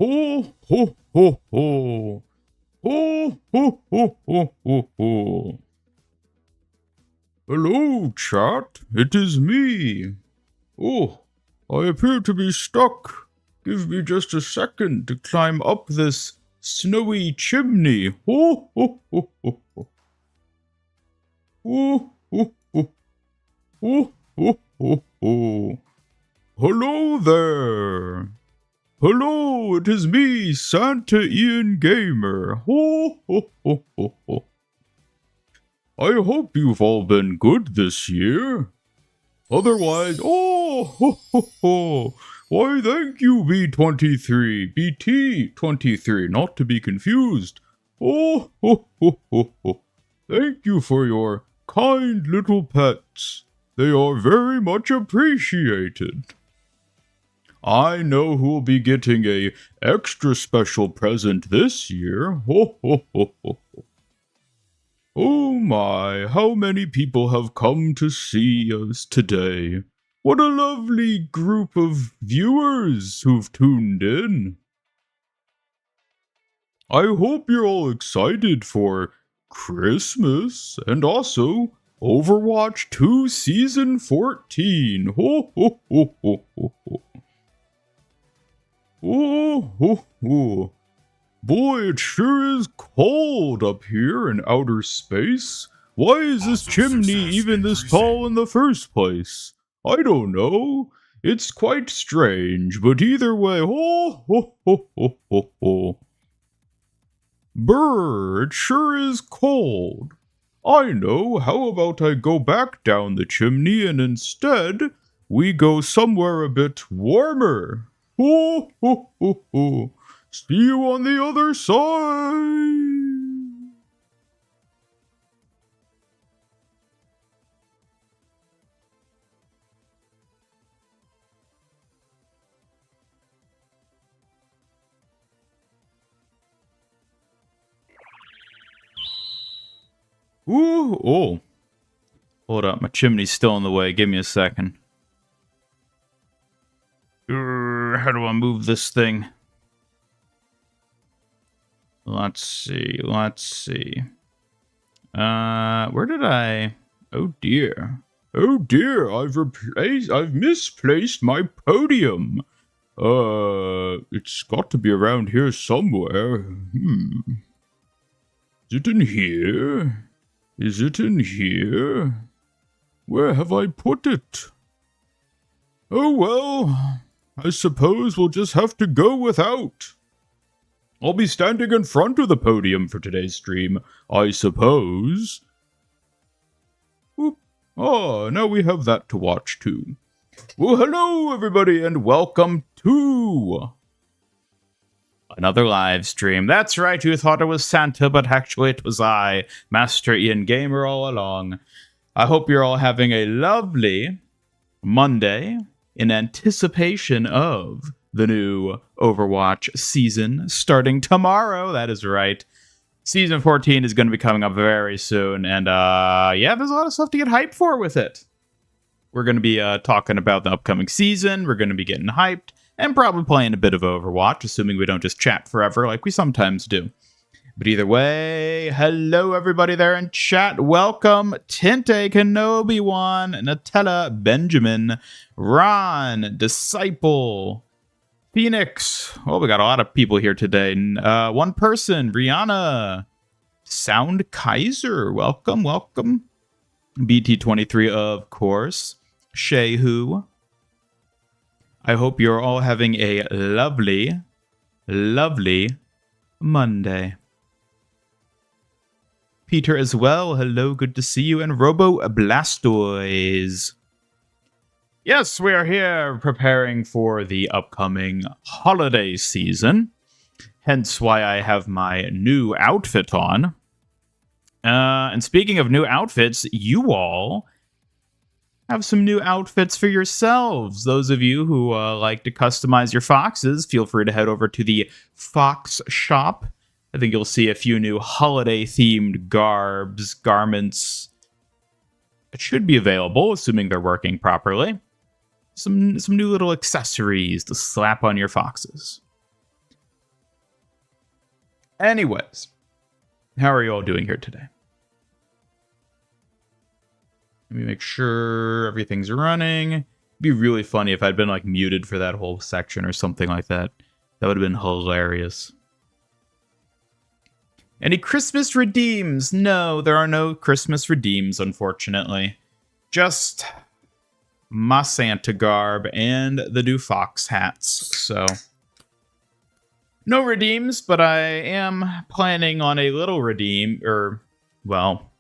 Ho, ho, ho, ho. Ho, ho, ho, ho, ho, ho. Hello, chat. It is me. Oh, I appear to be stuck. Give me just a second to climb up this snowy chimney. Ho, ho, ho, ho, ho. Ho, ho, ho. Ho, ho, ho, ho. Hello there. Hello, it is me, Santa Ian Gamer. Ho, ho, ho, ho, ho. I hope you've all been good this year. Otherwise, oh, ho, ho, ho. Why, thank you, B23, BT23, not to be confused. Oh, ho, ho, ho, ho. Thank you for your kind little pets. They are very much appreciated. I know who'll be getting a extra special present this year. Ho, ho, ho, ho, ho. Oh my, how many people have come to see us today. What a lovely group of viewers who've tuned in. I hope you're all excited for Christmas and also Overwatch 2 Season 14. Ho, ho, ho, ho, ho, ho. Oh, oh, oh. Boy, it sure is cold up here in outer space. Why is this chimney even this tall in the first place? I don't know. It's quite strange, but either way, oh, oh, oh, oh, oh, oh. Brr, it sure is cold. I know, how about I go back down the chimney and instead we go somewhere a bit warmer? Ho, ho, ho, ho. See you on the other side. Ooh, oh. Hold up, my chimney's still in the way. Give me a second. How do I move this thing? Let's see. Where did I... Oh dear. I've misplaced my podium. It's got to be around here somewhere. Is it in here? Where have I put it? Oh well, I suppose we'll just have to go without. I'll be standing in front of the podium for today's stream, I suppose. Oop. Oh, now we have that to watch too. Well, hello everybody and welcome to another live stream. That's right, you thought it was Santa, but actually it was I, Master Ian Gamer, all along. I hope you're all having a lovely Monday in anticipation of the new Overwatch season starting tomorrow. That is right. Season 14 is going to be coming up very soon. And yeah, there's a lot of stuff to get hyped for with it. We're going to be talking about the upcoming season. We're going to be getting hyped and probably playing a bit of Overwatch, assuming we don't just chat forever like we sometimes do. But either way, hello everybody there in chat. Welcome Tinte, Kenobi1, Nutella, Benjamin, Ron, Disciple, Phoenix. Oh, we got a lot of people here today. One person, Rihanna, Sound Kaiser. Welcome. BT23, of course. Shehu. I hope you're all having a lovely Monday. Peter as well. Hello, good to see you. And Robo Blastoise. Yes, we are here preparing for the upcoming holiday season. Hence why I have my new outfit on. And speaking of new outfits, you all have some new outfits for yourselves. Those of you who like to customize your foxes, feel free to head over to the Fox Shop. I think you'll see a few new holiday-themed garments. It should be available, assuming they're working properly. Some new little accessories to slap on your foxes. Anyways, how are you all doing here today? Let me make sure everything's running. It'd be really funny if I'd been like muted for that whole section or something like that. That would have been hilarious. Any Christmas redeems? No, there are no Christmas redeems, unfortunately. Just my Santa garb and the new fox hats. So, no redeems, but I am planning on a little redeem, or, well,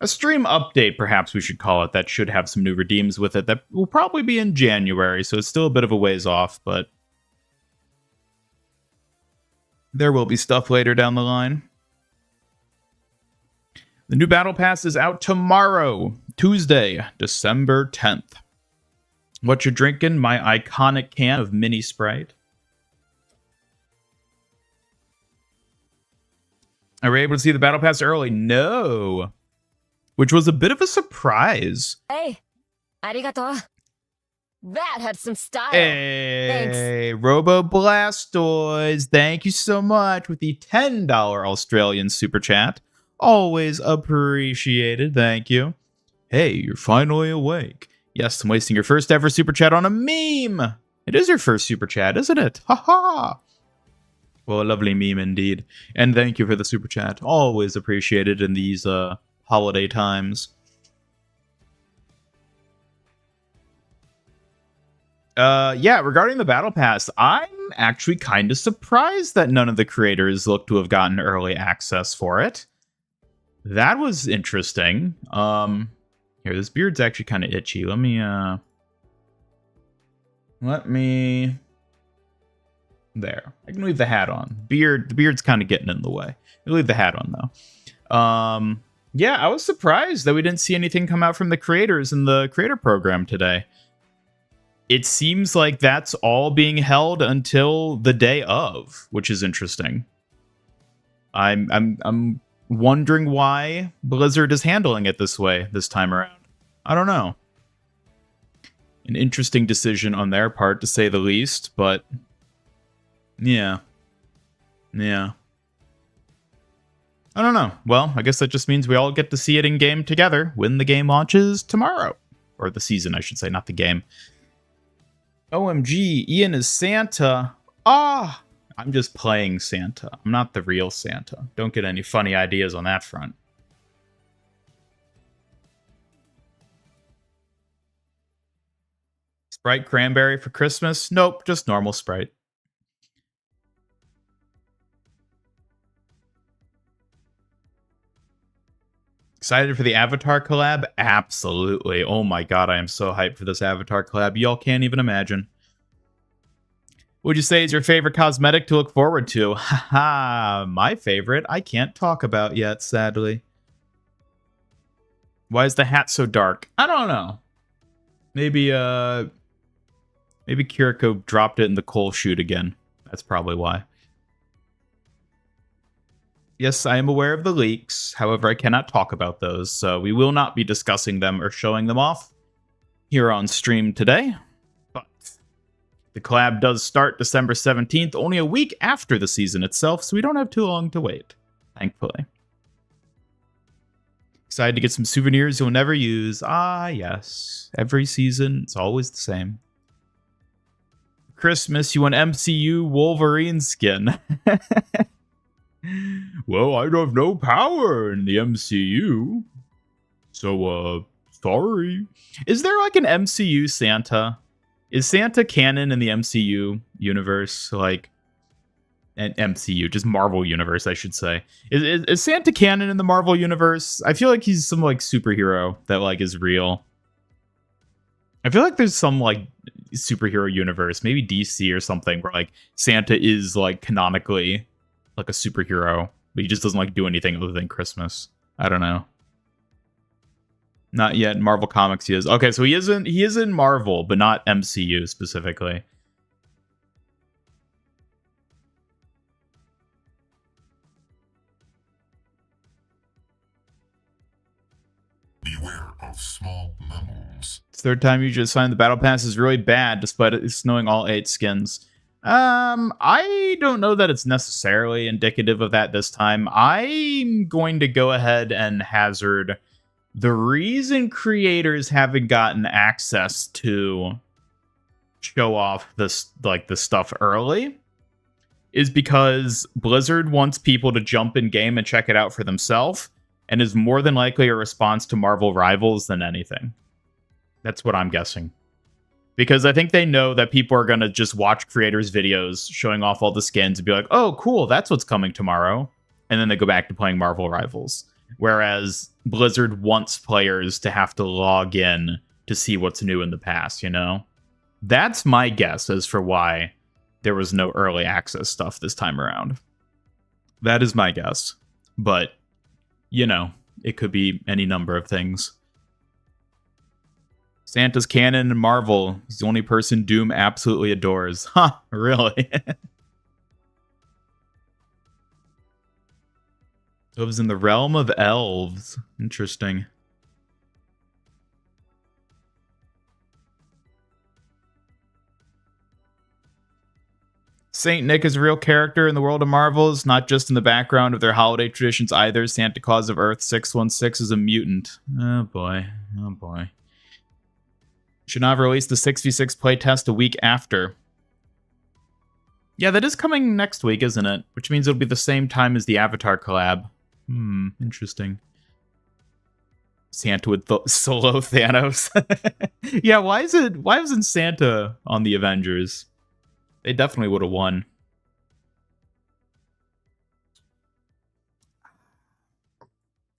a stream update, perhaps we should call it, that should have some new redeems with it. That will probably be in January, so it's still a bit of a ways off, but there will be stuff later down the line. The new Battle Pass is out tomorrow, Tuesday, December 10th. What you're drinking? My iconic can of mini Sprite. Are we able to see the Battle Pass early? No. Which was a bit of a surprise. Hey, arigato. That had some style. Hey, Robo Blastoise, thank you so much with the $10 Australian super chat. Always appreciated, thank you. Hey, you're finally awake. Yes, I'm wasting your first ever super chat on a meme. It is your first super chat, isn't it? Haha. Well, a lovely meme indeed. And thank you for the super chat. Always appreciated in these holiday times. Yeah, regarding the Battle Pass, I'm actually kind of surprised that none of the creators look to have gotten early access for it. That was interesting. Here, this beard's actually kind of itchy. Let me... There. I can leave the hat on. The beard's kind of getting in the way. I'll leave the hat on, though. Yeah, I was surprised that we didn't see anything come out from the creators in the creator program today. It seems like that's all being held until the day of, which is interesting. I'm wondering why Blizzard is handling it this way this time around. I don't know. An interesting decision on their part, to say the least, but yeah. I don't know. Well, I guess that just means we all get to see it in game together when the game launches tomorrow. Or the season, I should say, not the game. OMG, Ian is Santa. Ah! I'm just playing Santa. I'm not the real Santa. Don't get any funny ideas on that front. Sprite cranberry for Christmas? Nope, just normal Sprite. Excited for the Avatar collab? Absolutely. Oh my god, I am so hyped for this Avatar collab. Y'all can't even imagine. Would you say is your favorite cosmetic to look forward to? Haha, my favorite I can't talk about yet, sadly. Why is the hat so dark? I don't know. Maybe Kiriko dropped it in the coal chute again. That's probably why. Yes, I am aware of the leaks. However, I cannot talk about those, so we will not be discussing them or showing them off here on stream today. But the collab does start December 17th, only a week after the season itself, so we don't have too long to wait, thankfully. Excited to get some souvenirs you'll never use. Ah, yes. Every season, it's always the same. Christmas, you want MCU Wolverine skin. Well, I have no power in the MCU. So, sorry. Is there like an MCU Santa? Is Santa canon in the MCU universe? Like, an MCU, just Marvel universe, I should say. Is Santa canon in the Marvel universe? I feel like he's some, like, superhero that, like, is real. I feel like there's some, like, superhero universe, maybe DC or something, where, like, Santa is, like, canonically like a superhero, but he just doesn't like do anything other than Christmas. I don't know. Not yet. In Marvel Comics he is. Okay, so he is in Marvel, but not MCU specifically. Beware of small mammals. It's the third time you just signed the battle pass is really bad, despite it snowing all 8 skins. I don't know that it's necessarily indicative of that this time. I'm going to go ahead and hazard the reason creators haven't gotten access to show off this, like, the stuff early, is because Blizzard wants people to jump in game and check it out for themselves, and is more than likely a response to Marvel Rivals than anything. That's what I'm guessing. Because I think they know that people are going to just watch creators' videos showing off all the skins and be like, oh, cool, that's what's coming tomorrow. And then they go back to playing Marvel Rivals. Whereas Blizzard wants players to have to log in to see what's new in the past, you know? That's my guess as for why there was no early access stuff this time around. That is my guess. But, you know, it could be any number of things. Santa's canon in Marvel. He's the only person Doom absolutely adores. Huh, really? So it was in the realm of elves. Interesting. Saint Nick is a real character in the world of Marvels, not just in the background of their holiday traditions either. Santa Claus of Earth 616 is a mutant. Oh boy. Oh boy. Should not have released the 6v6 playtest a week after. Yeah, that is coming next week, isn't it? Which means it'll be the same time as the Avatar collab. Interesting. Santa with solo Thanos. Yeah, why wasn't Santa on the Avengers? They definitely would have won.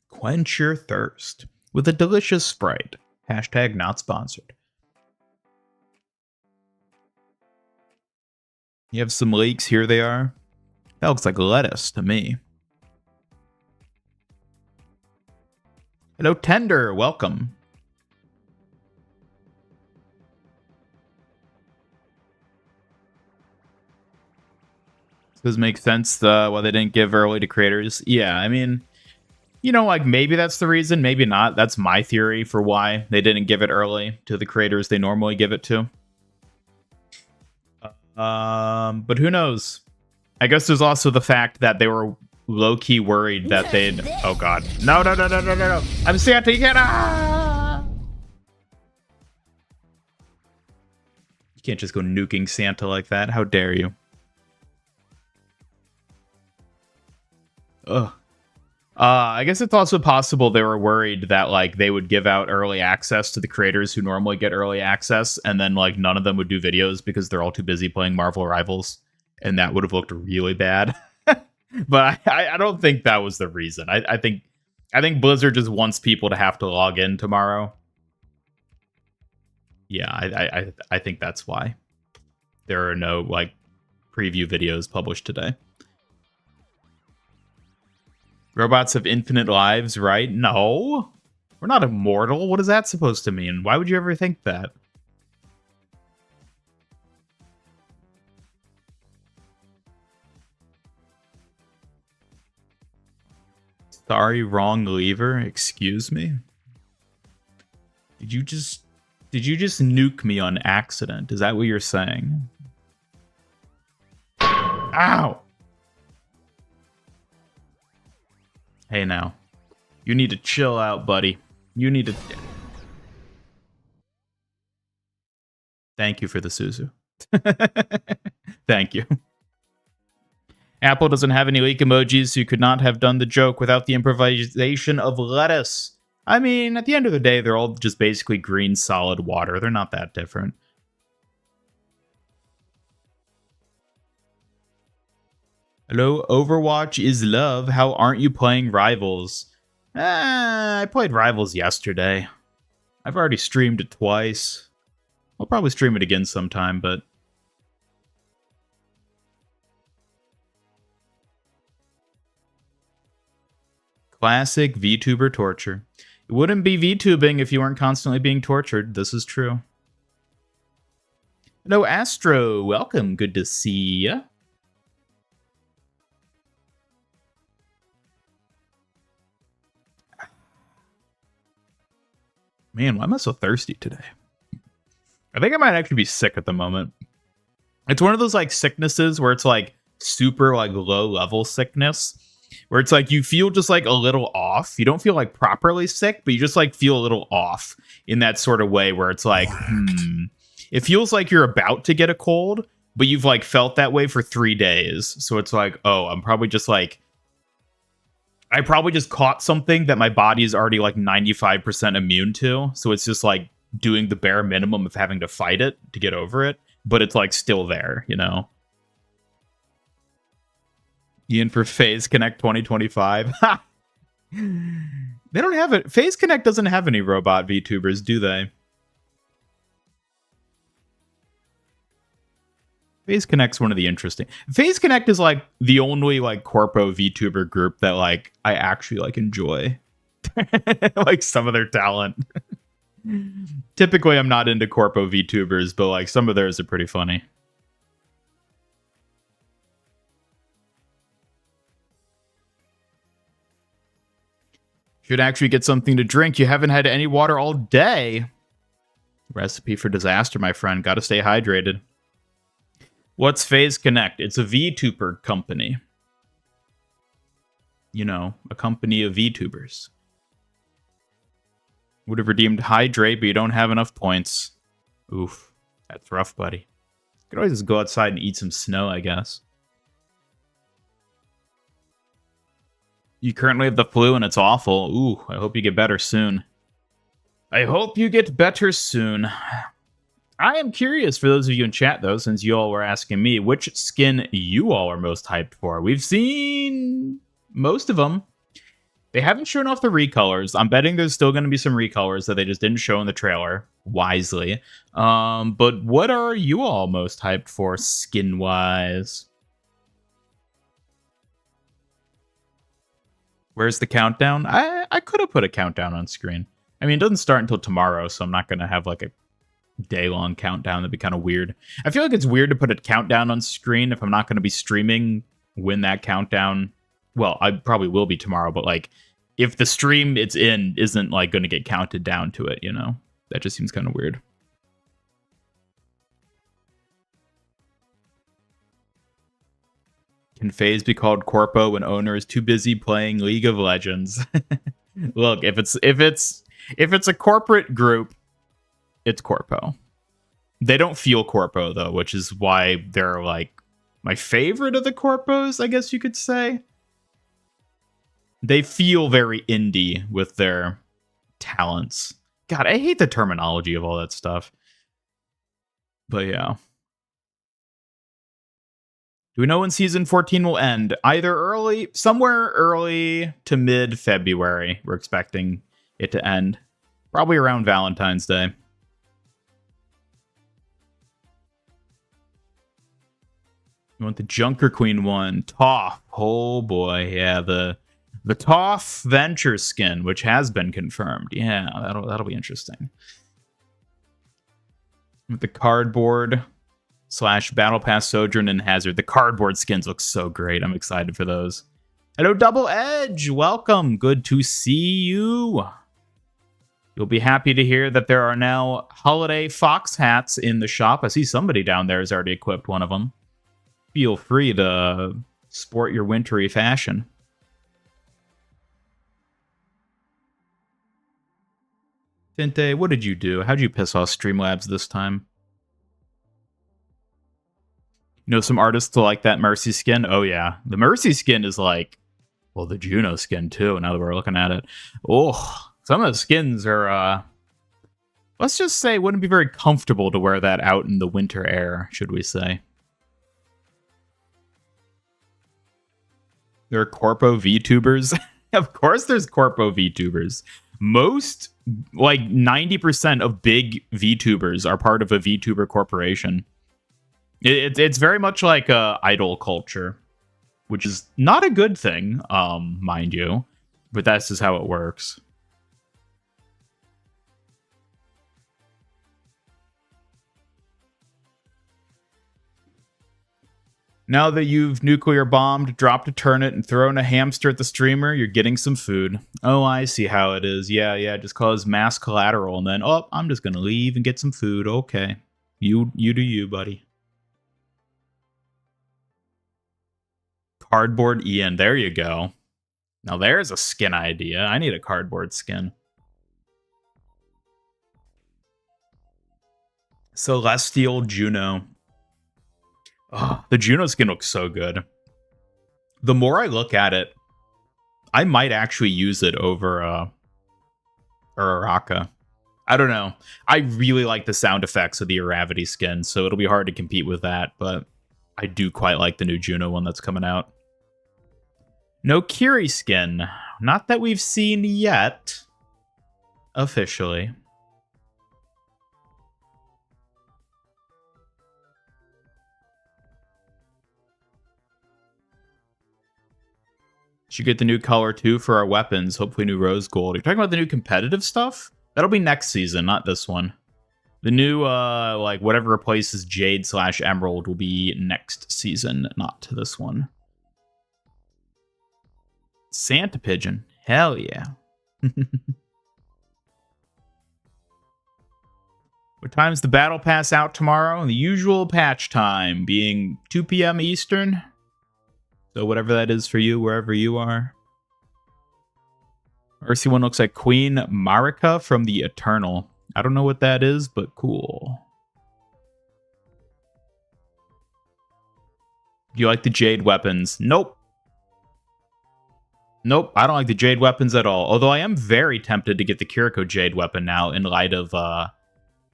Quench your thirst with a delicious Sprite. Hashtag not sponsored. You have some leeks. Here they are. That looks like lettuce to me. Hello, Tender. Welcome. Does make sense why they didn't give early to creators. Yeah, I mean, you know, like, maybe that's the reason, maybe not. That's my theory for why they didn't give it early to the creators they normally give it to. But who knows? I guess there's also the fact that they were low-key worried that they'd... Oh, God. No, no, no, no, no, no, no. I'm Santa. You can't... Ah! You can't just go nuking Santa like that. How dare you? Ugh. I guess it's also possible they were worried that, like, they would give out early access to the creators who normally get early access, and then, like, none of them would do videos because they're all too busy playing Marvel Rivals, and that would have looked really bad. But I don't think that was the reason. I think Blizzard just wants people to have to log in tomorrow. Yeah, I think that's why there are no, like, preview videos published today. Robots have infinite lives, right? No. We're not immortal. What is that supposed to mean? Why would you ever think that? Sorry, wrong lever. Excuse me? Did you just nuke me on accident? Is that what you're saying? Ow! Hey now, you need to chill out, buddy. You need to... Thank you for the Suzu. Thank you. Apple doesn't have any leak emojis, so you could not have done the joke without the improvisation of lettuce. I mean, at the end of the day, they're all just basically green solid water. They're not that different. Hello, Overwatch is love. How aren't you playing Rivals? I played Rivals yesterday. I've already streamed it twice. I'll probably stream it again sometime, but... Classic VTuber torture. It wouldn't be VTubing if you weren't constantly being tortured. This is true. Hello, Astro. Welcome. Good to see ya. Man, why am I so thirsty today? I think I might actually be sick at the moment. It's one of those like sicknesses where it's like super like low level sickness, where it's like you feel just like a little off. You don't feel like properly sick, but you just like feel a little off in that sort of way where it's like, it feels like you're about to get a cold, but you've like felt that way for 3 days. So it's like, oh, I probably just caught something that my body is already like 95% immune to. So it's just like doing the bare minimum of having to fight it to get over it, but it's like still there, you know? Ian for Phase Connect 2025. They don't have it. Phase Connect doesn't have any robot VTubers, do they? Phase Connect's one of the interesting. Phase Connect is like the only like corpo VTuber group that like I actually like enjoy. Like some of their talent. Typically I'm not into corpo VTubers, but like some of theirs are pretty funny. Should actually get something to drink. You haven't had any water all day. Recipe for disaster, my friend. Gotta stay hydrated. What's Phase Connect? It's a VTuber company. You know, a company of VTubers. Would have redeemed Hydrate, but you don't have enough points. Oof. That's rough, buddy. You could always just go outside and eat some snow, I guess. You currently have the flu and it's awful. Ooh, I hope you get better soon. I hope you get better soon. I am curious for those of you in chat, though, since you all were asking me, which skin you all are most hyped for. We've seen most of them. They haven't shown off the recolors. I'm betting there's still going to be some recolors that they just didn't show in the trailer, wisely. But what are you all most hyped for skin-wise? Where's the countdown? I could have put a countdown on screen. I mean, it doesn't start until tomorrow, so I'm not going to have like a day-long countdown. That'd be kind of weird. I feel like it's weird to put a countdown on screen if I'm not going to be streaming when that countdown... Well, I probably will be tomorrow, but like, if the stream it's in isn't like going to get counted down to it, you know? That just seems kind of weird. Can FaZe be called corpo when owner is too busy playing League of Legends? Look, if it's a corporate group, it's corpo. They don't feel corpo though, which is why they're like my favorite of the corpos, I guess you could say. They feel very indie with their talents. God, I hate the terminology of all that stuff. But yeah. Do we know when season 14 will end? Somewhere early to mid-February, we're expecting it to end. Probably around Valentine's Day. You want the Junker Queen one? Toph. Oh boy, yeah, the Toph Venture skin, which has been confirmed. Yeah, that'll be interesting. With the cardboard / Battle Pass Sojourn and Hazard. The cardboard skins look so great. I'm excited for those. Hello, Double Edge. Welcome. Good to see you. You'll be happy to hear that there are now holiday fox hats in the shop. I see somebody down there has already equipped one of them. Feel free to sport your wintry fashion. Finte, what did you do? How'd you piss off Streamlabs this time? You know some artists like that Mercy skin? Oh yeah. The Mercy skin is like, well, the Juno skin too, now that we're looking at it. Oh, some of the skins are, let's just say, wouldn't be very comfortable to wear that out in the winter air, should we say. There are corpo VTubers. Of course there's corpo VTubers. Most, like 90% of big VTubers are part of a VTuber corporation. It's very much like idol culture, which is not a good thing, mind you, but that's just how it works. Now that you've nuclear bombed, dropped a turnip, and thrown a hamster at the streamer, you're getting some food. Oh, I see how it is. Yeah, just cause mass collateral, and then, oh, I'm just gonna leave and get some food. Okay. You do you, buddy. Cardboard Ian. There you go. Now there's a skin idea. I need a cardboard skin. Celestial Juno. Oh, the Juno skin looks so good. The more I look at it, I might actually use it over Uraraka. I don't know. I really like the sound effects of the Uravity skin, so it'll be hard to compete with that, but I do quite like the new Juno one that's coming out. No Kiri skin. Not that we've seen yet. Officially. Should get the new color too for our weapons. Hopefully new rose gold. You're talking about the new competitive stuff? That'll be next season, not this one. The new, like, whatever replaces Jade/Emerald will be next season, not to this one. Santa Pigeon. Hell yeah. What time's the Battle Pass out tomorrow? The usual patch time, being 2 p.m. Eastern. So whatever that is for you, wherever you are. RC1 looks like Queen Marika from the Eternal. I don't know what that is, but cool. Do you like the Jade weapons? Nope. Nope, I don't like the Jade weapons at all. Although I am very tempted to get the Kiriko Jade weapon now in light of,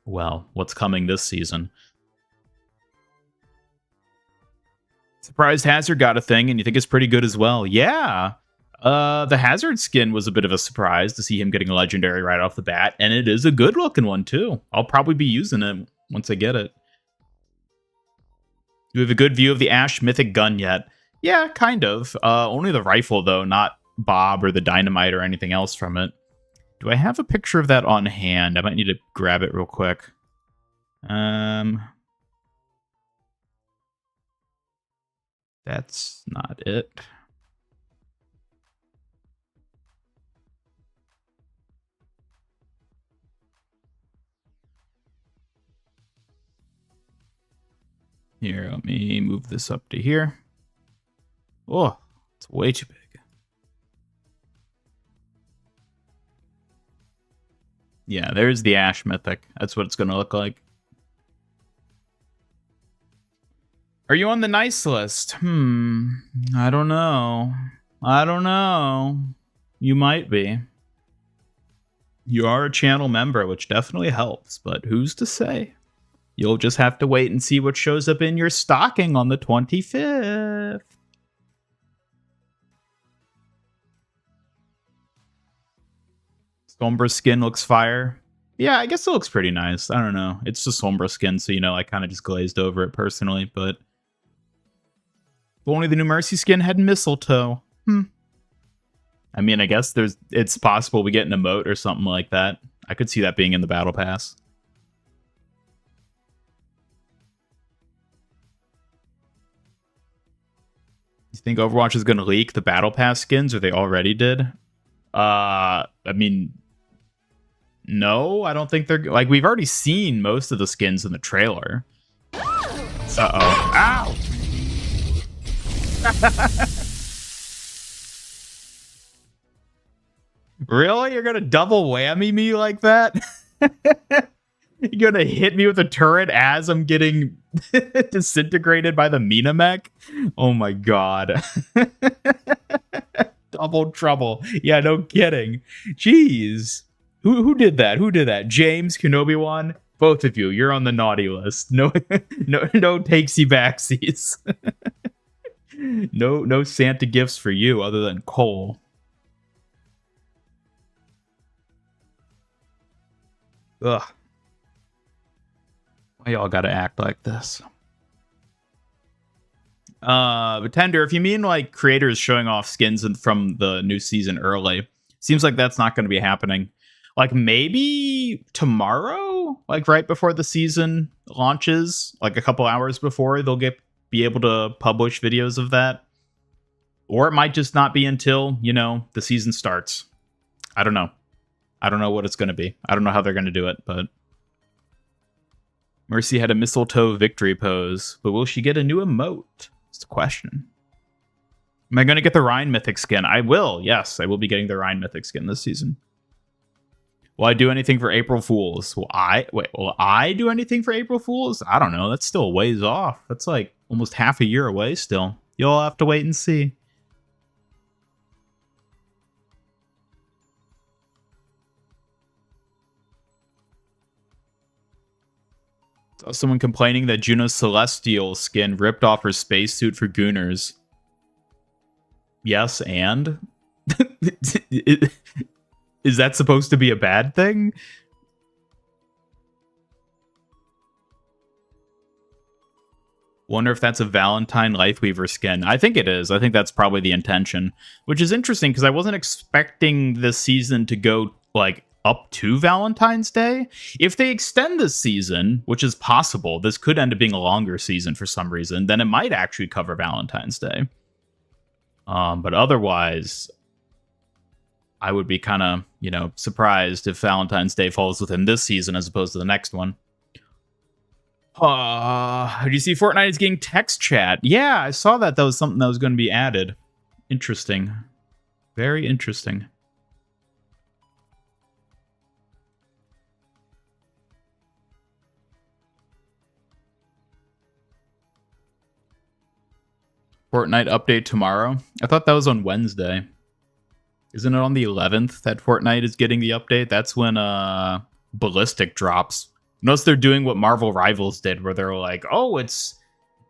well, what's coming this season. Surprised Hazard got a thing, and you think it's pretty good as well. Yeah. The Hazard skin was a bit of a surprise to see him getting a legendary right off the bat, and it is a good-looking one, too. I'll probably be using it once I get it. Do you have a good view of the Ash Mythic gun yet? Yeah, kind of. Only the rifle, though, not Bob or the dynamite or anything else from it. Do I have a picture of that on hand? I might need to grab it real quick. That's not it. Here, let me move this up to here. Oh, it's way too big. Yeah, there's the Ash Mythic. That's what it's going to look like. Are you on the nice list? I don't know. I don't know. You might be. You are a channel member, which definitely helps, but who's to say? You'll just have to wait and see what shows up in your stocking on the 25th. Sombra skin looks fire. Yeah, I guess it looks pretty nice. I don't know. It's just Sombra skin, so, you know, I kind of just glazed over it personally, but... If only the new Mercy skin had mistletoe. I mean, I guess it's possible we get an emote or something like that. I could see that being in the Battle Pass. You think Overwatch is going to leak the Battle Pass skins, or they already did? I mean, no, I don't think they're... Like, we've already seen most of the skins in the trailer. Uh-oh. Ow! Really? You're gonna double whammy me like that? You're gonna hit me with a turret as I'm getting disintegrated by the Mina mech? Oh my god. Double trouble. Yeah, no kidding. Jeez. Who did that? Who did that? James, Kenobi-wan? Both of you, you're on the naughty list. No takesy backsies. No Santa gifts for you other than Cole. Ugh. Why y'all gotta act like this? But Tender, if you mean like creators showing off skins from the new season early, seems like that's not going to be happening. Like maybe tomorrow, like right before the season launches, like a couple hours before, they'll be able to publish videos of that. Or it might just not be until, you know, the season starts. I don't know. I don't know what it's going to be. I don't know how they're going to do it, but... Mercy had a mistletoe victory pose, but will she get a new emote? It's the question. Am I going to get the Rhine Mythic skin? I will. Yes, I will be getting the Rhine Mythic skin this season. Will I do anything for April Fools? Will I do anything for April Fools? I don't know. That's still a ways off. That's like almost half a year away still. You'll have to wait and see. Saw someone complaining that Juno's Celestial skin ripped off her spacesuit for Gooners. Yes, and? Is that supposed to be a bad thing? Wonder if that's a Valentine Lifeweaver skin. I think it is. I think that's probably the intention. Which is interesting, because I wasn't expecting this season to go, like, up to Valentine's Day. If they extend this season, which is possible, this could end up being a longer season for some reason, then it might actually cover Valentine's Day. But otherwise, I would be kind of, surprised if Valentine's Day falls within this season as opposed to the next one. Do you see Fortnite is getting text chat? Yeah, I saw that. That was something that was going to be added. Interesting. Very interesting. Fortnite update tomorrow? I thought that was on Wednesday. Isn't it on the 11th that Fortnite is getting the update? That's when Ballistic drops. Notice they're doing what Marvel Rivals did, where they're like, oh, it's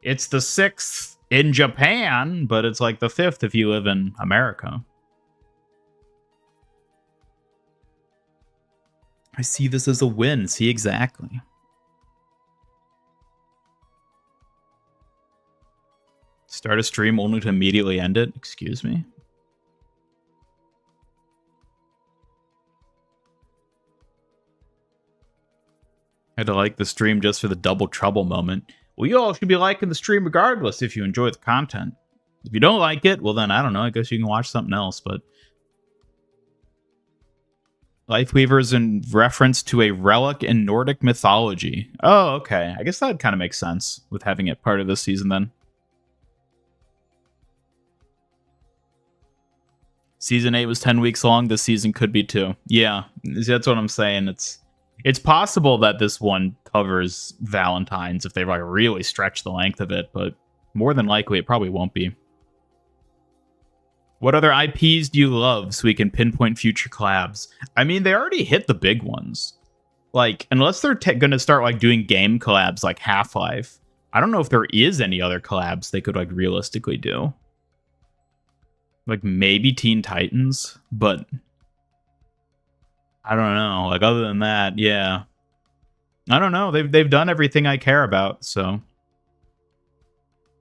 the 6th in Japan, but it's like the 5th if you live in America. I see this as a win. See, exactly. Start a stream only to immediately end it? Excuse me? I had to like the stream just for the double trouble moment. Well, you all should be liking the stream regardless if you enjoy the content. If you don't like it, well then, I don't know, I guess you can watch something else, but... Lifeweaver is in reference to a relic in Nordic mythology. Oh, okay. I guess that kind of makes sense with having it part of this season then. Season 8 was 10 weeks long. This season could be too. Yeah, that's what I'm saying. It's possible that this one covers Valentine's if they like really stretch the length of it, but more than likely it probably won't be. What other IPs do you love so we can pinpoint future collabs? I mean, they already hit the big ones. Like, unless they're going to start like doing game collabs like Half-Life, I don't know if there is any other collabs they could like realistically do. Like maybe Teen Titans, but I don't know. Like other than that, yeah. I don't know. They've done everything I care about, so.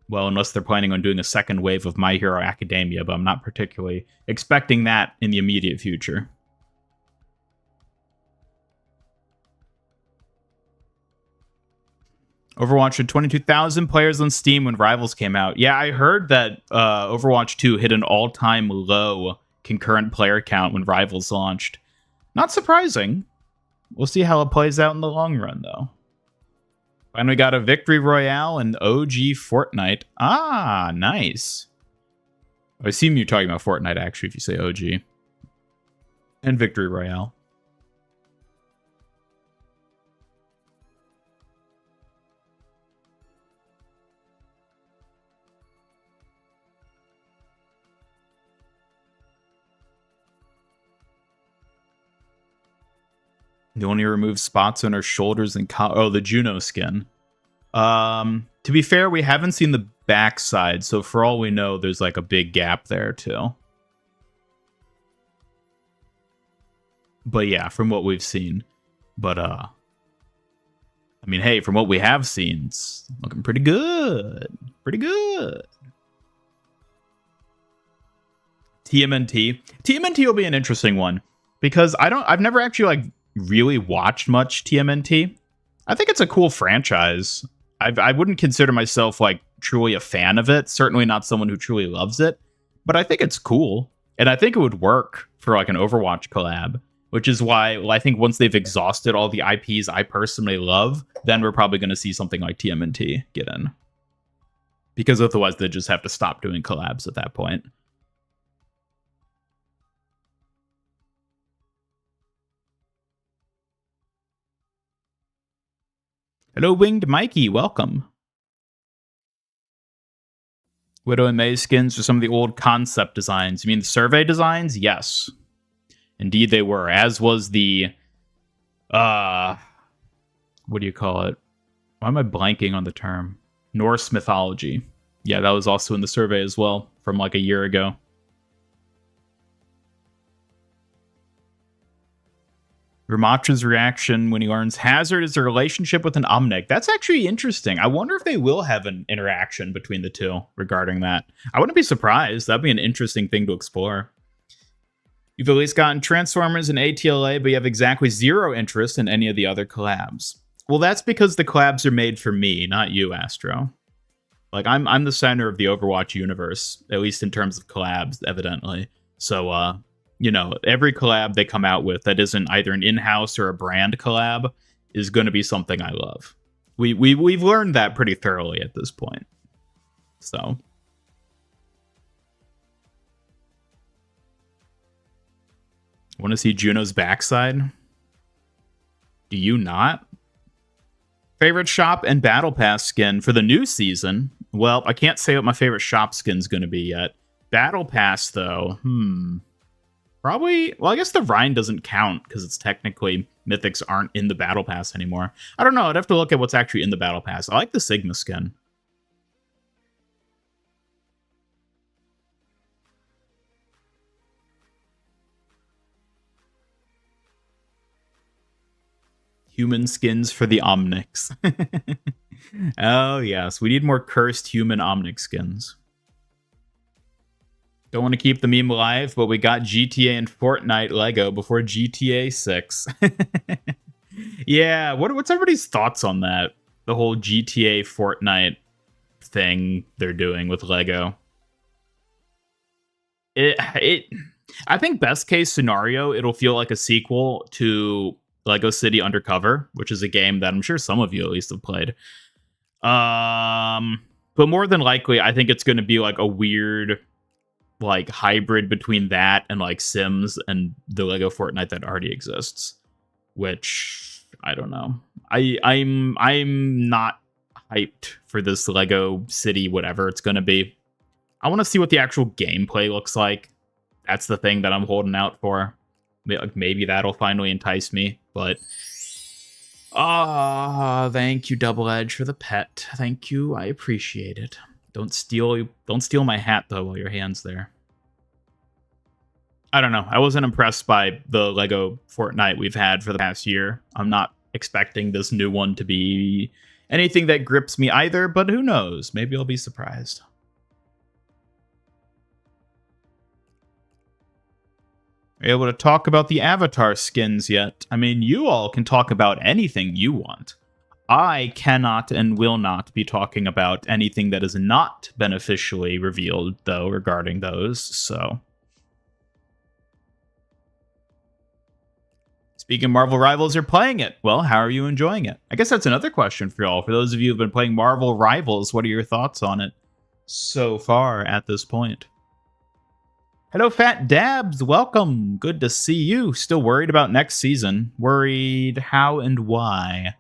Well, unless they're planning on doing a second wave of My Hero Academia, but I'm not particularly expecting that in the immediate future. Overwatch had 22,000 players on Steam when Rivals came out. Yeah, I heard that Overwatch 2 hit an all-time low concurrent player count when Rivals launched. Not surprising. We'll see how it plays out in the long run, though. Finally got a Victory Royale and OG Fortnite. Ah, nice. I assume you're talking about Fortnite, actually, if you say OG. And Victory Royale. They only remove spots on her shoulders and the Juno skin. To be fair, we haven't seen the backside, so for all we know, there's like a big gap there too. But yeah, from what we've seen. But I mean, hey, from what we have seen, it's looking pretty good. Pretty good. TMNT. TMNT will be an interesting one because I've never actually like really watched much TMNT. I think it's a cool franchise. I wouldn't consider myself like truly a fan of it. Certainly not someone who truly loves it, but I think it's cool. And I think it would work for like an Overwatch collab, which is why I think once they've exhausted all the IPs I personally love, then we're probably going to see something like TMNT get in. because otherwise they just have to stop doing collabs at that point. Hello, Winged Mikey. Welcome. Widow and May skins are some of the old concept designs. You mean the survey designs? Yes. Indeed they were. As was the... what do you call it? Why am I blanking on the term? Norse mythology. Yeah, that was also in the survey as well, from like a year ago. Ramatra's reaction when he learns Hazard is a relationship with an Omnic. That's actually interesting. I wonder if they will have an interaction between the two regarding that. I wouldn't be surprised. That'd be an interesting thing to explore. You've at least gotten Transformers and ATLA, but you have exactly zero interest in any of the other collabs. Well, that's because the collabs are made for me, not you, Astro. Like, I'm the center of the Overwatch universe, at least in terms of collabs, evidently. So, you know, every collab they come out with that isn't either an in-house or a brand collab is going to be something I love. We've learned that pretty thoroughly at this point. So, want to see Juno's backside? Do you not? Favorite shop and battle pass skin for the new season? Well, I can't say what my favorite shop skin's going to be yet. Battle pass, though, probably, well, I guess the Rhine doesn't count because it's technically mythics aren't in the battle pass anymore. I don't know. I'd have to look at what's actually in the battle pass. I like the Sigma skin. Human skins for the Omnics. Oh, yes. We need more cursed human Omnic skins. Don't want to keep the meme alive, but we got GTA and Fortnite Lego before GTA 6. Yeah, what's everybody's thoughts on that? The whole GTA Fortnite thing they're doing with Lego. I think best case scenario, it'll feel like a sequel to Lego City Undercover, which is a game that I'm sure some of you at least have played. But more than likely, I think it's going to be like a weird like hybrid between that and like Sims and the Lego Fortnite that already exists, which I don't know. I'm not hyped for this Lego City whatever it's going to be. I want to see what the actual gameplay looks like. That's the thing that I'm holding out for. Maybe that'll finally entice me, but thank you, Double Edge, for the pet. Thank you. I appreciate it. Don't steal my hat, though, while your hand's there. I don't know. I wasn't impressed by the Lego Fortnite we've had for the past year. I'm not expecting this new one to be anything that grips me either, but who knows? Maybe I'll be surprised. Are you able to talk about the Avatar skins yet? I mean, you all can talk about anything you want. I cannot and will not be talking about anything that is not been officially revealed, though, regarding those, so. Speaking of Marvel Rivals, you're playing it. Well, how are you enjoying it? I guess that's another question for y'all. For those of you who've been playing Marvel Rivals, what are your thoughts on it so far at this point? Hello, Fat Dabs. Welcome. Good to see you. Still worried about next season. Worried how and why?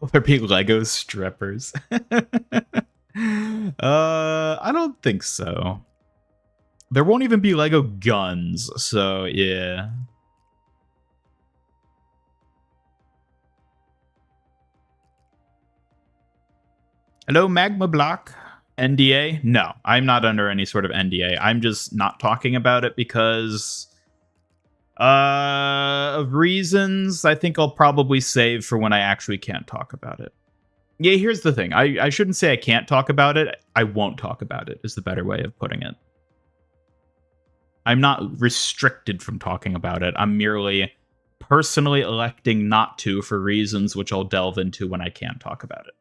Will there be Lego strippers? I don't think so. There won't even be Lego guns, so yeah. Hello, Magma Block. NDA? No, I'm not under any sort of NDA. I'm just not talking about it because of reasons I think I'll probably save for when I actually can't talk about it. Yeah, here's the thing. I shouldn't say I can't talk about it. I won't talk about it, is the better way of putting it. I'm not restricted from talking about it. I'm merely personally electing not to for reasons which I'll delve into when I can talk about it.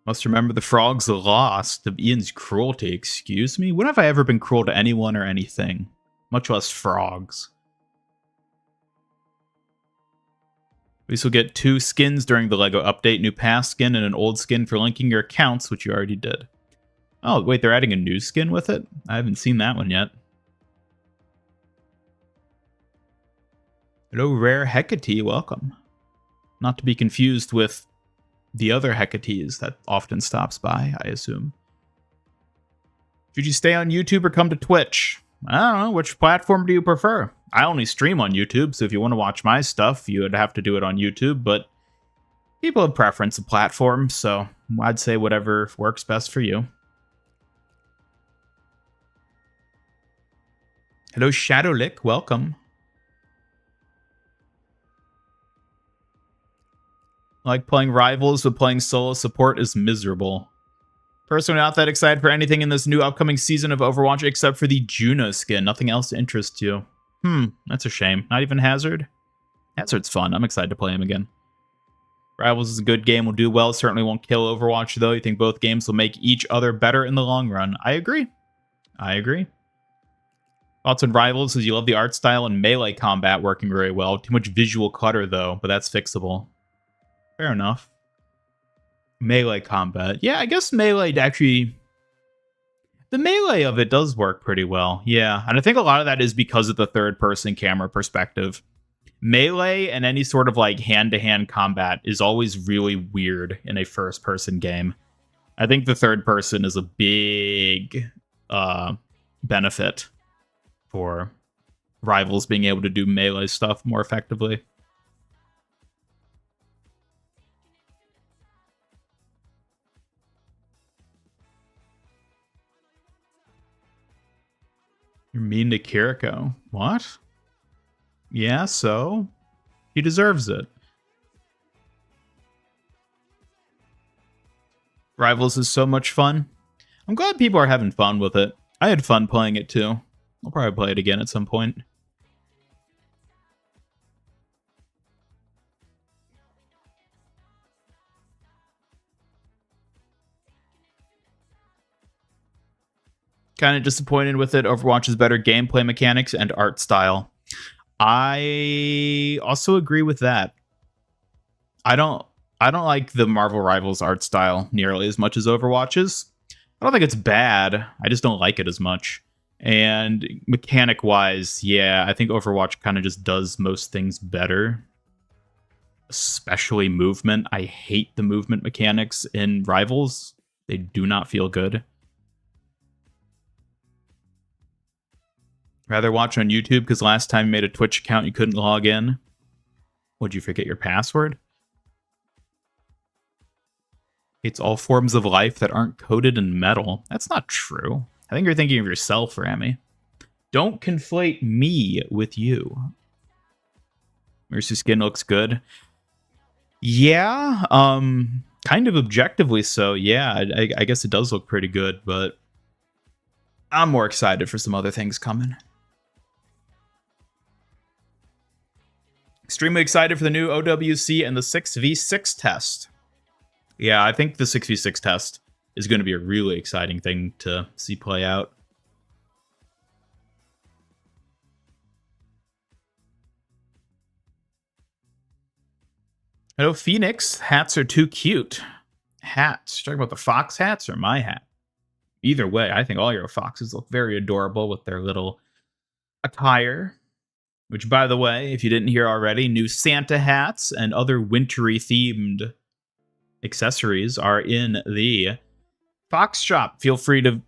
Must remember the frogs lost of Ian's cruelty. Excuse me? When have I ever been cruel to anyone or anything? Much less frogs. We still get 2 skins during the LEGO update. New past skin and an old skin for linking your accounts, which you already did. Oh, wait, they're adding a new skin with it? I haven't seen that one yet. Hello, Rare Hecate, welcome. Not to be confused with the other Hecates that often stops by, I assume. Should you stay on YouTube or come to Twitch? I don't know, which platform do you prefer? I only stream on YouTube, so if you want to watch my stuff, you would have to do it on YouTube, but people have preference of platforms, so I'd say whatever works best for you. Hello, Shadowlick, welcome. I like playing Rivals, but playing solo support is miserable. Personally, not that excited for anything in this new upcoming season of Overwatch except for the Juno skin. Nothing else interests you. That's a shame. Not even Hazard? Hazard's fun. I'm excited to play him again. Rivals is a good game, will do well. Certainly won't kill Overwatch, though. You think both games will make each other better in the long run. I agree. Thoughts on Rivals is you love the art style and melee combat working very well. Too much visual clutter, though, but that's fixable. Fair enough. Melee combat. Yeah, I guess melee actually... The melee of it does work pretty well. Yeah, and I think a lot of that is because of the third-person camera perspective. Melee and any sort of like hand-to-hand combat is always really weird in a first-person game. I think the third person is a big benefit for Rivals being able to do melee stuff more effectively. You're mean to Kiriko. What? Yeah, so? He deserves it. Rivals is so much fun. I'm glad people are having fun with it. I had fun playing it too. I'll probably play it again at some point. Kind of disappointed with it. Overwatch's better gameplay mechanics and art style. I also agree with that. I don't like the Marvel Rivals art style nearly as much as Overwatch's. I don't think it's bad. I just don't like it as much. And mechanic-wise, yeah, I think Overwatch kind of just does most things better. Especially movement. I hate the movement mechanics in Rivals. They do not feel good. Rather watch on YouTube because last time you made a Twitch account you couldn't log in. Would you forget your password? It's all forms of life that aren't coated in metal. That's not true. I think you're thinking of yourself, Rami. Don't conflate me with you. Mercy skin looks good. Yeah, kind of objectively so. Yeah, I guess it does look pretty good, but I'm more excited for some other things coming. Extremely excited for the new OWC and the 6v6 test. Yeah, I think the 6v6 test is going to be a really exciting thing to see play out. Hello, Phoenix. Hats are too cute. Hats. Talking about the fox hats or my hat? Either way, I think all your foxes look very adorable with their little attire. Which, by the way, if you didn't hear already, new Santa hats and other wintry themed accessories are in the Fox shop. Feel free to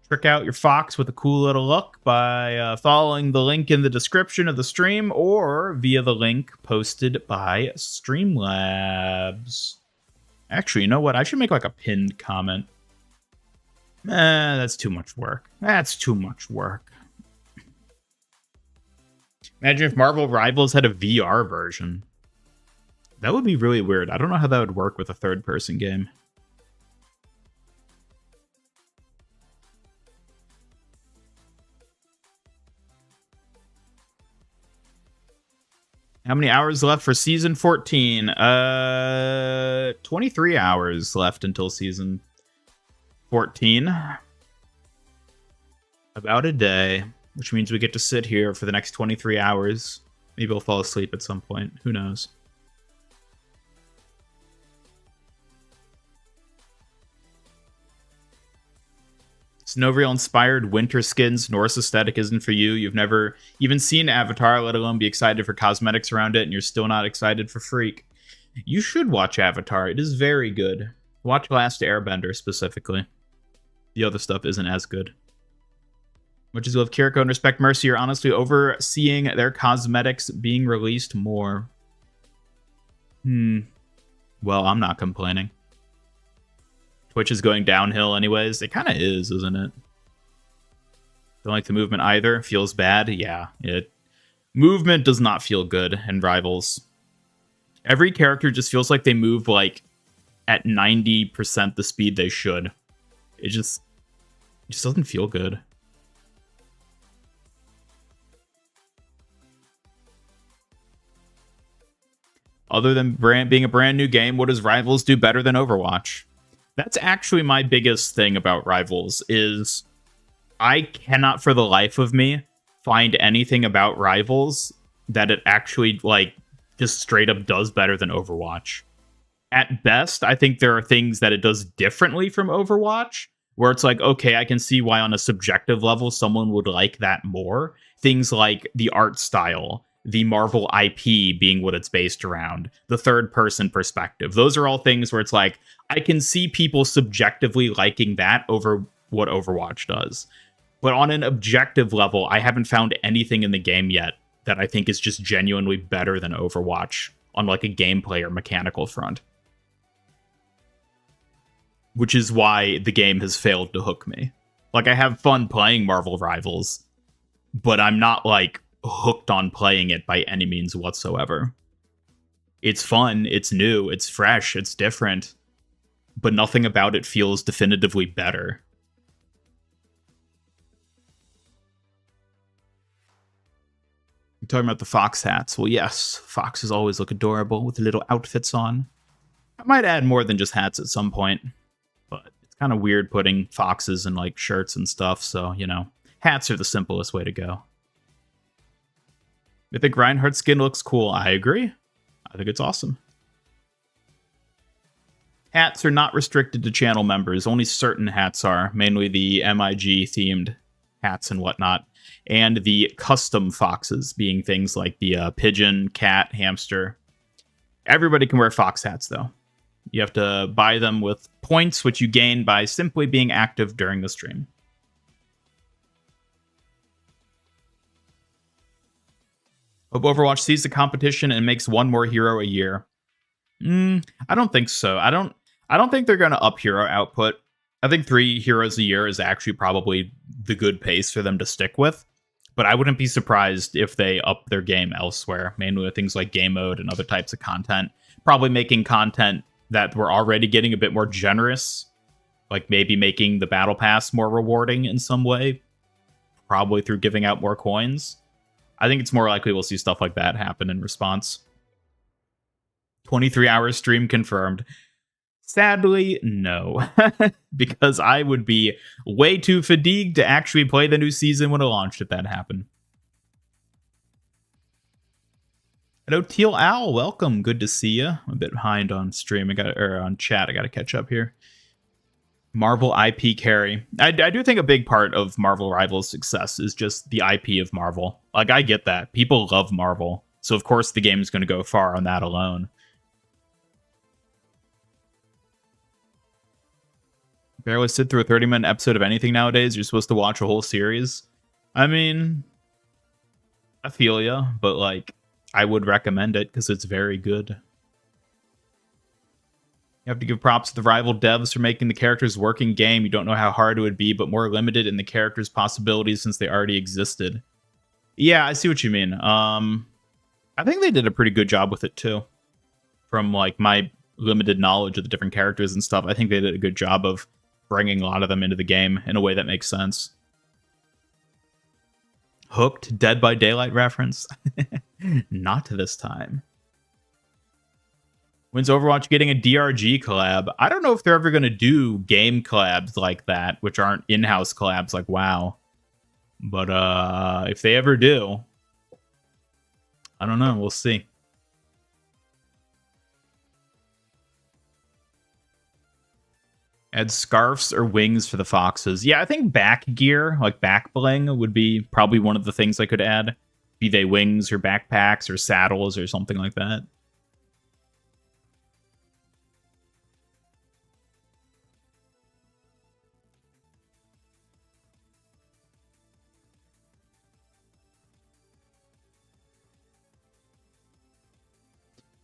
trick out your fox with a cool little look by following the link in the description of the stream or via the link posted by Streamlabs. Actually, you know what? I should make like a pinned comment. That's too much work. That's too much work. Imagine if Marvel Rivals had a VR version. That would be really weird. I don't know how that would work with a third-person game. How many hours left for season 14? 23 hours left until season 14. About a day, which means we get to sit here for the next 23 hours. Maybe I'll fall asleep at some point. Who knows? Snowreal inspired winter skins. Norse aesthetic isn't for you. You've never even seen Avatar, let alone be excited for cosmetics around it, and you're still not excited for Freak. You should watch Avatar. It is very good. Watch Last Airbender specifically. The other stuff isn't as good. Much as you love Kiriko and respect Mercy, you're honestly overseeing their cosmetics being released more. Well, I'm not complaining. Twitch is going downhill anyways. It kind of is, isn't it? Don't like the movement either. Feels bad. Yeah, movement does not feel good in Rivals. Every character just feels like they move like at 90% the speed they should. It just doesn't feel good. Other than being a brand new game, what does Rivals do better than Overwatch? That's actually my biggest thing about Rivals, is I cannot for the life of me find anything about Rivals that it actually, like, just straight up does better than Overwatch. At best, I think there are things that it does differently from Overwatch, where it's like, okay, I can see why on a subjective level someone would like that more. Things like the art style, the Marvel IP being what it's based around, the third-person perspective. Those are all things where it's like, I can see people subjectively liking that over what Overwatch does. But on an objective level, I haven't found anything in the game yet that I think is just genuinely better than Overwatch on like a gameplay or mechanical front. Which is why the game has failed to hook me. Like, I have fun playing Marvel Rivals, but I'm not like hooked on playing it by any means whatsoever. It's fun, it's new, it's fresh, it's different, but nothing about it feels definitively better. You're talking about the fox hats. Well, yes, foxes always look adorable with little outfits on. I might add more than just hats at some point, but it's kind of weird putting foxes in like shirts and stuff, so, you know, hats are the simplest way to go. Mythic Reinhardt skin looks cool. I agree. I think it's awesome. Hats are not restricted to channel members. Only certain hats are, mainly the MIG themed hats and whatnot. And the custom foxes, being things like the pigeon, cat, hamster. Everybody can wear fox hats, though. You have to buy them with points, which you gain by simply being active during the stream. Hope Overwatch sees the competition and makes one more hero a year. I don't think so. I don't think they're going to up hero output. I think 3 heroes a year is actually probably the good pace for them to stick with. But I wouldn't be surprised if they up their game elsewhere, mainly with things like game mode and other types of content. Probably making content that we're already getting a bit more generous, like maybe making the battle pass more rewarding in some way, probably through giving out more coins. I think it's more likely we'll see stuff like that happen in response. 23 hours stream confirmed. Sadly, no. Because I would be way too fatigued to actually play the new season when it launched if that happened. Hello, Teal Owl. Welcome. Good to see you. I'm a bit behind on stream. On chat. I got to catch up here. Marvel IP carry. I do think a big part of Marvel Rivals' success is just the IP of Marvel. Like, I get that. People love Marvel. So, of course, the game is going to go far on that alone. Barely sit through a 30-minute episode of anything nowadays. You're supposed to watch a whole series. I mean, I feel ya, but, like, I would recommend it because it's very good. You have to give props to the Rival devs for making the characters working game. You don't know how hard it would be, but more limited in the characters' possibilities since they already existed. Yeah, I see what you mean. I think they did a pretty good job with it, too. From, like, my limited knowledge of the different characters and stuff, I think they did a good job of bringing a lot of them into the game in a way that makes sense. Hooked, Dead by Daylight reference. Not this time. When's Overwatch getting a DRG collab? I don't know if they're ever going to do game collabs like that, which aren't in-house collabs like WoW. But if they ever do, I don't know. We'll see. Add scarves or wings for the foxes. Yeah, I think back gear, like back bling, would be probably one of the things I could add. Be they wings or backpacks or saddles or something like that.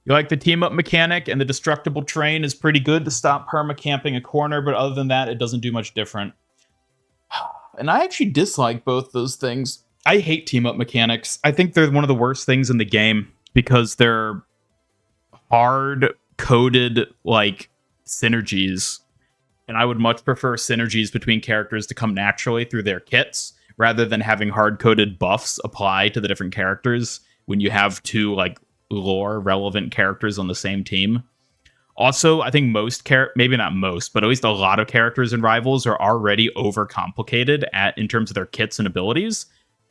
You like the team up mechanic, and the destructible train is pretty good to stop perma camping a corner, but other than that, it doesn't do much different. And I actually dislike both those things. I hate team up mechanics. I think they're one of the worst things in the game because they're hard coded like synergies. And I would much prefer synergies between characters to come naturally through their kits rather than having hard coded buffs apply to the different characters when you have two like lore relevant characters on the same team. Also, I think maybe not most, but at least a lot of characters in Rivals are already overcomplicated in terms of their kits and abilities.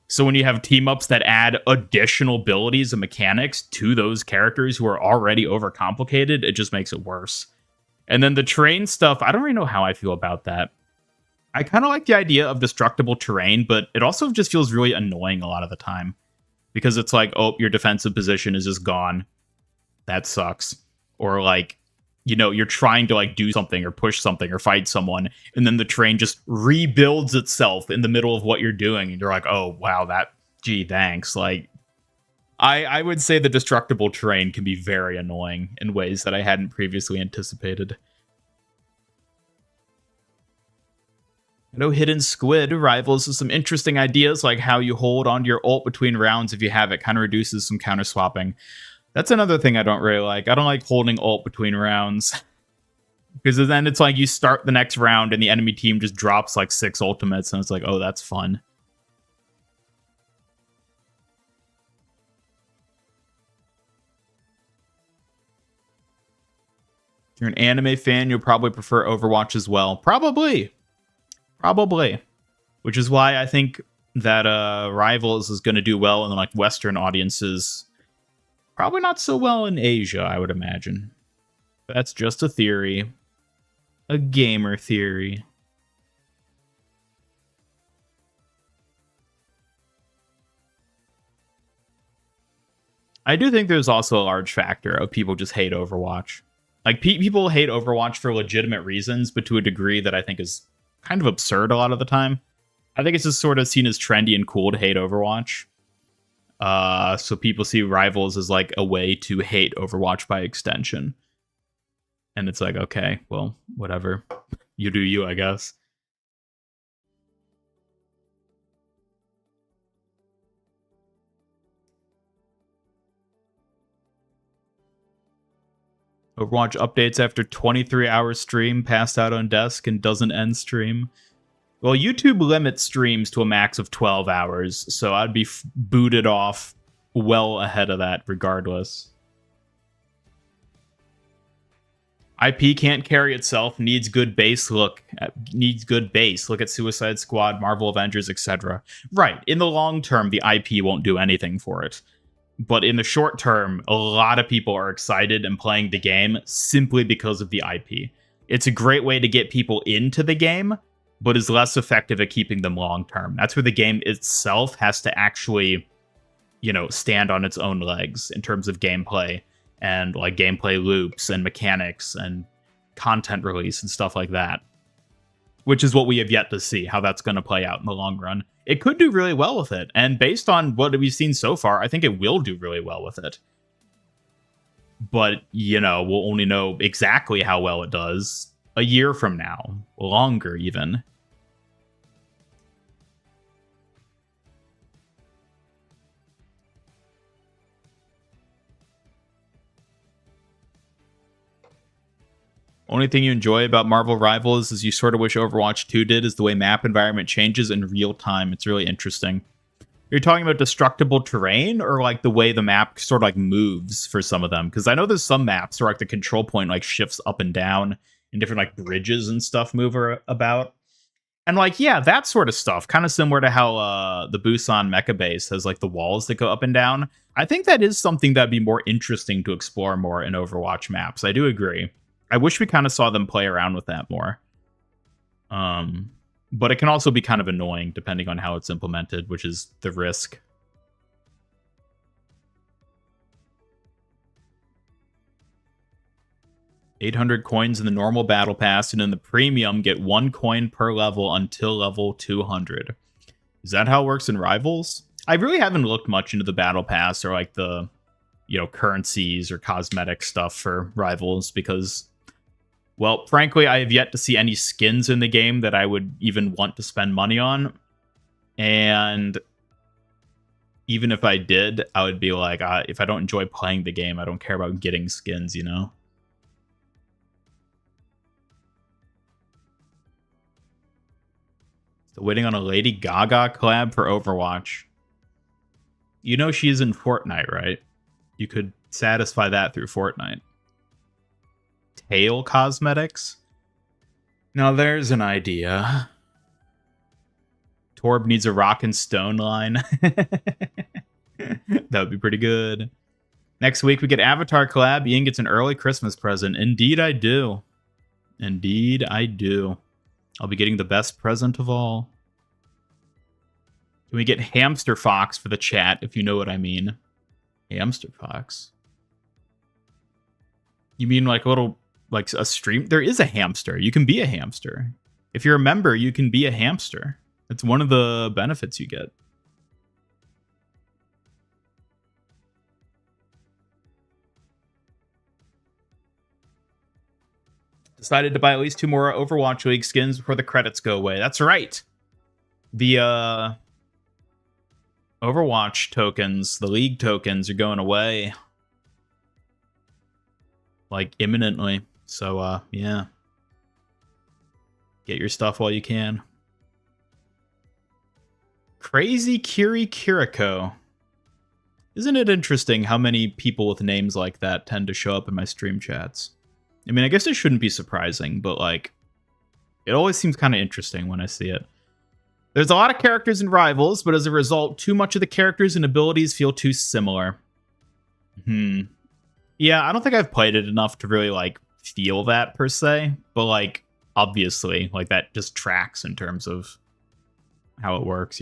So when you have team ups that add additional abilities and mechanics to those characters who are already overcomplicated, it just makes it worse. And then the terrain stuff, I don't really know how I feel about that. I kind of like the idea of destructible terrain, but it also just feels really annoying a lot of the time. Because it's like, oh, your defensive position is just gone. That sucks. Or like, you know, you're trying to like do something or push something or fight someone, and then the terrain just rebuilds itself in the middle of what you're doing. And you're like, oh, wow, gee, thanks. Like, I would say the destructible terrain can be very annoying in ways that I hadn't previously anticipated. I know Hidden Squid Rivals with some interesting ideas, like how you hold onto your ult between rounds if you have it, kind of reduces some counter swapping. That's another thing I don't really like. I don't like holding ult between rounds. Because then it's like you start the next round and the enemy team just drops like 6 ultimates, and it's like, oh, that's fun. If you're an anime fan, you'll probably prefer Overwatch as well. Probably. Which is why I think that Rivals is going to do well in like Western audiences. Probably not so well in Asia, I would imagine. That's just a theory. A gamer theory. I do think there's also a large factor of people just hate Overwatch. Like, people hate Overwatch for legitimate reasons, but to a degree that I think is kind of absurd a lot of the time. I think it's just sort of seen as trendy and cool to hate Overwatch. So people see Rivals as like a way to hate Overwatch by extension. And it's like, okay, well, whatever. You do you, I guess. Overwatch updates after 23-hour stream, passed out on desk, and doesn't end stream. Well, YouTube limits streams to a max of 12 hours, so I'd be booted off well ahead of that regardless. IP can't carry itself, needs good base. Look at Suicide Squad, Marvel Avengers, etc. Right, in the long term, the IP won't do anything for it. But in the short term, a lot of people are excited and playing the game simply because of the IP. It's a great way to get people into the game, but is less effective at keeping them long term. That's where the game itself has to actually, you know, stand on its own legs in terms of gameplay and like gameplay loops and mechanics and content release and stuff like that. Which is what we have yet to see, how that's going to play out in the long run. It could do really well with it, and based on what we've seen so far, I think it will do really well with it. But, you know, we'll only know exactly how well it does a year from now, longer even. Only thing you enjoy about Marvel Rivals is you sort of wish Overwatch 2 did is the way map environment changes in real time. It's really interesting. You're talking about destructible terrain or like the way the map sort of like moves for some of them? Because I know there's some maps where like the control point like shifts up and down and different like bridges and stuff move about. And like, yeah, that sort of stuff, kind of similar to how the Busan Mecha Base has like the walls that go up and down. I think that is something that'd be more interesting to explore more in Overwatch maps. I do agree. I wish we kind of saw them play around with that more. But it can also be kind of annoying depending on how it's implemented, which is the risk. $800 coins in the normal battle pass, and in the premium, get 1 coin per level until level 200. Is that how it works in Rivals? I really haven't looked much into the battle pass or like the, currencies or cosmetic stuff for Rivals because, well, frankly, I have yet to see any skins in the game that I would even want to spend money on. And even if I did, I would be like, if I don't enjoy playing the game, I don't care about getting skins, Still waiting on a Lady Gaga collab for Overwatch. You know she's in Fortnite, right? You could satisfy that through Fortnite. Tail cosmetics? Now there's an idea. Torb needs a rock and stone line. That would be pretty good. Next week we get Avatar collab. Ian gets an early Christmas present. Indeed I do. Indeed I do. I'll be getting the best present of all. Can we get Hamster Fox for the chat, if you know what I mean? Hamster Fox? You mean like a little, like a stream? There is a hamster. You can be a hamster. If you're a member, you can be a hamster. It's one of the benefits you get. Decided to buy at least 2 more Overwatch League skins before the credits go away. That's right. The Overwatch tokens, the League tokens are going away. Like, imminently. So, yeah. Get your stuff while you can. Crazy Kiri Kiriko. Isn't it interesting how many people with names like that tend to show up in my stream chats? I mean, I guess it shouldn't be surprising, but, like, it always seems kind of interesting when I see it. There's a lot of characters in Rivals, but as a result, too much of the characters and abilities feel too similar. Yeah, I don't think I've played it enough to really, like, feel that, per se. But, like, obviously, like, that just tracks in terms of how it works,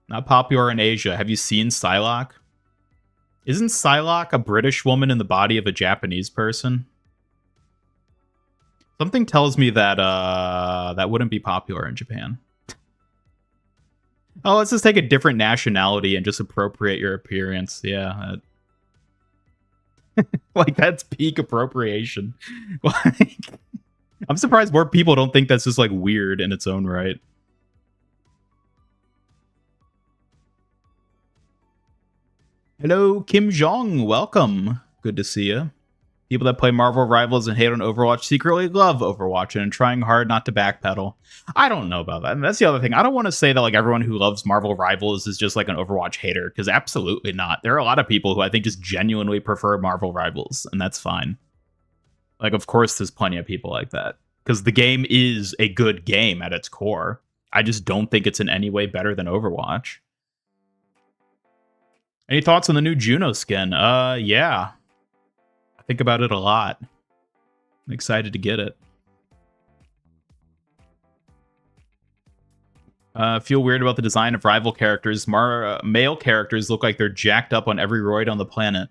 Not popular in Asia. Have you seen Psylocke? Isn't Psylocke a British woman in the body of a Japanese person? Something tells me that that wouldn't be popular in Japan. Oh, let's just take a different nationality and just appropriate your appearance. Yeah. Like, that's peak appropriation. Like, I'm surprised more people don't think that's just, like, weird in its own right. Hello, Kim Jong. Welcome. Good to see you. People that play Marvel Rivals and hate on Overwatch secretly love Overwatch and are trying hard not to backpedal. I don't know about that. And that's the other thing. I don't want to say that like everyone who loves Marvel Rivals is just like an Overwatch hater, because absolutely not. There are a lot of people who I think just genuinely prefer Marvel Rivals, and that's fine. Like, of course, there's plenty of people like that, because the game is a good game at its core. I just don't think it's in any way better than Overwatch. Any thoughts on the new Juno skin? Yeah. I think about it a lot. I'm excited to get it. Feel weird about the design of rival characters. Male characters look like they're jacked up on every roid on the planet.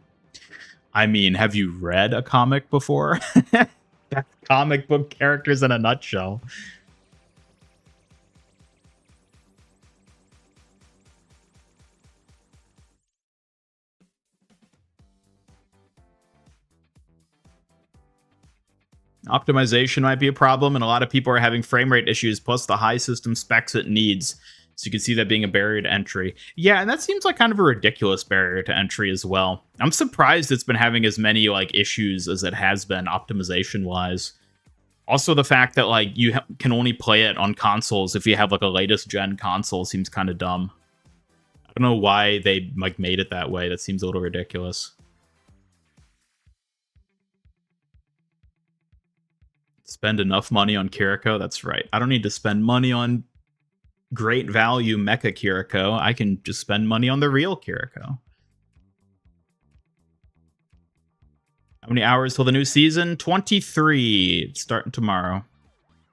I mean, have you read a comic before? That's comic book characters in a nutshell. Optimization might be a problem, and a lot of people are having frame rate issues, plus the high system specs it needs. So you can see that being a barrier to entry. Yeah, and that seems like kind of a ridiculous barrier to entry as well. I'm surprised it's been having as many like issues as it has been optimization-wise. Also, the fact that like you can only play it on consoles if you have like a latest gen console seems kind of dumb. I don't know why they like made it that way. That seems a little ridiculous. Spend enough money on Kiriko? That's right. I don't need to spend money on great value mecha Kiriko. I can just spend money on the real Kiriko. How many hours till the new season? 23. It's starting tomorrow.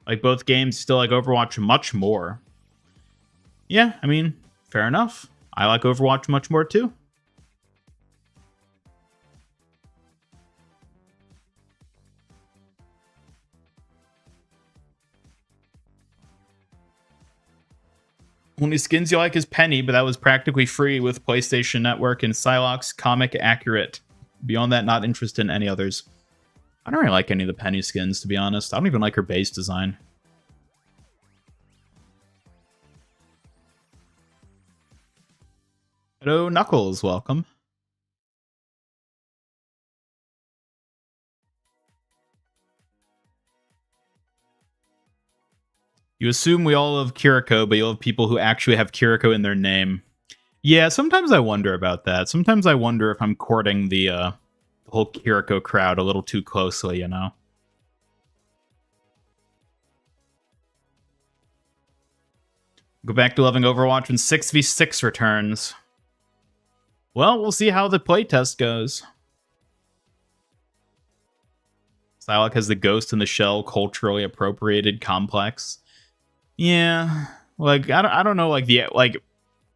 Like both games, still like Overwatch much more. Yeah, I mean, fair enough. I like Overwatch much more too. Only skins you like is Penny, but that was practically free with PlayStation Network and Psylocke's Comic Accurate. Beyond that, not interested in any others. I don't really like any of the Penny skins, to be honest. I don't even like her base design. Hello, Knuckles. Welcome. You assume we all love Kiriko, but you'll have people who actually have Kiriko in their name. Yeah, sometimes I wonder about that. Sometimes I wonder if I'm courting the whole Kiriko crowd a little too closely, you know? Go back to loving Overwatch when 6v6 returns. Well, we'll see how the playtest goes. Psylocke has the Ghost in the Shell culturally appropriated complex. Yeah, like I don't know, like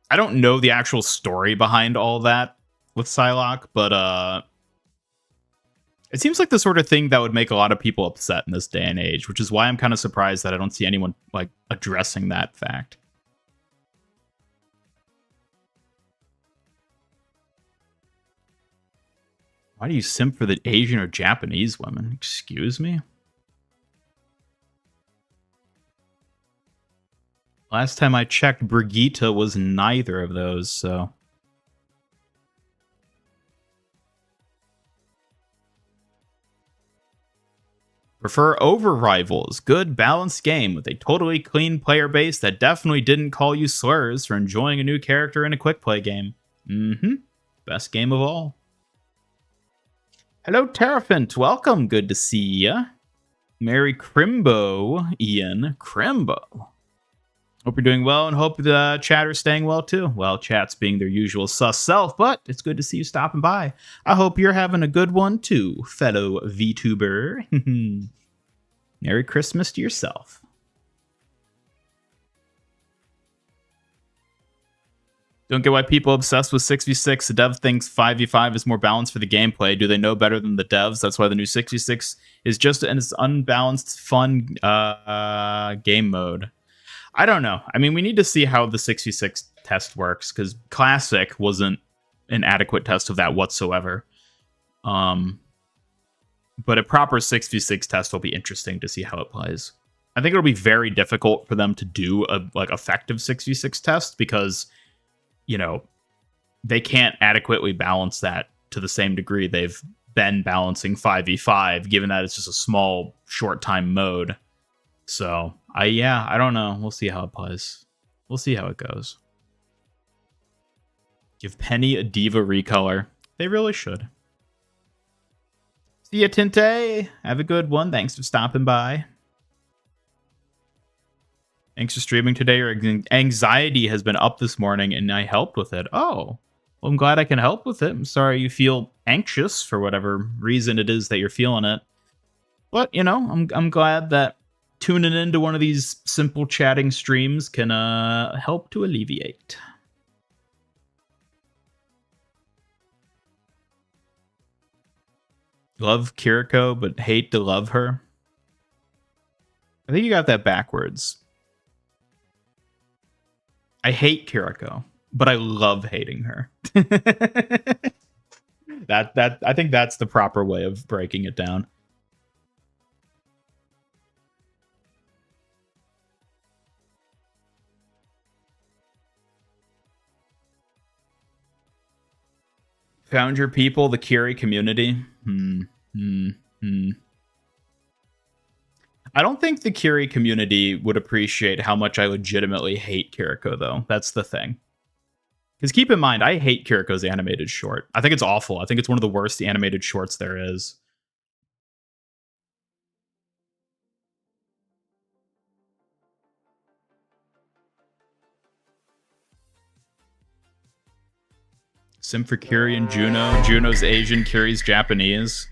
I don't know the actual story behind all that with Psylocke, but it seems like the sort of thing that would make a lot of people upset in this day and age, which is why I'm kind of surprised that I don't see anyone like addressing that fact. Why do you simp for the Asian or Japanese women? Excuse me? Last time I checked, Brigitte was neither of those, so... Prefer Over Rivals. Good, balanced game with a totally clean player base that definitely didn't call you slurs for enjoying a new character in a quick play game. Best game of all. Hello, Terrafint. Welcome. Good to see ya. Merry Crimbo, Ian. Crimbo. Hope you're doing well and hope the chatter's staying well too. Well, chat's being their usual sus self, but it's good to see you stopping by. I hope you're having a good one too, fellow VTuber. Merry Christmas to yourself. Don't get why people obsessed with 6v6. The dev thinks 5v5 is more balanced for the gameplay. Do they know better than the devs? That's why the new 6v6 is just an unbalanced, fun game mode. I don't know. I mean, we need to see how the 6v6 test works, because Classic wasn't an adequate test of that whatsoever. But a proper 6v6 test will be interesting to see how it plays. I think it'll be very difficult for them to do a effective 6v6 test, because you know, they can't adequately balance that to the same degree they've been balancing 5v5, given that it's just a small, short-time mode. So, I don't know. We'll see how it plays. We'll see how it goes. Give Penny a diva recolor. They really should. See ya, Tinte. Have a good one. Thanks for stopping by. Thanks for streaming today. Your anxiety has been up this morning, and I helped with it. Oh, well, I'm glad I can help with it. I'm sorry you feel anxious for whatever reason it is that you're feeling it. But, you know, I'm glad that tuning into one of these simple chatting streams can help to alleviate. Love Kiriko, but hate to love her. I think you got that backwards. I hate Kiriko, but I love hating her. I think that's the proper way of breaking it down. Found your people, the Kiri community. I don't think the Kiri community would appreciate how much I legitimately hate Kiriko, though. That's the thing. Because keep in mind, I hate Kiriko's animated short. I think it's awful. I think it's one of the worst animated shorts there is. Sim for Kiri and Juno. Juno's Asian, Kiri's Japanese.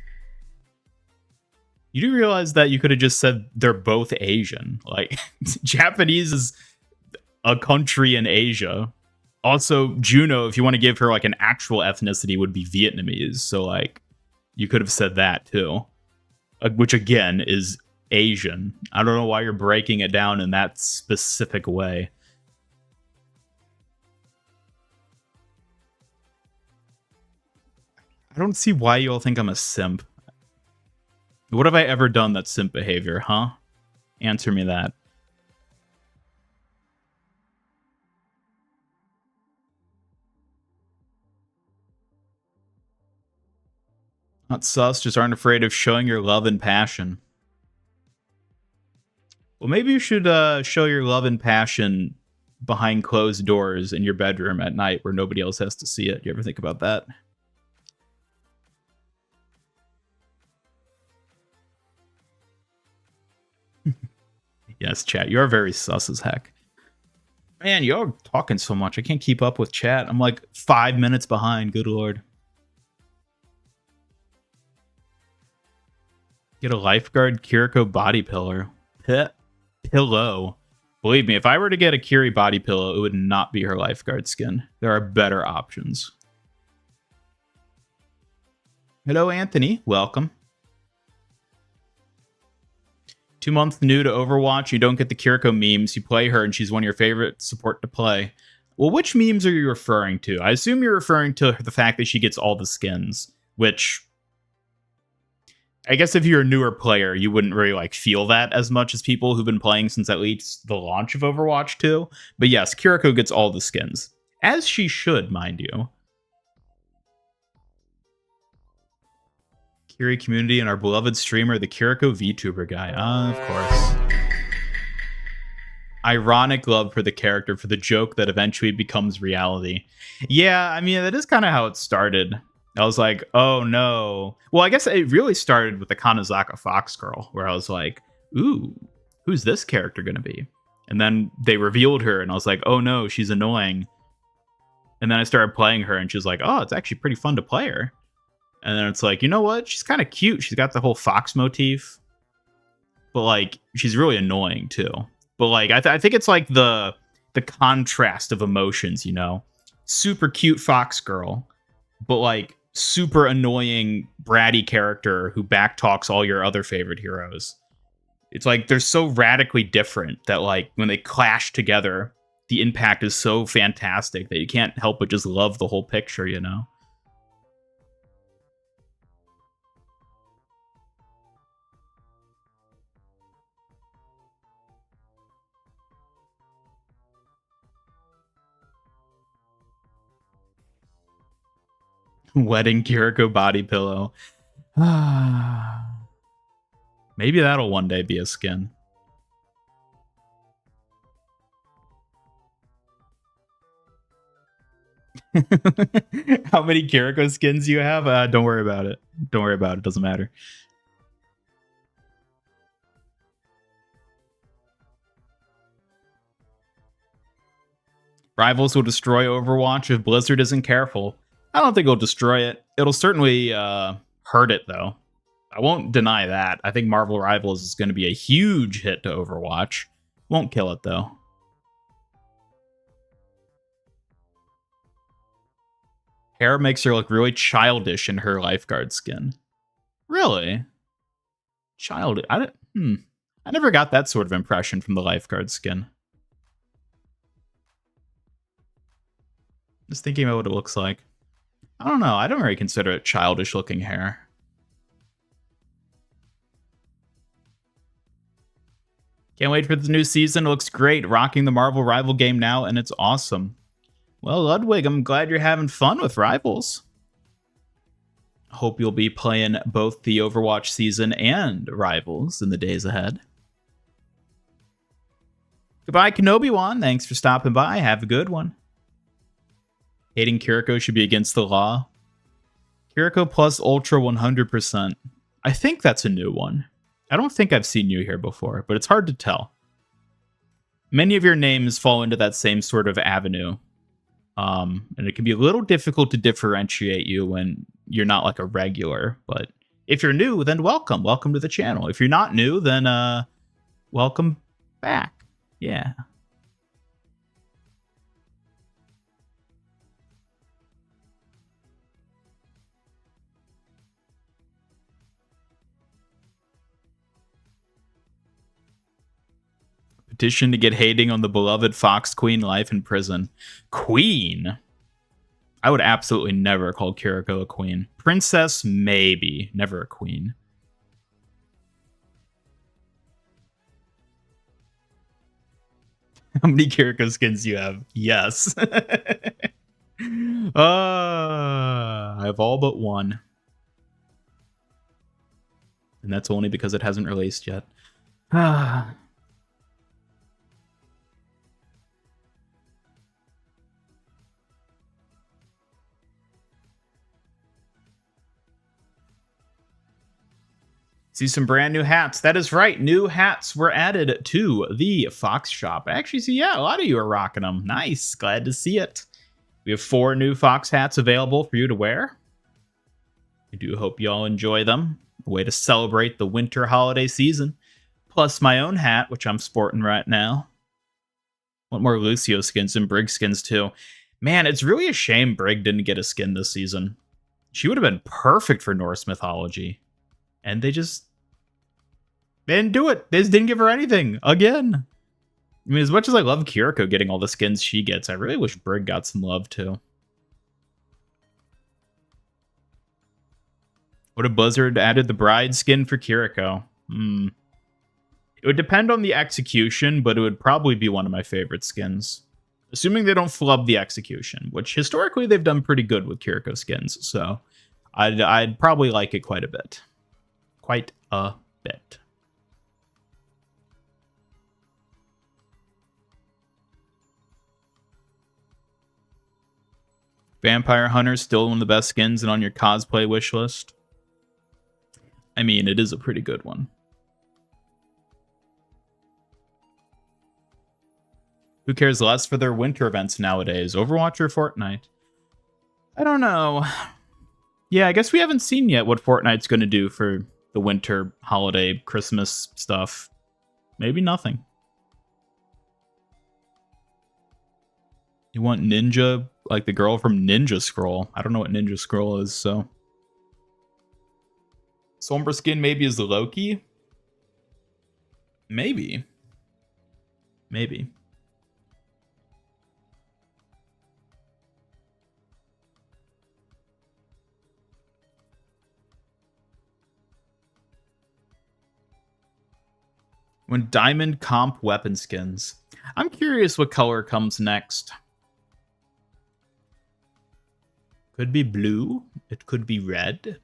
You do realize that you could have just said they're both Asian. Like, Japanese is a country in Asia. Also, Juno, if you want to give her like an actual ethnicity, would be Vietnamese. So, like, you could have said that too. Which, again, is Asian. I don't know why you're breaking it down in that specific way. I don't see why you all think I'm a simp. What have I ever done that's simp behavior, huh? Answer me that. Not sus, just aren't afraid of showing your love and passion. Well, maybe you should show your love and passion behind closed doors in your bedroom at night where nobody else has to see it. You ever think about that? Yes, chat. You're very sus as heck. Man, you're talking so much. I can't keep up with chat. I'm like 5 minutes behind. Good lord. Get a lifeguard Kiriko body pillow. Pillow. Believe me, if I were to get a Kiri body pillow, it would not be her lifeguard skin. There are better options. Hello, Anthony. Welcome. 2 months new to Overwatch. You don't get the Kiriko memes. You play her, and she's one of your favorite support to play. Well, which memes are you referring to? I assume you're referring to the fact that she gets all the skins, which I guess if you're a newer player, you wouldn't really like feel that as much as people who've been playing since at least the launch of Overwatch 2. But yes, Kiriko gets all the skins. As she should, mind you. Kiri community and our beloved streamer, the Kiriko VTuber guy. Of course. Ironic love for the character, for the joke that eventually becomes reality. Yeah, I mean, that is kind of how it started. I was like, oh no. Well, I guess it really started with the Kanazaka Fox girl, where I was like, ooh, who's this character going to be? And then they revealed her, and I was like, oh no, she's annoying. And then I started playing her, and she was like, oh, it's actually pretty fun to play her. And then it's like, you know what? She's kind of cute. She's got the whole fox motif. But, like, she's really annoying, too. But, like, I think it's, like, the contrast of emotions, you know? Super cute fox girl. But, like, super annoying, bratty character who backtalks all your other favorite heroes. It's, like, they're so radically different that, like, when they clash together, the impact is so fantastic that you can't help but just love the whole picture, you know? Wedding Kiriko body pillow. Maybe that'll one day be a skin. How many Kiriko skins do you have? Don't worry about it. Don't worry about it. Doesn't matter. Rivals will destroy Overwatch if Blizzard isn't careful. I don't think it'll destroy it. It'll certainly hurt it, though. I won't deny that. I think Marvel Rivals is going to be a huge hit to Overwatch. Won't kill it, though. Hair makes her look really childish in her lifeguard skin. Really? Childish? I never got that sort of impression from the lifeguard skin. Just thinking about what it looks like. I don't know. I don't really consider it childish looking hair. Can't wait for the new season. It looks great. Rocking the Marvel Rival game now, and it's awesome. Well, Ludwig, I'm glad you're having fun with Rivals. Hope you'll be playing both the Overwatch season and Rivals in the days ahead. Goodbye, Kenobi-wan. Thanks for stopping by. Have a good one. Hating Kiriko should be against the law. Kiriko plus Ultra 100%. I think that's a new one. I don't think I've seen you here before, but it's hard to tell. Many of your names fall into that same sort of avenue. And it can be a little difficult to differentiate you when you're not like a regular. But if you're new, then welcome. Welcome to the channel. If you're not new, then welcome back. Yeah. Petition to get hating on the beloved Fox Queen life in prison. Queen? I would absolutely never call Kiriko a queen. Princess, maybe. Never a queen. How many Kiriko skins do you have? Yes. I have all but one. And that's only because it hasn't released yet. See some brand new hats. That is right. New hats were added to the Fox shop. I actually see, yeah, a lot of you are rocking them. Nice. Glad to see it. We have 4 new Fox hats available for you to wear. I do hope you all enjoy them. A way to celebrate the winter holiday season. Plus my own hat, which I'm sporting right now. Want more Lucio skins and Brig skins too. Man, it's really a shame Brig didn't get a skin this season. She would have been perfect for Norse mythology. And they didn't do it. They just didn't give her anything. Again. I mean, as much as I love Kiriko getting all the skins she gets, I really wish Brig got some love, too. What if Blizzard added the bride skin for Kiriko? It would depend on the execution, but it would probably be one of my favorite skins. Assuming they don't flub the execution, which historically they've done pretty good with Kiriko skins, so I'd probably like it quite a bit. Quite a bit. Vampire Hunter still one of the best skins and on your cosplay wish list. I mean, it is a pretty good one. Who cares less for their winter events nowadays? Overwatch or Fortnite? I don't know. Yeah, I guess we haven't seen yet what Fortnite's going to do for the winter holiday Christmas stuff. Maybe nothing. You want Ninja, like the girl from Ninja Scroll. I don't know what Ninja Scroll is, so. Sombra skin maybe is the Loki? Maybe. Maybe. When Diamond comp weapon skins. I'm curious what color comes next. Could be blue. It could be red.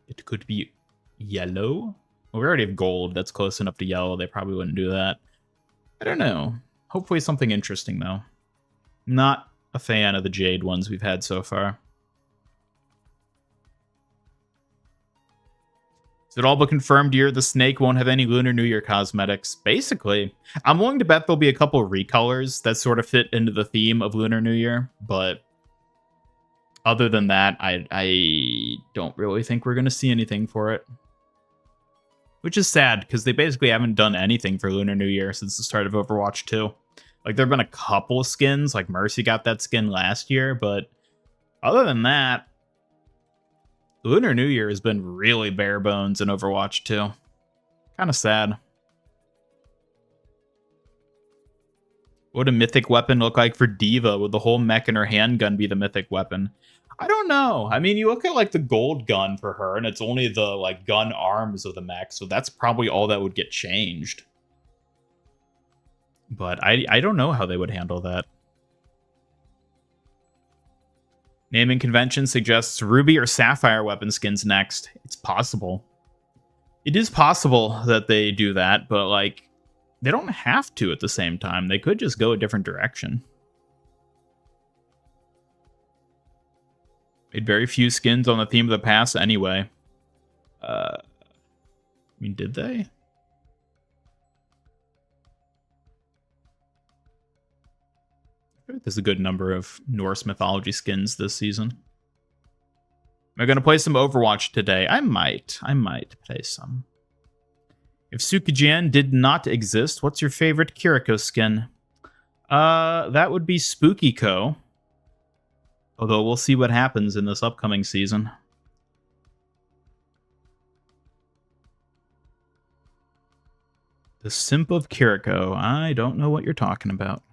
It could be yellow. Well, we already have gold. That's close enough to yellow. They probably wouldn't do that. I don't know. Hopefully something interesting, though. Not a fan of the jade ones we've had so far. Is it all but confirmed here the snake won't have any Lunar New Year cosmetics? Basically. I'm willing to bet there'll be a couple recolors that sort of fit into the theme of Lunar New Year, but other than that, I don't really think we're going to see anything for it. Which is sad, because they basically haven't done anything for Lunar New Year since the start of Overwatch 2. Like, there have been a couple skins, like Mercy got that skin last year, but other than that, Lunar New Year has been really bare bones in Overwatch 2. Kind of sad. What would a mythic weapon look like for D.Va? Would the whole mech and her handgun be the mythic weapon? I don't know. I mean, you look at like the gold gun for her, and it's only the like gun arms of the mech, so that's probably all that would get changed. But I don't know how they would handle that. Naming convention suggests ruby or sapphire weapon skins next. It's possible. It is possible that they do that, but like They don't have to at the same time. They could just go a different direction. Made very few skins on the theme of the past anyway. I mean, did they? I think there's a good number of Norse mythology skins this season. Am I going to play some Overwatch today? I might play some. If Sukujan did not exist, what's your favorite Kiriko skin? That would be Spooky-ko. Although we'll see what happens in this upcoming season. The Simp of Kiriko. I don't know what you're talking about.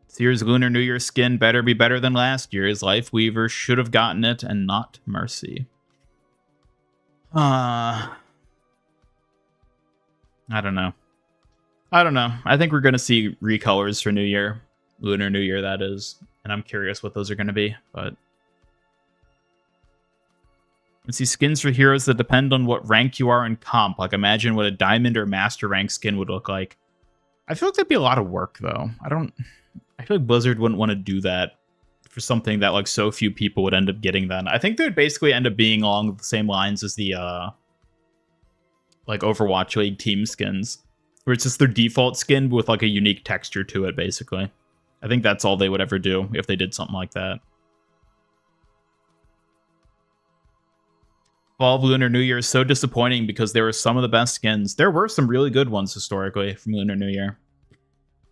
This year's Lunar New Year skin better be better than last year's. Life Weaver should have gotten it and not Mercy. I don't know. I think we're going to see recolors for New Year. Lunar New Year, that is. And I'm curious what those are going to be. But we see skins for heroes that depend on what rank you are in comp. Like, imagine what a diamond or master rank skin would look like. I feel like that'd be a lot of work, though. I feel like Blizzard wouldn't want to do that for something that, like, so few people would end up getting then. I think they would basically end up being along the same lines as the, like, Overwatch League team skins. Where it's just their default skin with, like, a unique texture to it, basically. I think that's all they would ever do if they did something like that. Fall of Lunar New Year is so disappointing because there were some of the best skins. There were some really good ones historically from Lunar New Year.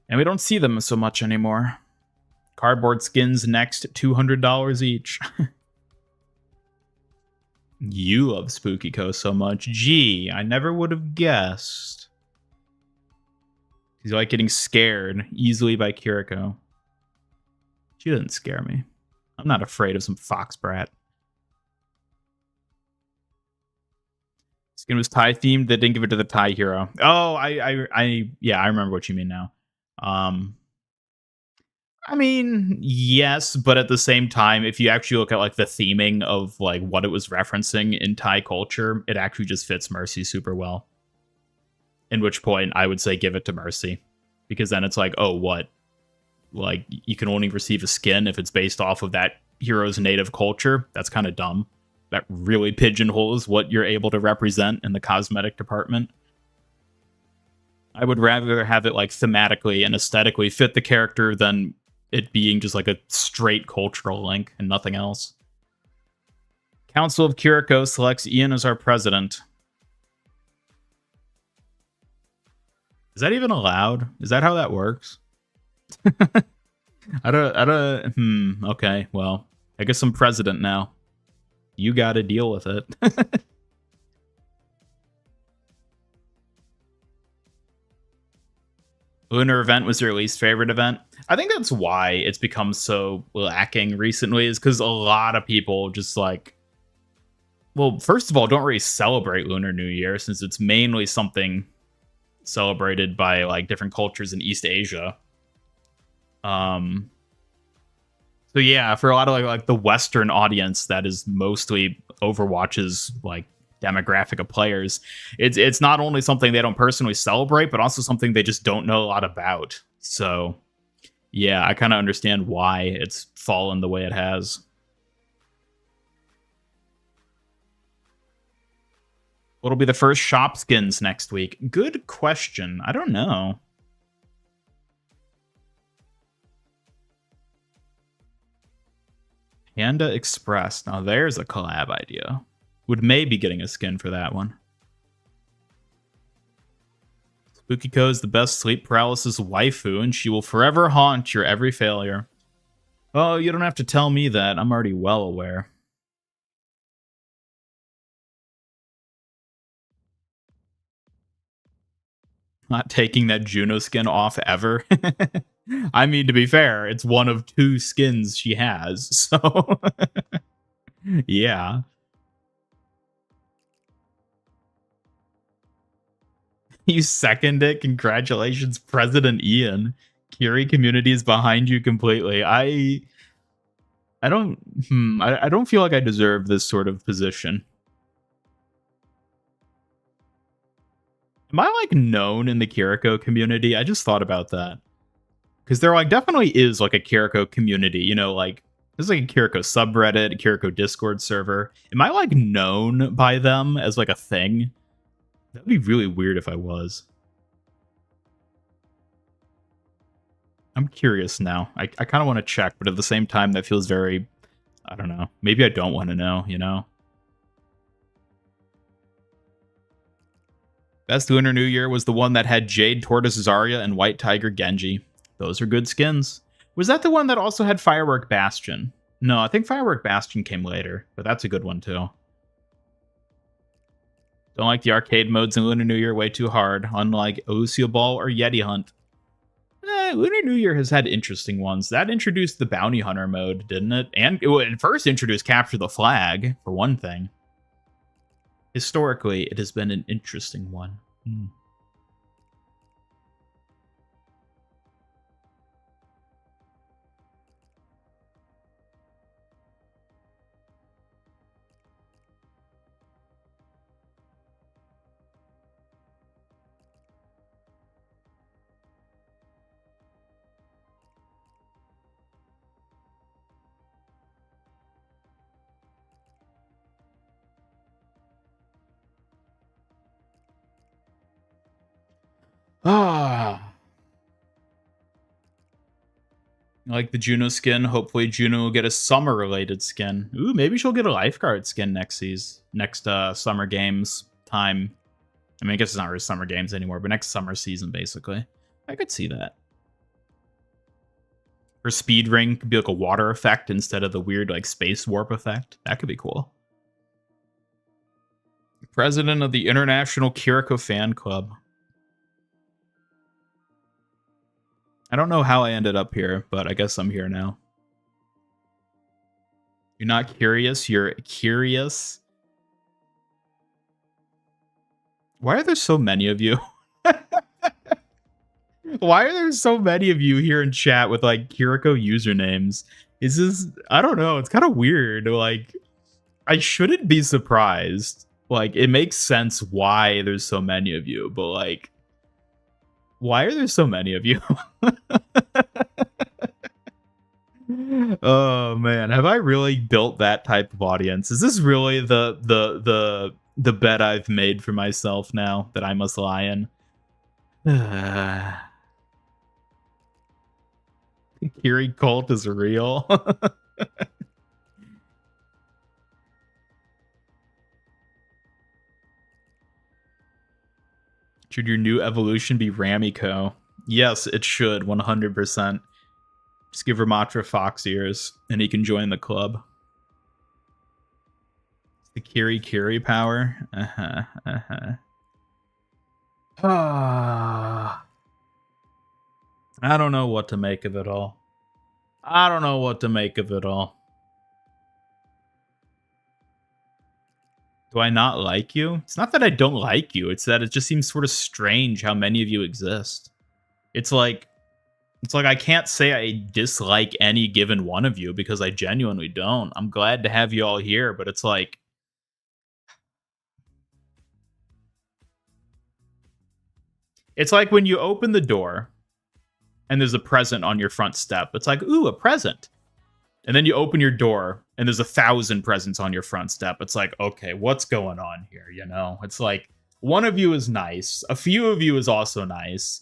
And we don't see them so much anymore. Cardboard skins next, $200 each. You love Spooky-ko so much. Gee, I never would have guessed. He's like getting scared easily by Kiriko. She doesn't scare me. I'm not afraid of some fox brat. Skin was Thai themed. They didn't give it to the Thai hero. Oh, yeah, I remember what you mean now. I mean, yes, but at the same time, if you actually look at like the theming of like what it was referencing in Thai culture, it actually just fits Mercy super well. In which point I would say give it to Mercy, because then it's like, oh, what? Like, you can only receive a skin if it's based off of that hero's native culture. That's kind of dumb. That really pigeonholes what you're able to represent in the cosmetic department. I would rather have it like thematically and aesthetically fit the character than it being just like a straight cultural link and nothing else. Council of Kiriko selects Ian as our president. Is that even allowed? Is that how that works? Okay, well, I guess I'm president now. You gotta deal with it. Lunar event was your least favorite event. I think that's why it's become so lacking recently, is because a lot of people just like, well, first of all, don't really celebrate Lunar New Year since it's mainly something celebrated by like different cultures in East Asia. So yeah, for a lot of like the Western audience that is mostly Overwatch's like demographic of players, it's not only something they don't personally celebrate, but also something they just don't know a lot about. So yeah, I kind of understand why it's fallen the way it has. What'll be the first shop skins next week? Good question. I don't know. Panda Express. Now there's a collab idea. Would maybe getting a skin for that one. Spooky-ko is the best sleep paralysis waifu, and she will forever haunt your every failure. Oh, you don't have to tell me that. I'm already well aware. Not taking that Juno skin off ever. I mean, to be fair, it's one of 2 skins she has, so yeah. You second it. Congratulations, President Ian. Kiri community is behind you completely. I don't. I don't feel like I deserve this sort of position. Am I like known in the Kiriko community? I just thought about that. Because there like definitely is like a Kiriko community, you know, like there's like a Kiriko subreddit, a Kiriko Discord server. Am I like known by them as like a thing? That'd be really weird if I was. I'm curious now. I kind of want to check, but at the same time, that feels very, I don't know. Maybe I don't want to know, you know? Best Lunar New Year was the one that had Jade Tortoise Zarya and White Tiger Genji. Those are good skins. Was that the one that also had Firework Bastion? No, I think Firework Bastion came later, but that's a good one too. Don't like the arcade modes in Lunar New Year, way too hard, unlike Lucio Ball or Yeti Hunt. Lunar New Year has had interesting ones. That introduced the Bounty Hunter mode, didn't it? And it first introduced Capture the Flag, for one thing. Historically, it has been an interesting one. I like the Juno skin. Hopefully Juno will get a summer-related skin. Ooh, maybe she'll get a lifeguard skin next summer games time. I mean, I guess it's not really summer games anymore, but next summer season, basically. I could see that. Her speed ring could be like a water effect instead of the weird like space warp effect. That could be cool. President of the International Kiriko Fan Club. I don't know how I ended up here, but I guess I'm here now. You're not curious, you're curious. Why are there so many of you? Why are there so many of you here in chat with like Kiriko usernames? Is this, I don't know, it's kind of weird. Like, I shouldn't be surprised. Like, it makes sense why there's so many of you, but like, why are there so many of you? Oh man, have I really built that type of audience? Is this really the bet I've made for myself now that I must lie in? Kiri cult is real. Should your new evolution be Ramiko? Yes, it should, 100%. Just give Ramatra fox ears, and he can join the club. The Kiri power. I don't know what to make of it all. I don't know what to make of it all. Do I not like you? It's not that I don't like you. It's that it just seems sort of strange how many of you exist. It's like I can't say I dislike any given one of you because I genuinely don't. I'm glad to have you all here, but it's like when you open the door and there's a present on your front step. It's like, ooh, a present. And then you open your door and there's 1,000 presents on your front step. It's like, okay, what's going on here? You know, it's like one of you is nice. A few of you is also nice.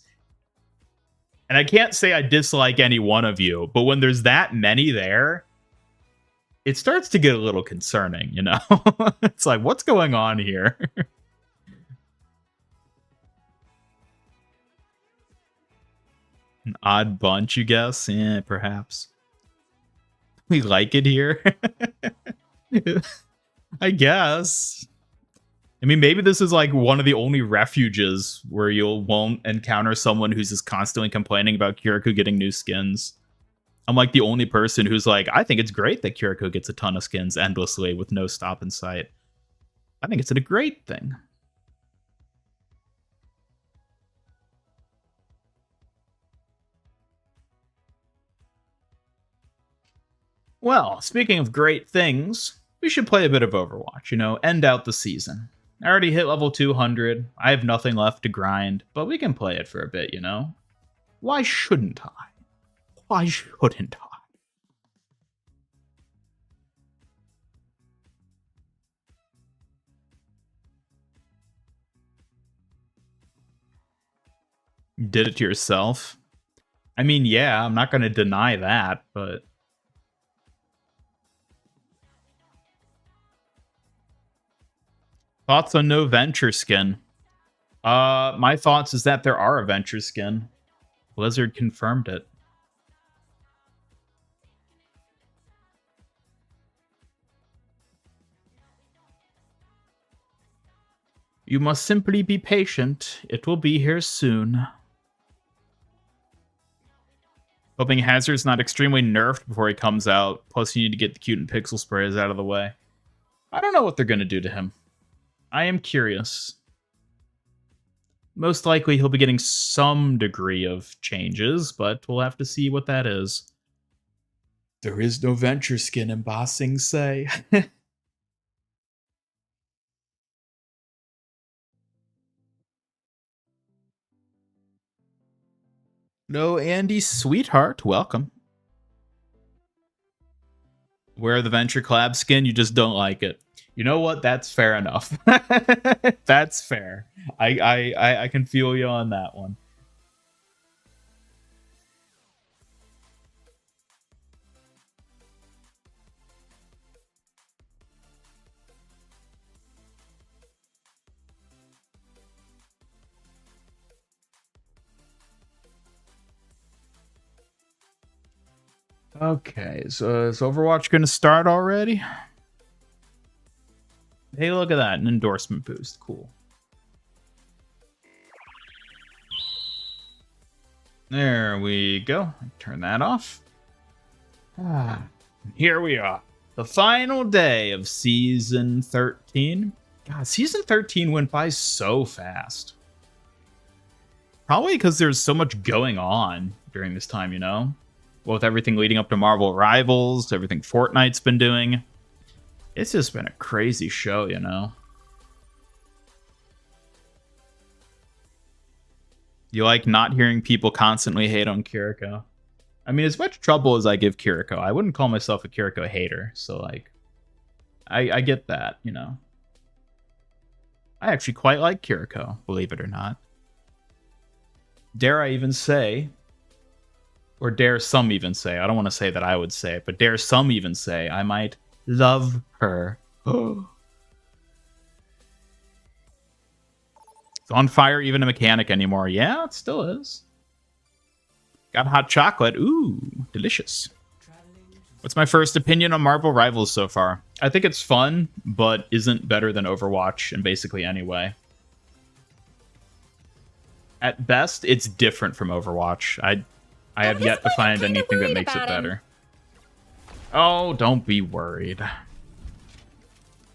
And I can't say I dislike any one of you, but when there's that many there, it starts to get a little concerning, you know? It's like, what's going on here? An odd bunch, you guess? Yeah, perhaps. We like it here. I guess. I mean, maybe this is like one of the only refuges where you won't encounter someone who's just constantly complaining about Kiriko getting new skins. I'm like the only person who's like, I think it's great that Kiriko gets a ton of skins endlessly with no stop in sight. I think it's a great thing. Well, speaking of great things, we should play a bit of Overwatch, end out the season. I already hit level 200. I have nothing left to grind, but we can play it for a bit, Why shouldn't I? Why shouldn't I? You did it to yourself? I mean, yeah, I'm not going to deny that, but... Thoughts on no Venture skin? My thoughts is that there are a Venture skin. Blizzard confirmed it. You must simply be patient. It will be here soon. Hoping Hazard's not extremely nerfed before he comes out. Plus, you need to get the cute and pixel sprays out of the way. I don't know what they're going to do to him. I am curious. Most likely he'll be getting some degree of changes, but we'll have to see what that is. There is no Venture skin in Ba Sing Se. No, Andy, sweetheart, welcome. Wear the Venture collab skin, you just don't like it. You know what? That's fair enough. That's fair. I can feel you on that one. Okay, so is Overwatch going to start already? Hey, look at that. An endorsement boost. Cool. There we go. Turn that off. Here we are. The final day of Season 13. God, Season 13 went by so fast. Probably because there's so much going on during this time, Well, with everything leading up to Marvel Rivals, everything Fortnite's been doing. It's just been a crazy show, You like not hearing people constantly hate on Kiriko. I mean, as much trouble as I give Kiriko, I wouldn't call myself a Kiriko hater. So, I get that, I actually quite like Kiriko, believe it or not. Dare I even say, or dare some even say, I don't want to say that I would say it, but dare some even say, I might love her. It's on fire, even a mechanic anymore. Yeah, it still is. Got hot chocolate. Ooh, delicious. What's my first opinion on Marvel Rivals so far? I think it's fun, but isn't better than Overwatch in basically any way. At best, it's different from Overwatch. I have yet to find anything that makes it better. Oh, don't be worried.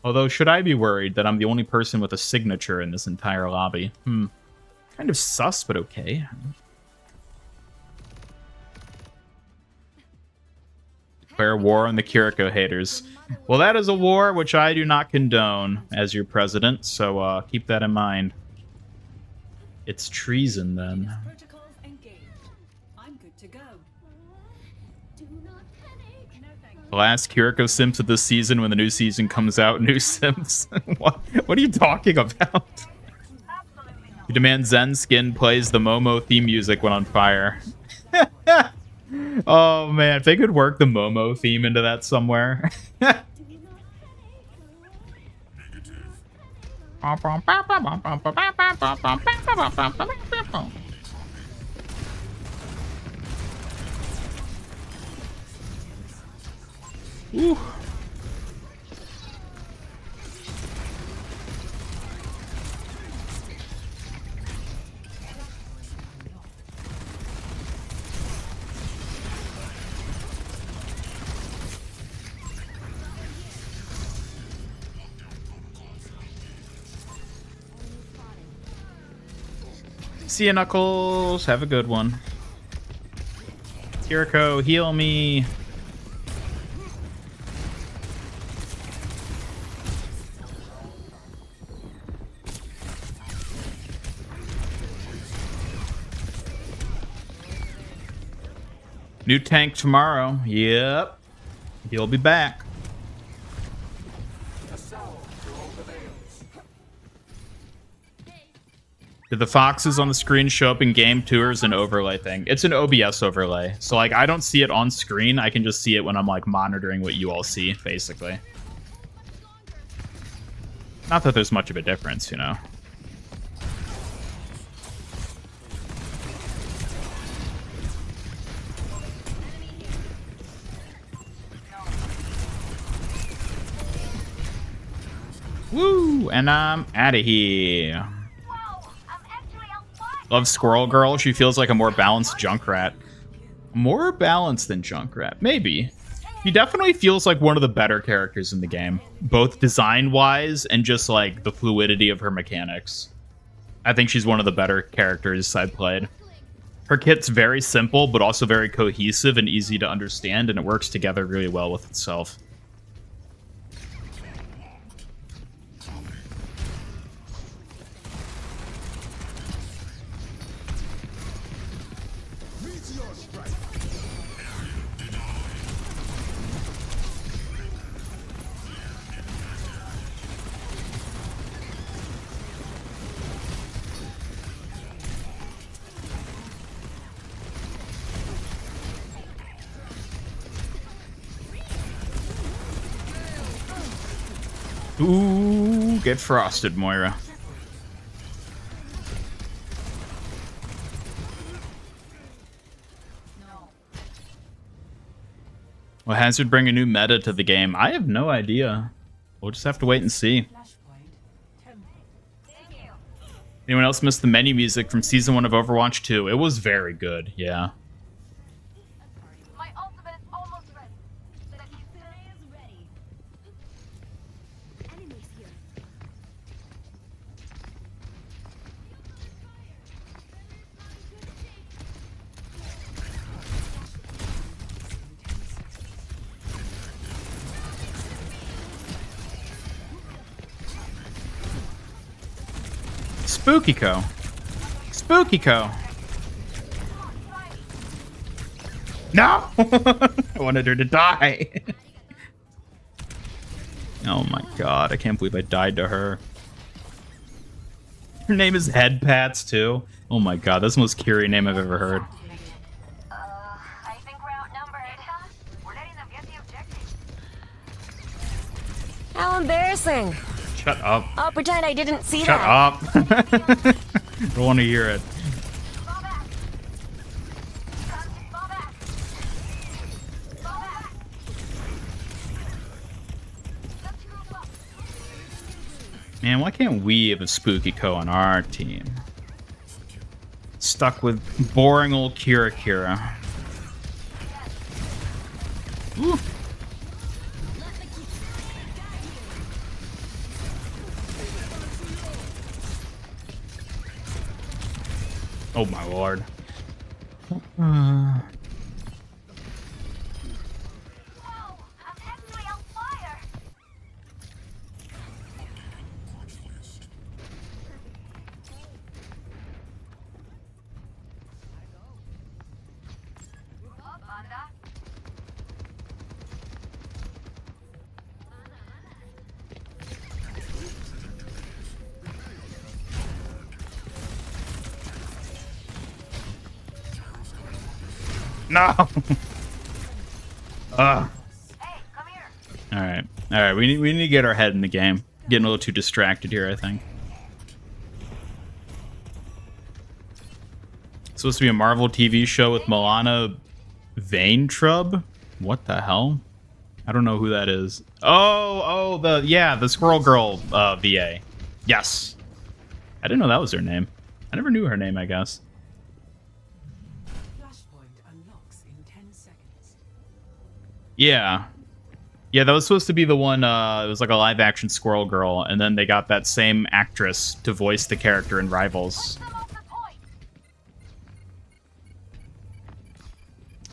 Although, should I be worried that I'm the only person with a signature in this entire lobby? Kind of sus, but okay. Declare war on the Kiriko haters. Well, that is a war which I do not condone as your president, so keep that in mind. It's treason, then. The last Kiriko Sims of this season when the new season comes out. New Sims? What are you talking about? You demand Zen skin plays the Momo theme music when on fire. Oh man, if they could work the Momo theme into that somewhere. Ooh. See ya, Knuckles. Have a good one. Kiriko, heal me. New tank tomorrow. Yep. He'll be back. Did the foxes on the screen show up in game tours and overlay thing? It's an OBS overlay. So like I don't see it on screen. I can just see it when I'm like monitoring what you all see, basically. Not that there's much of a difference, you know. Woo! And I'm out of here. Love Squirrel Girl. She feels like a more balanced Junkrat. More balanced than Junkrat. Maybe. She definitely feels like one of the better characters in the game. Both design-wise and just like the fluidity of her mechanics. I think she's one of the better characters I've played. Her kit's very simple, but also very cohesive and easy to understand, and it works together really well with itself. Ooh, get frosted, Moira. Will Hazard bring a new meta to the game? I have no idea. We'll just have to wait and see. Anyone else missed the menu music from Season 1 of Overwatch 2? It was very good, yeah. Spooky-co. Spooky-co. No! I wanted her to die. Oh my god, I can't believe I died to her. Her name is Head Pats, too. Oh my god, that's the most Curie name I've ever heard. I think we're outnumbered. We're letting them get the objective. How embarrassing. Shut up. I'll pretend I didn't see Shut that. up. Don't want to hear it. Man, why can't we have a Spooky Co on our team? Stuck with boring old Kira Kira. Ooh. Oh my lord. No. Ugh. Hey, come here. All right. We need to get our head in the game. Getting a little too distracted here, I think. It's supposed to be a Marvel TV show with Milana Vaintrub. What the hell? I don't know who that is. Oh, the Squirrel Girl VA. Yes. I didn't know that was her name. I never knew her name, I guess. Yeah. Yeah, that was supposed to be the one, it was like a live-action Squirrel Girl, and then they got that same actress to voice the character in Rivals.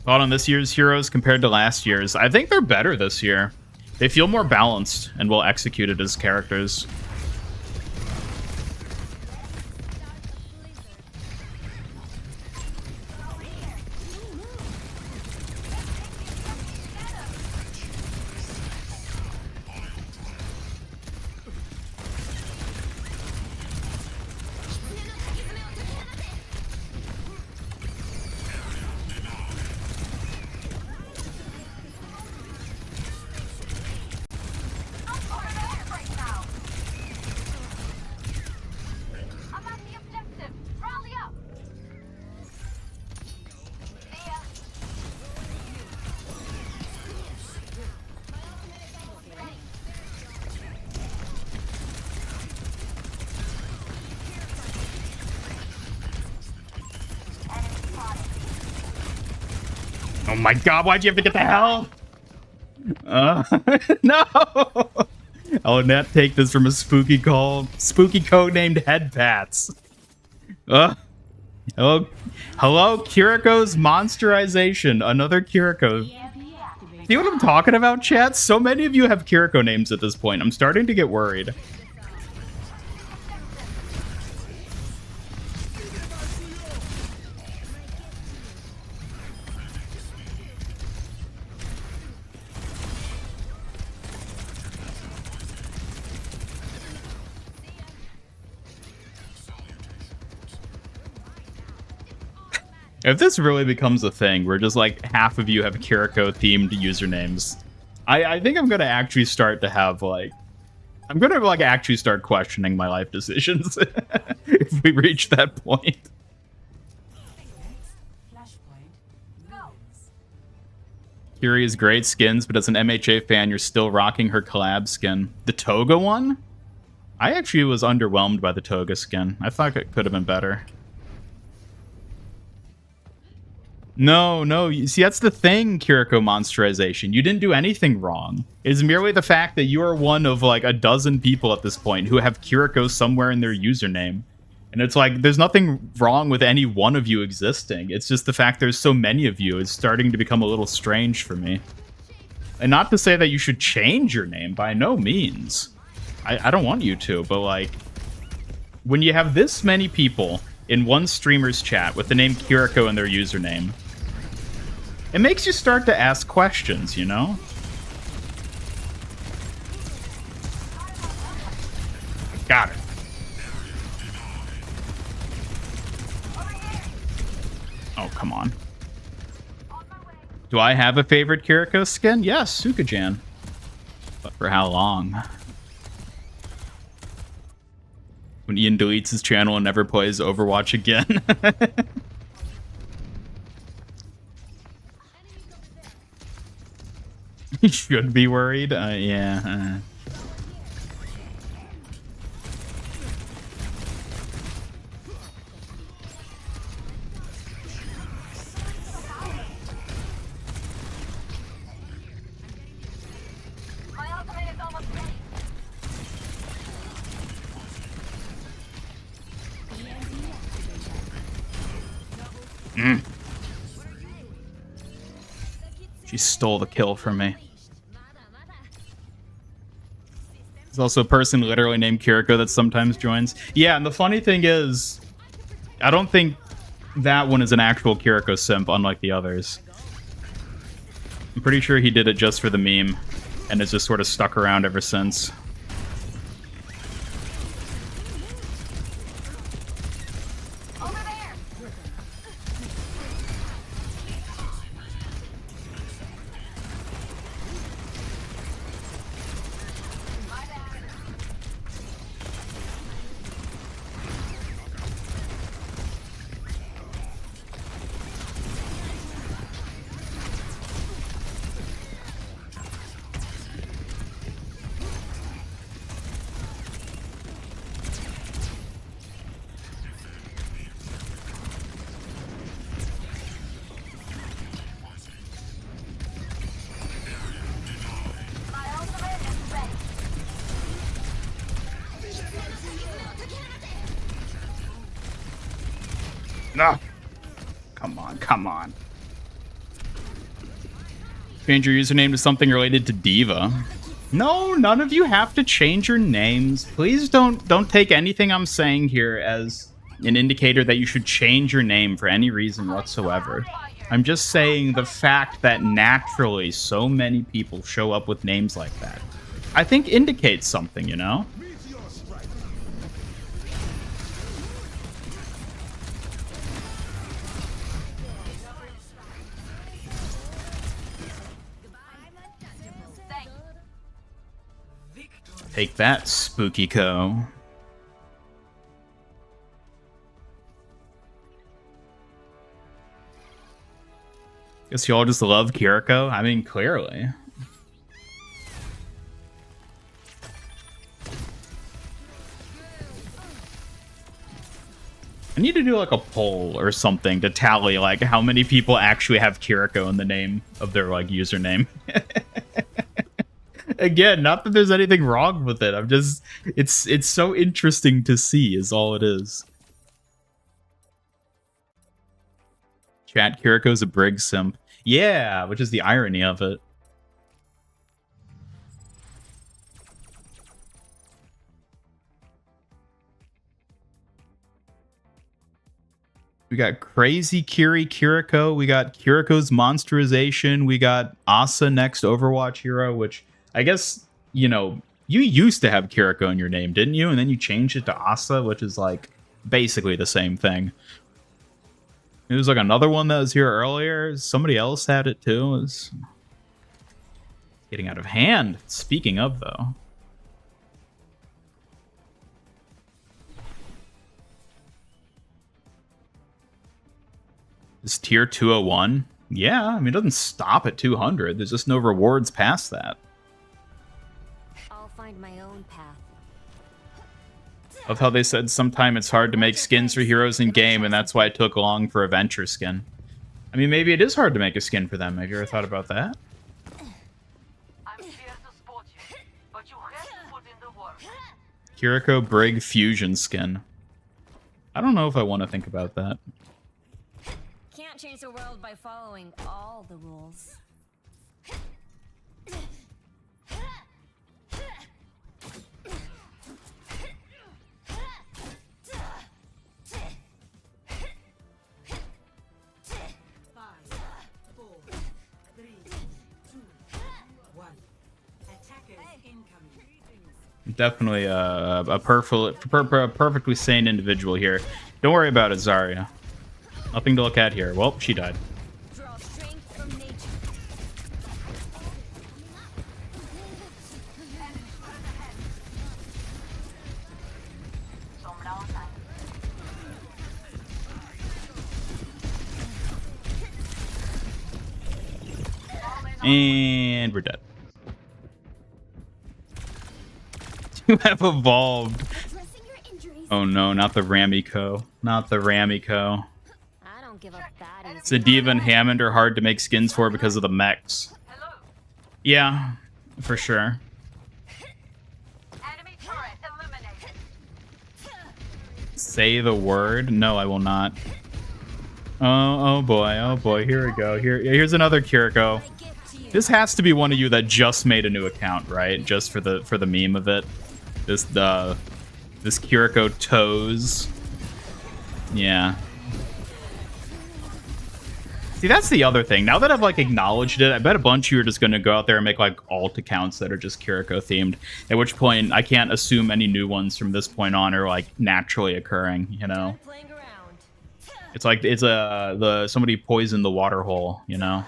Thought on this year's heroes compared to last year's? I think they're better this year. They feel more balanced and well executed as characters. Oh my god, why'd you have to get the hell? No! I'll not take this from a spooky code named Headpats. Hello, Kiriko's monsterization. Another Kiriko. See what I'm talking about, chat? So many of you have Kiriko names at this point. I'm starting to get worried. If this really becomes a thing where just like half of you have Kiriko themed usernames, I think I'm gonna actually start to have like actually start questioning my life decisions if we reach that point. Kiri is great skins, but as an MHA fan, you're still rocking her collab skin. The Toga one? I actually was underwhelmed by the Toga skin. I thought it could have been better. No, you see, that's the thing, Kiriko monsterization. You didn't do anything wrong. It is merely the fact that you are one of like a dozen people at this point who have Kiriko somewhere in their username. And it's like, there's nothing wrong with any one of you existing. It's just the fact there's so many of you is starting to become a little strange for me. And not to say that you should change your name, by no means. I don't want you to, but like, when you have this many people in one streamer's chat with the name Kiriko in their username, it makes you start to ask questions, you know? Got it. Oh, come on. Do I have a favorite Kiriko skin? Yes, Sukajan. But for how long? When Ian deletes his channel and never plays Overwatch again. You should be worried. Yeah. My ultimate is almost ready. She stole the kill from me. There's also a person literally named Kiriko that sometimes joins. Yeah, and the funny thing is, I don't think that one is an actual Kiriko simp, unlike the others. I'm pretty sure he did it just for the meme, and it's just sort of stuck around ever since. Over there. My bad. My ultimate is ready. No. Come on. Change your username to something related to Diva. No, none of you have to change your names. Please don't take anything I'm saying here as an indicator that you should change your name for any reason whatsoever. I'm just saying the fact that naturally so many people show up with names like that, I think indicates something, you know? Take that, Spooky Co. Guess you all just love Kiriko? I mean, clearly. I need to do like a poll or something to tally like how many people actually have Kiriko in the name of their like username. Again, not that there's anything wrong with it. I'm just it's so interesting to see is all it is. Chat, Kiriko's a Brig simp. Yeah, which is the irony of it. We got Crazy Kiriko. We got Kiriko's Monsterization. We got Asa next Overwatch hero, which I guess, you know, you used to have Kiriko in your name, didn't you? And then you changed it to Asa, which is like basically the same thing. It was like another one that was here earlier. Somebody else had it too. It was getting out of hand. Speaking of, though. Is tier 201? Yeah, I mean, it doesn't stop at 200. There's just no rewards past that. I'll find my own path. Of how they said sometime it's hard to make skins for heroes in game, and that's why it took long for a venture skin. I mean, maybe it is hard to make a skin for them. Have you ever thought about that? I'm here to support you, but you have to put in the work. Kiriko Brig Fusion skin. I don't know if I want to think about that. Can't change the world by following all the rules. Definitely a perfectly sane individual here. Don't worry about it, Zarya. Nothing to look at here. Well, she died. Draw strength from nature. And we're dead. You have evolved. Oh no, not the Ramiko. Not the Ramiko. I don't give up that easy. Zediva and Hammond are hard to make skins for because of the mechs. Yeah, for sure. Enemy turret eliminated. Say the word? No, I will not. Oh boy, here we go. Here's another Kiriko. This has to be one of you that just made a new account, right? Just for the meme of it. This Kiriko toes. Yeah. See, that's the other thing. Now that I've like acknowledged it, I bet a bunch of you are just gonna go out there and make like alt accounts that are just Kiriko themed. At which point, I can't assume any new ones from this point on are like naturally occurring. You know, it's like it's somebody poisoned the water hole. You know.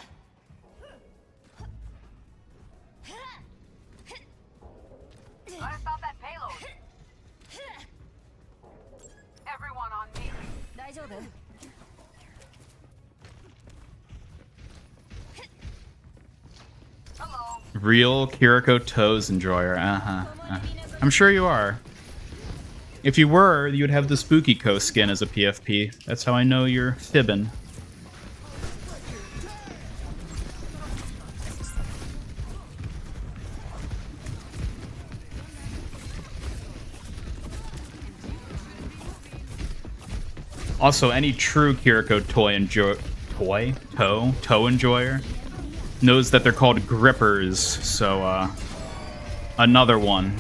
Real Kiriko toes enjoyer. I'm sure you are. If you were, you'd have the Spooky Co skin as a PFP. That's how I know you're fibbing. Also, any true Kiriko toe enjoyer knows that they're called grippers, so another one.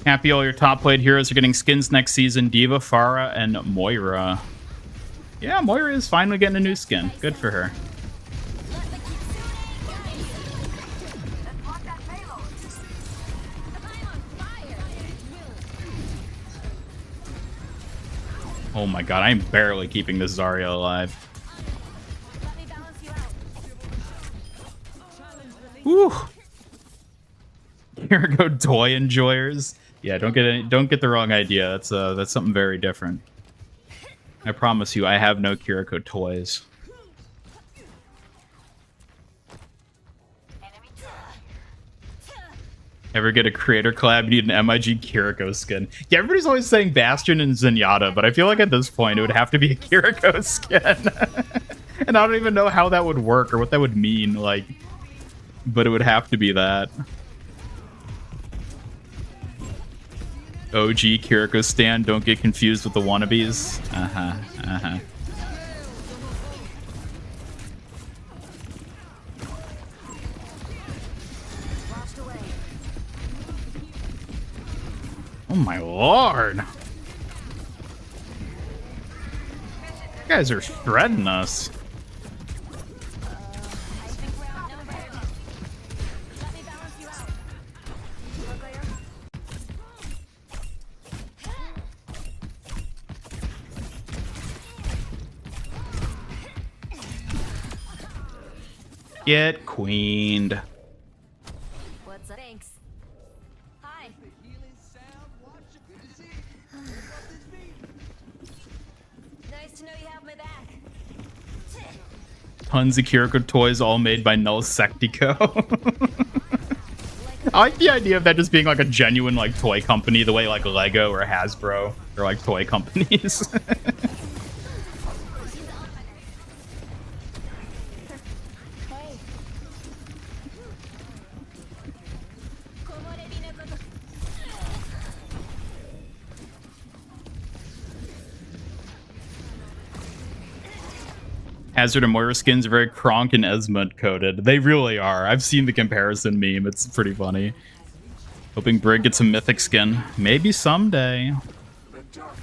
Happy all your top played heroes are getting skins next season. Diva, Pharah, and Moira. Yeah, Moira is finally getting a new skin. Good for her. Let's block that payload. I'm on fire. Oh my god, I'm barely keeping this Zarya alive. Let me balance you out. Woo! Here go toy enjoyers. Yeah, don't get the wrong idea. That's something very different. I promise you, I have no Kiriko toys. Enemy turret. Ever get a creator collab? You need an MIG Kiriko skin. Yeah, everybody's always saying Bastion and Zenyatta, but I feel like at this point it would have to be a Kiriko skin. And I don't even know how that would work or what that would mean, like, but it would have to be that. OG Kiriko stand, don't get confused with the wannabes. Washed away. Oh my lord. You guys are shredding us. I think we're outnumbered. Let me balance you out. Look later. Get queened. What's up? Thanks. Hi. Nice to know you have my back. Tons of Kiriko toys all made by Null Sectico. I like the idea of that just being like a genuine like toy company, the way like Lego or Hasbro are like toy companies. Hey. Hazard and Moira skins are very Kronk and Esmond coded. They really are. I've seen the comparison meme. It's pretty funny. Hoping Brig gets a mythic skin. Maybe someday. Enemy turret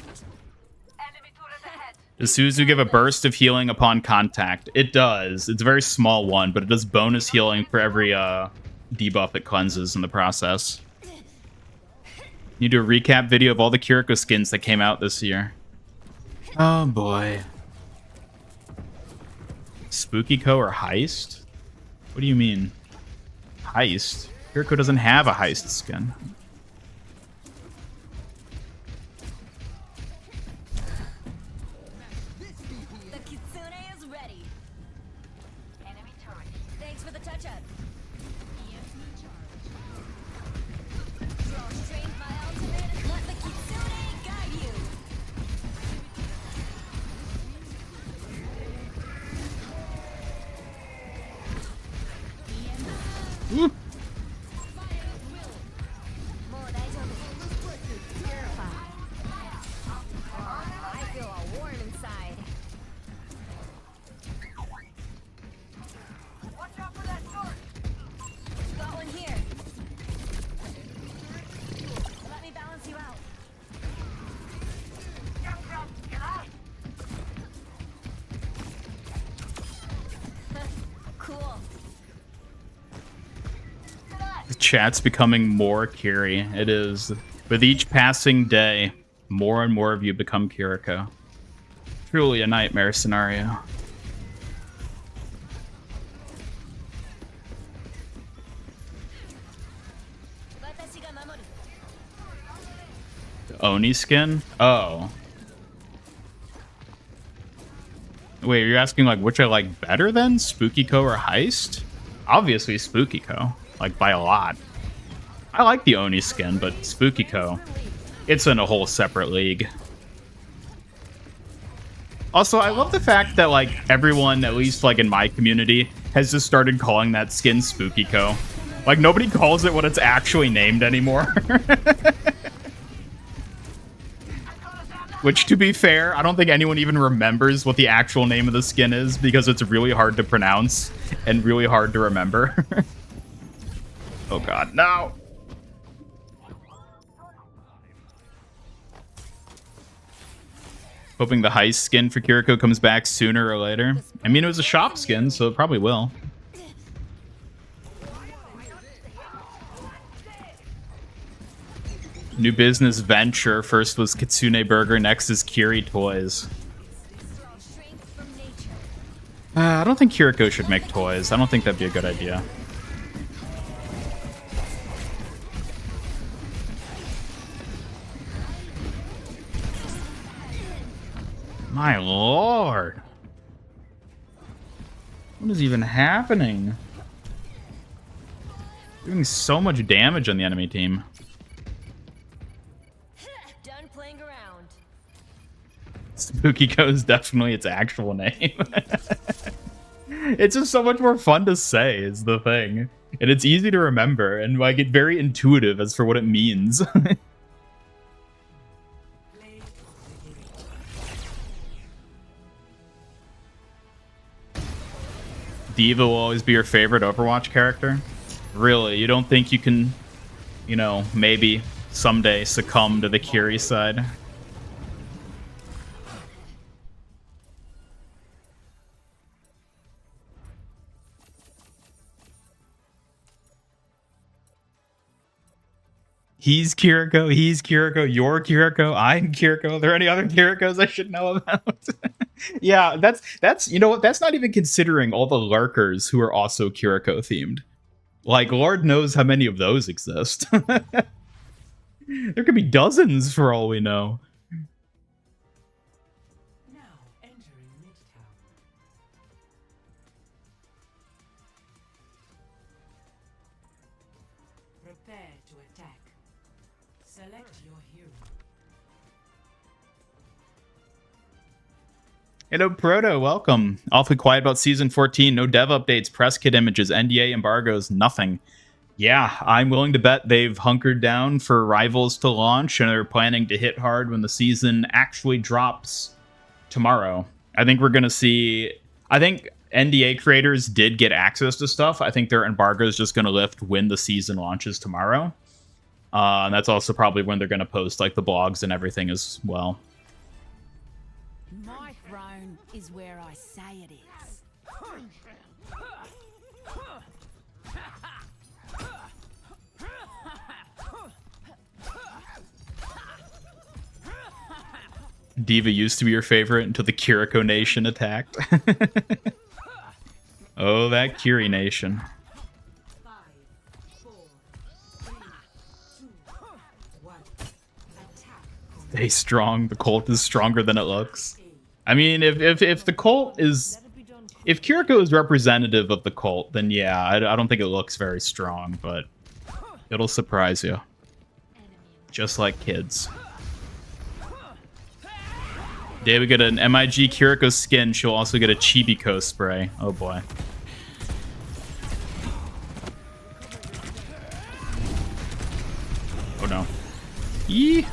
ahead. Does Suzu give a burst of healing upon contact? It does. It's a very small one, but it does bonus healing for every debuff it cleanses in the process. You do a recap video of all the Kiriko skins that came out this year. Oh boy. Spooky Co or Heist? What do you mean? Heist? Kiriko doesn't have a Heist skin. The Kitsune is ready. Enemy turret. Thanks for the touch-up. Draw straight my ultimate and let the Kitsune guide you. Woo. I feel all warm inside. Watch out for that sword. Got one here. Let me balance you out. Cool. The chat's becoming more Kiri. It is. With each passing day, more and more of you become Kiriko. Truly a nightmare scenario. The Oni skin? Oh. Wait, are you asking like which I like better than? Spooky Co or Heist? Obviously Spooky Co. Like by a lot. I like the Oni skin, but Spooky Co. It's in a whole separate league. Also, I love the fact that like everyone, at least like in my community, has just started calling that skin Spooky Co. Like nobody calls it what it's actually named anymore. Which, to be fair, I don't think anyone even remembers what the actual name of the skin is because it's really hard to pronounce and really hard to remember. Oh god, no! Hoping the heist skin for Kiriko comes back sooner or later. I mean, it was a shop skin, so it probably will. New business venture. First was Kitsune Burger, next is Kiri Toys. I don't think Kiriko should make toys. I don't think that'd be a good idea. My lord. What is even happening? Doing so much damage on the enemy team. Done playing around. Spookiko is definitely its actual name. It's just so much more fun to say is the thing. And it's easy to remember and like it's very intuitive as for what it means. D.Va will always be your favorite Overwatch character? Really? You don't think you can, you know, maybe someday succumb to the Kiri side? He's Kiriko, you're Kiriko, I'm Kiriko. Are there any other Kirikos I should know about? Yeah, that's you know what, that's not even considering all the lurkers who are also Kiriko themed. Like, Lord knows how many of those exist. There could be dozens for all we know. Now entering Midtown. Prepare to attack. Select your hero. Hello, Proto. Welcome. Awfully quiet about Season 14. No dev updates, press kit images, NDA embargoes, nothing. Yeah, I'm willing to bet they've hunkered down for Rivals to launch, and they're planning to hit hard when the season actually drops tomorrow. I think we're going to see... I think NDA creators did get access to stuff. I think their embargo is just going to lift when the season launches tomorrow. And that's also probably when they're going to post like the blogs and everything as well. My throne is where I say it is. D.Va used to be your favorite until the Kiriko Nation attacked. Oh, that Kiri Nation. 5, 4, 3, 2, 1. Attack. Stay strong. The cult is stronger than it looks. I mean, if the cult is... If Kiriko is representative of the cult, then yeah, I don't think it looks very strong, but it'll surprise you. Just like kids. Did we get an MIG Kiriko skin? She'll also get a Chibiko spray. Oh boy. Oh no. Yee.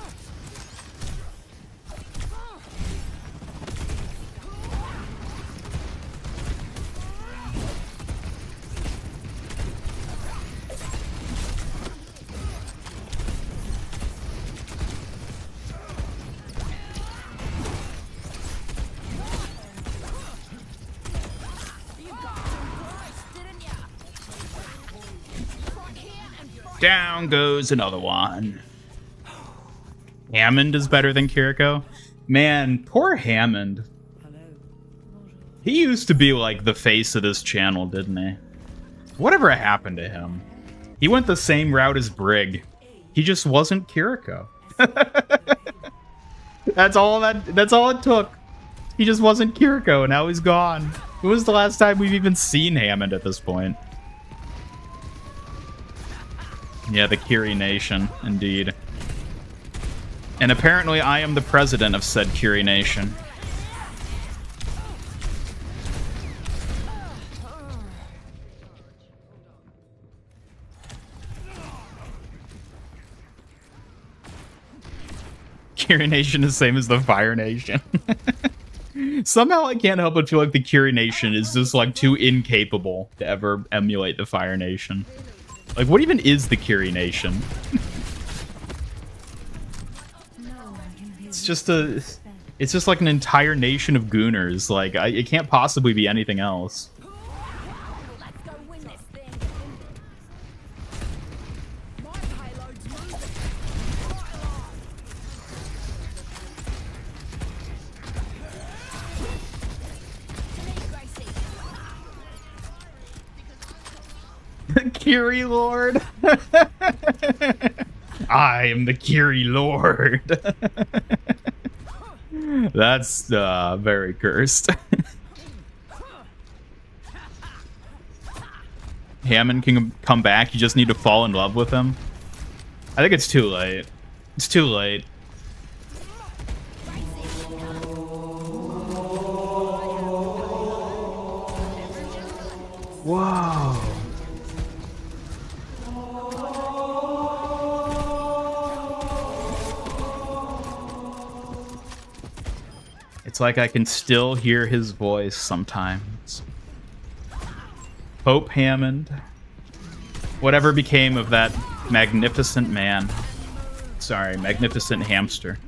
Down goes another one. Hammond is better than Kiriko. Man, poor Hammond. He used to be like the face of this channel, didn't he? Whatever happened to him? He went the same route as Brig. He just wasn't Kiriko. That's all it took. He just wasn't Kiriko, and now he's gone. When was the last time we've even seen Hammond at this point? Yeah, the Kiri Nation, indeed. And apparently I am the president of said Kiri Nation. Kiri Nation is the same as the Fire Nation. Somehow I can't help but feel like the Kiri Nation is just like too incapable to ever emulate the Fire Nation. Like, what even is the Kiri Nation? It's just a... It's just like an entire nation of gooners. Like, it can't possibly be anything else. Let's go win this thing. My payload's moving. The Kiri Lord. I am the Kiri Lord. That's very cursed. Hammond can come back. You just need to fall in love with him. I think it's too late. It's too late. Whoa. It's like I can still hear his voice sometimes. Pope Hammond. Whatever became of that magnificent man. Sorry, magnificent hamster.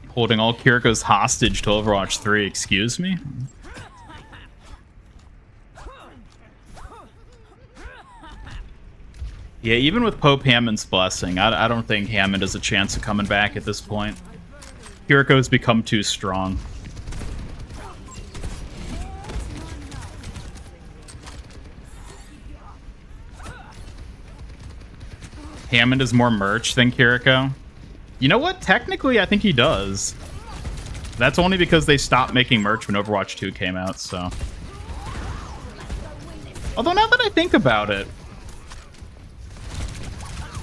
Holding all Kiriko's hostage to Overwatch 3, excuse me? Yeah, even with Pope Hammond's blessing, I don't think Hammond has a chance of coming back at this point. Kiriko's become too strong. Hammond is more merch than Kiriko. You know what? Technically, I think he does. That's only because they stopped making merch when Overwatch 2 came out, so. Although now that I think about it,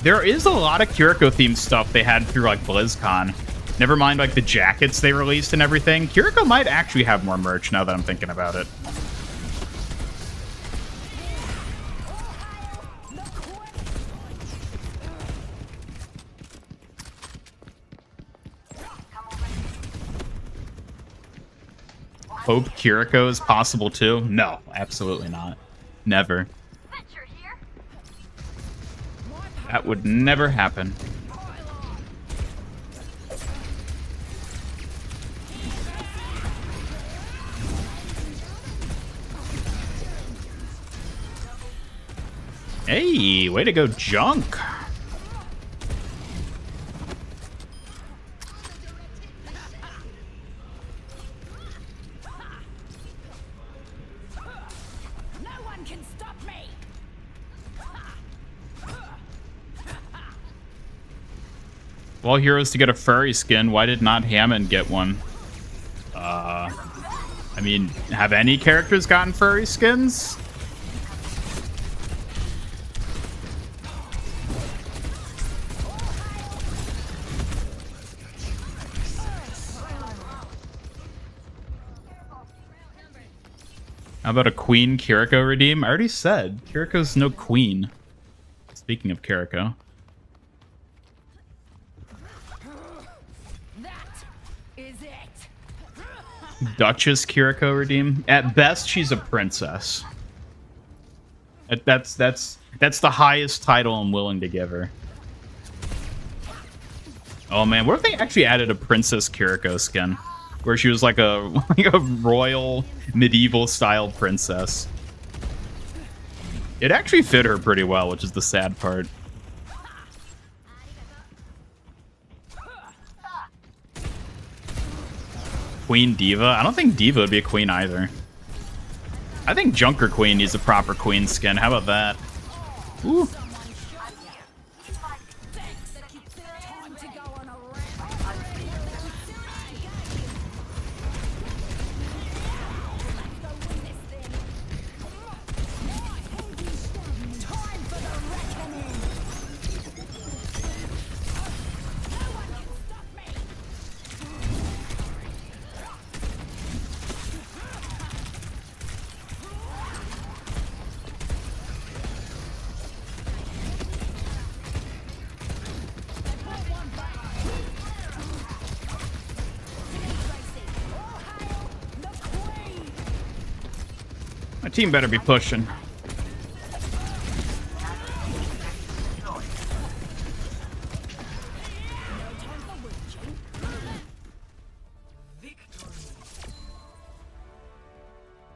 there is a lot of Kiriko-themed stuff they had through, like, BlizzCon. Never mind, like, the jackets they released and everything. Kiriko might actually have more merch now that I'm thinking about it. Hope Kiriko is possible too? No, absolutely not. Never. That would never happen. Hey, way to go, Junk. Well, heroes to get a furry skin. Why did not Hammond get one? I mean, have any characters gotten furry skins? How about a Queen Kiriko redeem? I already said Kiriko's no queen. Speaking of Kiriko. Duchess Kiriko redeem. At best, she's a princess. That's the highest title I'm willing to give her. Oh man, what if they actually added a Princess Kiriko skin, where she was like a royal medieval style princess? It actually fit her pretty well, which is the sad part. Queen Diva? I don't think Diva would be a queen either. I think Junker Queen needs a proper queen skin. How about that? Ooh. team better be pushing.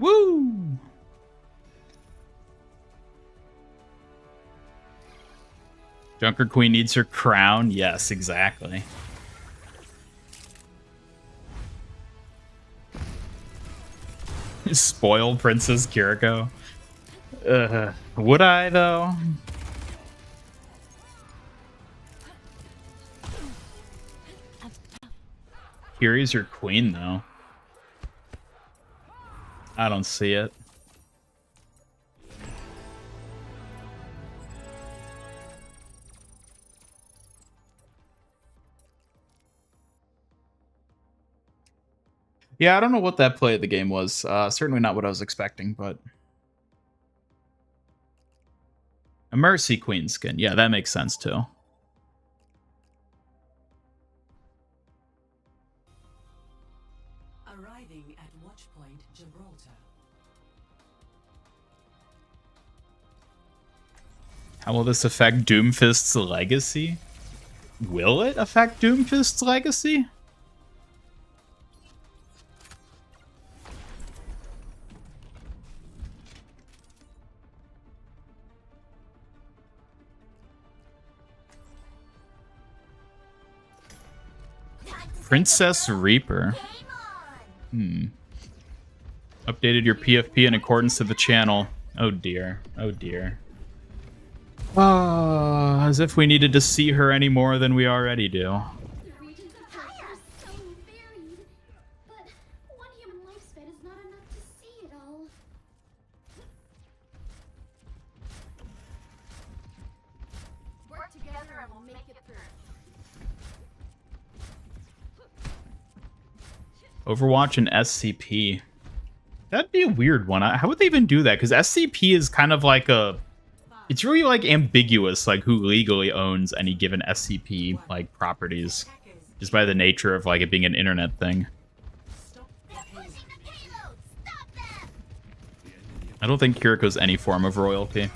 Woo! Junker Queen needs her crown. Yes, exactly. Spoil Princess Kiriko. Would I, though? Kiri's your queen, though. I don't see it. Yeah, I don't know what that play of the game was. Certainly not what I was expecting, but... A Mercy Queen skin. Yeah, that makes sense, too. Arriving at Watchpoint Gibraltar. How will this affect Doomfist's legacy? Will it affect Doomfist's legacy? Princess Reaper. Updated your PFP in accordance to the channel. Oh dear. Oh dear. As if we needed to see her any more than we already do. The regions of Earth are so varied, but one human lifespan is not enough to see it all. Work together and we'll make it through. Overwatch and SCP. That'd be a weird one. How would they even do that? Because SCP is kind of like a... It's really like ambiguous, like who legally owns any given SCP like properties, just by the nature of like it being an internet thing. I don't think Kiriko's any form of royalty.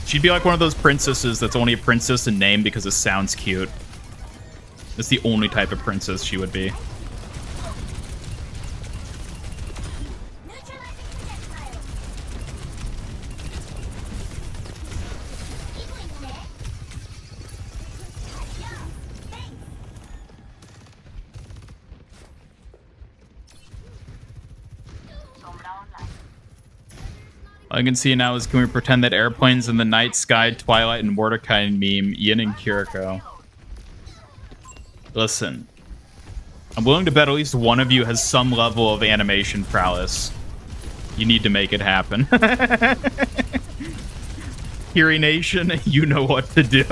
She'd be like one of those princesses that's only a princess in name because it sounds cute. That's the only type of princess she would be. All I can see now is, can we pretend that airplanes in the night sky, Twilight, and Mordecai meme, Yin and Kiriko? Listen, I'm willing to bet at least one of you has some level of animation prowess. You need to make it happen. Kiri Nation, you know what to do.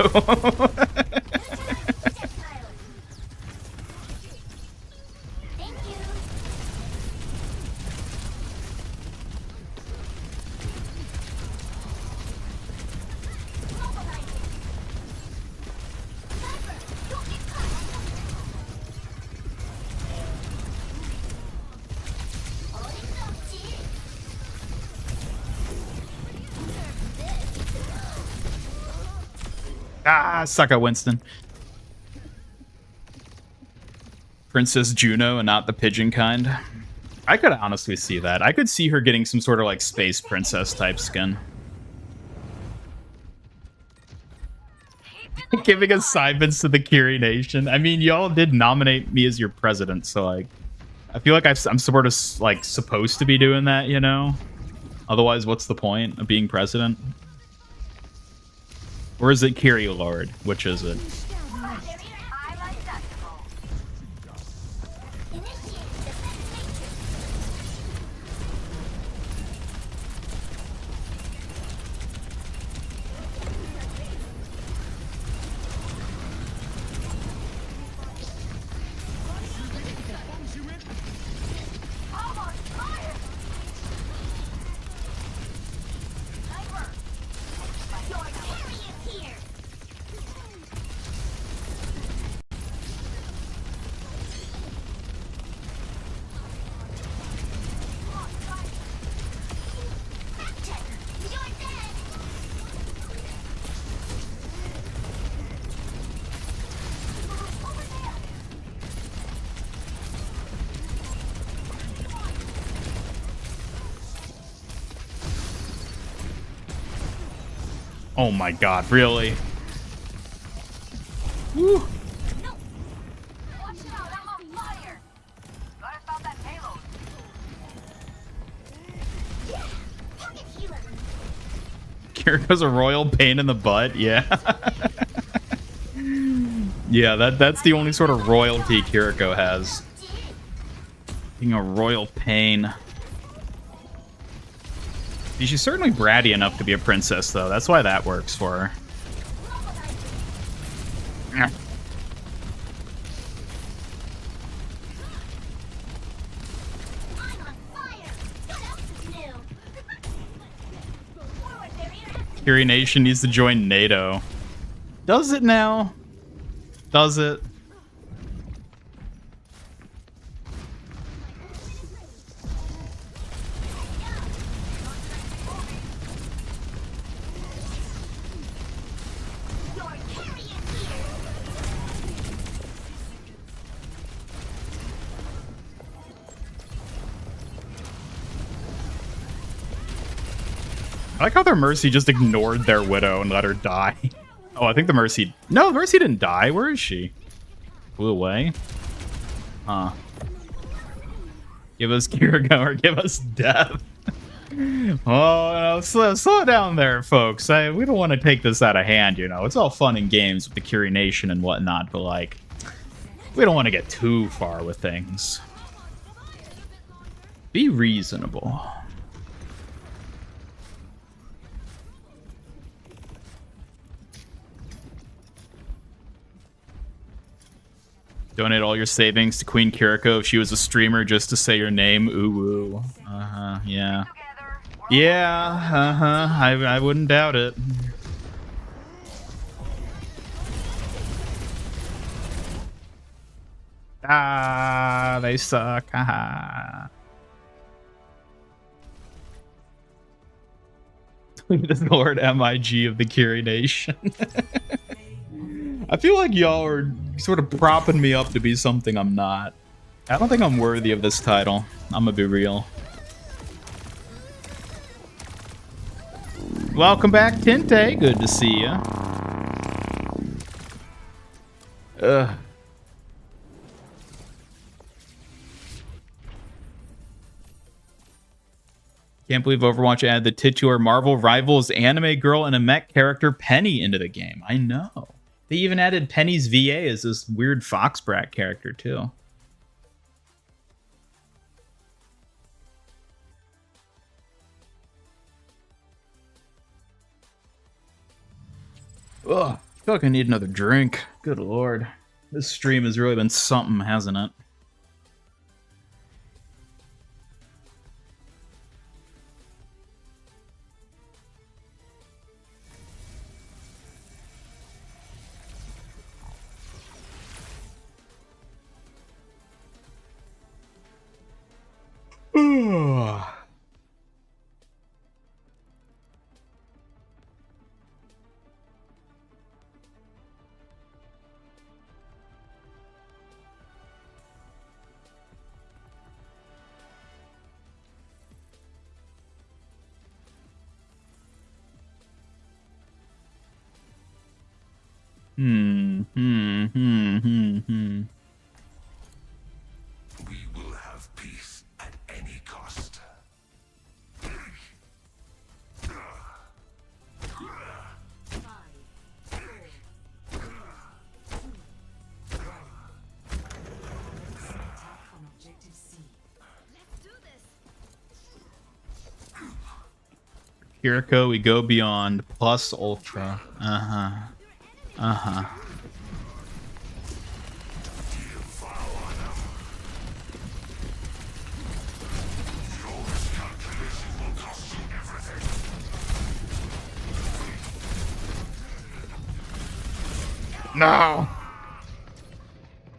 Suck it, Winston. Princess Juno and not the pigeon kind. I could honestly see that. I could see her getting some sort of like space princess type skin. Giving assignments to the Kiri Nation. I mean, y'all did nominate me as your president, so like, I feel like I'm sort of like supposed to be doing that, you know? Otherwise, what's the point of being president? Or is it Kiri Lord? Which is it? Oh my god, really? Woo. Watch out, I'm on fire! Gotta stop that payload. Target healer. Kiriko's a royal pain in the butt, yeah. Yeah, that's the only sort of royalty Kiriko has. Being a royal pain. She's certainly bratty enough to be a princess, though. That's why that works for her. I'm on fire. What else is new? Forward barrier. Kiri Nation needs to join NATO. Does it now? Does it? I like how their Mercy just ignored their Widow and let her die. Oh, I think the Mercy... No, the Mercy didn't die. Where is she? Flew away? Huh. Give us Kiriko or give us death. Oh, no, slow down there, folks. We don't want to take this out of hand, you know. It's all fun and games with the Kiri Nation and whatnot, but, like, we don't want to get too far with things. Be reasonable. Donate all your savings to Queen Kiriko if she was a streamer just to say your name. Ooh. Uh-huh, yeah. Yeah, uh-huh. I wouldn't doubt it. Ah, they suck. Haha. This Lord MIG of the Kiri Nation. I feel like y'all are sort of propping me up to be something I'm not. I don't think I'm worthy of this title. I'm gonna be real. Welcome back, Tinte. Good to see ya. Ugh. Can't believe Overwatch added the titular Marvel Rivals anime girl and a mech character Penny into the game. I know. They even added Penny's VA as this weird Fox Brat character, too. Ugh, I feel like I need another drink. Good lord. This stream has really been something, hasn't it? We will have peace at any cost. On objective C. Let's do this. Kiriko, we go beyond plus ultra. No!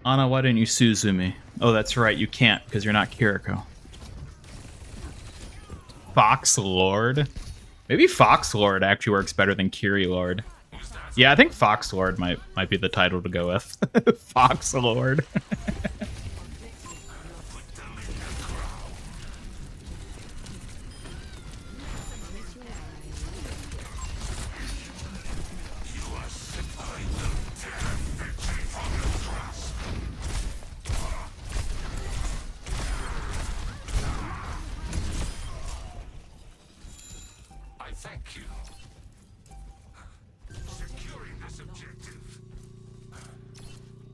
Ana, why didn't you Suzu me? Oh, that's right, you can't, because you're not Kiriko. Fox Lord? Maybe Fox Lord actually works better than Kiri Lord. Yeah, I think Fox Lord might be the title to go with. Fox Lord. Thank you. Securing this objective.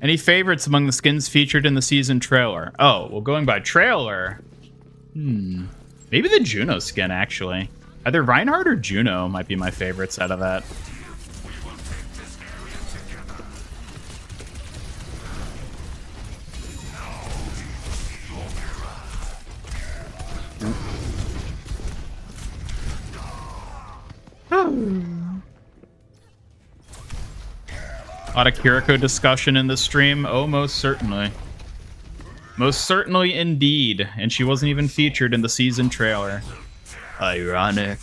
Any favorites among the skins featured in the season trailer? Oh, well, going by trailer, maybe the Juno skin, actually. Either Reinhardt or Juno might be my favorites out of that. A lot of Kiriko discussion in this stream. Oh, most certainly. Most certainly indeed. And she wasn't even featured in the season trailer. Ironic.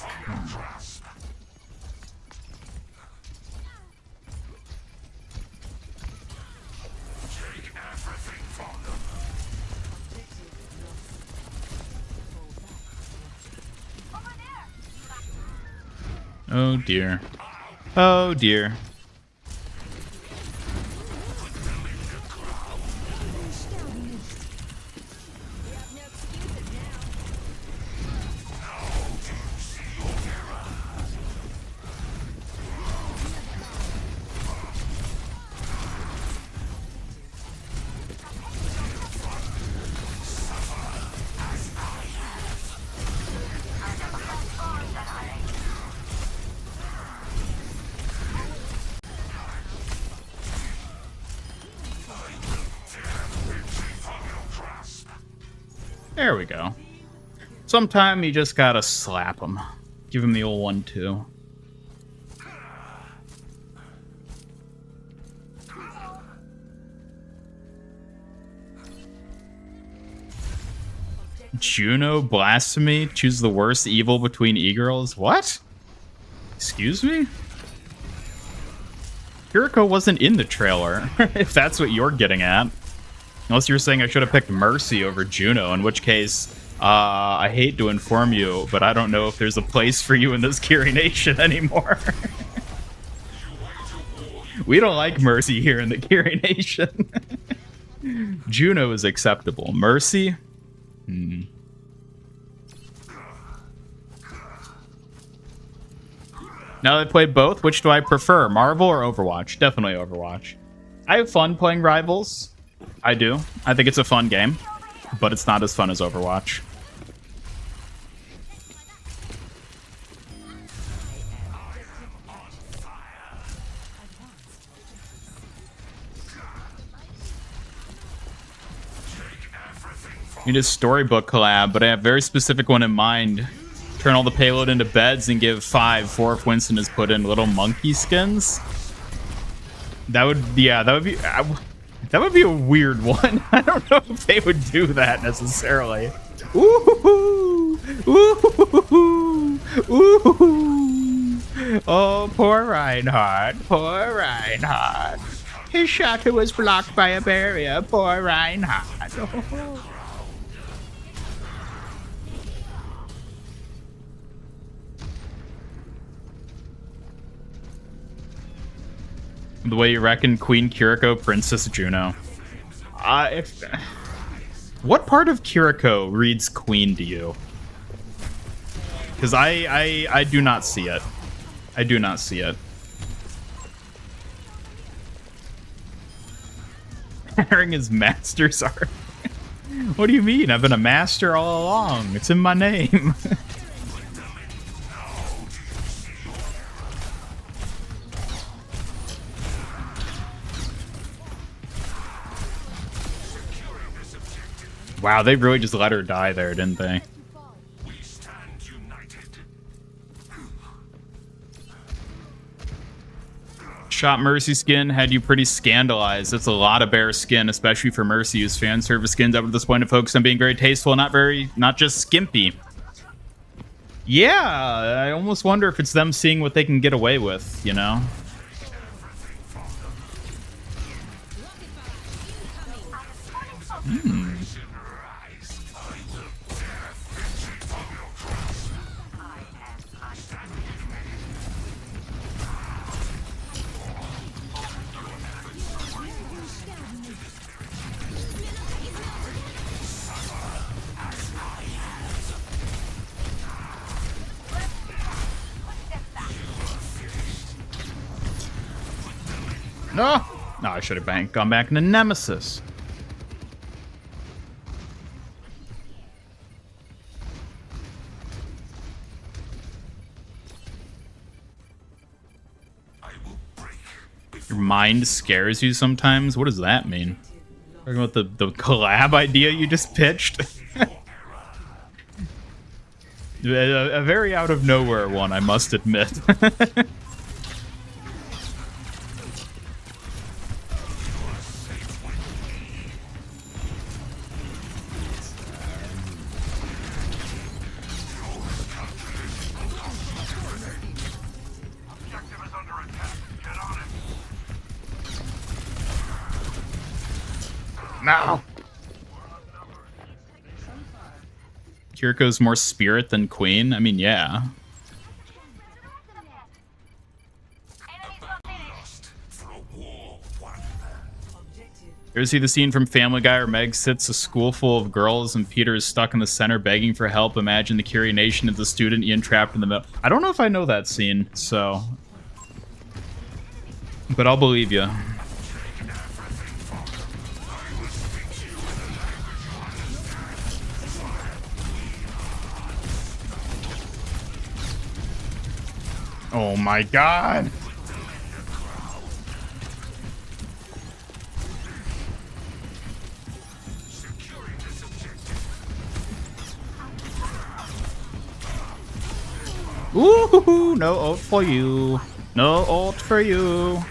Oh dear. Oh dear. There we go. Sometime you just gotta slap him. Give him the old 1-2. Juno blasphemy? Choose the worst evil between e-girls? What? Excuse me? Kiriko wasn't in the trailer, if that's what you're getting at. Unless you're saying I should have picked Mercy over Juno, in which case, I hate to inform you, but I don't know if there's a place for you in this Kiri Nation anymore. We don't like Mercy here in the Kiri Nation. Juno is acceptable. Mercy? Now that I played both, which do I prefer? Marvel or Overwatch? Definitely Overwatch. I have fun playing Rivals. I do. I think it's a fun game, but it's not as fun as Overwatch. Need a storybook collab, but I have a very specific one in mind. Turn all the payload into beds and give 4 if Winston has put in little monkey skins. That would, yeah, that would be... that would be a weird one. I don't know if they would do that necessarily. Ooh, ooh, ooh. Oh, poor Reinhardt. Poor Reinhardt. His shot was blocked by a barrier. Poor Reinhardt. Oh. The way you reckon Queen Kiriko, Princess Juno. What part of Kiriko reads Queen to you? Because I do not see it. I do not see it. Herring is Master's art. What do you mean? I've been a master all along. It's in my name. Wow, they really just let her die there, didn't they? We stand united. Shot Mercy skin had you pretty scandalized. That's a lot of bear skin, especially for Mercy, whose fan service skins up to this point to focus on being very tasteful, not just skimpy. Yeah, I almost wonder if it's them seeing what they can get away with, you know? No! No, I should have gone back into Nemesis. I will break Your mind scares you sometimes? What does that mean? Talking about the collab idea you just pitched? a very out of nowhere one, I must admit. No! Kiriko's more spirit than queen? I mean, yeah. for a war won. You ever see the scene from Family Guy where Meg sits a school full of girls and Peter is stuck in the center begging for help? Imagine the Curie Nation as the student, Ian trapped in the middle. I don't know if I know that scene, so... but I'll believe you. Oh my god! Ooh, no ult for you. No ult for you.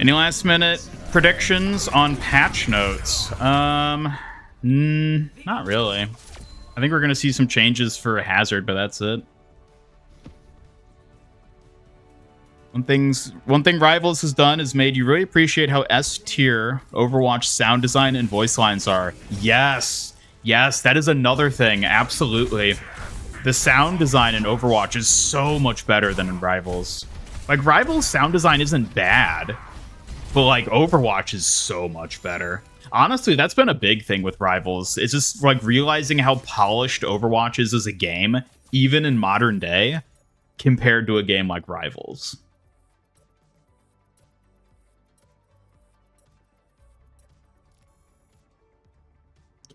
Any last minute predictions on patch notes? Not really. I think we're gonna see some changes for Hazard, but that's it. One thing Rivals has done is made you really appreciate how S tier Overwatch sound design and voice lines are. Yes, that is another thing. Absolutely, the sound design in Overwatch is so much better than in Rivals. Like Rivals sound design isn't bad, but like Overwatch is so much better. Honestly, that's been a big thing with Rivals. It's just like realizing how polished Overwatch is as a game, even in modern day, compared to a game like Rivals.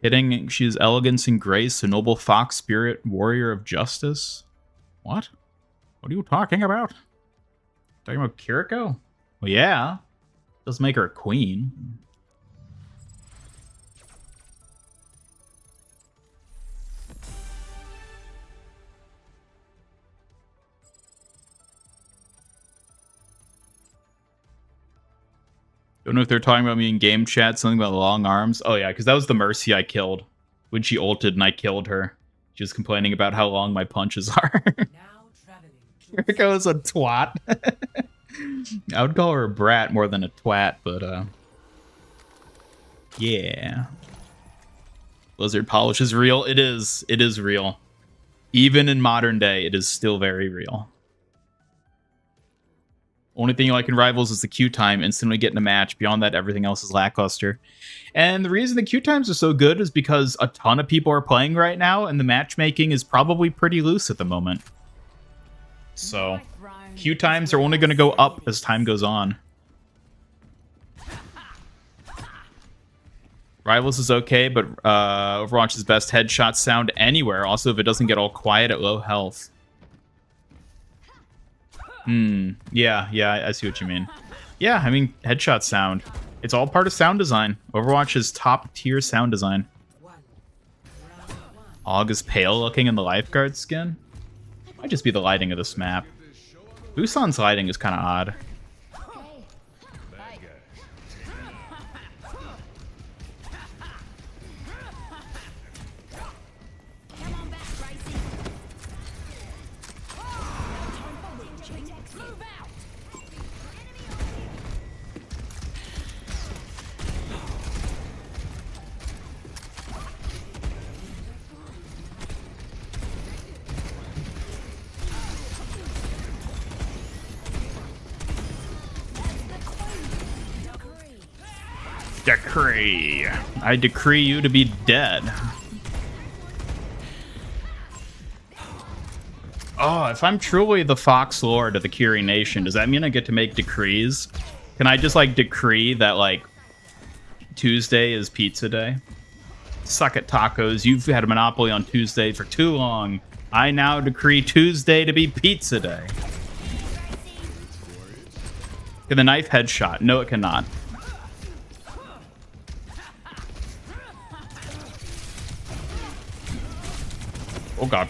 Kidding, she's elegance and grace, a noble fox spirit, warrior of justice. What? What are you talking about? Talking about Kiriko? Well, yeah. Doesn't make her a queen. Don't know if they're talking about me in game chat, something about long arms. Oh yeah, because that was the Mercy I killed when she ulted and I killed her. She was complaining about how long my punches are. Kiriko is a twat. I would call her a brat more than a twat, but yeah. Blizzard polish is real. It is. It is real. Even in modern day, it is still very real. Only thing you like in Rivals is the queue time, instantly getting a match. Beyond that, everything else is lackluster. And the reason the queue times are so good is because a ton of people are playing right now, and the matchmaking is probably pretty loose at the moment. So, queue times are only going to go up as time goes on. Rivals is okay, but Overwatch's best headshot sound anywhere. Also, if it doesn't get all quiet at low health. Yeah, I see what you mean. Yeah, I mean, headshot sound. It's all part of sound design. Overwatch is top tier sound design. Og is pale looking in the lifeguard skin. Might just be the lighting of this map. Busan's lighting is kind of odd. Decree. I decree you to be dead. Oh, if I'm truly the Fox Lord of the Curie Nation, does that mean I get to make decrees? Can I just, like, decree that, like, Tuesday is pizza day? Suck at tacos. You've had a monopoly on Tuesday for too long. I now decree Tuesday to be pizza day. Can the knife headshot? No, it cannot. Oh, God.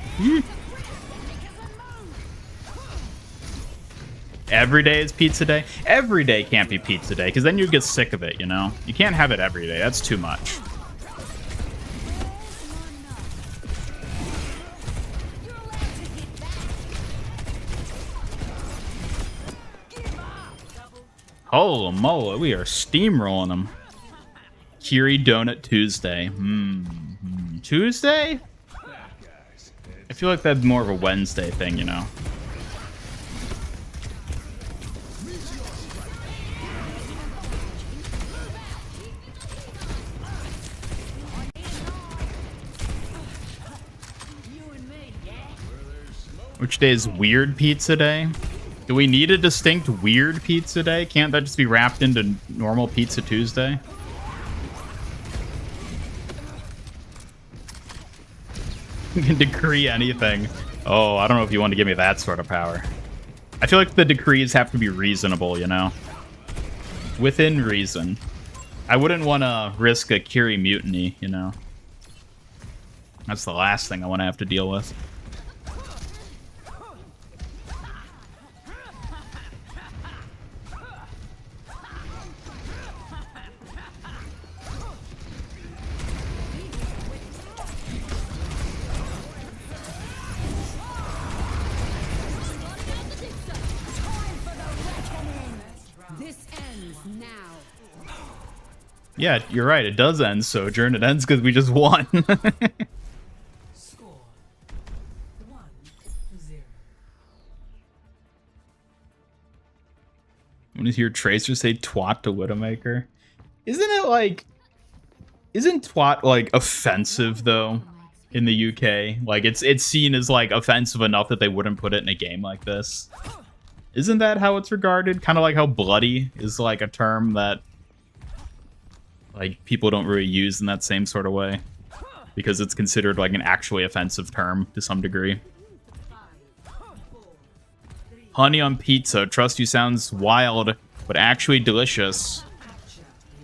Every day is pizza day? Every day can't be pizza day, because then you get sick of it, you know? You can't have it every day. That's too much. Holy moly, we are steamrolling them. Curie Donut Tuesday. Tuesday? I feel like that's more of a Wednesday thing, you know? Which day is Weird Pizza Day? Do we need a distinct Weird Pizza Day? Can't that just be wrapped into normal Pizza Tuesday? You can decree anything. Oh, I don't know if you want to give me that sort of power. I feel like the decrees have to be reasonable, you know? Within reason. I wouldn't want to risk a Curie mutiny, you know? That's the last thing I want to have to deal with. Yeah, you're right. It does end Sojourn. It ends because we just won. Score 1-0. When you hear Tracer say twat to Widowmaker, isn't it like... Isn't twat, like, offensive, though, in the UK? Like, it's seen as, like, offensive enough that they wouldn't put it in a game like this. Isn't that how it's regarded? Kind of like how bloody is, like, a term that... like, people don't really use in that same sort of way. Because it's considered, like, an actually offensive term to some degree. Honey on pizza. Trust you sounds wild, but actually delicious.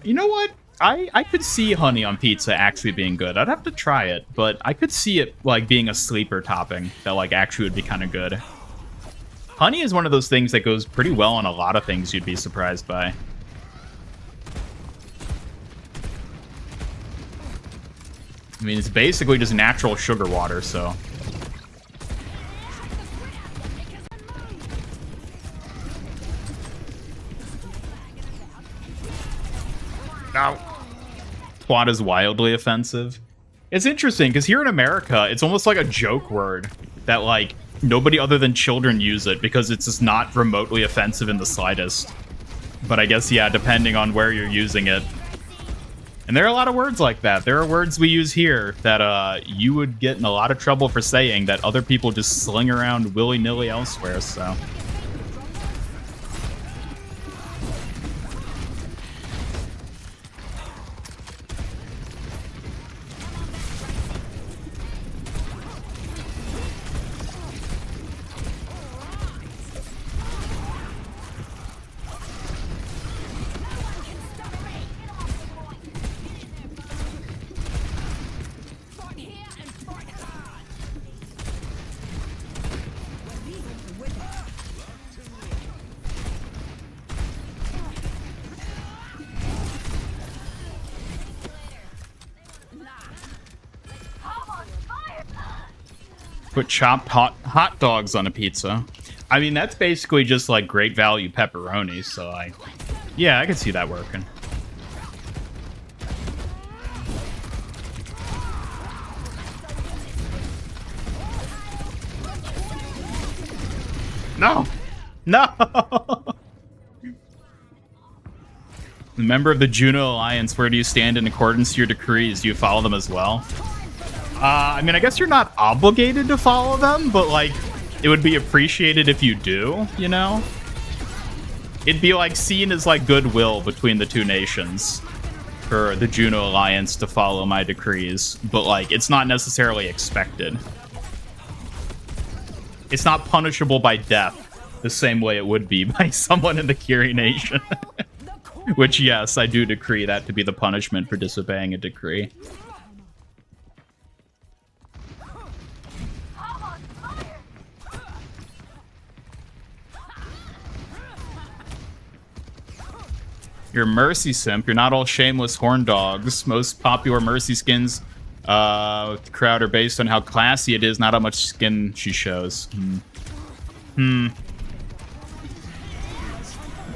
You know what? I could see honey on pizza actually being good. I'd have to try it, but I could see it, like, being a sleeper topping that, like, actually would be kind of good. Honey is one of those things that goes pretty well on a lot of things you'd be surprised by. I mean, it's basically just natural sugar water, so... Ow. Twat is wildly offensive. It's interesting, because here in America, it's almost like a joke word that, like, nobody other than children use it, because it's just not remotely offensive in the slightest. But I guess, yeah, depending on where you're using it. And there are a lot of words like that. There are words we use here that you would get in a lot of trouble for saying that other people just sling around willy-nilly elsewhere, so... Put chopped hot dogs on a pizza. I mean, that's basically just like great value pepperoni, so yeah, I could see that working. No! No! Member of the Juno Alliance, where do you stand in accordance to your decrees? Do you follow them as well? I mean, I guess you're not obligated to follow them, but, like, it would be appreciated if you do, you know? It'd be, like, seen as, like, goodwill between the two nations for the Juno Alliance to follow my decrees, but, like, it's not necessarily expected. It's not punishable by death the same way it would be by someone in the Kiri Nation. Which, yes, I do decree that to be the punishment for disobeying a decree. You're a Mercy simp. You're not all shameless horn dogs. Most popular Mercy skins with the crowd are based on how classy it is, not how much skin she shows.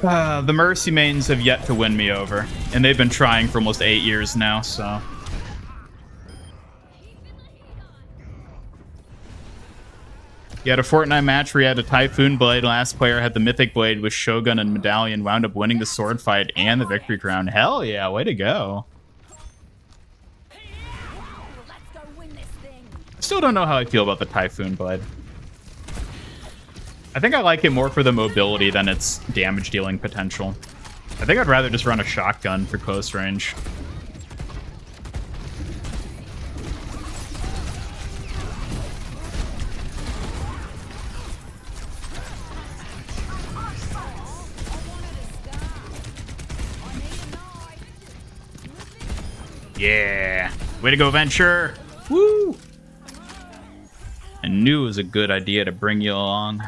The Mercy mains have yet to win me over, and they've been trying for almost 8 years now, so... You had a Fortnite match where you had a Typhoon Blade, last player had the Mythic Blade with Shogun and Medallion, wound up winning the sword fight and the victory crown. Hell yeah, way to go. Let's go win this thing. I still don't know how I feel about the Typhoon Blade. I think I like it more for the mobility than its damage dealing potential. I think I'd rather just run a shotgun for close range. Yeah. Way to go, Venture. Woo. I knew it was a good idea to bring you along.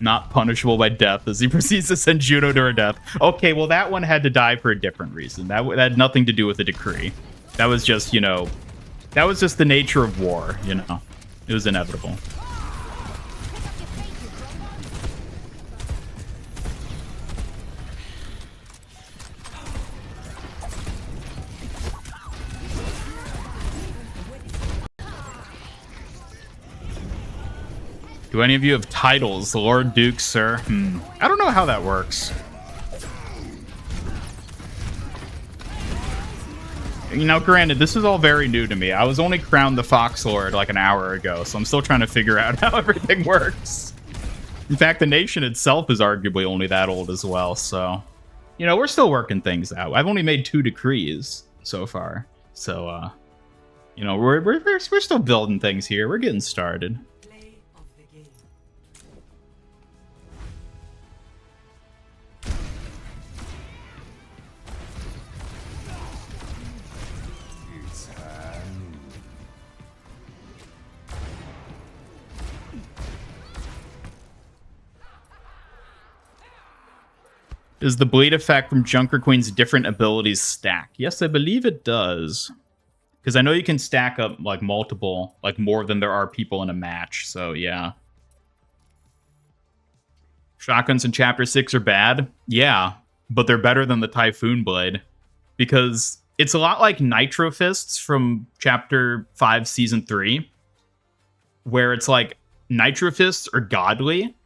Not punishable by death as he proceeds to send Juno to her death. Okay, well, that one had to die for a different reason. That had nothing to do with the decree. That was just, you know, that was just the nature of war, you know. It was inevitable. Do any of you have titles? Lord Duke, sir? I don't know how that works. You know, granted, this is all very new to me. I was only crowned the Fox Lord like an hour ago, so I'm still trying to figure out how everything works. In fact, the nation itself is arguably only that old as well, so... You know, we're still working things out. I've only made 2 decrees so far, so, you know, we're still building things here. We're getting started. Does the bleed effect from Junker Queen's different abilities stack? Yes, I believe it does. Because I know you can stack up, like, multiple, like, more than there are people in a match, so yeah. Shotguns in Chapter 6 are bad? Yeah, but they're better than the Typhoon Blade. Because it's a lot like Nitro Fists from Chapter 5, Season 3. Where it's like, Nitro Fists are godly,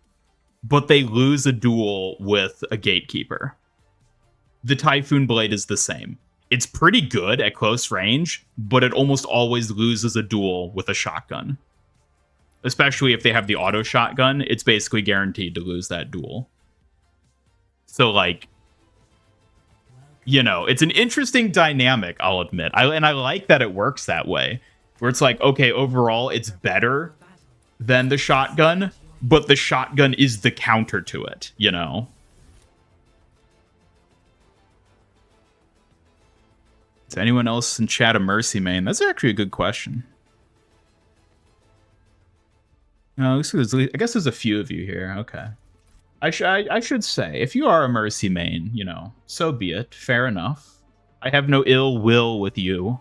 but they lose a duel with a gatekeeper. The Typhoon Blade is the same. It's pretty good at close range, but it almost always loses a duel with a shotgun. Especially if they have the auto shotgun, it's basically guaranteed to lose that duel. So, like, you know, it's an interesting dynamic, I'll admit. And I like that it works that way. Where it's like, okay, overall, it's better than the shotgun, but the shotgun is the counter to it, you know? Is anyone else in chat a Mercy main? That's actually a good question. No, I guess there's a few of you here. Okay. I should say, if you are a Mercy main, you know, so be it. Fair enough. I have no ill will with you.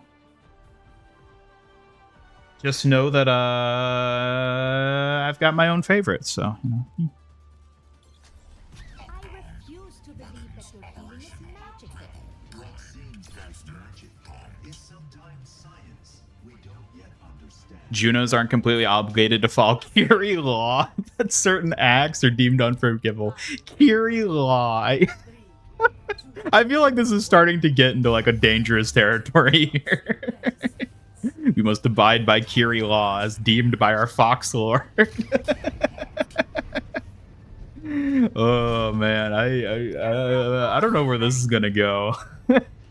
Just know that I've got my own favorites, so, you know. I refuse to believe that your healing is magic. What seems as magic is sometimes science we don't Junos aren't completely obligated to follow Kiri law, but certain acts are deemed unforgivable. Kiri law. I feel like this is starting to get into like a dangerous territory here. We must abide by Kiri law as deemed by our Fox Lord. Oh man, I don't know where this is gonna go.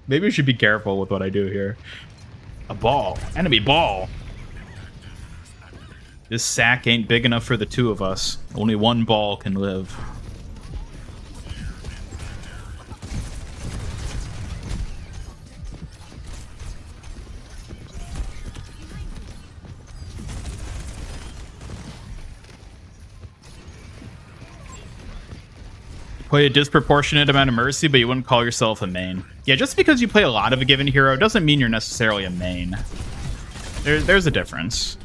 Maybe I should be careful with what I do here. A ball, enemy ball. This sack ain't big enough for the two of us. Only one ball can live. Play a disproportionate amount of Mercy, but you wouldn't call yourself a main. Yeah, just because you play a lot of a given hero doesn't mean you're necessarily a main. There's a difference.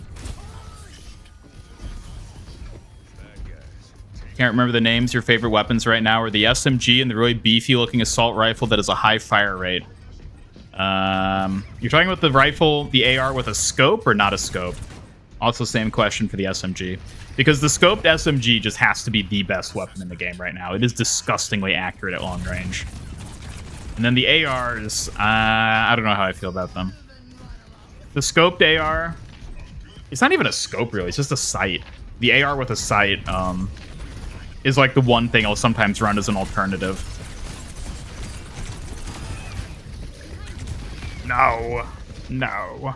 Can't remember the names. Your favorite weapons right now are the SMG and the really beefy looking assault rifle that has a high fire rate. You're talking about the rifle, the AR with a scope or not a scope? Also same question for the SMG. Because the scoped SMG just has to be the best weapon in the game right now. It is disgustingly accurate at long range. And then the ARs, I don't know how I feel about them. The scoped AR, it's not even a scope really, it's just a sight. The AR with a sight is like the one thing I'll sometimes run as an alternative. No. No.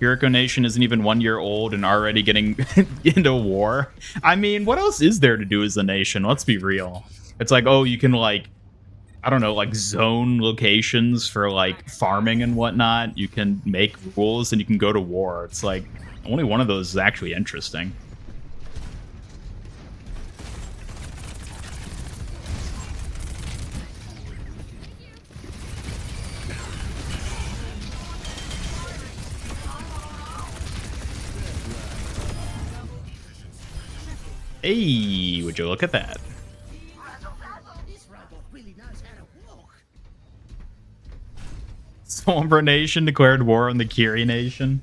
Kiriko Nation isn't even 1 year old and already getting into war. I mean, what else is there to do as a nation? Let's be real. It's like, oh, you can like, I don't know, like zone locations for like farming and whatnot. You can make rules and you can go to war. It's like, only one of those is actually interesting. Hey, would you look at that? Sombra Nation declared war on the Kiri Nation.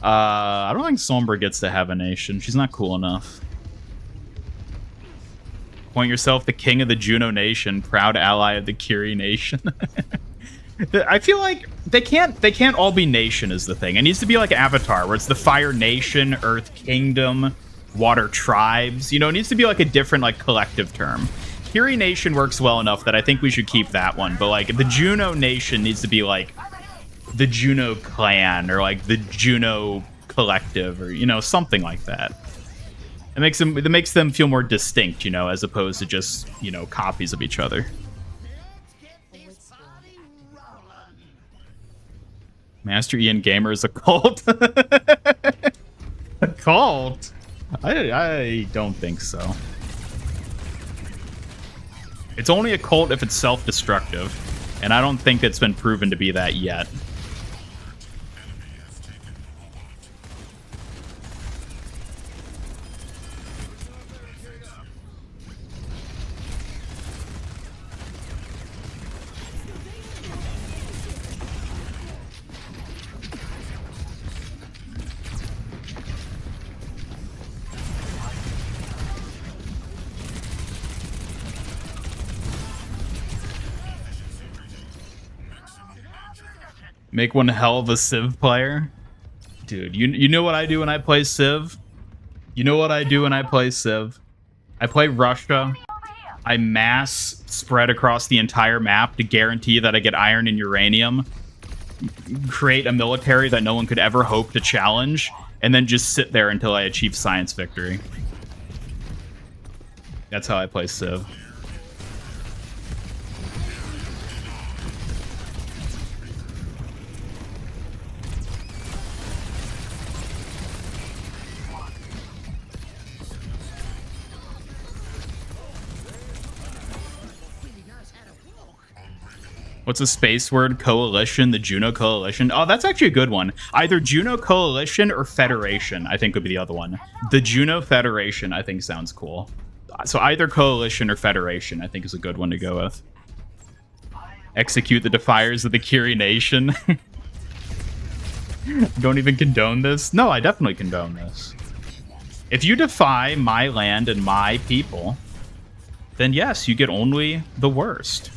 I don't think Sombra gets to have a nation. She's not cool enough. Point yourself the king of the Juno Nation, proud ally of the Kiri Nation. I feel like they can't all be nation is the thing. It needs to be like Avatar, where it's the Fire Nation, Earth Kingdom, Water Tribes. You know, it needs to be like a different like collective term. Kiri Nation works well enough that I think we should keep that one. But like the Juno Nation needs to be like the Juno Clan or like the Juno Collective or, you know, something like that. It makes them feel more distinct, you know, as opposed to just, you know, copies of each other. Master Ian Gamer is a cult. A cult? I don't think so. It's only a cult if it's self-destructive, and I don't think it's been proven to be that yet. Make one hell of a Civ player. Dude, you know what I do when I play Civ? You know what I do when I play Civ? I play Russia. I mass spread across the entire map to guarantee that I get iron and uranium. Create a military that no one could ever hope to challenge. And then just sit there until I achieve science victory. That's how I play Civ. What's a space word? Coalition, the Juno Coalition. Oh, that's actually a good one. Either Juno Coalition or Federation, I think would be the other one. The Juno Federation, I think sounds cool. So either Coalition or Federation, I think is a good one to go with. Execute the Defiers of the Kiri Nation. Don't even condone this. No, I definitely condone this. If you defy my land and my people, then yes, you get only the worst.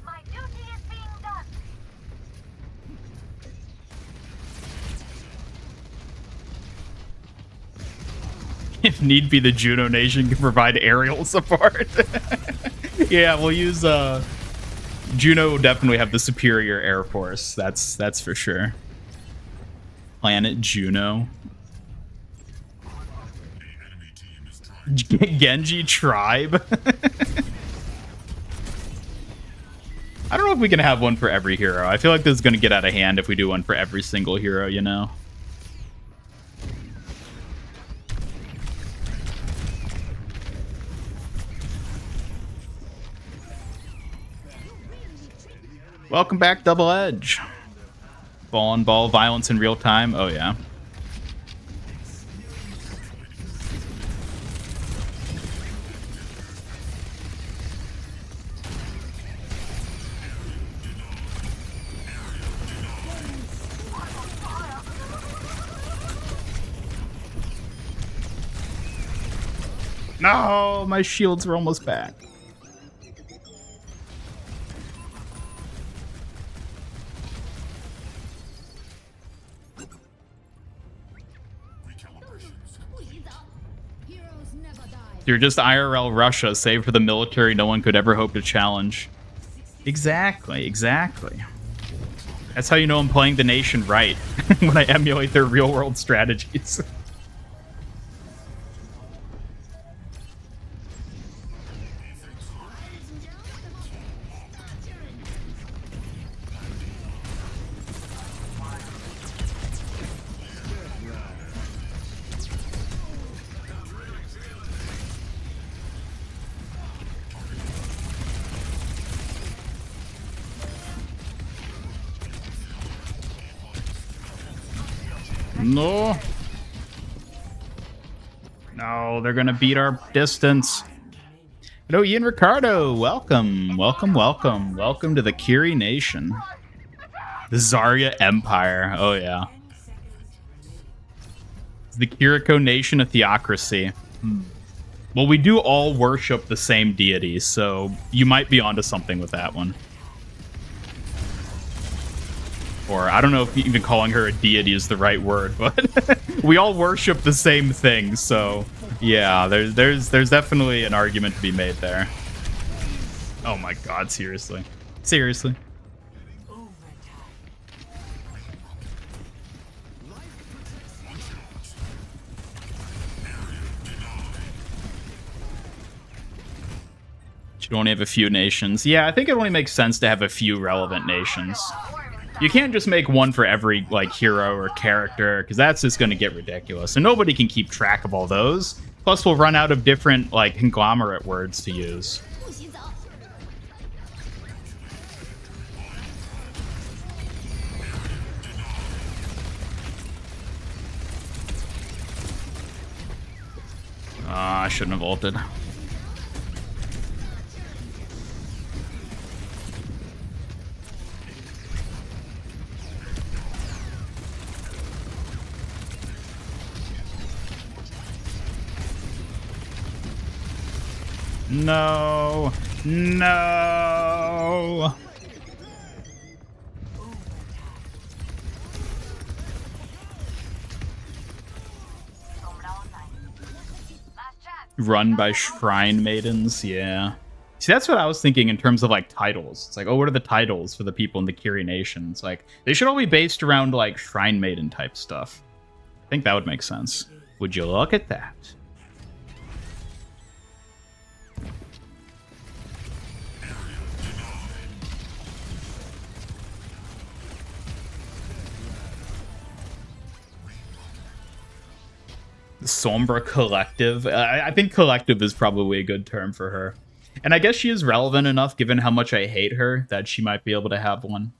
My duty is being done. If need be, the Juno Nation can provide aerial support. Yeah, we'll use Juno will definitely have the superior air force. That's for sure. Planet Juno. Genji tribe. I don't know if we can have one for every hero. I feel like this is going to get out of hand if we do one for every single hero, you know? Welcome back, Double Edge. Ball on ball violence in real time. Oh, yeah. No, my shields are almost back. You're just IRL Russia, save for the military no one could ever hope to challenge. Exactly, exactly. That's how you know I'm playing the nation right, when I emulate their real-world strategies. No. No, they're going to beat our distance. Hello, Ian Ricardo. Welcome, welcome, welcome. Welcome to the Kiri Nation. The Zarya Empire. Oh, yeah. The Kiriko Nation, a theocracy. Well, we do all worship the same deity, so you might be onto something with that one. Or I don't know if even calling her a deity is the right word, but we all worship the same thing, so yeah, there's definitely an argument to be made there. Oh my god, seriously. Seriously. Should only have a few nations. Yeah, I think it only makes sense to have a few relevant nations. You can't just make one for every, like, hero or character, because that's just going to get ridiculous. And nobody can keep track of all those. Plus, we'll run out of different, like, conglomerate words to use. I shouldn't have ulted. No. No. Run by shrine maidens, yeah. See, that's what I was thinking in terms of, like, titles. It's like, oh, what are the titles for the people in the Kiri Nation? It's like, they should all be based around, like, shrine maiden type stuff. I think that would make sense. Would you look at that? Sombra Collective. I think Collective is probably a good term for her. And I guess she is relevant enough, given how much I hate her, that she might be able to have one.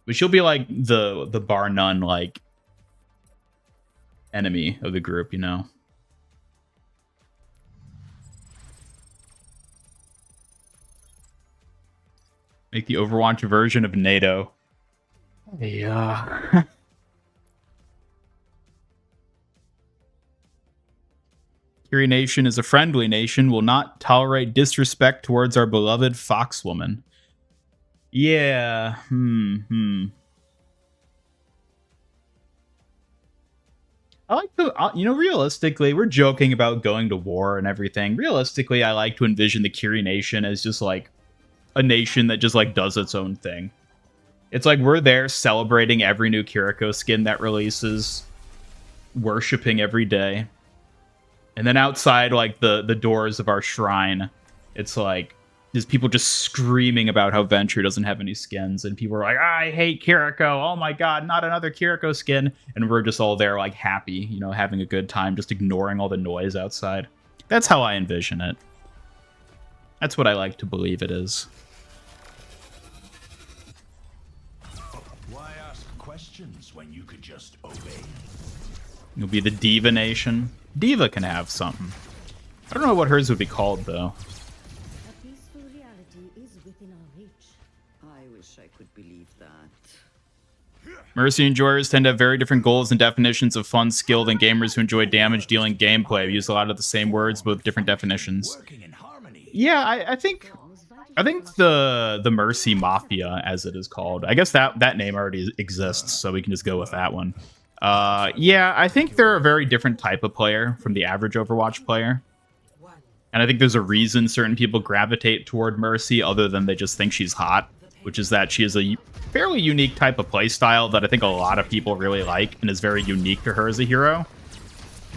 But she'll be like the bar none, like, enemy of the group, you know? Make the Overwatch version of NATO. Yeah. Kiri Nation is a friendly nation, will not tolerate disrespect towards our beloved Foxwoman. Yeah. I like to, you know, realistically, we're joking about going to war and everything. Realistically, I like to envision the Kiri Nation as just like a nation that just like does its own thing. It's like we're there celebrating every new Kiriko skin that releases, worshipping every day. And then outside, like, the doors of our shrine, it's like, there's people just screaming about how Venture doesn't have any skins. And people are like, I hate Kiriko. Oh my god, not another Kiriko skin. And we're just all there, like, happy, you know, having a good time, just ignoring all the noise outside. That's how I envision it. That's what I like to believe it is. Why ask questions when you could just obey? You'll be the Diva Nation. Diva can have something. I don't know what hers would be called, though. A peaceful reality is within our reach. I wish I could believe that. Mercy enjoyers tend to have very different goals and definitions of fun, skill than gamers who enjoy damage-dealing gameplay. We use a lot of the same words, but with different definitions. Working in harmony. Yeah, I think the Mercy Mafia, as it is called, I guess that name already exists, so we can just go with that one. Yeah, I think they're a very different type of player from the average Overwatch player. And I think there's a reason certain people gravitate toward Mercy other than they just think she's hot, which is that she is a fairly unique type of playstyle that I think a lot of people really like and is very unique to her as a hero.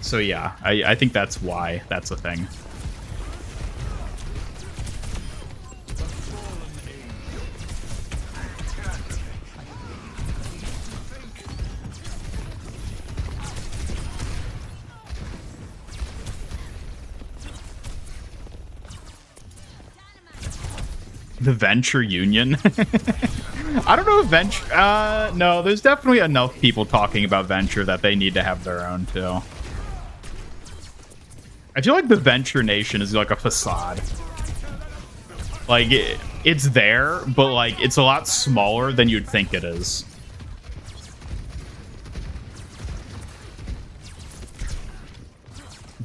So yeah, I think that's why that's a thing. The Venture Union? I don't know if Venture... no, there's definitely enough people talking about Venture that they need to have their own, too. I feel like the Venture Nation is like a facade. Like, it's there, but, like, it's a lot smaller than you'd think it is.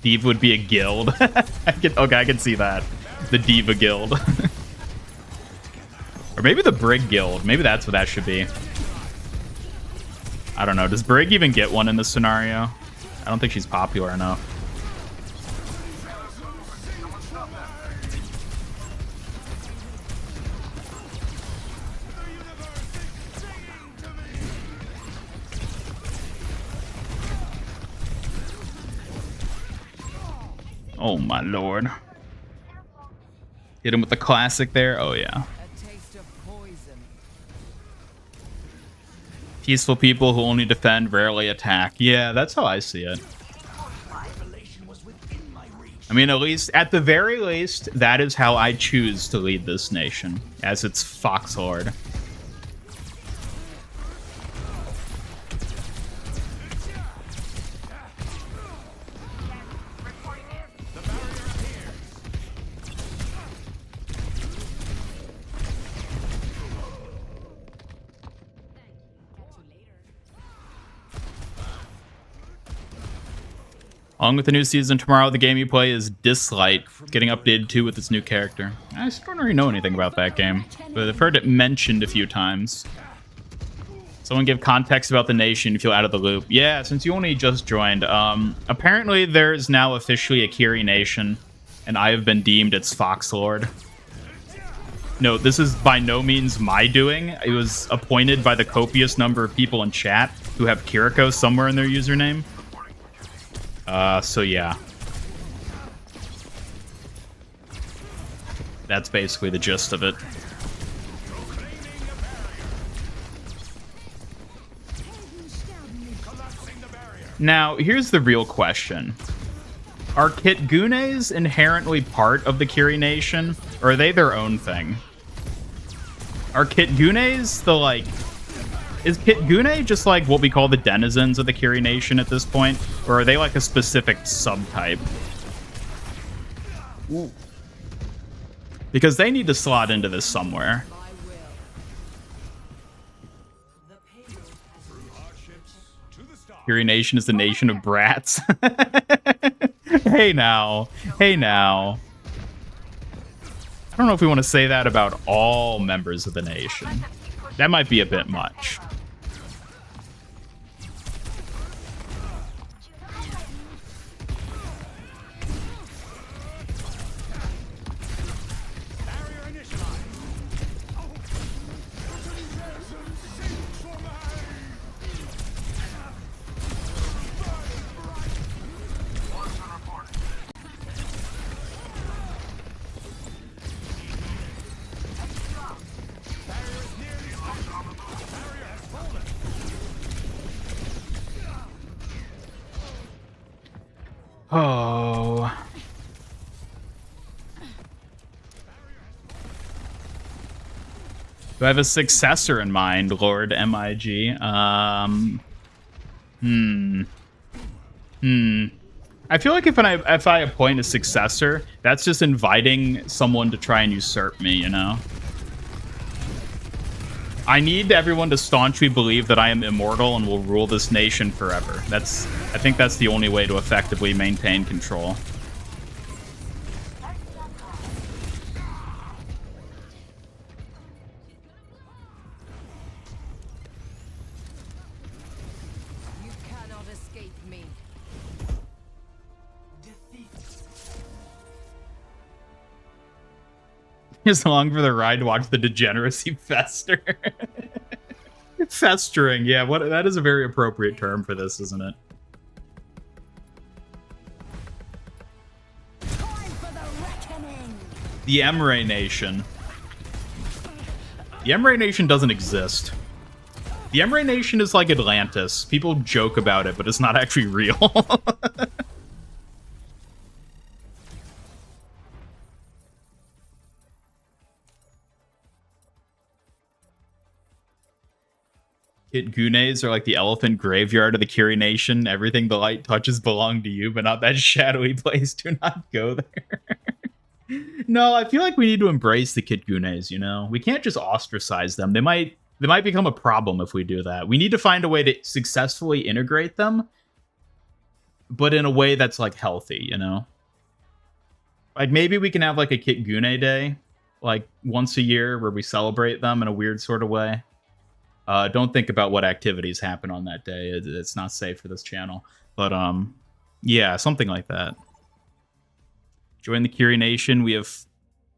Diva would be a guild. Okay, I can see that. The Diva Guild. Or maybe the Brig Guild. Maybe that's what that should be. I don't know. Does Brig even get one in this scenario? I don't think she's popular enough. Oh my lord. Hit him with the classic there. Oh yeah. Peaceful people who only defend, rarely attack. Yeah, that's how I see it. I mean, at the very least, that is how I choose to lead this nation, as its Foxlord. Along with the new season tomorrow, the game you play is Dislight, getting updated too with its new character. I just don't really know anything about that game, but I've heard it mentioned a few times. Someone give context about the nation if you're out of the loop. Yeah, since you only just joined. Apparently there's now officially a Kiri Nation, and I have been deemed its Foxlord. No, this is by no means my doing. It was appointed by the copious number of people in chat who have Kiriko somewhere in their username. So yeah. That's basically the gist of it. Now, here's the real question. Are Kitgunes inherently part of the Kiri Nation, or are they their own thing? Are Kitgunes the, like... Is Kitgune just like what we call the denizens of the Kiri Nation at this point? Or are they like a specific subtype? Ooh. Because they need to slot into this somewhere. Kiri Nation is the nation of brats. Hey now. Hey now. I don't know if we want to say that about all members of the nation. That might be a bit much. Oh. Do I have a successor in mind, Lord MIG? I feel like if I appoint a successor, that's just inviting someone to try and usurp me, you know? I need everyone to staunchly believe that I am immortal and will rule this nation forever. I think that's the only way to effectively maintain control. You cannot escape me. Just along for the ride to watch the degeneracy fester. Festering, yeah, that is a very appropriate term for this, isn't it? Time for the reckoning. The Emre Nation. The Emre Nation doesn't exist. The Emre Nation is like Atlantis. People joke about it, but it's not actually real. Kitgunes are like the elephant graveyard of the Kiri Nation. Everything the light touches belong to you, but not that shadowy place. Do not go there. No, I feel like we need to embrace the Kitgunes, you know? We can't just ostracize them. They might become a problem if we do that. We need to find a way to successfully integrate them, but in a way that's, like, healthy, you know? Like, maybe we can have, like, a Kitgune day, like, once a year where we celebrate them in a weird sort of way. Don't think about what activities happen on that day. It's not safe for this channel. But, yeah, something like that. Join the Kiri Nation. We have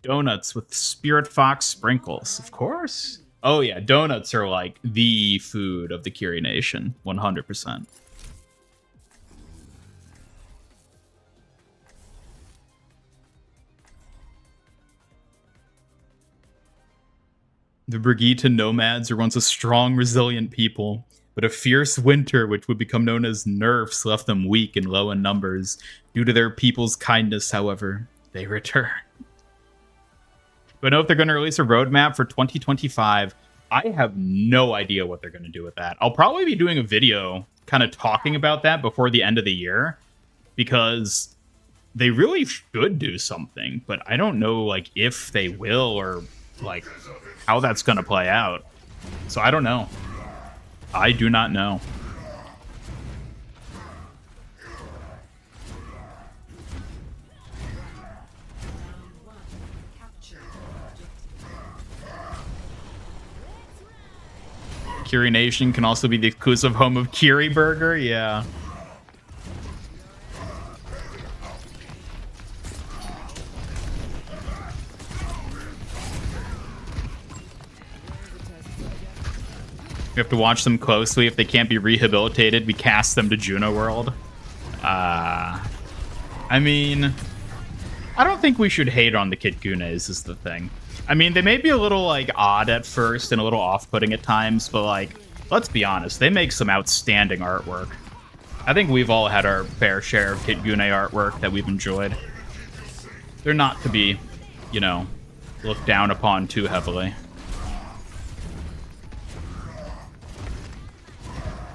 donuts with Spirit Fox sprinkles. Of course. Oh, yeah, donuts are, like, the food of the Kiri Nation. 100%. The Brigitte nomads are once a strong, resilient people, but a fierce winter, which would become known as nerfs, left them weak and low in numbers. Due to their people's kindness, however, they return. Do I know if they're going to release a roadmap for 2025? I have no idea what they're going to do with that. I'll probably be doing a video kind of talking about that before the end of the year, because they really should do something, but I don't know, like, if they will or, like, how that's going to play out. So I don't know. I do not know. Kiri Nation can also be the exclusive home of Kiri Burger. Yeah. We have to watch them closely. If they can't be rehabilitated, we cast them to Juno World. I mean, I don't think we should hate on the Kitgunes is the thing. I mean, they may be a little, like, odd at first and a little off-putting at times, but, like, let's be honest, they make some outstanding artwork. I think we've all had our fair share of Kit Gune artwork that we've enjoyed. They're not to be, you know, looked down upon too heavily.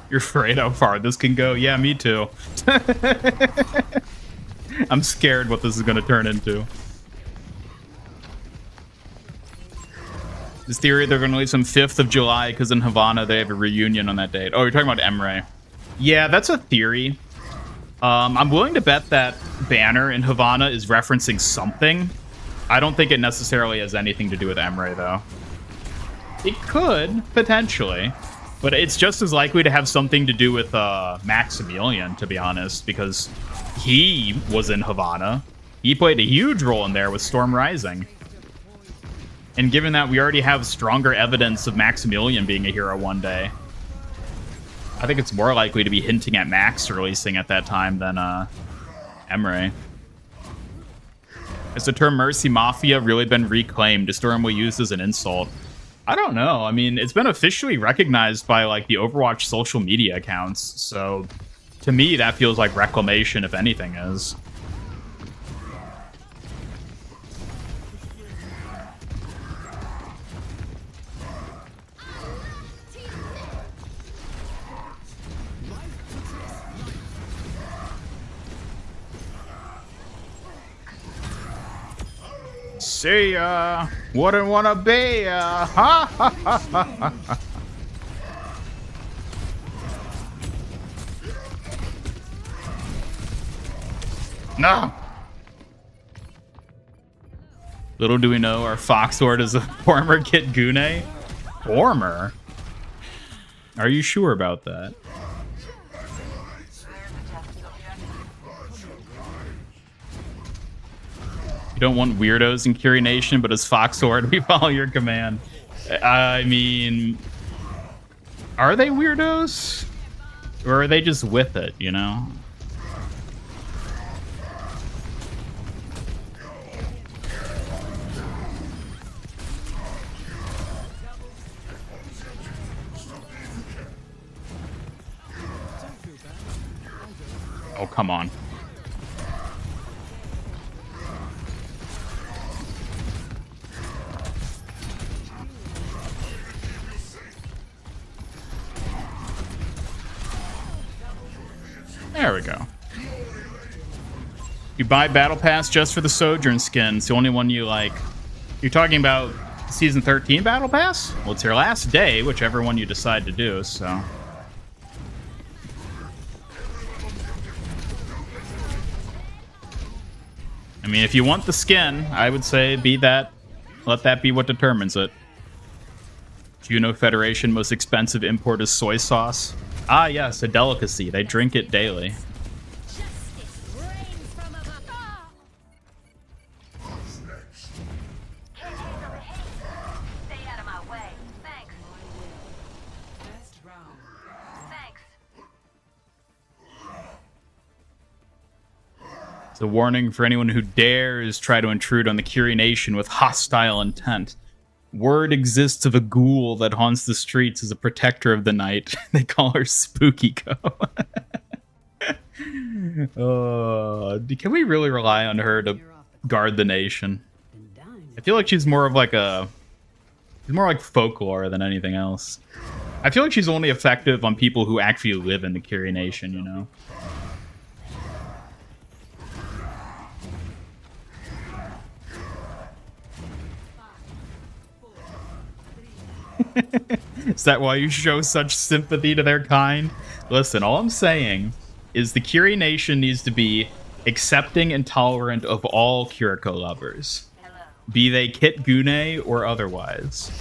You're afraid how far this can go? Yeah, me too. I'm scared what this is going to turn into. This theory they're going to release on 5th of July because in Havana they have a reunion on that date. Oh, you're talking about Emre. Yeah, that's a theory. I'm willing to bet that banner in Havana is referencing something. I don't think it necessarily has anything to do with Emre, though. It could, potentially. But it's just as likely to have something to do with Maximilian, to be honest, because he was in Havana. He played a huge role in there with Storm Rising. And given that we already have stronger evidence of Maximilian being a hero one day, I think it's more likely to be hinting at Max releasing at that time than Emre. Has the term Mercy Mafia really been reclaimed? Is Storm used as an insult? I don't know. I mean, it's been officially recognized by, like, the Overwatch social media accounts, so to me, that feels like reclamation, if anything is. See ya! Wouldn't wanna be ya! Ha ha ha ha ha! No! Little do we know, our Foxhorde is a former Kit Gune. Former? Are you sure about that? You don't want weirdos in Curie Nation, but as Foxhorde, we follow your command. I mean, are they weirdos? Or are they just with it, you know? Oh, come on. There we go. You buy Battle Pass just for the Sojourn skin. It's the only one you like. You're talking about Season 13 Battle Pass? Well, it's your last day, whichever one you decide to do, so... I mean, if you want the skin, I would say be that. Let that be what determines it. Juno Federation most expensive import is soy sauce. Ah, yes, a delicacy. They drink it daily. Justice reigns from above. Stay out of my way. Thanks. First round. Thanks. It's a warning for anyone who dares try to intrude on the Curie Nation with hostile intent. Word exists of a ghoul that haunts the streets as a protector of the night. They call her Spooky Co. Can we really rely on her to guard the nation? I feel like she's more of like she's more like folklore than anything else. I feel like she's only effective on people who actually live in the Curie Nation, you know? Is that why you show such sympathy to their kind? Listen, all I'm saying is the Curie Nation needs to be accepting and tolerant of all Kiriko lovers. Be they Kit Gune or otherwise.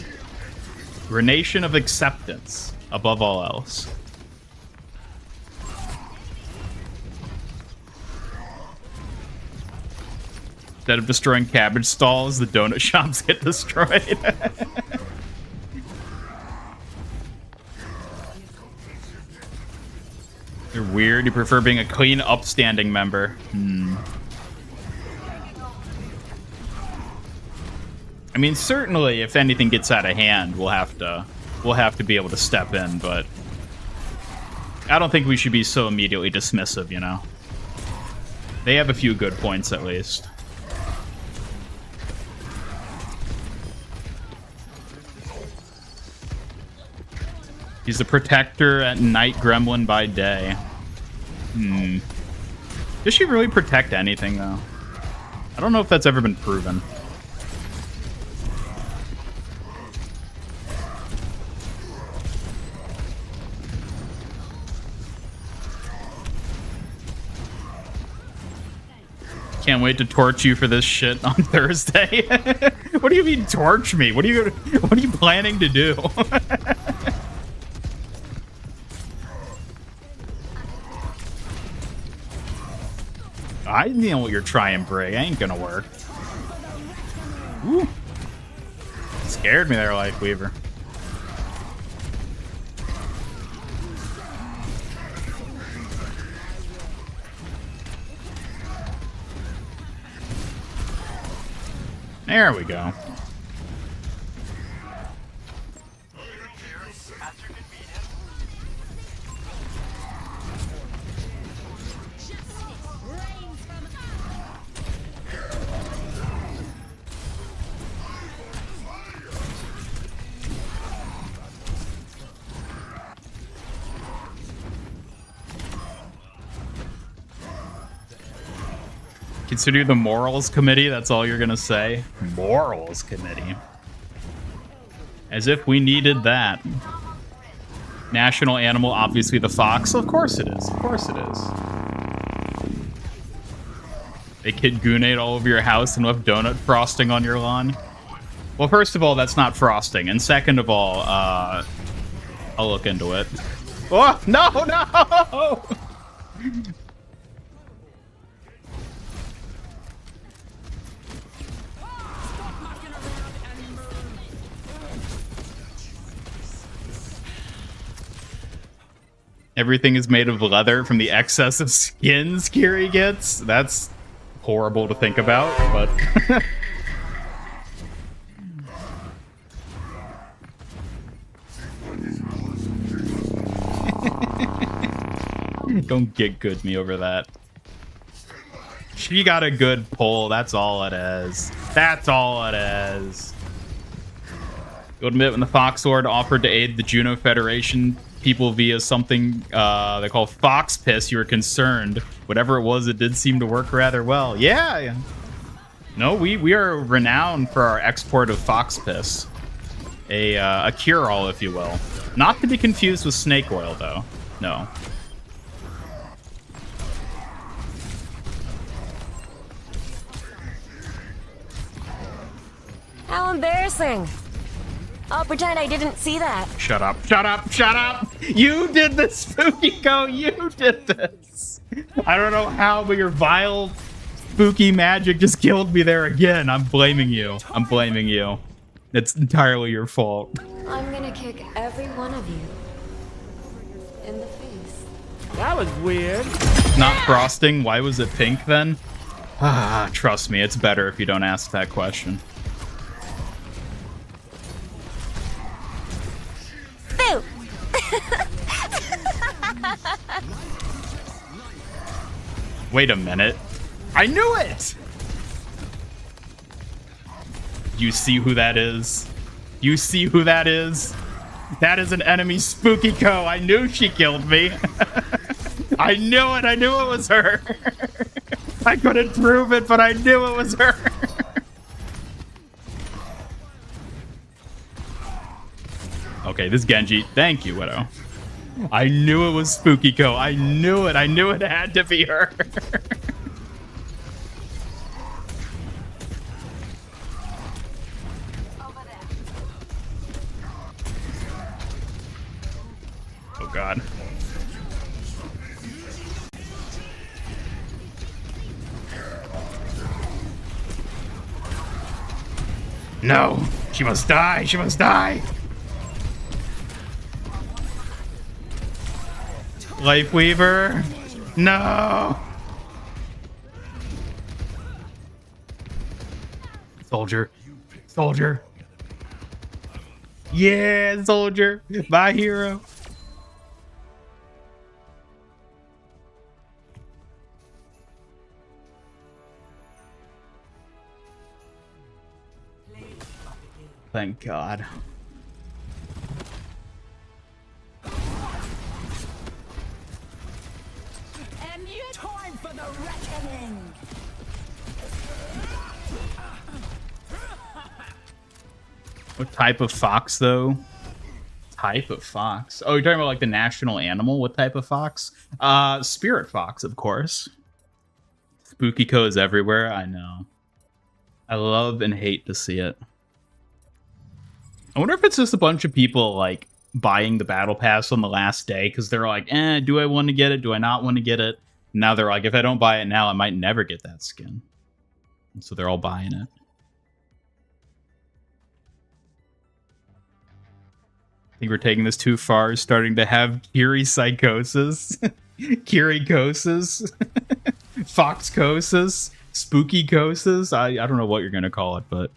We're a nation of acceptance, above all else. Instead of destroying cabbage stalls, the donut shops get destroyed. You're weird. You prefer being a clean, upstanding member. I mean, certainly, if anything gets out of hand, we'll have to be able to step in. But I don't think we should be so immediately dismissive, you know. They have a few good points, at least. He's the protector at night, gremlin by day. Does she really protect anything, though? I don't know if that's ever been proven. Can't wait to torch you for this shit on Thursday. What do you mean torch me? What are you planning to do? I know what you're trying, Brig. Ain't gonna work. Ooh. Scared me there, Life Weaver. There we go. Consider the morals committee, that's all you're gonna say? Morals committee. As if we needed that. National animal, obviously the fox. Of course it is. Of course it is. They kid goonade all over your house and left donut frosting on your lawn. Well, first of all, that's not frosting. And second of all, I'll look into it. Oh, no, no! Everything is made of leather from the excess of skins Kiri gets. That's horrible to think about, but... Don't get good me over that. She got a good pull. That's all it is. That's all it is. You'll admit when the Fox Lord offered to aid the Juno Federation people via something they call Fox Piss, you were concerned. Whatever it was, it did seem to work rather well. Yeah. No, we are renowned for our export of Fox Piss. A cure-all, if you will. Not to be confused with snake oil, though. No. How embarrassing. I'll pretend I didn't see that. Shut up. Shut up. Shut up. You did this, Spooky Go. You did this. I don't know how, but your vile, spooky magic just killed me there again. I'm blaming you. I'm blaming you. It's entirely your fault. I'm gonna kick every one of you in the face. That was weird. Not frosting. Why was it pink then? Ah, trust me. It's better if you don't ask that question. Boo! Wait a minute. I knew it! You see who that is? You see who that is? That is an enemy Spooky Co. I knew she killed me. I knew it. I knew it was her. I couldn't prove it, but I knew it was her. Okay, this Genji. Thank you, Widow. I knew it was Spooky Co. I knew it. I knew it had to be her. Oh, God. No! She must die! She must die! Life Weaver! No! Soldier. Soldier. Yeah, soldier. My hero. Thank God. And time for the reckoning. What type of fox, though? Type of fox? Oh, you're talking about like the national animal? What type of fox? Spirit fox, of course. Spooky Co is everywhere. I know. I love and hate to see it. I wonder if it's just a bunch of people like buying the battle pass on the last day because they're like, do I want to get it? Do I not want to get it? Now they're like, if I don't buy it now, I might never get that skin. And so they're all buying it. I think we're taking this too far, starting to have Kiri psychosis. Kirikosis. Foxcosis. Spookycosis. I don't know what you're going to call it, but...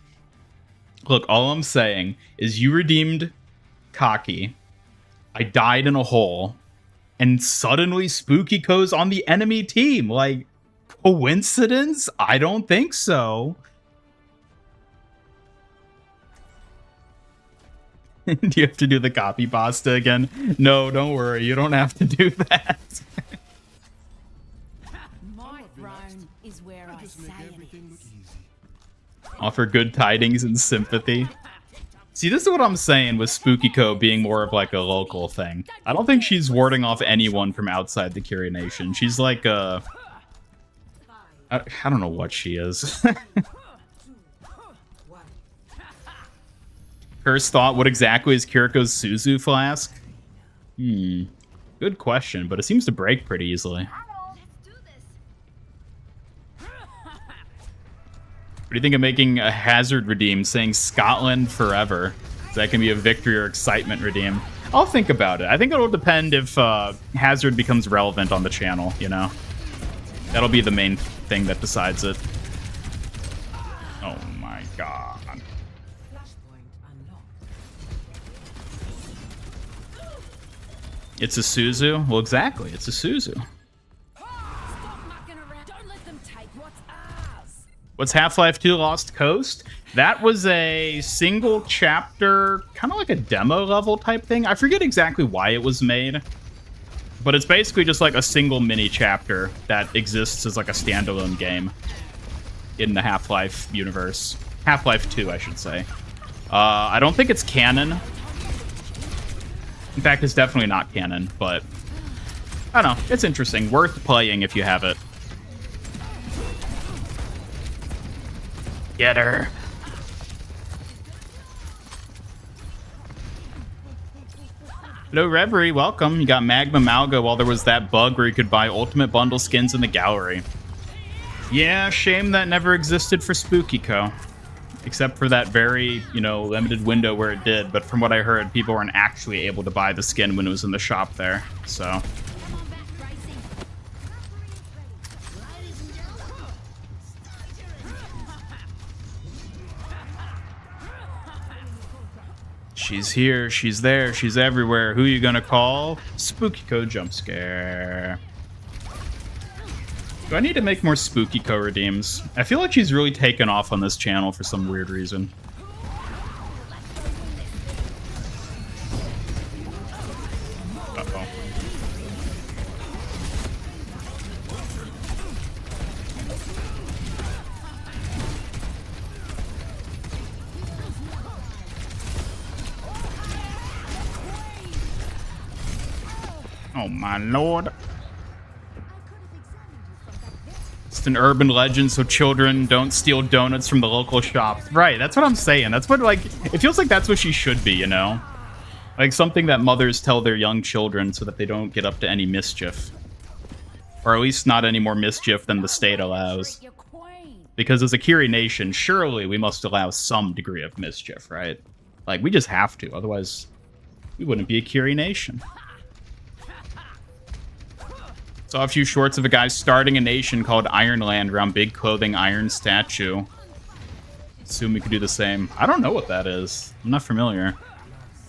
Look, all I'm saying is you redeemed Cocky. I died in a hole. And suddenly Spooky Co's on the enemy team. Like, coincidence? I don't think so. Do you have to do the copy pasta again? No, don't worry. You don't have to do that. My throne is where I say it is. Offer good tidings and sympathy. See, this is what I'm saying with Spooky Co being more of like a local thing. I don't think she's warding off anyone from outside the Kyria Nation. She's like a... I don't know what she is. First thought, what exactly is Kiriko's Suzu flask? Good question, but it seems to break pretty easily. Let's do this. What do you think of making a hazard redeem saying Scotland forever? That can be a victory or excitement redeem. I'll think about it. I think it'll depend if hazard becomes relevant on the channel, you know? That'll be the main thing that decides it. Oh my god. It's a Suzu? Well, exactly. It's a Suzu. Stop mucking around. Don't let them take what's ours. What's Half-Life 2 Lost Coast? That was a single chapter, kind of like a demo level type thing. I forget exactly why it was made. But it's basically just like a single mini chapter that exists as like a standalone game in the Half-Life universe. Half-Life 2, I should say. I don't think it's canon. In fact, it's definitely not canon, but I don't know. It's interesting. Worth playing if you have it. Get her. Hello, Reverie. Welcome. You got Magma Malga while there was that bug where you could buy Ultimate Bundle skins in the gallery. Yeah, shame that never existed for Spooky Co. Except for that very, you know, limited window where it did. But from what I heard, people weren't actually able to buy the skin when it was in the shop there. So... Come on back, Gracie. Ladies and gentlemen. she's here, she's there, she's everywhere. Who you gonna call? Spooky Co jump scare. Do I need to make more Spooky Co redeems? I feel like she's really taken off on this channel for some weird reason. Uh-oh. Oh my lord. It's an urban legend so children don't steal donuts from the local shops. Right, that's what I'm saying. That's what, like, it feels like that's what she should be, you know? Like something that mothers tell their young children so that they don't get up to any mischief. Or at least not any more mischief than the state allows. Your queen. Because as a Kyrie nation, surely we must allow some degree of mischief, right? Like, we just have to, otherwise we wouldn't be a Kyrie nation. Saw a few shorts of a guy starting a nation called Ironland around big clothing iron statue. Assume we could do the same. I don't know what that is. I'm not familiar.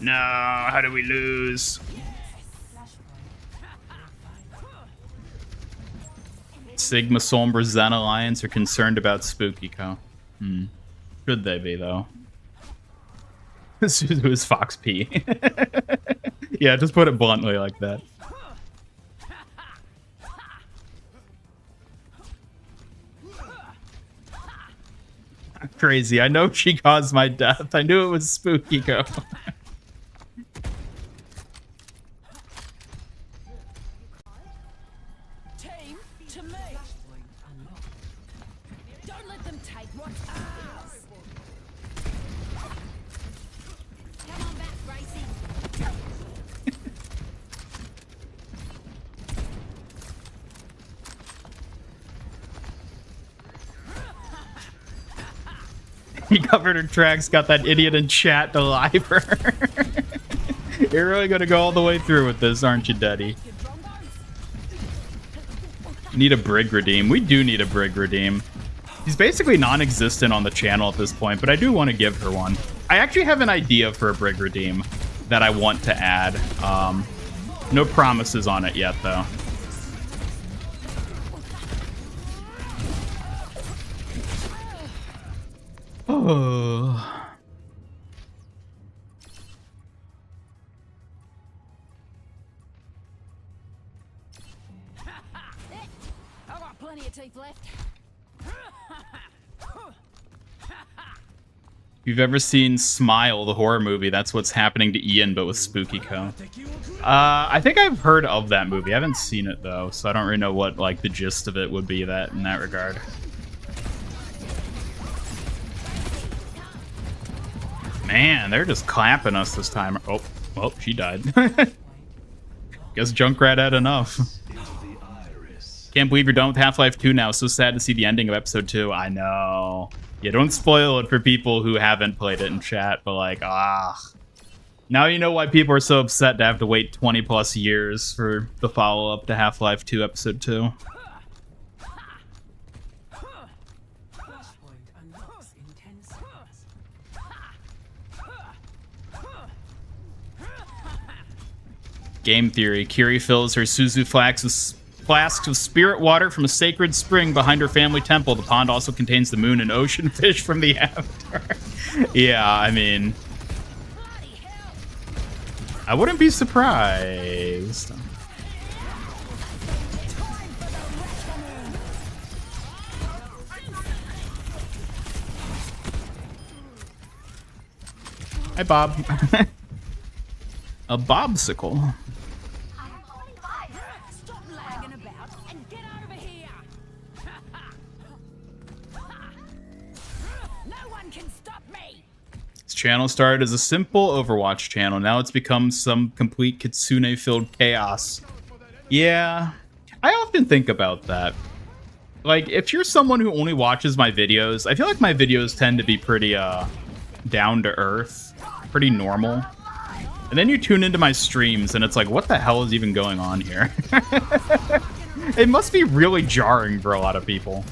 No, how do we lose? Sigma Sombra Zen Alliance are concerned about Spooky Co. Should they be, though? Suzu is Fox P. Yeah, just put it bluntly like that. Crazy. I know she caused my death. I knew it was Spooky Go. Team to me. Don't let them take what's ours. Come on back, Gracie. He covered her tracks, got that idiot in chat to lie for her. You're really gonna go all the way through with this, aren't you, Daddy? Need a Brig redeem. We do need a Brig redeem. He's basically non-existent on the channel at this point, but I do want to give her one. I actually have an idea for a Brig redeem that I want to add. No promises on it yet, though. Oh. I've got plenty of teeth left. If you've ever seen Smile, the horror movie, that's what's happening to Ian, but with Spooky Co. I think I've heard of that movie. I haven't seen it, though, so I don't really know what, like, the gist of it would be that in that regard. Man, they're just clapping us this time. Oh, well, she died. Guess Junkrat had enough. Can't believe you're done with Half-Life 2 now. So sad to see the ending of Episode 2. I know. Yeah, don't spoil it for people who haven't played it in chat, but like, now you know why people are so upset to have to wait 20 plus years for the follow-up to Half-Life 2 Episode 2. Flashpoint unlocks in 10 seconds. Game theory. Kiri fills her Suzu flasks with spirit water from a sacred spring behind her family temple. The pond also contains the moon and ocean fish from the Avatar. Yeah, I mean, I wouldn't be surprised. Hi, Bob. A bobsicle. Stop lagging about and get over here. No one can stop me. This channel started as a simple Overwatch channel. Now it's become some complete kitsune-filled chaos. Yeah, I often think about that. Like, if you're someone who only watches my videos, I feel like my videos tend to be pretty, down-to-earth, pretty normal. And then you tune into my streams, and it's like, what the hell is even going on here? It must be really jarring for a lot of people.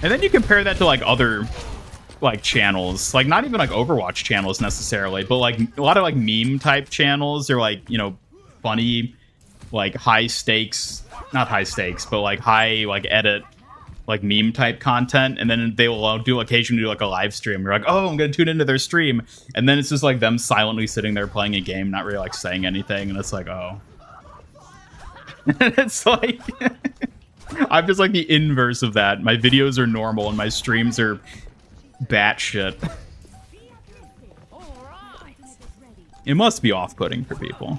And then you compare that to, like, other, like, channels. Like, not even, like, Overwatch channels, necessarily, but, like, a lot of, like, meme-type channels or, like, you know, funny, like, high-stakes... Not high-stakes, but, like, high, like, edit... like meme type content, and then they will occasionally do like a live stream. You're like, oh, I'm gonna tune into their stream, and then it's just like them silently sitting there playing a game, not really like saying anything, and it's like, oh. It's like I'm just like the inverse of that. My videos are normal and my streams are batshit. It must be off-putting for people.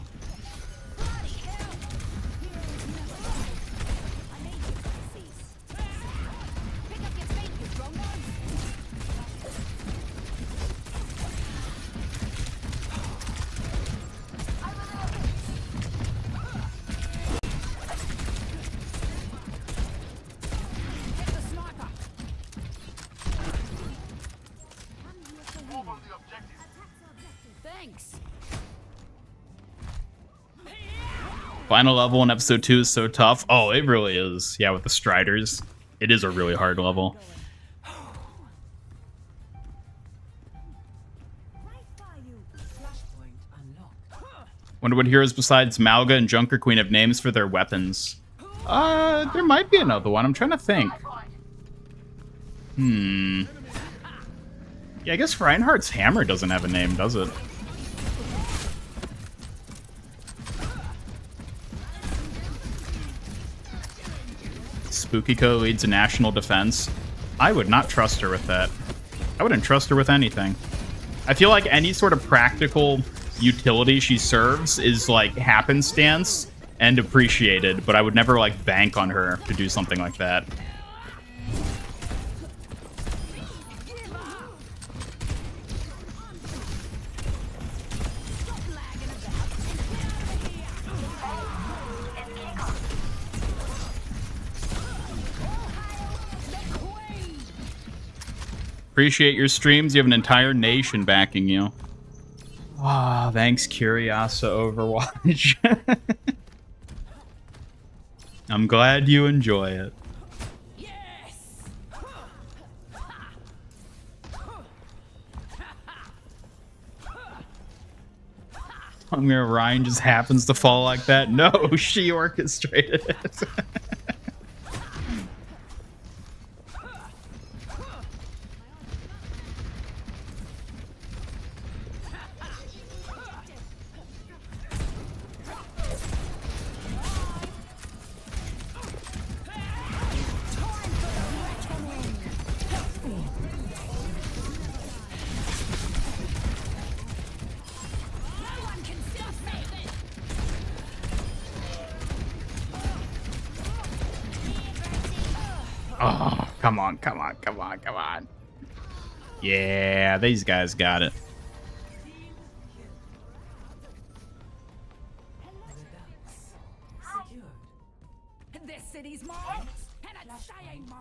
Thanks. Final level in episode 2 is so tough. Oh, it really is. Yeah, with the Striders. It is a really hard level. Flashpoint unlocked. Wonder what heroes besides Malga and Junker Queen have names for their weapons. There might be another one. I'm trying to think. Yeah, I guess Reinhardt's hammer doesn't have a name, does it? Spookiko leads a national defense. I would not trust her with that. I wouldn't trust her with anything. I feel like any sort of practical utility she serves is like happenstance and appreciated, but I would never like bank on her to do something like that. Appreciate your streams. You have an entire nation backing you. Ah, oh, thanks, Curiosa Overwatch. I'm glad you enjoy it. Ryan just happens to fall like that. No, she orchestrated it. Oh, come on, come on, come on, come on. Yeah, these guys got it. This city's mine, and it's staying mine.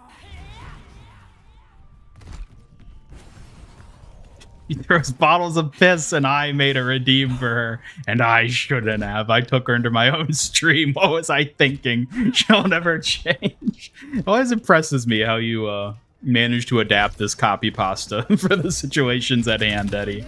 He throws bottles of piss, and I made a redeem for her, and I shouldn't have. I took her into my own stream. What was I thinking? She'll never change. It always impresses me how you managed to adapt this copy pasta for the situations at hand, Eddie.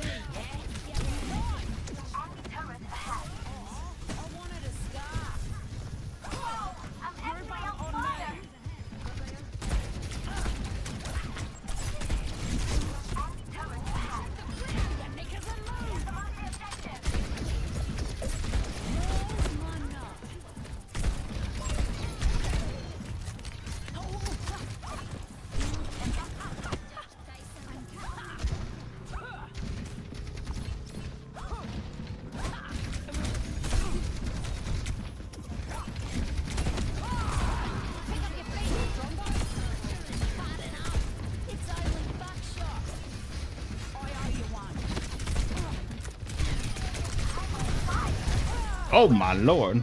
Oh my lord.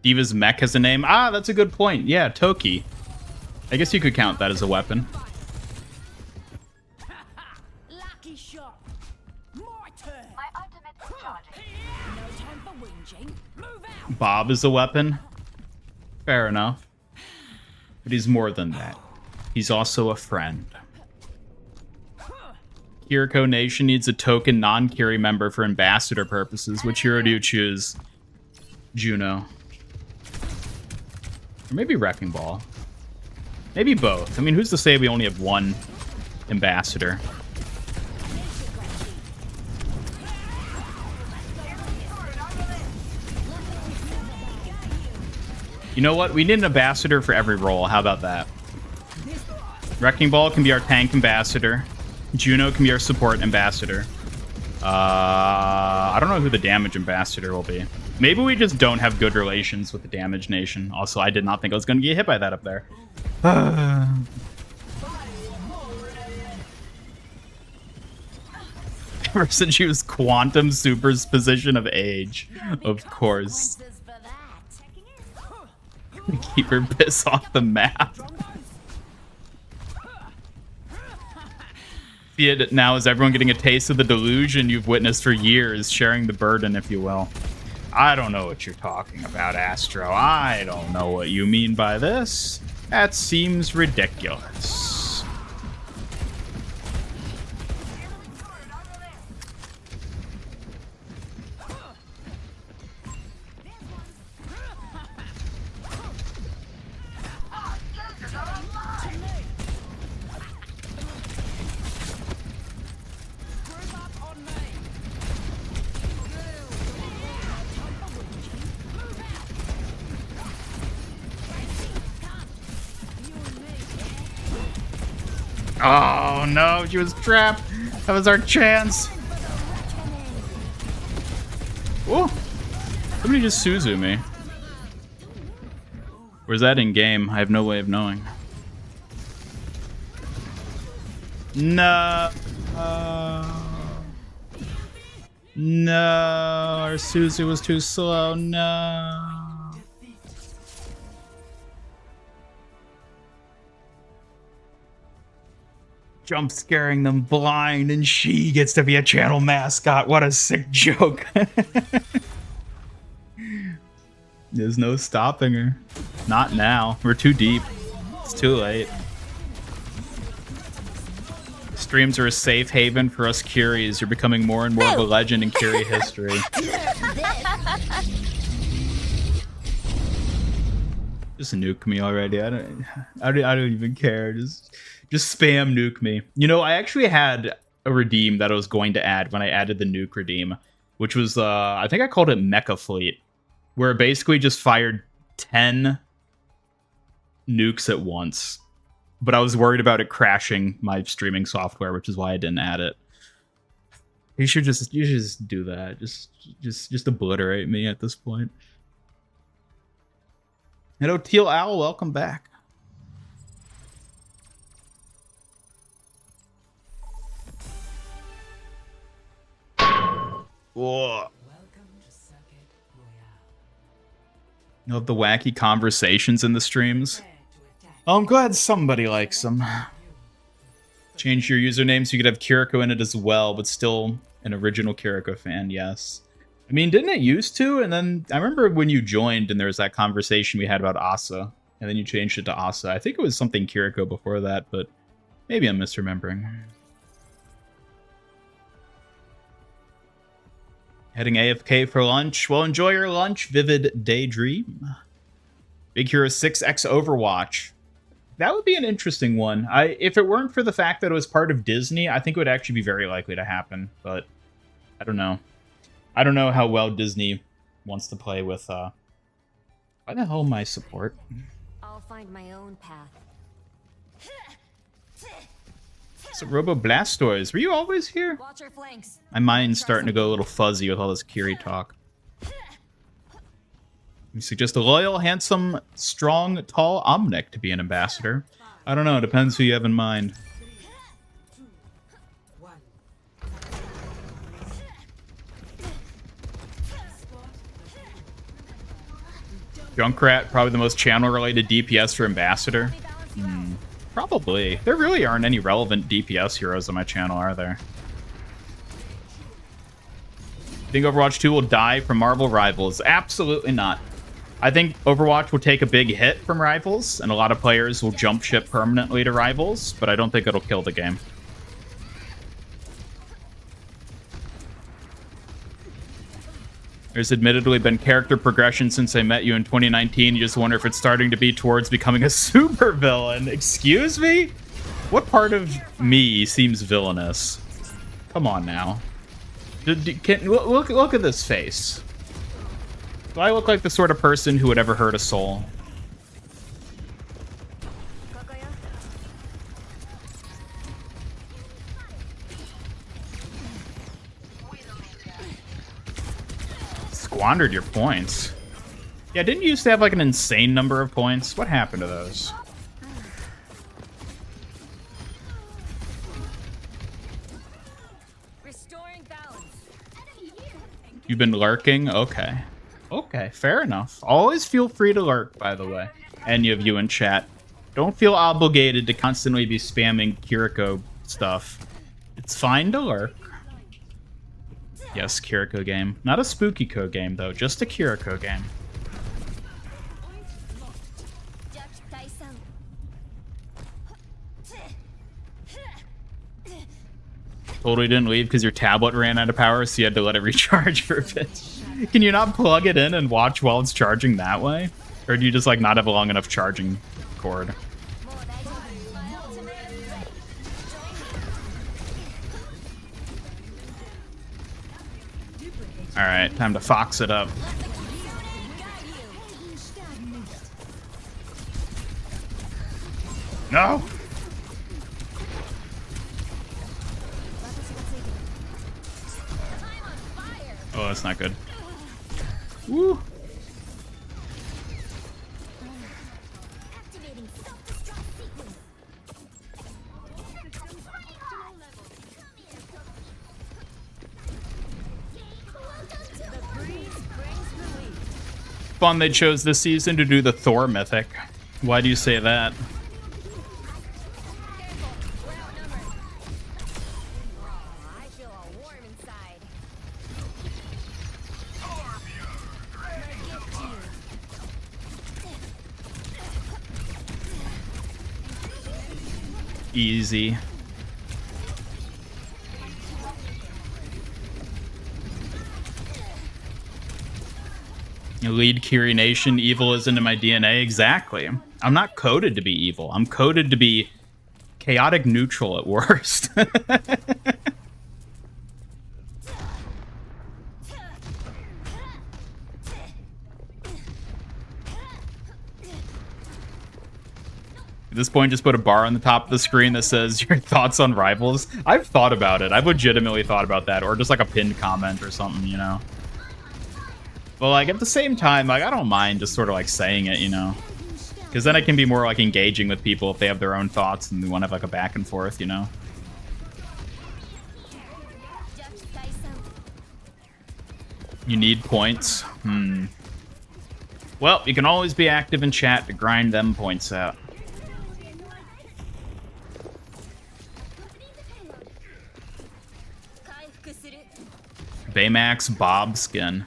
Diva's mech has a name. Ah, that's a good point. Yeah, Toki. I guess you could count that as a weapon. Lucky shot. My turn. My ultimate is charging. No time for whinging. Move out. Bob is a weapon. Fair enough. But he's more than that. He's also a friend. Kiriko Nation needs a token non-Kiri member for ambassador purposes. Which hero do you choose? Juno. Or maybe Wrecking Ball. Maybe both. I mean, who's to say we only have one ambassador? You know what? We need an ambassador for every role. How about that? Wrecking Ball can be our tank ambassador. Juno can be our support ambassador. I don't know who the damage ambassador will be. Maybe we just don't have good relations with the damage nation. Also, I did not think I was going to get hit by that up there. Ever since she was quantum superposition of age, of course. Keep her piss off the map. See it now as everyone getting a taste of the delusion you've witnessed for years, sharing the burden, if you will. I don't know what you're talking about, Astro. I don't know what you mean by this. That seems ridiculous. Oh no, she was trapped. That was our chance. Oh, somebody just Suzu me. Where's that in game? I have no way of knowing. No. No, our Suzu was too slow. No. Jump scaring them blind, and she gets to be a channel mascot. What a sick joke. There's no stopping her. Not now. We're too deep. It's too late. Streams are a safe haven for us Curies. You're becoming more and more of a legend in Curie history. Just nuke me already. I don't even care. Just spam nuke me. You know, I actually had a redeem that I was going to add when I added the nuke redeem, which was I think I called it Mecha Fleet, where it basically just fired 10 nukes at once. But I was worried about it crashing my streaming software, which is why I didn't add it. You should just do that. Just obliterate me at this point. Hello, Teal Owl, welcome back. Whoa. You love the wacky conversations in the streams. Oh, I'm glad somebody likes them. Change your username so you could have Kiriko in it as well, but still an original Kiriko fan, yes. I mean, didn't it used to? And then I remember when you joined and there was that conversation we had about Asa, and then you changed it to Asa. I think it was something Kiriko before that, but maybe I'm misremembering. Heading AFK for lunch. Well, enjoy your lunch, Vivid Daydream. Big Hero 6X Overwatch. That would be an interesting one. If it weren't for the fact that it was part of Disney, I think it would actually be very likely to happen. But I don't know. I don't know how well Disney wants to play with. Why the hell my support? I'll find my own path. So Robo Blastoise, were you always here? Watch your flanks. My mind's starting to go a little fuzzy with all this Kiri talk. You suggest a loyal, handsome, strong, tall Omnic to be an ambassador. I don't know, it depends who you have in mind. Junkrat, probably the most channel-related DPS for ambassador. Probably. There really aren't any relevant DPS heroes on my channel, are there? You think Overwatch 2 will die from Marvel Rivals? Absolutely not. I think Overwatch will take a big hit from Rivals, and a lot of players will jump ship permanently to Rivals, but I don't think it'll kill the game. There's admittedly been character progression since I met you in 2019. You just wonder if it's starting to be towards becoming a supervillain. Excuse me? What part of me seems villainous? Come on now. Look at this face. Do I look like the sort of person who would ever hurt a soul? Squandered your points. Yeah, didn't you used to have like an insane number of points? What happened to those? Restoring balance. You've been lurking? Okay. Okay, fair enough. Always feel free to lurk, by the way. Any of you in chat. Don't feel obligated to constantly be spamming Kiriko stuff. It's fine to lurk. Yes, Kiriko game. Not a Spooky Co game, though. Just a Kiriko game. Totally didn't leave because your tablet ran out of power, so you had to let it recharge for a bit. Can you not plug it in and watch while it's charging that way? Or do you just like not have a long enough charging cord? Alright, time to fox it up. No! that's not good. Woo. Activating self-destruct sequence. Fun they chose this season to do the Thor mythic. Why do you say that? I feel all warm inside. Easy. You lead Kiri Nation, evil is into my DNA. Exactly. I'm not coded to be evil. I'm coded to be chaotic neutral at worst. At this point, just put a bar on the top of the screen that says your thoughts on Rivals. I've thought about it. I've legitimately thought about that. Or just like a pinned comment or something, you know? But like at the same time, like I don't mind just sort of like saying it, you know? Because then it can be more like engaging with people if they have their own thoughts and we want to have like a back and forth, you know? You need points? Well, you can always be active in chat to grind them points out. Baymax Bob skin.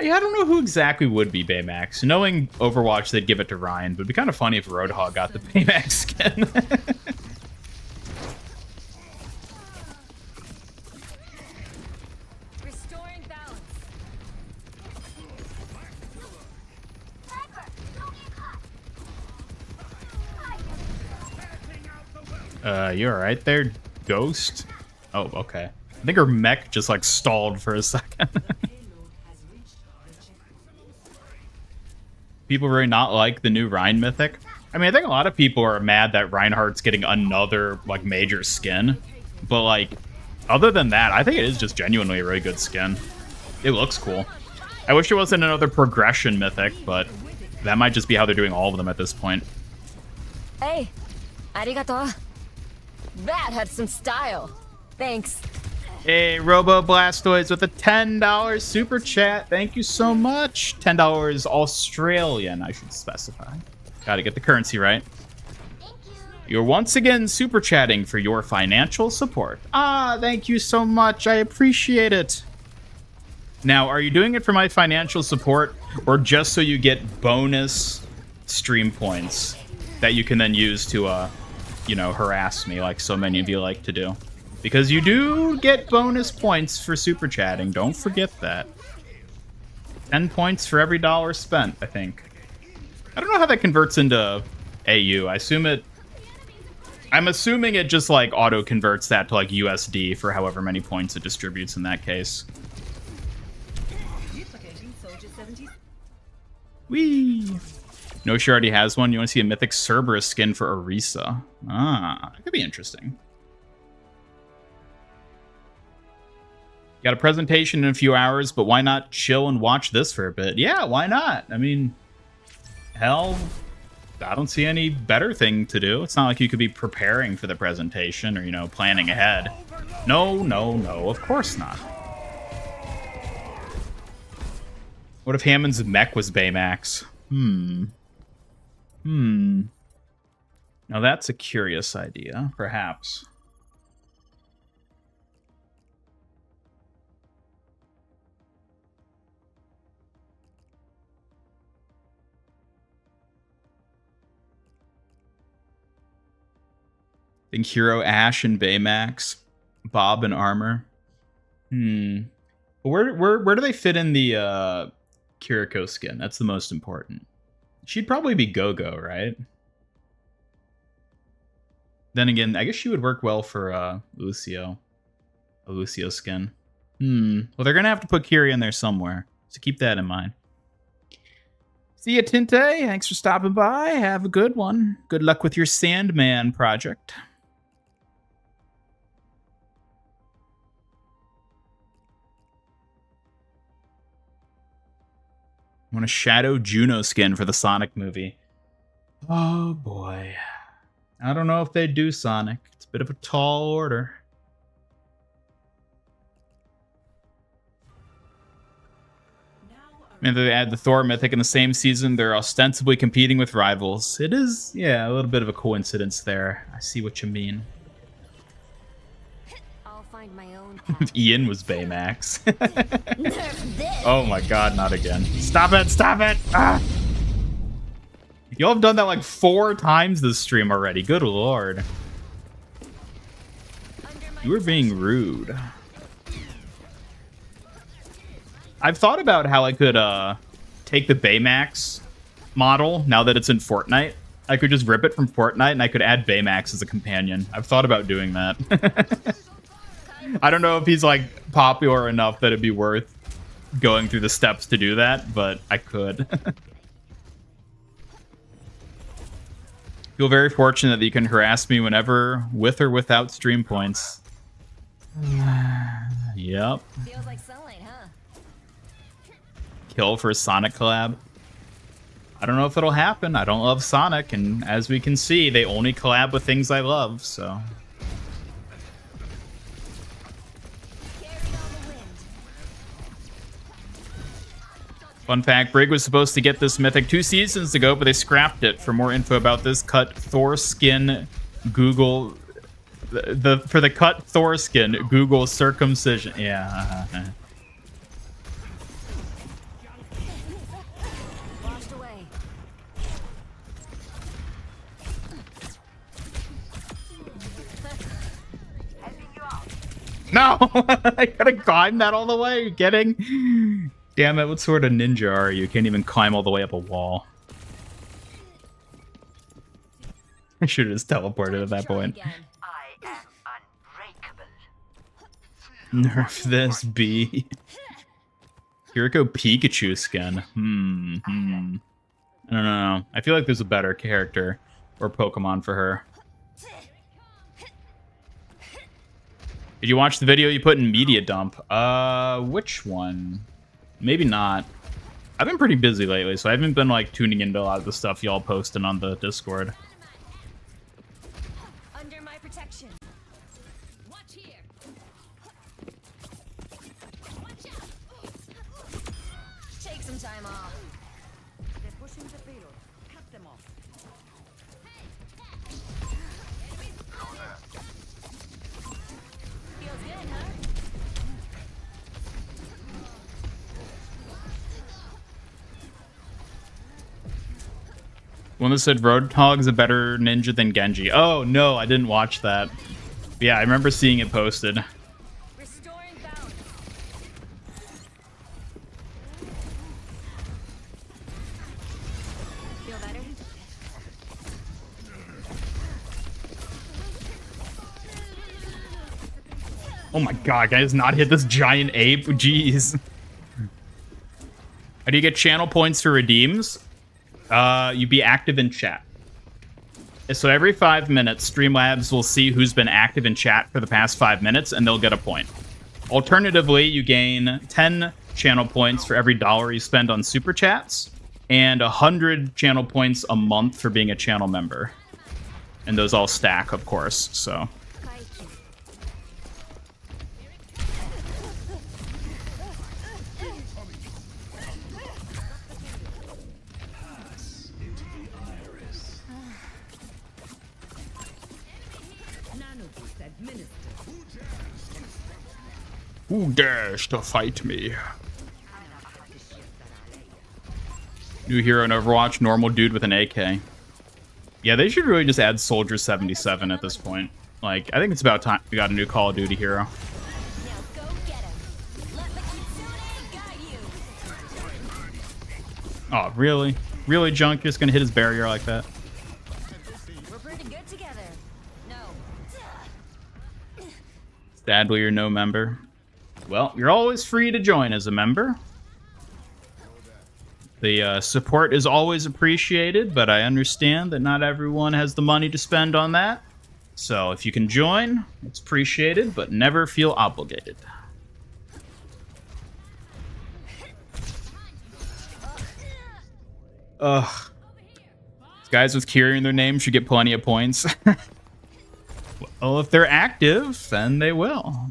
Yeah, I don't know who exactly would be Baymax. Knowing Overwatch, they'd give it to Ryan, but it'd be kind of funny if Roadhog got the Baymax skin. Restoring balance. You alright there, Ghost? Oh, okay. I think her mech just like stalled for a second. People really not like the new Rhine mythic. I mean, I think a lot of people are mad that Reinhardt's getting another like major skin, but like other than that, I think it is just genuinely a really good skin. It looks cool. I wish it wasn't another progression mythic, but that might just be how they're doing all of them at this point. Hey, arigato. That had some style. Thanks. Hey, Robo Blastoise with a $10 super chat. Thank you so much. $10 Australian, I should specify. Gotta get the currency right. You're once again super chatting for your financial support. Ah, thank you so much. I appreciate it. Now, are you doing it for my financial support or just so you get bonus stream points that you can then use to, you know, harass me like so many of you like to do? Because you do get bonus points for super chatting. Don't forget that. 10 points for every dollar spent, I think. I don't know how that converts into AU. I'm assuming it just like auto converts that to like USD for however many points it distributes in that case. Whee! No, she already has one. You want to see a mythic Cerberus skin for Orisa? Ah, that could be interesting. Got a presentation in a few hours, but why not chill and watch this for a bit? Yeah, why not? I mean, hell, I don't see any better thing to do. It's not like you could be preparing for the presentation or, you know, planning ahead. No, no, no, of course not. What if Hammond's mech was Baymax? Now that's a curious idea, perhaps. Think Hero Ash and Baymax, Bob and Armor. Where do they fit in the Kiriko skin? That's the most important. She'd probably be Go-Go, right? Then again, I guess she would work well for Lucio. A Lucio skin. Well, they're gonna have to put Kiri in there somewhere, so keep that in mind. See ya, Tinte. Thanks for stopping by. Have a good one. Good luck with your Sandman project. want a Shadow Juno skin for the Sonic movie. Oh boy. I don't know if they do Sonic. It's a bit of a tall order. And they add the Thor Mythic in the same season. They're ostensibly competing with rivals. It is, yeah, a little bit of a coincidence there. I see what you mean. I'll find my own path. Ian was Baymax. Nerf this. Oh my god, not again. Stop it, stop it! Ah! Y'all have done that like 4 times this stream already. Good lord. You were being rude. I've thought about how I could take the Baymax model now that it's in Fortnite. I could just rip it from Fortnite and I could add Baymax as a companion. I've thought about doing that. I don't know if he's like popular enough that it'd be worth going through the steps to do that, but I could. Feel very fortunate that you can harass me whenever, with or without stream points. Yep. Feels like sunlight, huh? Kill for a Sonic collab. I don't know if it'll happen. I don't love Sonic, and as we can see, they only collab with things I love, so. Fun fact, Brig was supposed to get this mythic 2 seasons ago, but they scrapped it. For more info about this, cut Thor skin, Google... For the cut Thor skin, Google circumcision. Yeah. Washed away. No! I gotta climb that all the way. Are you kidding? Damn it, what sort of ninja are you? You can't even climb all the way up a wall. I should have just teleported at that point. I am unbreakable. Nerf this, B. Kiriko Pikachu skin. I don't know. I feel like there's a better character or Pokemon for her. Did you watch the video you put in Media Dump? Which one? Maybe not. I've been pretty busy lately, so I haven't been like tuning into a lot of the stuff y'all posting on the Discord. Under my protection. Watch here. Watch out. Take some time off. They're pushing the payload. Cut them off. Feels good, huh? One that said Roadhog's a better ninja than Genji. Oh, no, I didn't watch that. But yeah, I remember seeing it posted. Restoring balance. Feel better? Oh my god, can I just not hit this giant ape? Jeez. How do you get channel points for redeems? You be active in chat. So every 5 minutes, Streamlabs will see who's been active in chat for the past 5 minutes, and they'll get a point. Alternatively, you gain 10 channel points for every $1 you spend on super chats, and 100 channel points a month for being a channel member. And those all stack, of course, so... Who dares to fight me? New hero in Overwatch, normal dude with an AK. Yeah, they should really just add Soldier 77 at this point. Like, I think it's about time we got a new Call of Duty hero. Now go get him. Let the Kitsune guide you. Oh, really? Really, Junk? You're just gonna hit his barrier like that? We're pretty good together. No. Sadly, you're no member. Well, you're always free to join as a member. The support is always appreciated, but I understand that not everyone has the money to spend on that. So if you can join, it's appreciated, but never feel obligated. Ugh. Guys with Kyrie in their name should get plenty of points. Well, if they're active, then they will.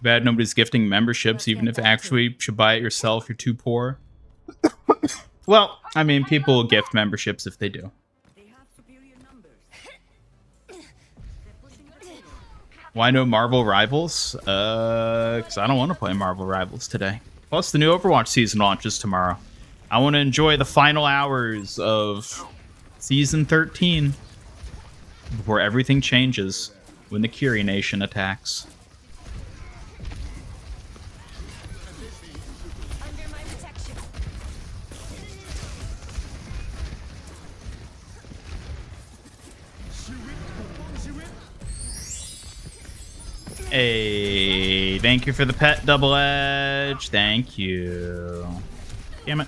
Bad nobody's gifting memberships, even if actually you should buy it yourself. You're too poor. Well, I mean, people will gift memberships if they do. Why no Marvel Rivals? Because I don't want to play Marvel Rivals today. Plus, the new Overwatch season launches tomorrow. I want to enjoy the final hours of Season 13 before everything changes when the Kyrie Nation attacks. Under my protection. Hey, thank you for the pet, Double Edge. Thank you. Damn it.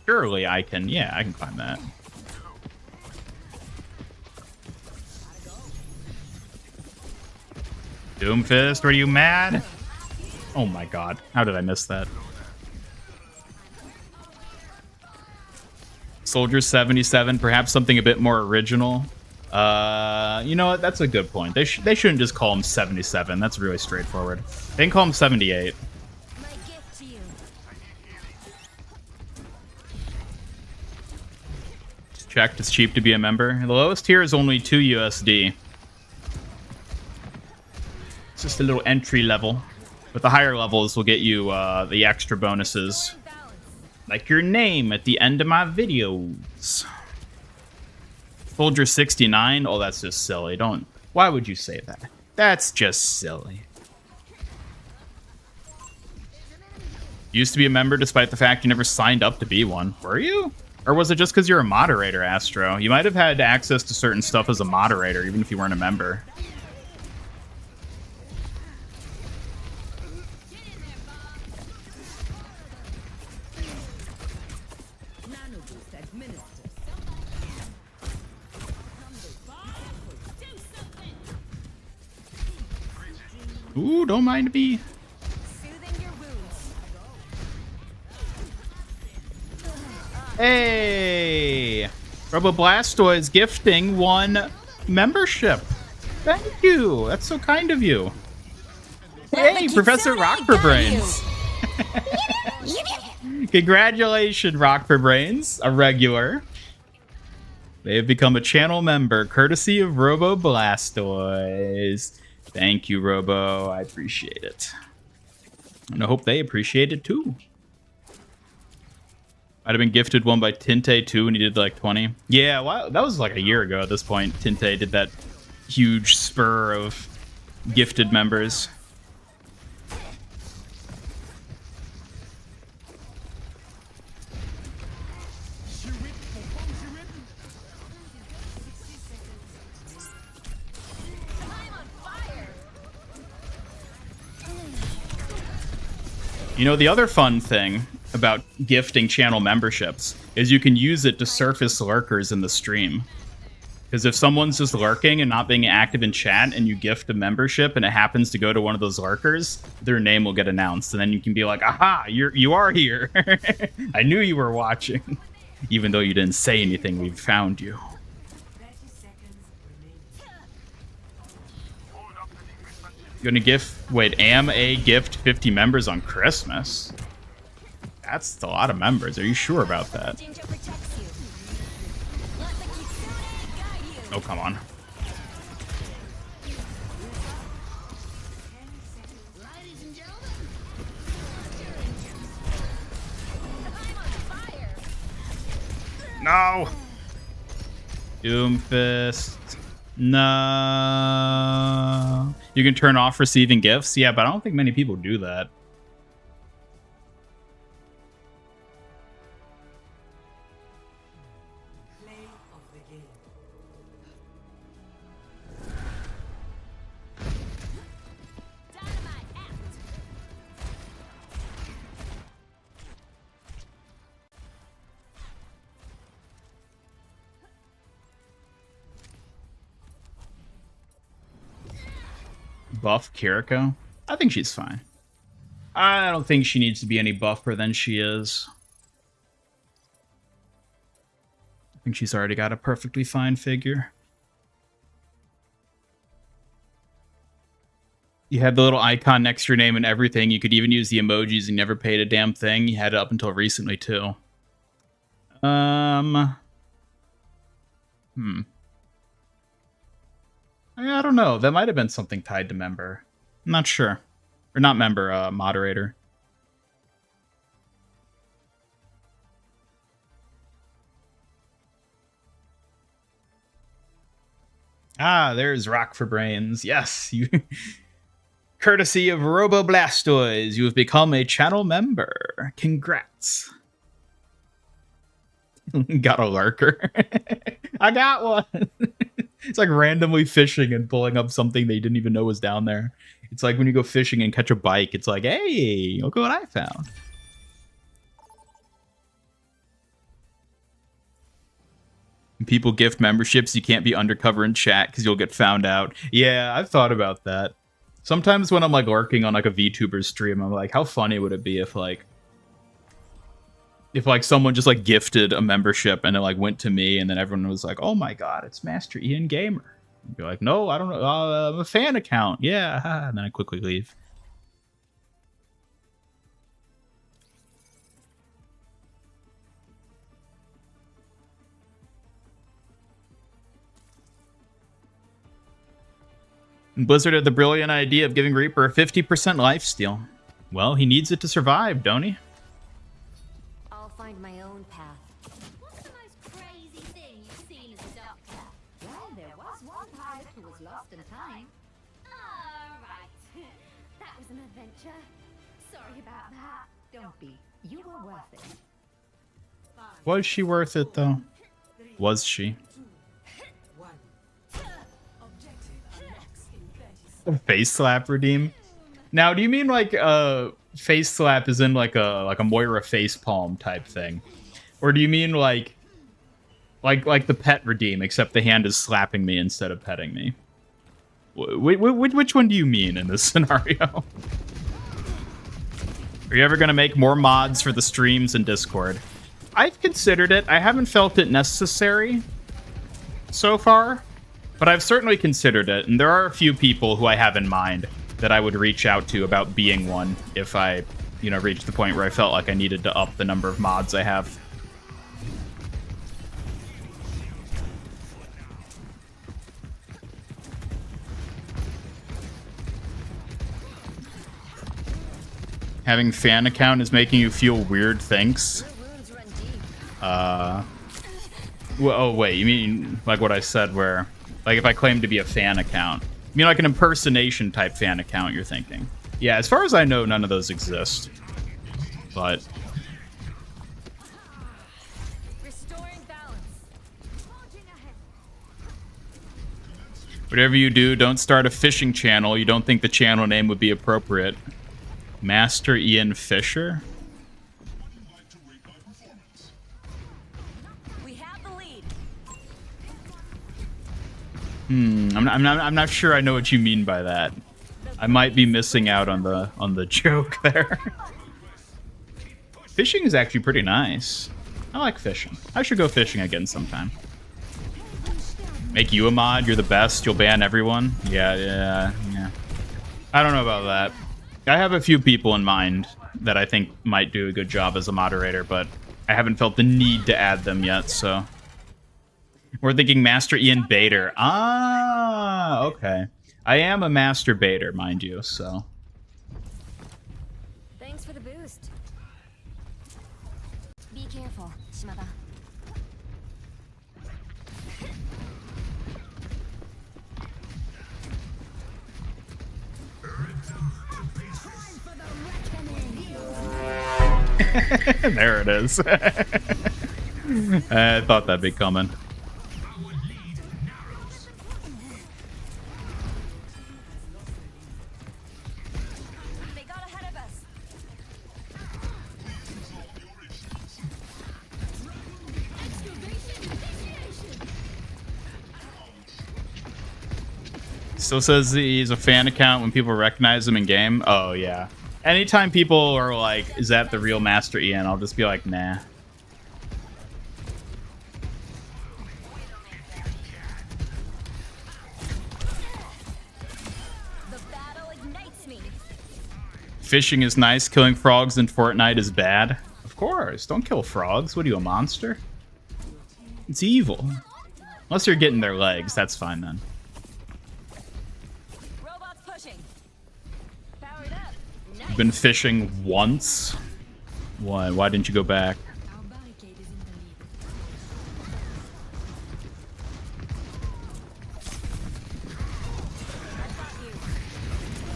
Surely I can, yeah, I can climb that. Doomfist, are you mad? Oh my god, how did I miss that? Soldier 77, perhaps something a bit more original. You know what? That's a good point. They shouldn't just call him 77. That's really straightforward. They can call him 78. My gift to you. Just checked. It's cheap to be a member. The lowest tier is only 2 USD. It's just a little entry level. But the higher levels will get you the extra bonuses. Like your name at the end of my videos. Soldier 69? Oh, that's just silly. Don't. Why would you say that? That's just silly. Used to be a member despite the fact you never signed up to be one. Were you? Or was it just because you're a moderator, Astro? You might have had access to certain stuff as a moderator, even if you weren't a member. Ooh, don't mind me. Soothing your wounds. Hey! Roboblastoise gifting 1 membership. Thank you. That's so kind of you. Hey, Professor Rock for Brains. Congratulations, Rock for Brains, a regular. They have become a channel member, courtesy of Roboblastoise. Thank you, Robo. I appreciate it. And I hope they appreciate it, too. I'd have been gifted one by Tinte, too, and he did, like, 20. Yeah, well, that was, like, a year ago at this point. Tinte did that huge spur of gifted members. You know, the other fun thing about gifting channel memberships is you can use it to surface lurkers in the stream. Because if someone's just lurking and not being active in chat and you gift a membership and it happens to go to one of those lurkers, their name will get announced. And then you can be like, aha, you are here. I knew you were watching. Even though you didn't say anything, we found you. 30 seconds remaining. Gonna gift 50 members on Christmas? That's a lot of members. Are you sure about that? Ginger protects you. Let the Kitsune guide you. Oh, come on. Ladies and gentlemen, I'm on fire. No! Doomfist. No. You can turn off receiving gifts? Yeah, but I don't think many people do that. Play of the game. Dynamite out. Buff Kiriko? I think she's fine. I don't think she needs to be any buffer than she is. I think she's already got a perfectly fine figure. You had the little icon next to your name and everything. You could even use the emojis and never paid a damn thing. You had it up until recently, too. I don't know. That might have been something tied to member. I'm not sure. Or not member, moderator. Ah, there's Rock for Brains. Yes, you... Courtesy of Robo Blastoise, you have become a channel member. Congrats. Got a lurker. I got one. It's like randomly fishing and pulling up something they didn't even know was down there. It's like when you go fishing and catch a bike. It's like, hey, look what I found. When people gift memberships, you can't be undercover in chat because you'll get found out. Yeah, I've thought about that. Sometimes when I'm like lurking on like a VTuber stream, I'm like, how funny would it be if someone just like gifted a membership and it like went to me and then everyone was like, oh my god, it's Master Ian Gamer. I'd be like, no, I don't know, I'm a fan account. Yeah, and then I quickly leave. Blizzard had the brilliant idea of giving Reaper a 50% lifesteal. Well, he needs it to survive, don't he? I'll find my own path. What's the most crazy thing you've seen as a doctor? Well, there was one pilot who was lost in time. Oh, right. That was an adventure. Sorry about that. Don't be. You were worth it. Was she worth it, though? Was she? Face slap redeem? Now, do you mean like face slap is in like a Moira face palm type thing? Or do you mean like the pet redeem, except the hand is slapping me instead of petting me? Which one do you mean in this scenario? Are you ever going to make more mods for the streams and Discord? I've considered it. I haven't felt it necessary so far, but I've certainly considered it. And there are a few people who I have in mind that I would reach out to about being one if I, reached the point where I felt like I needed to up the number of mods I have. Having fan account is making you feel weird things. Well, oh wait, you mean like what I said where, like if I claim to be a fan account. You mean like an impersonation type fan account, you're thinking? Yeah, as far as I know, none of those exist. But... Restoring balance. whatever you do, don't start a fishing channel. You don't think the channel name would be appropriate. Master Ian Fisher? We have the lead. I'm not sure I know what you mean by that. I might be missing out on the joke there. Fishing is actually pretty nice. I like fishing. I should go fishing again sometime. Make you a mod, you're the best, you'll ban everyone. Yeah. I don't know about that. I have a few people in mind that I think might do a good job as a moderator, but I haven't felt the need to add them yet, so... We're thinking Master Ian Bader. Ah, okay. I am a Master Bader, mind you, so... Thanks for the boost. Be careful, Shimada. There it is. I thought that'd be coming. They got ahead of us. Still says he's a fan account when people recognize him in game. Oh yeah. Anytime people are like, is that the real Master Ian? I'll just be like, nah. The battle ignites me. Fishing is nice. Killing frogs in Fortnite is bad. Of course. Don't kill frogs. What are you, a monster? It's evil. Unless you're getting their legs. That's fine then. Robots pushing. Powered up. Nice. You've been fishing once. Why didn't you go back? Our barricade is in the lead.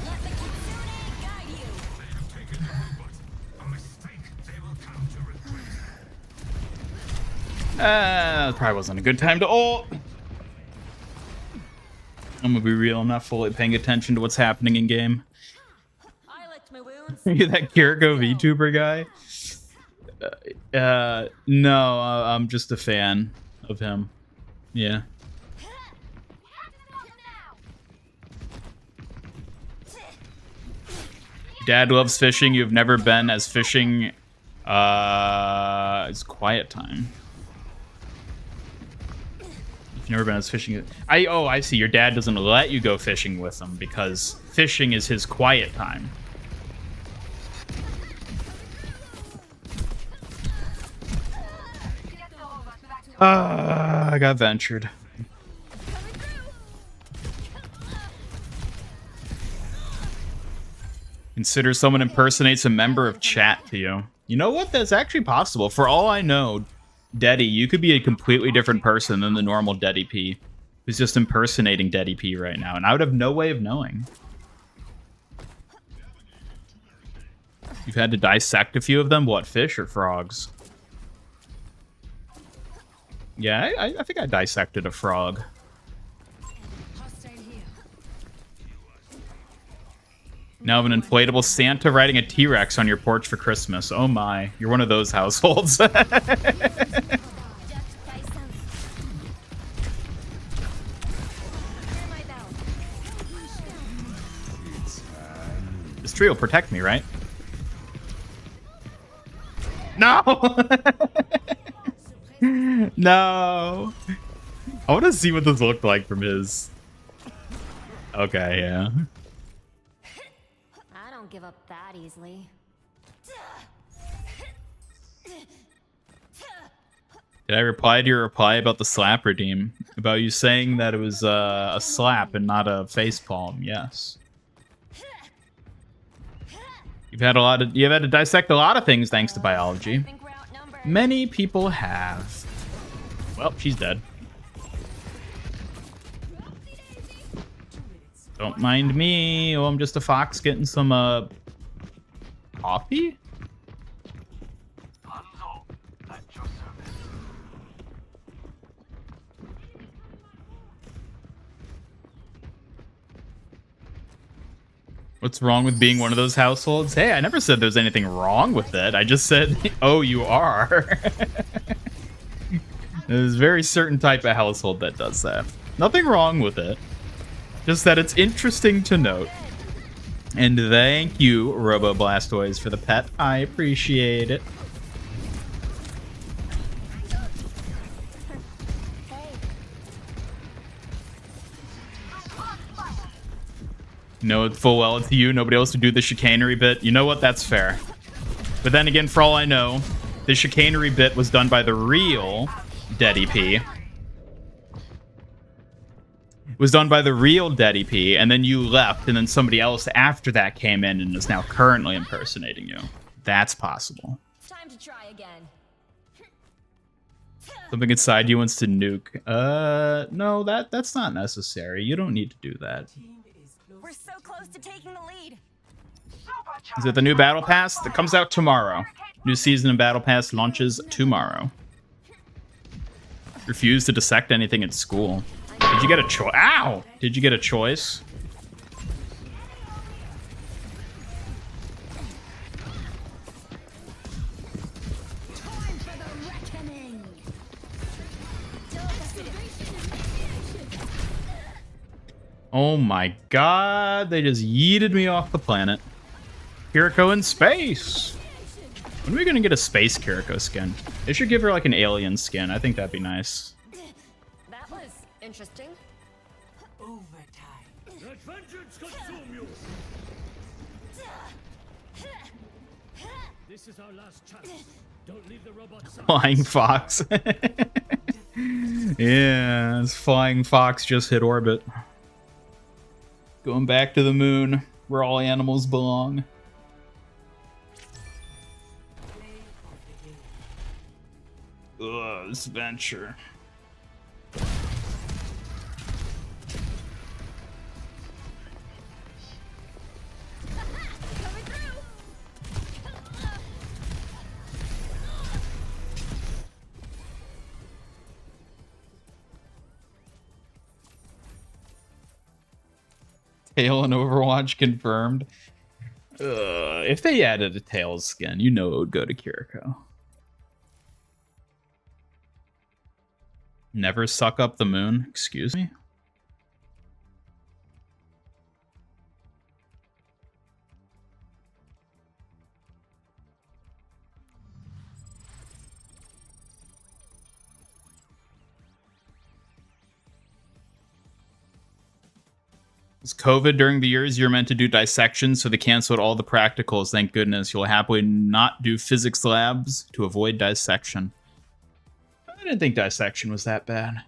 Let the Kitsune guide you. Taken the robot. A mistake they will come to regret. Probably wasn't a good time to ult. I'm gonna be real, I'm not fully paying attention to what's happening in game. I licked my wounds. You that Kiriko VTuber guy? No, I'm just a fan of him. Yeah. Dad loves fishing. You've never been as fishing. It's quiet time. You've never been as fishing. I see. Your dad doesn't let you go fishing with him because fishing is his quiet time. I got ventured. Consider someone impersonates a member of chat to you. You know what? That's actually possible. For all I know, Deddy, you could be a completely different person than the normal Deddy P, who's just impersonating Deddy P right now, and I would have no way of knowing. You've had to dissect a few of them? What, fish or frogs? Yeah, I think I dissected a frog. Hostile here. Now have an inflatable Santa riding a T-Rex on your porch for Christmas. Oh my, you're one of those households. This tree will protect me, right? No! No! I want to see what this looked like from his... Okay, yeah. I don't give up that easily. Did I reply to your reply about the slap redeem? About you saying that it was a slap and not a facepalm? Yes. You've had to dissect a lot of things thanks to biology. I think we're outnumbered. Many people have. Well, she's dead. Don't mind me. Oh, I'm just a fox getting some coffee. What's wrong with being one of those households? Hey, I never said there's anything wrong with it. I just said, oh, you are. There's a very certain type of household that does that. Nothing wrong with it. Just that it's interesting to note. And thank you, Robo Blastoise, for the pet. I appreciate it. Know full well it's you. Nobody else would do the chicanery bit. You know what? That's fair. But then again, for all I know, the chicanery bit was done by the real Deddy P. It was done by the real Deddy P, and then you left, and then somebody else after that came in and is now currently impersonating you. That's possible. Time to try again. Something inside you wants to nuke. No, that's not necessary. You don't need to do that. We're so close to taking the lead. Is it the new Battle Pass? That comes out tomorrow. New season of Battle Pass launches tomorrow. Refuse to dissect anything at school. Did you get a choice? Ow! Did you get a choice? Time for the reckoning. Oh my god, they just yeeted me off the planet. Kiriko in space. When are we gonna get a space Kiriko skin? They should give her like an alien skin. I think that'd be nice. That was interesting. Overtime. Let vengeance consume you. This is our last chance. Don't leave the robot side. Flying Fox. Yeah, this Flying Fox just hit orbit. Going back to the moon, where all animals belong. Ugh, this venture. Coming through. Tail and Overwatch confirmed. If they added a Tails skin, you know it would go to Kiriko. Never suck up the moon. Excuse me? Was COVID during the years you're meant to do dissection, so they canceled all the practicals. Thank goodness. You'll happily not do physics labs to avoid dissection. I didn't think dissection was that bad.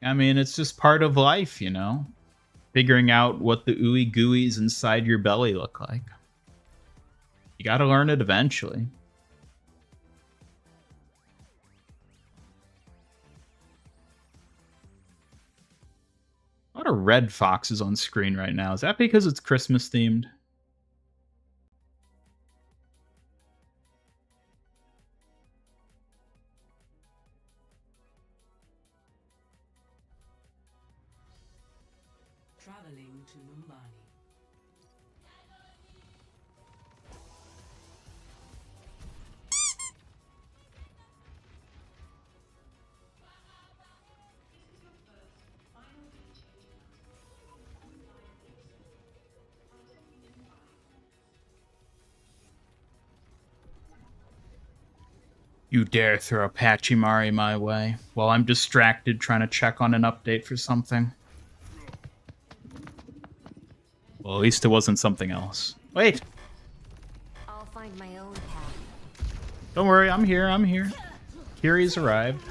I mean, it's just part of life, you know? Figuring out what the ooey gooeys inside your belly look like. You gotta learn it eventually. A lot of red foxes on screen right now. Is that because it's Christmas themed? Traveling to Numbani. You dare throw Pachimari my way while I'm distracted trying to check on an update for something. Well, at least it wasn't something else. Wait! I'll find my own path. Don't worry, I'm here, I'm here. Kiri's arrived.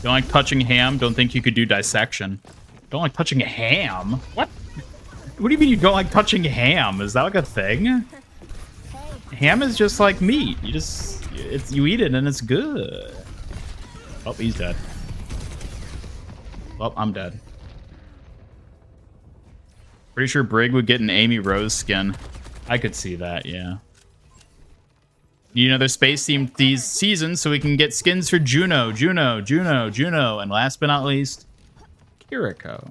Don't like touching ham? Don't think you could do dissection. Don't like touching ham? What? What do you mean you don't like touching ham? Is that like a thing? Ham is just like meat. You eat it and it's good. Oh, he's dead. Well, I'm dead. Pretty sure Brig would get an Amy Rose skin. I could see that, yeah. You know, they're space themed these seasons, so we can get skins for Juno, and last but not least, Kiriko.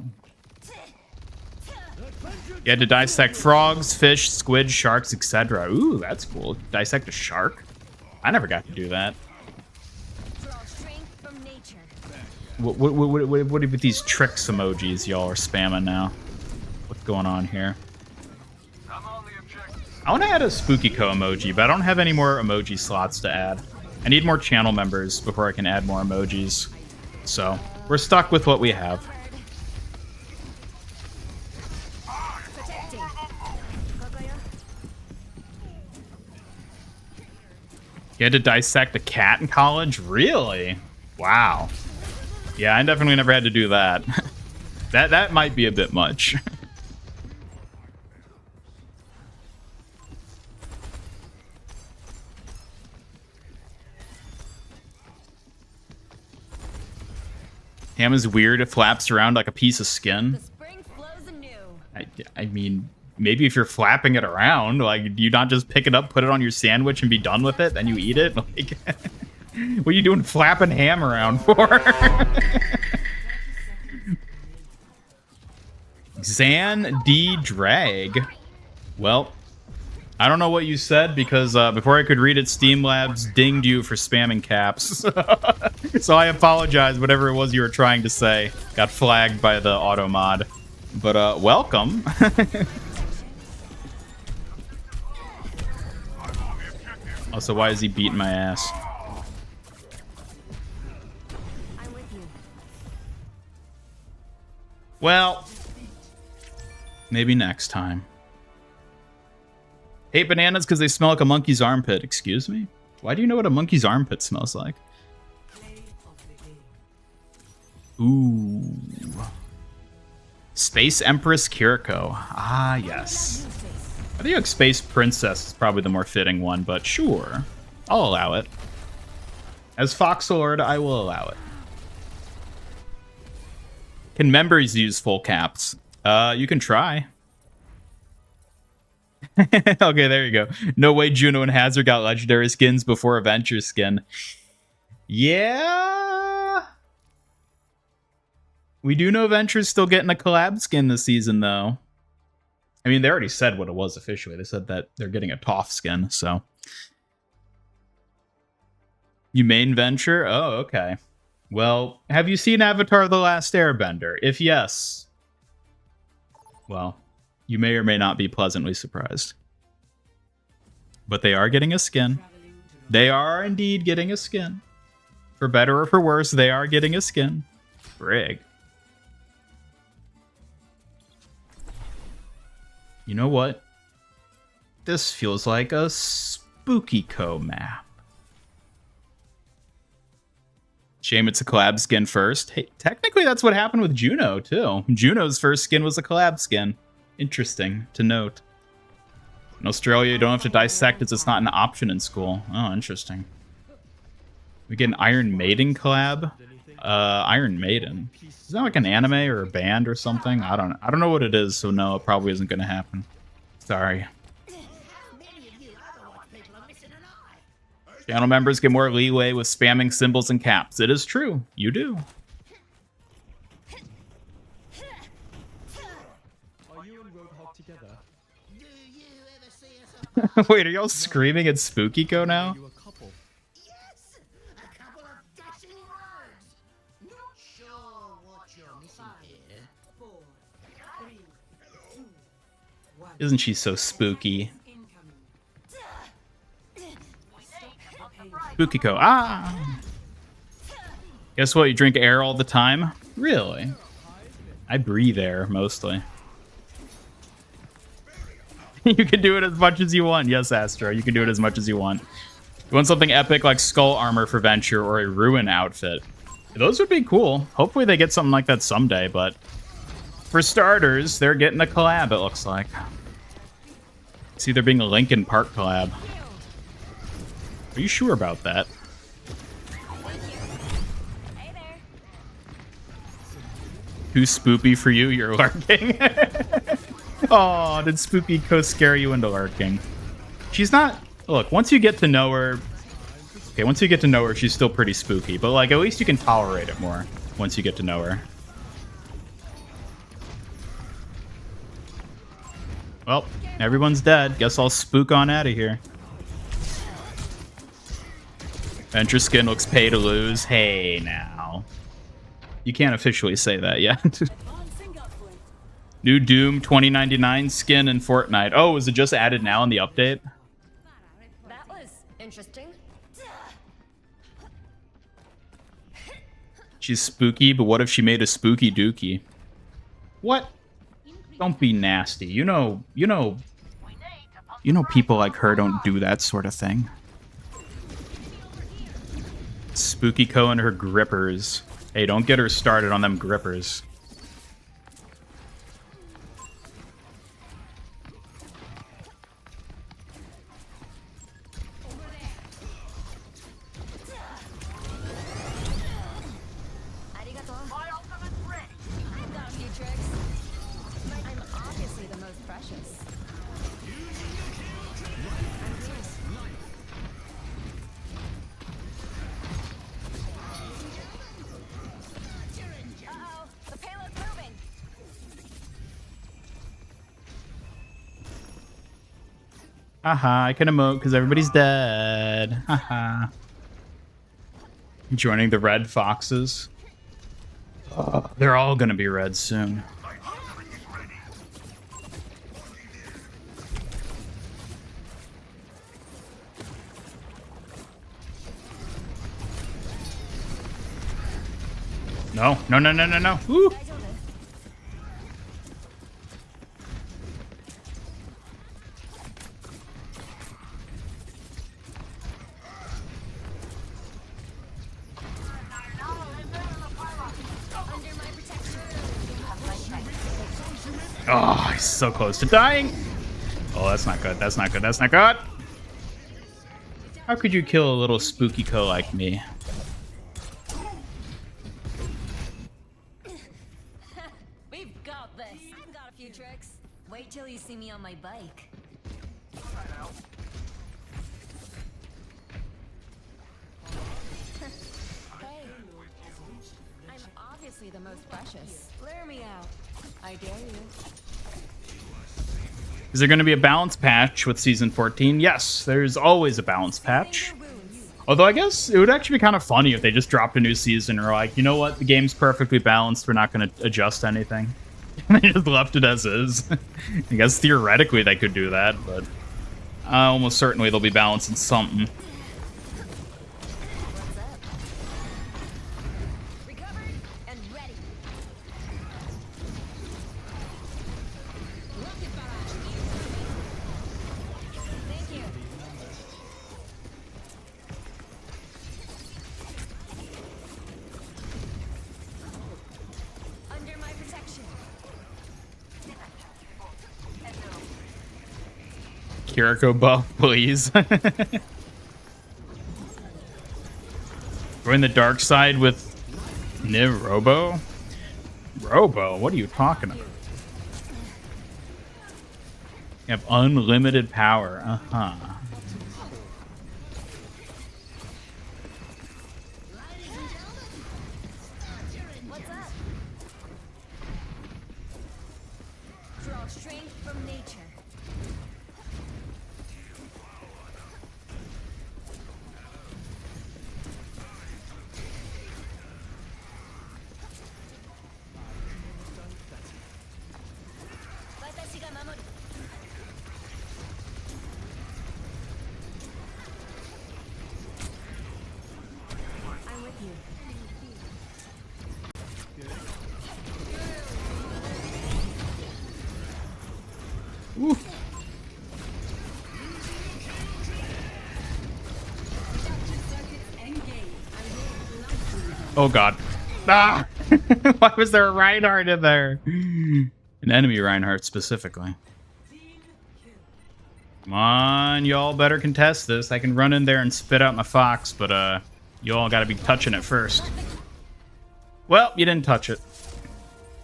You had to dissect frogs, fish, squid, sharks, etc. Ooh, that's cool. Dissect a shark? I never got to do that. Draw strength from nature. What are these tricks emojis y'all are spamming now? What's going on here? I want to add a Spookiko emoji, but I don't have any more emoji slots to add. I need more channel members before I can add more emojis. So, we're stuck with what we have. Protecting. You had to dissect a cat in college? Really? Wow. Yeah, I definitely never had to do that. That might be a bit much. Ham is weird. It flaps around like a piece of skin. The spring flows anew. I mean, maybe if you're flapping it around, like, do you not just pick it up, put it on your sandwich, and be done with it? Then you eat it? Like, what are you doing flapping ham around for? Zan D. Drag. Well, I don't know what you said because before I could read it, Steam Labs dinged you for spamming caps. So I apologize, whatever it was you were trying to say. Got flagged by the auto mod. But welcome. Also, why is he beating my ass? I'm with you. Well, maybe next time. Hate bananas because they smell like a monkey's armpit. Excuse me? Why do you know what a monkey's armpit smells like? Ooh. Space Empress Kiriko. Ah, yes. I think like Space Princess is probably the more fitting one, but sure. I'll allow it. As Fox Lord, I will allow it. Can members use full caps? You can try. Okay, there you go. No way Juno and Hazard got legendary skins before Adventure skin. Yeah. We do know Venture's still getting a collab skin this season, though. I mean, they already said what it was officially. They said that they're getting a Toph skin, so. You main Venture? Oh, okay. Well, have you seen Avatar: The Last Airbender? If yes, well, you may or may not be pleasantly surprised. But they are getting a skin. They are indeed getting a skin. For better or for worse, they are getting a skin. Frig. You know what? This feels like a Spooky Co map. Shame it's a collab skin first. Hey, technically that's what happened with Juno, too. Juno's first skin was a collab skin. Interesting to note. In Australia, you don't have to dissect as it's not an option in school. Oh, interesting. We get an Iron Maiden collab? Iron Maiden. Is that like an anime or a band or something? I don't know what it is, so no, it probably isn't going to happen. Sorry. Channel members get more leeway with spamming symbols and caps. It is true. You do. Are you and Roadhog together? Wait, are y'all screaming at Spooky Co now? You a couple? Yes! A couple of dashing words! Not sure what you're missing here. 4, 3, 2, 1. Isn't she so spooky? Spooky Co. Ah! Guess what? You drink air all the time? Really? I breathe air, mostly. You can do it as much as you want. Yes, Astro, you can do it as much as you want. You want something epic like skull armor for Venture or a Ruin outfit? Those would be cool. Hopefully they get something like that someday, but for starters, they're getting a collab, it looks like. See there being a Linkin Park collab. Are you sure about that? Hey there. Too spoopy for you? You're lurking. Oh, did Spooky Co scare you into lurking? She's not... Look, once you get to know her... Okay, once you get to know her, she's still pretty spooky. But, like, at least you can tolerate it more once you get to know her. Well, everyone's dead. Guess I'll spook on out of here. Venture skin looks pay to lose. Hey, now. You can't officially say that yet. New Doom 2099 skin in Fortnite. Oh, is it just added now in the update? That was interesting. She's spooky, but what if she made a spooky dookie? What? Don't be nasty. You know people like her don't do that sort of thing. Spooky Co and her grippers. Hey, don't get her started on them grippers. My ultimate's ready. I've got a few tricks. I'm obviously the most precious. Uh-oh, the payload's moving. Haha, I can emote because everybody's dead. Haha. Joining the red foxes. They're all gonna be red soon. No, no, no, no, no, no. Woo. Oh, he's so close to dying. Oh, that's not good. That's not good. That's not good. How could you kill a little spooky co like me? We've got this. I've got a few tricks. Wait till you see me on my bike. Hey, I'm obviously the most precious. Lure me out. I dare you. Is there going to be a balance patch with Season 14? Yes, there's always a balance patch. Although I guess it would actually be kind of funny if they just dropped a new season and were like, you know what, the game's perfectly balanced, we're not going to adjust anything. And they just left it as is. I guess theoretically they could do that, but almost certainly they'll be balancing something. What's up? Recovered and ready. Thank you. Under my protection. Kiriko buff, please. Join the dark side with Niv Robo? Robo? What are you talking about? You have unlimited power. Uh-huh. What's up? Draw strength from nature. Watashi ga mamoru. I'm with you. Oh god. Ah! Why was there a Reinhardt in there? An enemy Reinhardt specifically. Come on, y'all better contest this. I can run in there and spit out my fox, but y'all gotta be touching it first. Well, you didn't touch it.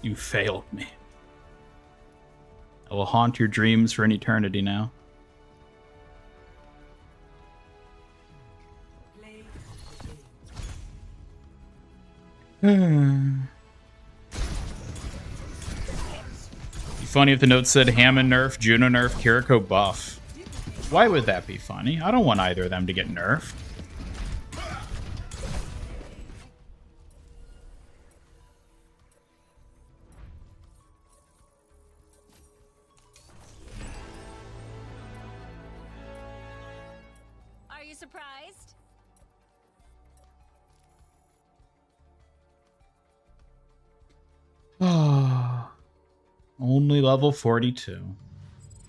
You failed me. I will haunt your dreams for an eternity now. Be funny if the note said Hammond nerf, Juno nerf, Kiriko buff. Why would that be funny? I don't want either of them to get nerfed. Are you surprised? Only level 42.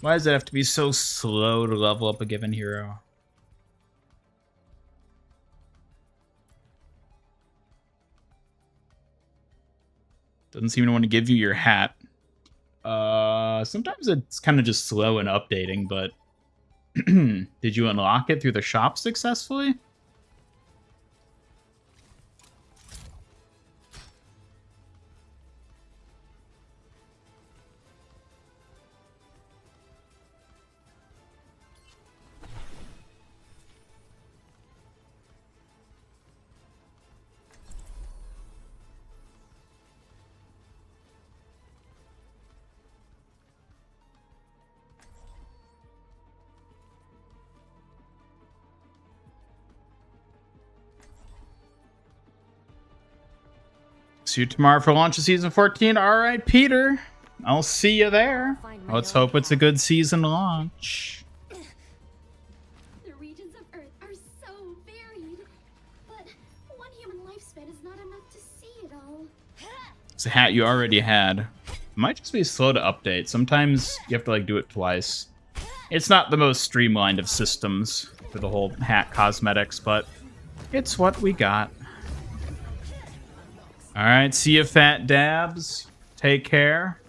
Why does it have to be so slow to level up a given hero? Doesn't seem to want to give you your hat. Sometimes it's kind of just slow in updating, but did you unlock it through the shop successfully? See you tomorrow for launch of season 14. All right, Peter. I'll see you there. Let's hope it's a good season launch. The regions of Earth are so varied, but one human lifespan is not enough to see it all. It's a hat you already had. It might just be slow to update. Sometimes you have to like do it twice. It's not the most streamlined of systems for the whole hat cosmetics, but it's what we got. All right, see you, Fat Dabs. Take care.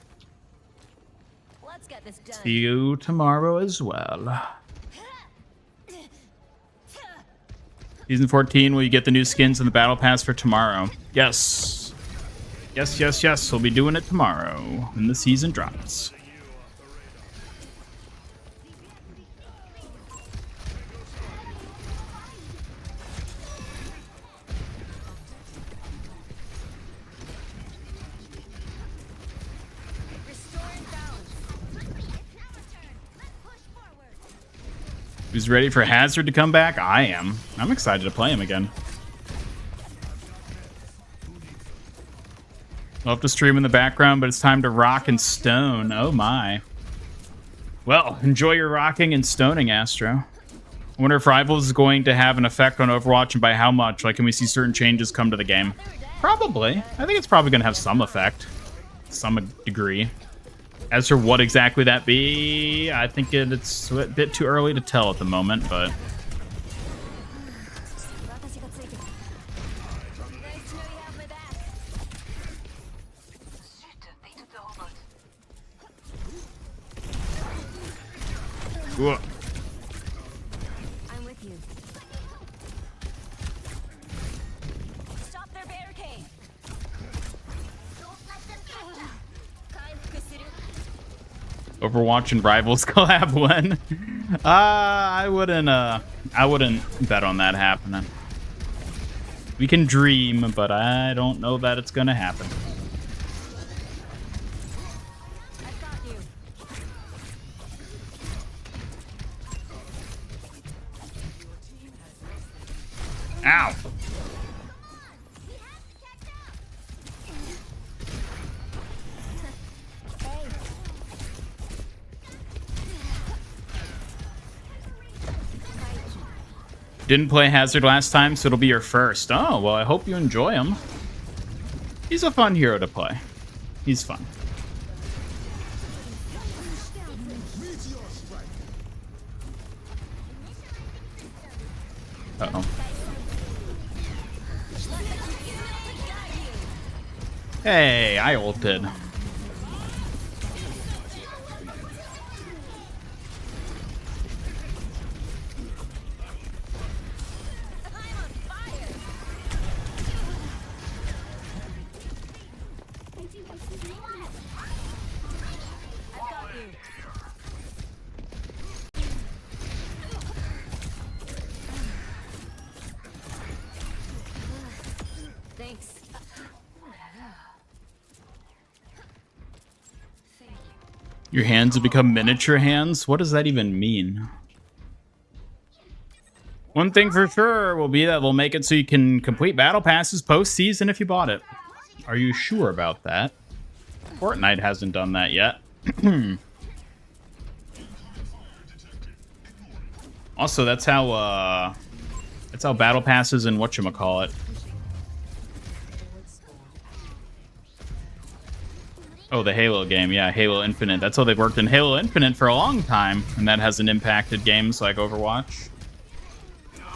Let's get this done. See you tomorrow as well. Season 14, will you get the new skins in the battle pass for tomorrow? Yes. Yes, yes, yes. We'll be doing it tomorrow when the season drops. Who's ready for Hazard to come back? I am. I'm excited to play him again. Love to stream in the background, but it's time to rock and stone. Oh my. Well, enjoy your rocking and stoning, Astro. I wonder if Rivals is going to have an effect on Overwatch and by how much. Like, can we see certain changes come to the game? Probably. I think it's probably going to have some effect. Some degree. As for what exactly that be, I think it's a bit too early to tell at the moment, but... Whoa. I'm with you. Stop their barricade. Overwatch and Rivals collab when? I wouldn't bet on that happening. We can dream, but I don't know that it's gonna happen. I've got you. Ow! Didn't play Hazard last time, so it'll be your first. Oh, well, I hope you enjoy him. He's a fun hero to play. He's fun. Uh-oh. Hey, I ulted. Thanks. Your hands have become miniature hands? What does that even mean? One thing for sure will be that they'll make it so you can complete battle passes post-season if you bought it. Are you sure about that? Fortnite hasn't done that yet. Also, that's how battle passes and whatchamacallit. Oh, the Halo game. Yeah, Halo Infinite. That's how they've worked in Halo Infinite for a long time, and that hasn't impacted games like Overwatch.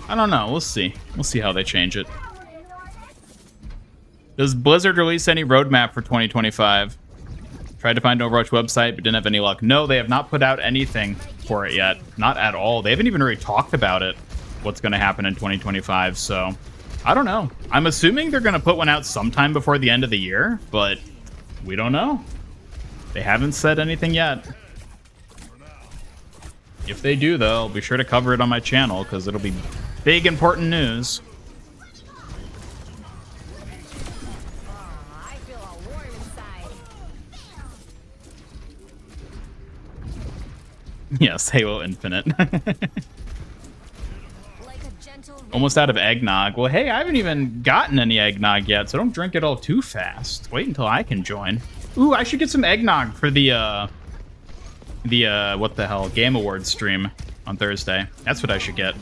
I don't know. We'll see. We'll see how they change it. Does Blizzard release any roadmap for 2025? Tried to find an Overwatch website, but didn't have any luck. No, they have not put out anything for it yet. Not at all. They haven't even really talked about it, what's going to happen in 2025, so I don't know. I'm assuming they're going to put one out sometime before the end of the year, but we don't know. They haven't said anything yet. If they do, though, I'll be sure to cover it on my channel, because it'll be big, important news. I feel all warm inside. Yes, Halo Infinite. Like a gentle Almost out of eggnog. Well, hey, I haven't even gotten any eggnog yet, so don't drink it all too fast. Wait until I can join. Ooh, I should get some eggnog for the what the hell, Game Awards stream on Thursday. That's what I should get.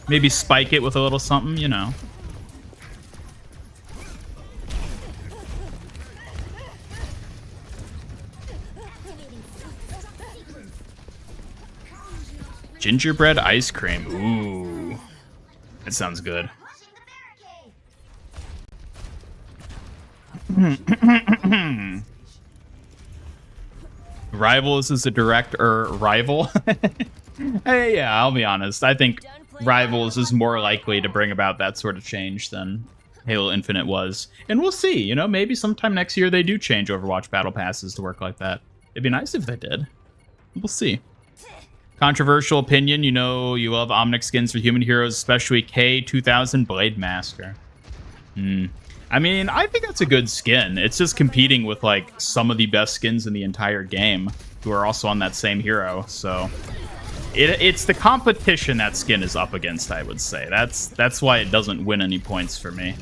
Maybe spike it with a little something, you know. Gingerbread ice cream. Ooh. That sounds good. Rivals is a direct rival. Hey, yeah, I'll be honest. I think Rivals is more likely to bring about that sort of change than Halo Infinite was. And we'll see, you know, maybe sometime next year they do change Overwatch Battle Passes to work like that. It'd be nice if they did. We'll see. Controversial opinion, you know you love Omnic skins for human heroes, especially K2000 Blade Master. I mean, I think that's a good skin. It's just competing with, like, some of the best skins in the entire game who are also on that same hero, so... It's the competition that skin is up against, I would say. That's why it doesn't win any points for me.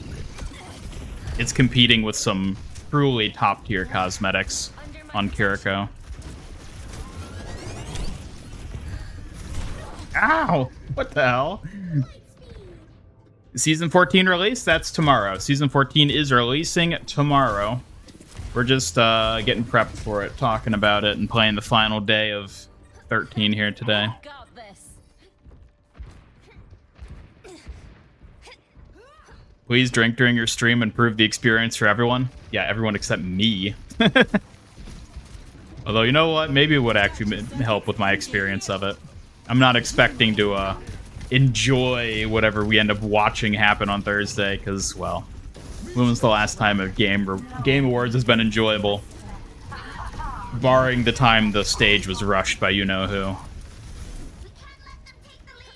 It's competing with some truly top-tier cosmetics on Kiriko. Ow! What the hell? Season 14 release? That's tomorrow. Season 14 is releasing tomorrow. We're just getting prepped for it, talking about it, and playing the final day of 13 here today. Got this. Please drink during your stream and improve the experience for everyone. Yeah, everyone except me. Although, you know what? Maybe it would actually help with my experience of it. I'm not expecting to enjoy whatever we end up watching happen on Thursday, because, well, when was the last time a Game Awards has been enjoyable? Barring the time the stage was rushed by you-know-who.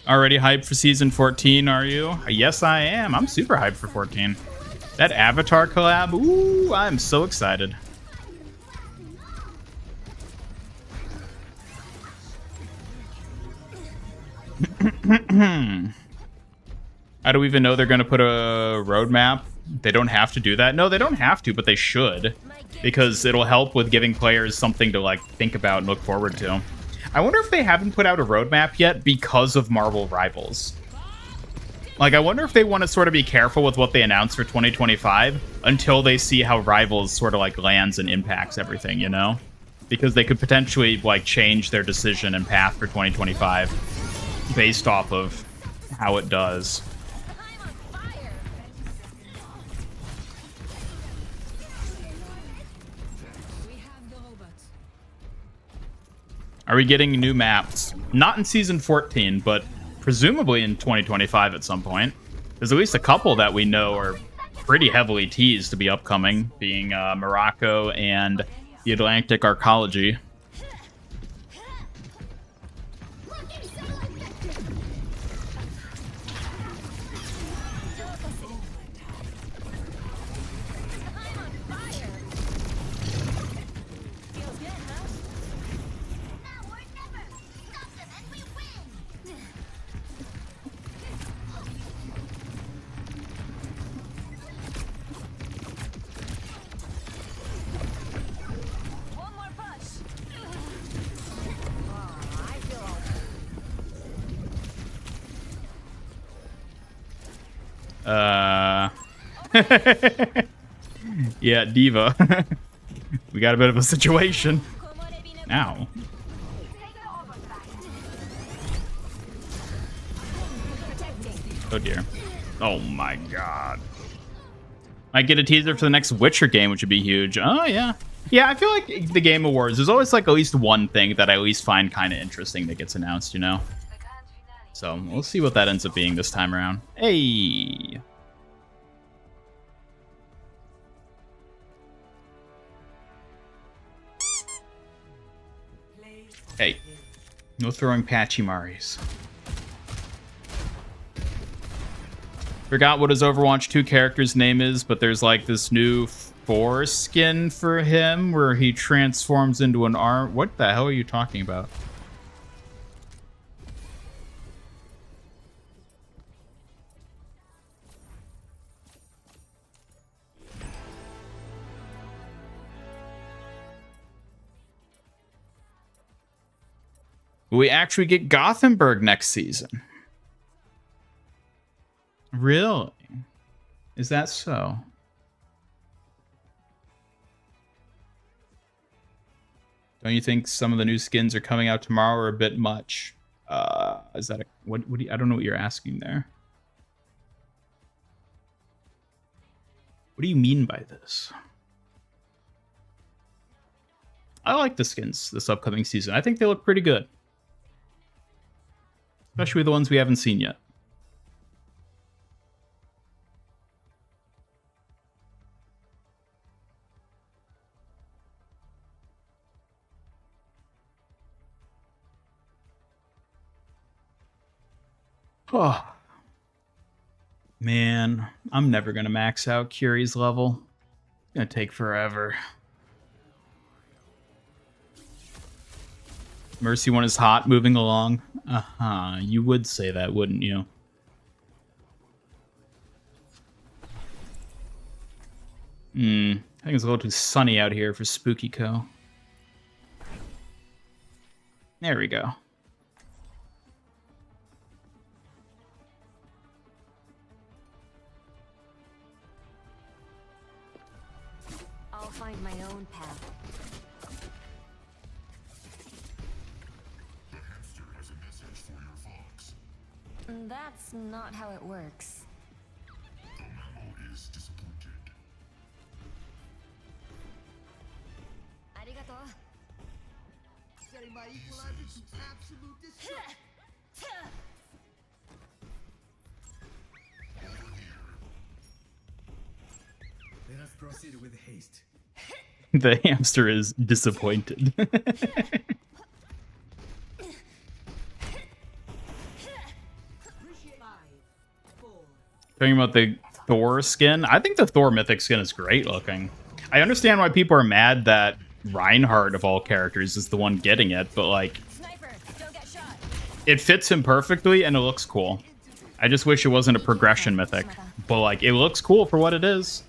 Already hyped for Season 14, are you? Yes, I am. I'm super hyped for 14. That Avatar collab? Ooh, I'm so excited. How do we even know they're going to put a roadmap? They don't have to do that. No, they don't have to, but they should. Because it'll help with giving players something to, like, think about and look forward to. I wonder if they haven't put out a roadmap yet because of Marvel Rivals. Like, I wonder if they want to sort of be careful with what they announce for 2025 until they see how Rivals sort of, like, lands and impacts everything, you know? Because they could potentially, like, change their decision and path for 2025 based off of how it does. Are we getting new maps? Not in Season 14, but presumably in 2025 at some point. There's at least a couple that we know are pretty heavily teased to be upcoming, being Morocco and the Atlantic Arcology. Yeah, Diva. We got a bit of a situation. Ow. Oh dear. Oh my god. Might get a teaser for the next Witcher game, which would be huge. Oh yeah. Yeah, I feel like the Game Awards, there's always like at least one thing that I at least find kind of interesting that gets announced, you know? So we'll see what that ends up being this time around. Hey. Hey, no throwing Pachimaris. Forgot what his Overwatch 2 character's name is, but there's like this new foreskin for him where he transforms into an arm. What the hell are you talking about? Will we actually get Gothenburg next season? Really? Is that so? Don't you think some of the new skins are coming out tomorrow are a bit much? Is that a what? What do you, I don't know what you're asking there. What do you mean by this? I like the skins this upcoming season. I think they look pretty good, especially the ones we haven't seen yet. Oh. Man, I'm never going to max out Curie's level. It's going to take forever. Mercy one is hot, moving along. Uh-huh, you would say that, wouldn't you? I think it's a little too sunny out here for Spooky Co. There we go. I'll find my own path. The hamster has a message for your fox. That's not how it works. The memo is disappointed. Arigato. Setting my equalizer to absolute destruction. Let us proceed with haste. The hamster is disappointed. Talking about the Thor skin, I think the Thor mythic skin is great looking. I understand why people are mad that Reinhardt of all characters is the one getting it, but like, Sniper, don't get shot. it fits him perfectly and it looks cool. I just wish it wasn't a progression mythic, but like, it looks cool for what it is.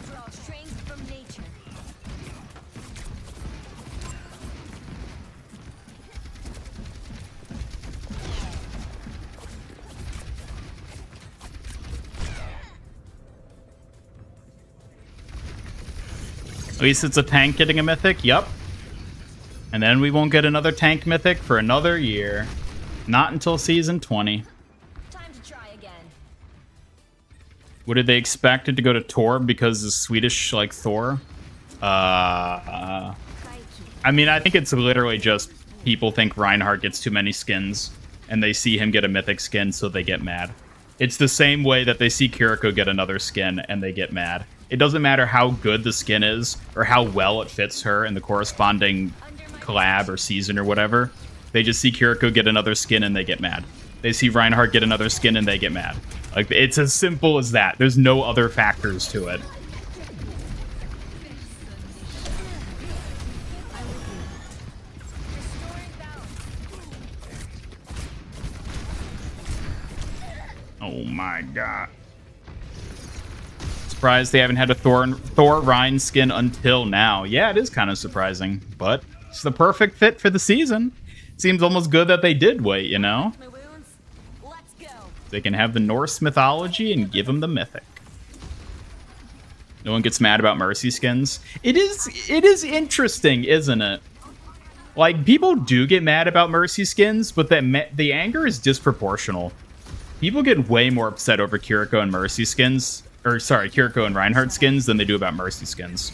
Draw strength from nature. At least it's a tank getting a mythic, yup. And then we won't get another tank mythic for another year. Not until season 20. Time to try again. What did they expect it to go to Tor because it's Swedish like Thor? I mean, I think it's literally just people think Reinhardt gets too many skins and they see him get a mythic skin, so they get mad. It's the same way that they see Kiriko get another skin and they get mad. It doesn't matter how good the skin is or how well it fits her in the corresponding collab or season or whatever. They just see Kiriko get another skin and they get mad. They see Reinhardt get another skin and they get mad. Like, it's as simple as that. There's no other factors to it. Oh my god. Surprised they haven't had a Thor Rhine skin until now. Yeah, it is kind of surprising, but it's the perfect fit for the season. Seems almost good that they did wait, you know? My wounds. Let's go. They can have the Norse mythology and give them the mythic. No one gets mad about Mercy skins. It is interesting, isn't it? Like, people do get mad about Mercy skins, but the anger is disproportional. People get way more upset over Kiriko and Mercy skins. Or, sorry, Kiriko and Reinhardt skins than they do about Mercy skins.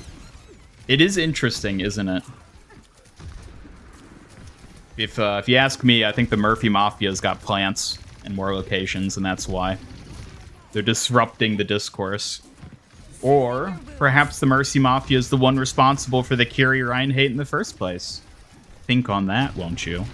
It is interesting, isn't it? If you ask me, I think the Murphy Mafia's got plants in more locations, and that's why. They're disrupting the discourse. Or, perhaps the Mercy Mafia is the one responsible for the Curie Ryan hate in the first place. Think on that, won't you?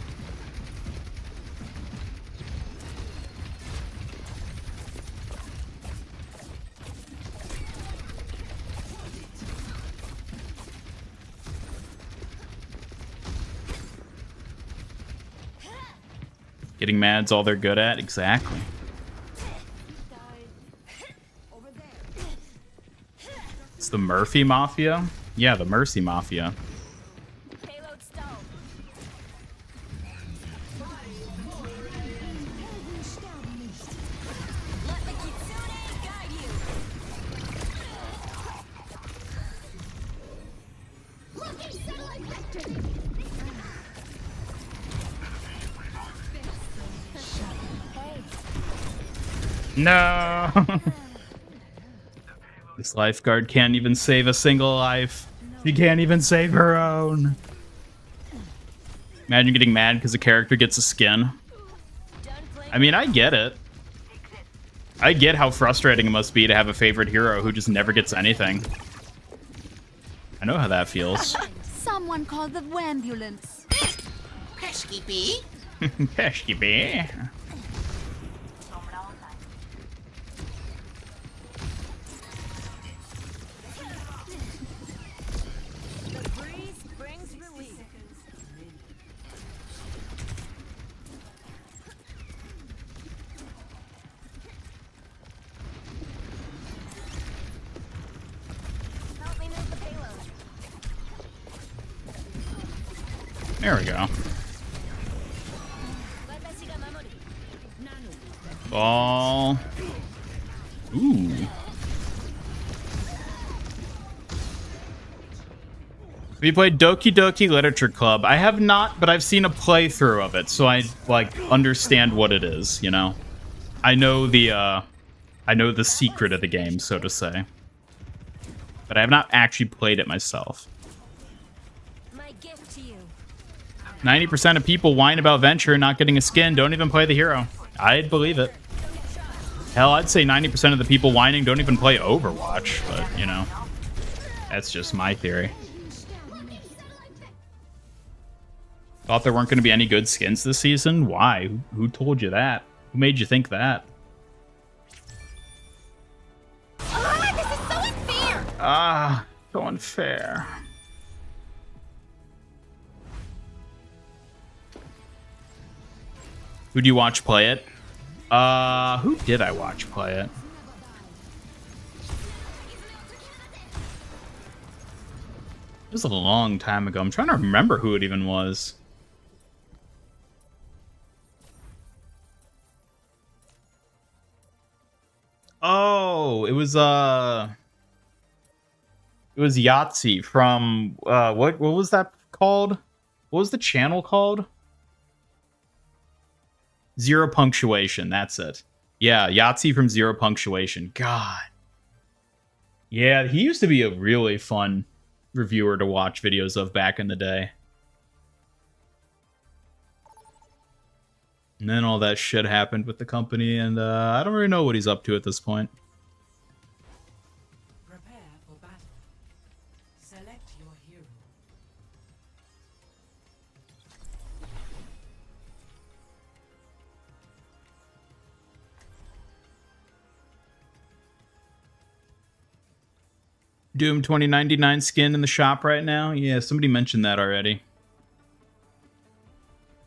Getting mad's all they're good at? Exactly. It's the Murphy Mafia? Yeah, the Mercy Mafia. Payload stalled. No. This lifeguard can't even save a single life. She can't even save her own. Imagine getting mad because a character gets a skin. I mean, I get it. I get how frustrating it must be to have a favorite hero who just never gets anything. I know how that feels. Someone called the ambulance. Pesky bee. Pesky bee. The breeze brings relief. Help me move the payload. There we go. Ball. Ooh. We played Doki Doki Literature Club. I have not, but I've seen a playthrough of it, so I like understand what it is, you know. I know the secret of the game, so to say. But I have not actually played it myself. My gift to you. 90% of people whine about Venture not getting a skin, don't even play the hero. I'd believe it. Hell, I'd say 90% of the people whining don't even play Overwatch, but, you know, that's just my theory. Thought there weren't going to be any good skins this season? Why? Who told you that? Who made you think that? Ah, this is so unfair! Ah, so unfair. Who do you watch play it? Who did I watch play it? It was a long time ago. I'm trying to remember who it even was. Oh, it was Yahtzee from what was that called? What was the channel called? Zero Punctuation, that's it. Yeah, Yahtzee from Zero Punctuation. God. Yeah, he used to be a really fun reviewer to watch videos of back in the day. And then all that shit happened with the company, and I don't really know what he's up to at this point. Prepare for battle. Select your hero. Doom 2099 skin in the shop right now? Yeah, somebody mentioned that already.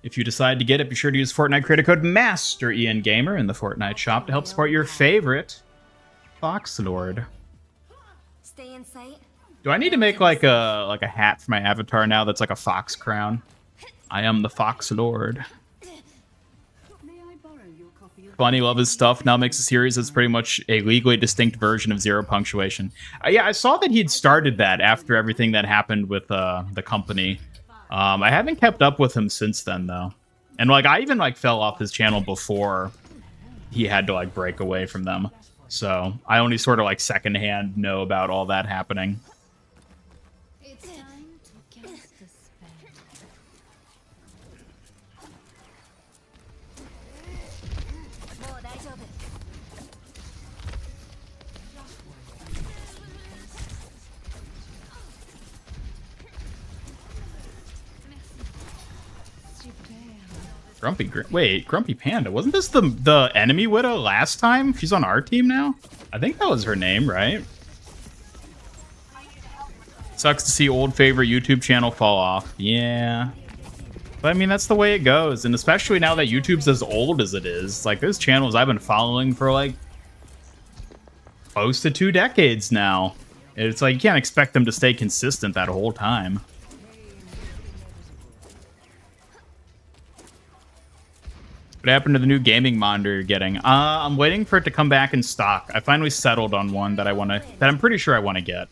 If you decide to get it, be sure to use Fortnite creator code MASTERIanGamer in the Fortnite shop to help support your favorite Fox Lord. Stay in sight. Do I need to make like a hat for my avatar now that's like a fox crown? I am the Fox Lord. Funny Love His Stuff now makes a series that's pretty much a legally distinct version of Zero Punctuation. Yeah, I saw that he'd started that after everything that happened with the company. I haven't kept up with him since then, though. And, like, I even, like, fell off his channel before he had to, like, break away from them. So I only sort of, like, secondhand know about all that happening. It's time to cast a spell. Grumpy Panda. Wasn't this the enemy widow last time? She's on our team now? I think that was her name, right? Sucks to see old favorite YouTube channel fall off. Yeah. But I mean, that's the way it goes. And especially now that YouTube's as old as it is. Like, there's channels I've been following for like close to 2 decades now. It's like you can't expect them to stay consistent that whole time. What happened to the new gaming monitor you're getting? I'm waiting for it to come back in stock. I finally settled on one that I'm pretty sure I want to get.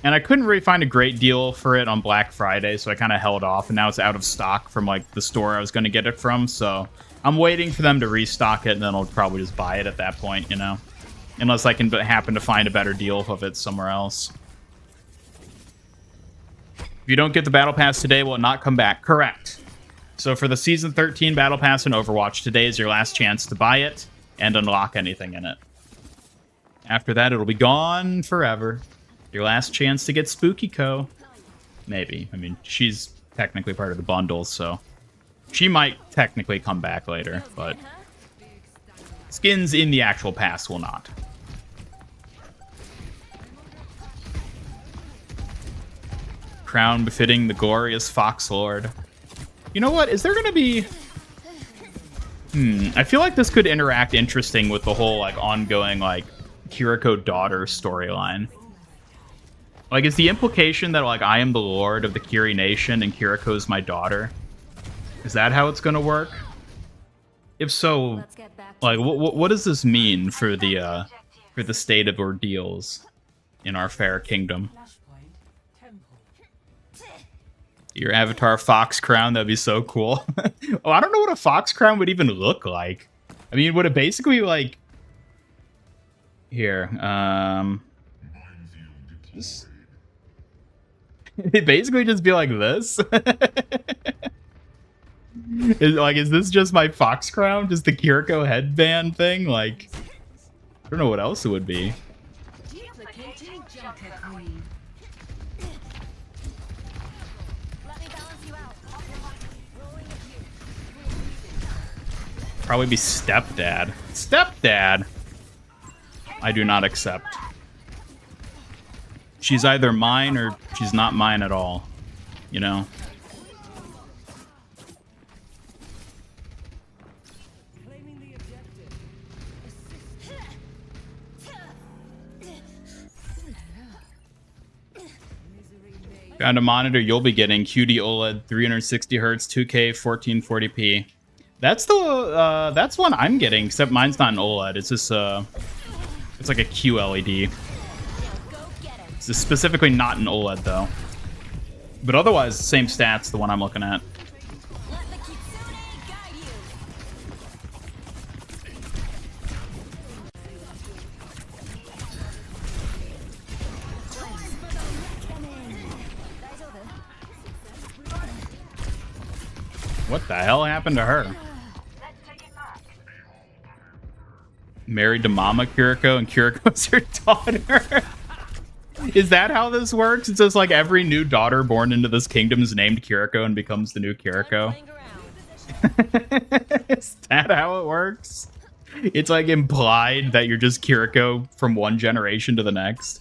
And I couldn't really find a great deal for it on Black Friday, so I kind of held off, and now it's out of stock from like the store I was going to get it from, so I'm waiting for them to restock it, and then I'll probably just buy it at that point, you know? Unless I can happen to find a better deal of it somewhere else. If you don't get the Battle Pass today, will it not come back? Correct. So for the Season 13 Battle Pass in Overwatch, today is your last chance to buy it and unlock anything in it. After that, it'll be gone forever. Your last chance to get Spooky Co. Maybe. I mean, she's technically part of the bundle, so she might technically come back later, but skins in the actual pass will not. Crown befitting the glorious Fox Lord. You know what? Is there gonna be... I feel like this could interact interesting with the whole, like, ongoing, like, Kiriko daughter storyline. Like, is the implication that, like, I am the lord of the Kiri Nation and Kiriko's my daughter? Is that how it's gonna work? If so, like, what does this mean for the state of ordeals in our fair kingdom? Your avatar fox crown, that'd be so cool. Oh, I don't know what a fox crown would even look like. I mean, would it basically, like... Here, It'd basically just be like this? Is this just my fox crown? Just the Kiriko headband thing? Like, I don't know what else it would be. Probably be stepdad. Stepdad! I do not accept. She's either mine or she's not mine at all. You know? Found a monitor you'll be getting. QD OLED 360 Hz 2K 1440p. That's the that's one I'm getting, except mine's not an OLED. It's just it's like a QLED. It's specifically not an OLED though. But otherwise, same stats, the one I'm looking at. What the hell happened to her? Married to Mama Kiriko and Kiriko's her daughter. Is that how this works? It's just like every new daughter born into this kingdom is named Kiriko and becomes the new Kiriko. Is that how it works? It's like implied that you're just Kiriko from one generation to the next.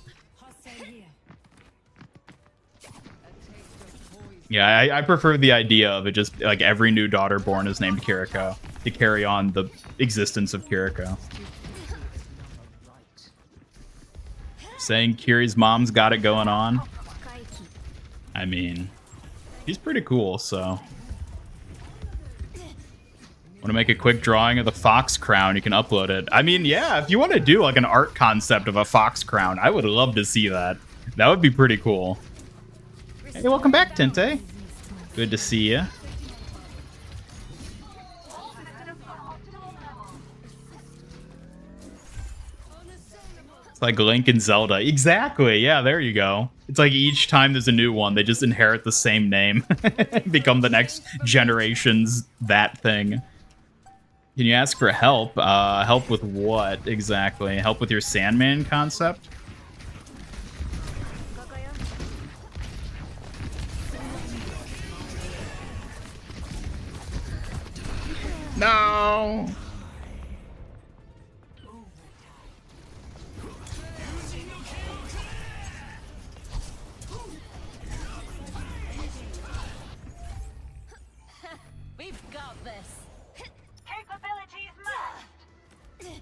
Yeah, I prefer the idea of it just like every new daughter born is named Kiriko to carry on the existence of Kiriko. Saying Kiri's mom's got it going on. I mean, she's pretty cool, so. Want to make a quick drawing of the fox crown? You can upload it. I mean, yeah, if you want to do like an art concept of a fox crown, I would love to see that. That would be pretty cool. Hey, welcome back, Tente. Good to see you. It's like Link and Zelda. Exactly. Yeah, there you go. It's like each time there's a new one, they just inherit the same name. Become the next generation's that thing. Can you ask for help? Help with what exactly? Help with your Sandman concept? No! We've got this. Capabilities maxed.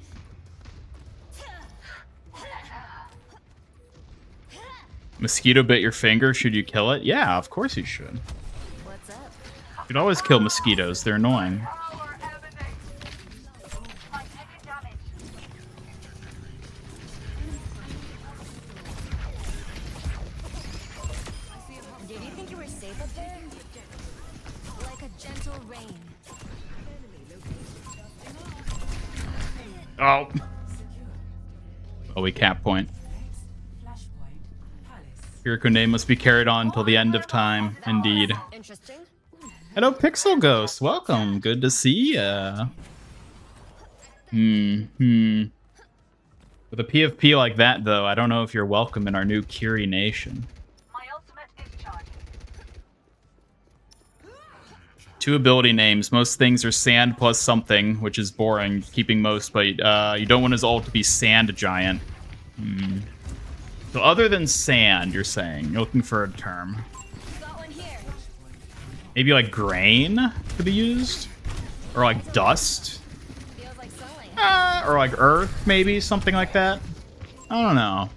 Mosquito bit your finger. Should you kill it? Yeah, of course you should. What's up? You should always kill mosquitoes. They're annoying. Gentle rain. Oh. Oh, we cap point. Kiriko name must be carried on until the end of time. Indeed. Interesting. Hello, Pixel Ghost. Welcome. Good to see ya. With a PFP like that, though, I don't know if you're welcome in our new Kiri Nation. My ultimate is charging. 2 ability names. Most things are sand plus something, which is boring, keeping most, but you don't want his ult to be sand giant. So other than sand, you're saying? You're looking for a term. Got one here. Maybe like grain could be used? Or like dust? Feels like sunlight. Or like earth, maybe? Something like that? I don't know.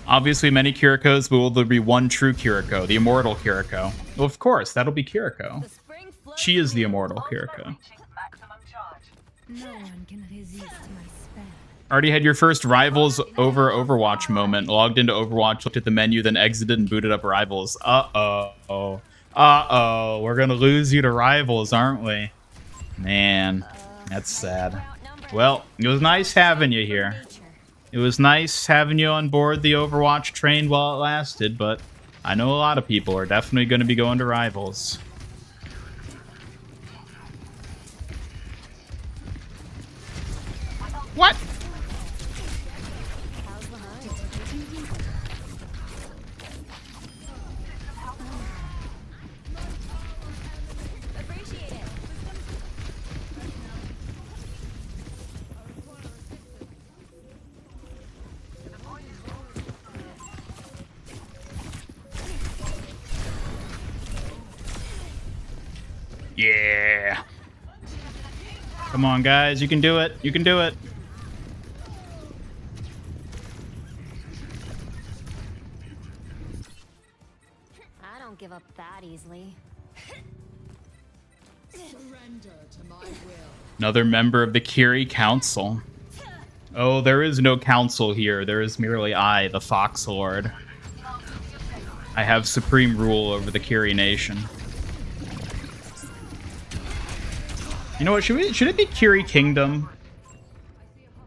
Obviously many Kirikos, but will there be one true Kiriko? The immortal Kiriko. Well, of course, that'll be Kiriko. The spring flows She is the immortal Ultimate Kiriko. reaching maximum charge. No one can resist my spell. Already had your first Rivals over Overwatch moment. Logged into Overwatch, looked at the menu, then exited and booted up Rivals. Uh-oh. Uh-oh. We're gonna lose you to Rivals, aren't we? Man, that's sad. Well, it was nice having you here. It was nice having you on board the Overwatch train while it lasted, but I know a lot of people are definitely going to be going to Rivals. What? Appreciate it. Yeah. Come on, guys. You can do it. You can do it. I don't give up that easily. Another member of the Kiri Council. Oh, there is no council here. There is merely I, the Fox Lord. I have supreme rule over the Kiri Nation. You know what? Should it be Kiri Kingdom?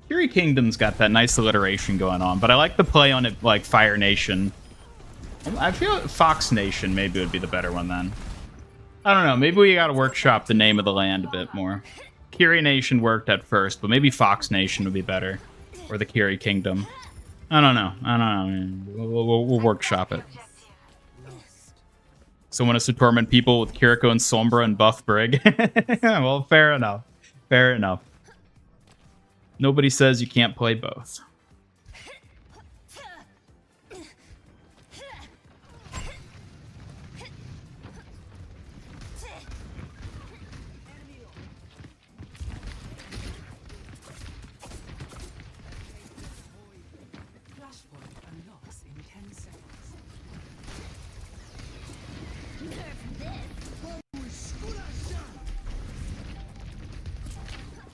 Kiri Kingdom's got that nice alliteration going on, but I like the play on it like Fire Nation. I feel like Fox Nation maybe would be the better one then. I don't know. Maybe we gotta workshop the name of the land a bit more. Kiri Nation worked at first, but maybe Fox Nation would be better. Or the Kiri Kingdom. I don't know. I don't know. We'll workshop it. So want us to torment people with Kiriko and Sombra and Buff Brig? Well, fair enough. Fair enough. Nobody says you can't play both. Flashpoint unlocks in 10 seconds.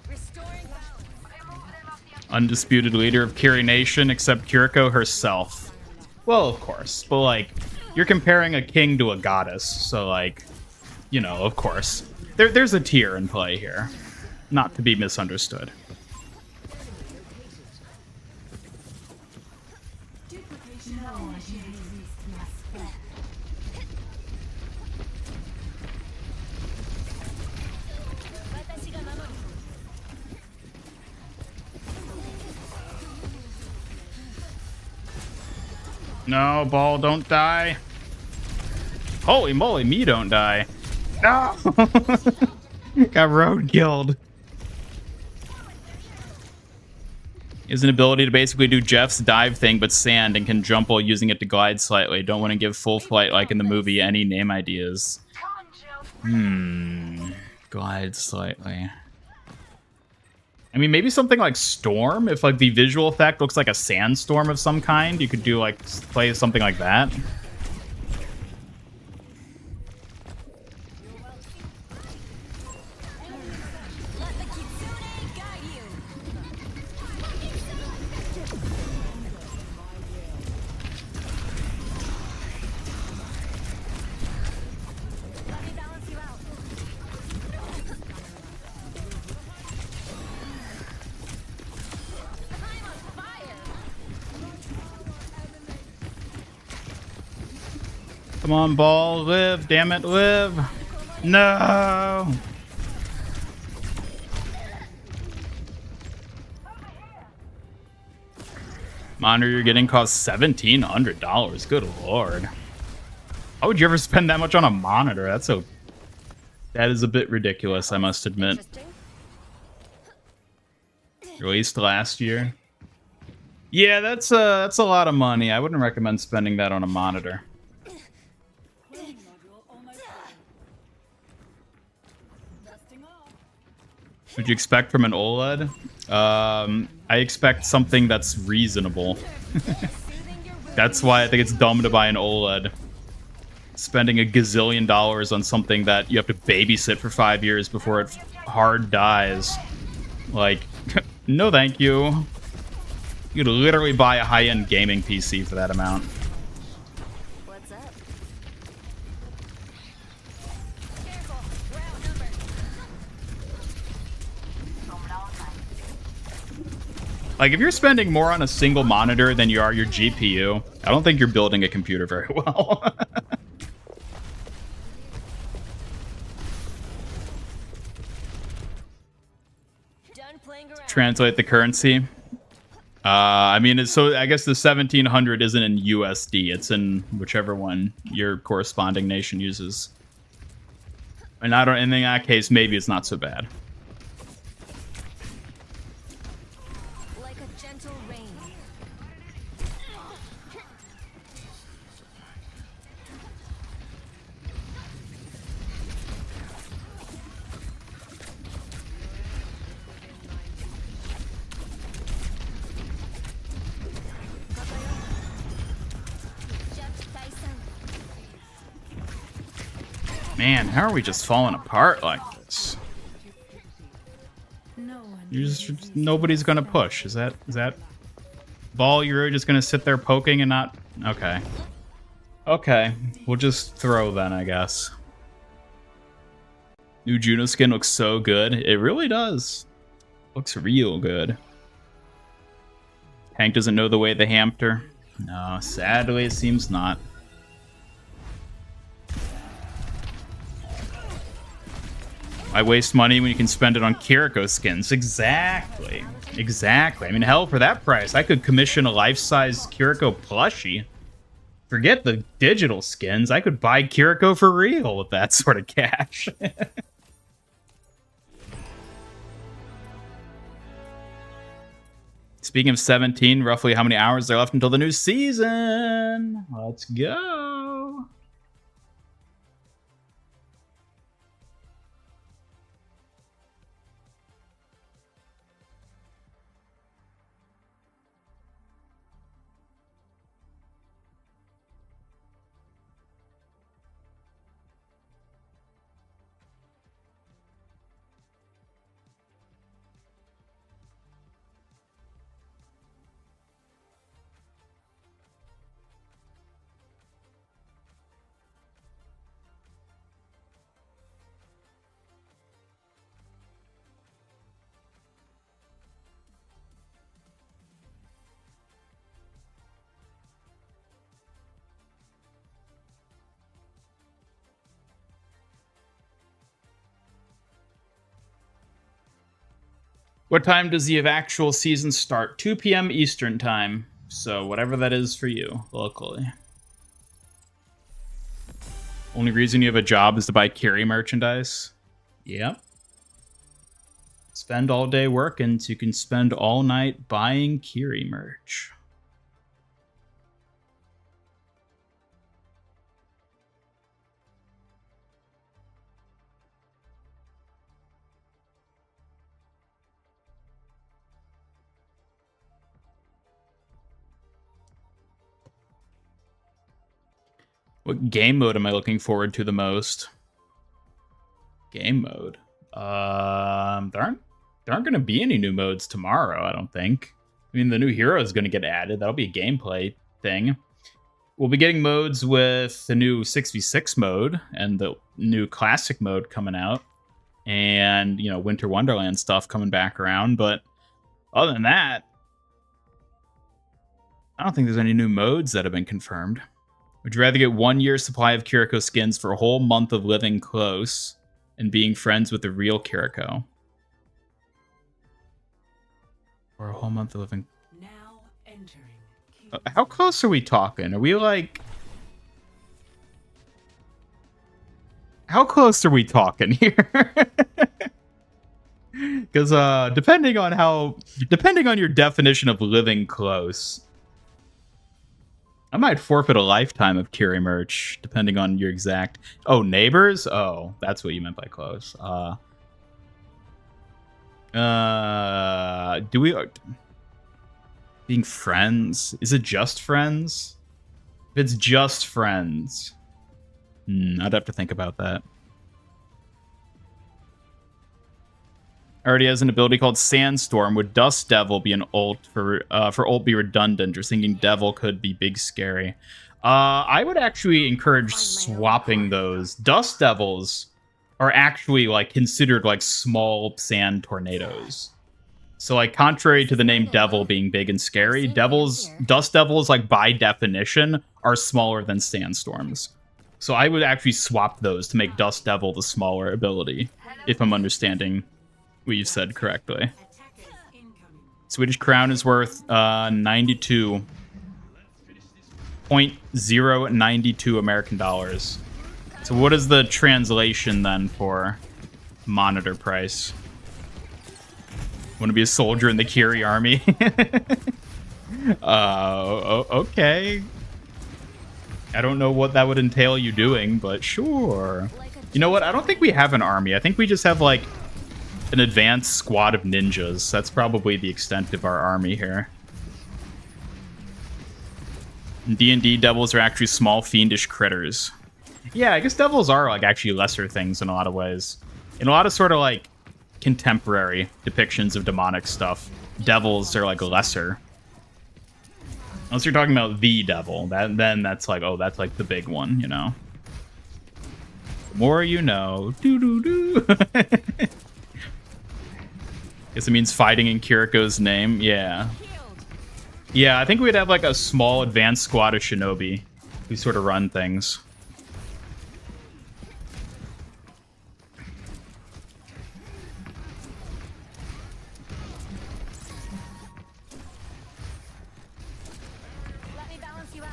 Restoring balance. Undisputed leader of Kiri Nation, except Kiriko herself. Well, of course. But, like, you're comparing a king to a goddess. So, like, you know, of course. There's a tier in play here. Not to be misunderstood. No, ball, don't die. Holy moly, me don't die. No! Got road killed. He has an ability to basically do Jeff's dive thing, but sand, and can jump while using it to glide slightly. Don't want to give full flight like in the movie. Any name ideas? Glide slightly. I mean, maybe something like Storm, if like the visual effect looks like a sandstorm of some kind, you could do like play something like that. Let the Kitsune guide you. Come on, ball. Live. Damn it, live. No. Monitor you're getting costs $1,700. Good lord. How would you ever spend that much on a monitor? That is a bit ridiculous, I must admit. Released last year. Yeah, that's a lot of money. I wouldn't recommend spending that on a monitor. What'd you expect from an OLED? I expect something that's reasonable. That's why I think it's dumb to buy an OLED. Spending a gazillion dollars on something that you have to babysit for 5 years before it hard dies. Like, no thank you. You could literally buy a high-end gaming PC for that amount. What's up? Like, if you're spending more on a single monitor than you are your GPU, I don't think you're building a computer very well. Translate the currency. I mean, so I guess the 1700 isn't in USD. It's in whichever one your corresponding nation uses. And in that case, maybe it's not so bad. Like a gentle rain. Man, how are we just falling apart like this? Nobody's gonna push. Is that ball? You're just gonna sit there poking and not? Okay. Okay, we'll just throw then, I guess. New Juno skin looks so good. It really does. Looks real good. Hank doesn't know the way of the hamster. No, sadly, it seems not. I waste money when you can spend it on Kiriko skins. Exactly. Exactly. I mean, hell, for that price, I could commission a life-size Kiriko plushie. Forget the digital skins. I could buy Kiriko for real with that sort of cash. Speaking of 17, roughly how many hours are left until the new season? Let's go. What time does the actual season start? 2 p.m. Eastern time. So whatever that is for you locally. Only reason you have a job is to buy Kiri merchandise. Yep. Spend all day working so you can spend all night buying Kiri merch. What game mode am I looking forward to the most? Game mode. There aren't going to be any new modes tomorrow, I don't think. I mean, the new hero is going to get added. That'll be a gameplay thing. We'll be getting modes with the new 6v6 mode and the new classic mode coming out. And, you know, Winter Wonderland stuff coming back around. But other than that, I don't think there's any new modes that have been confirmed. Would you rather get 1 year's supply of Kiriko skins for a whole month of living close and being friends with the real Kiriko? Or a whole month of living... Now entering. How close are we talking? Are we like... How close are we talking here? Because depending on your definition of living close, I might forfeit a lifetime of Kiri merch, depending on your exact... Oh, neighbors? Oh, that's what you meant by close. Do we... Being friends? Is it just friends? If it's just friends... I'd have to think about that. Already has an ability called Sandstorm. Would Dust Devil be an ult for ult be redundant? Just thinking Devil could be big scary. I would actually encourage swapping those. Dust Devils are actually like considered like small sand tornadoes. So like contrary to the name Devil being big and scary, Dust Devils like by definition are smaller than sandstorms. So I would actually swap those to make Dust Devil the smaller ability, if I'm understanding what you said correctly. Swedish crown is worth 92.092 American dollars. So what is the translation then for monitor price? Want to be a soldier in the Kiri army? Okay. I don't know what that would entail you doing, but sure. You know what? I don't think we have an army. I think we just have like an advanced squad of ninjas. That's probably the extent of our army here. D&D devils are actually small fiendish critters. Yeah, I guess devils are like actually lesser things in a lot of ways. In a lot of sort of like contemporary depictions of demonic stuff, devils are like lesser. Unless you're talking about the devil, then that's like, oh, that's like the big one, you know. The more you know. Doo-doo-doo. Guess it means fighting in Kiriko's name. Yeah. Yeah, I think we'd have like a small advanced squad of shinobi who sort of run things. Let me balance you out.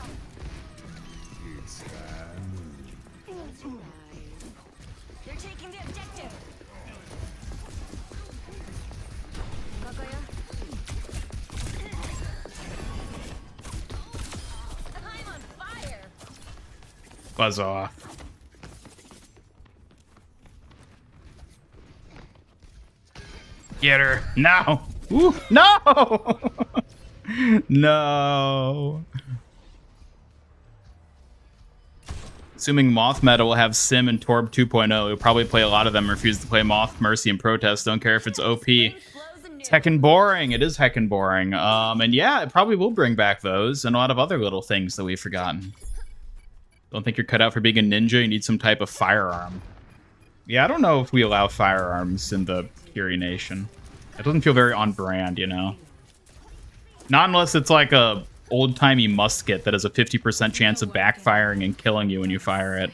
They're taking the objective. I'm on fire. Buzz off. Get her. No. Ooh, no. No. Assuming Moth Meta will have Sim and Torb 2.0, you'll probably play a lot of them, refuse to play Moth, Mercy, and Protest. Don't care if it's OP. It's heckin' boring. It is heckin' boring. And yeah, it probably will bring back those and a lot of other little things that we've forgotten. Don't think you're cut out for being a ninja. You need some type of firearm. Yeah, I don't know if we allow firearms in the Kiri Nation. It doesn't feel very on brand, you know? Not unless it's like a old-timey musket that has a 50% chance of backfiring and killing you when you fire it.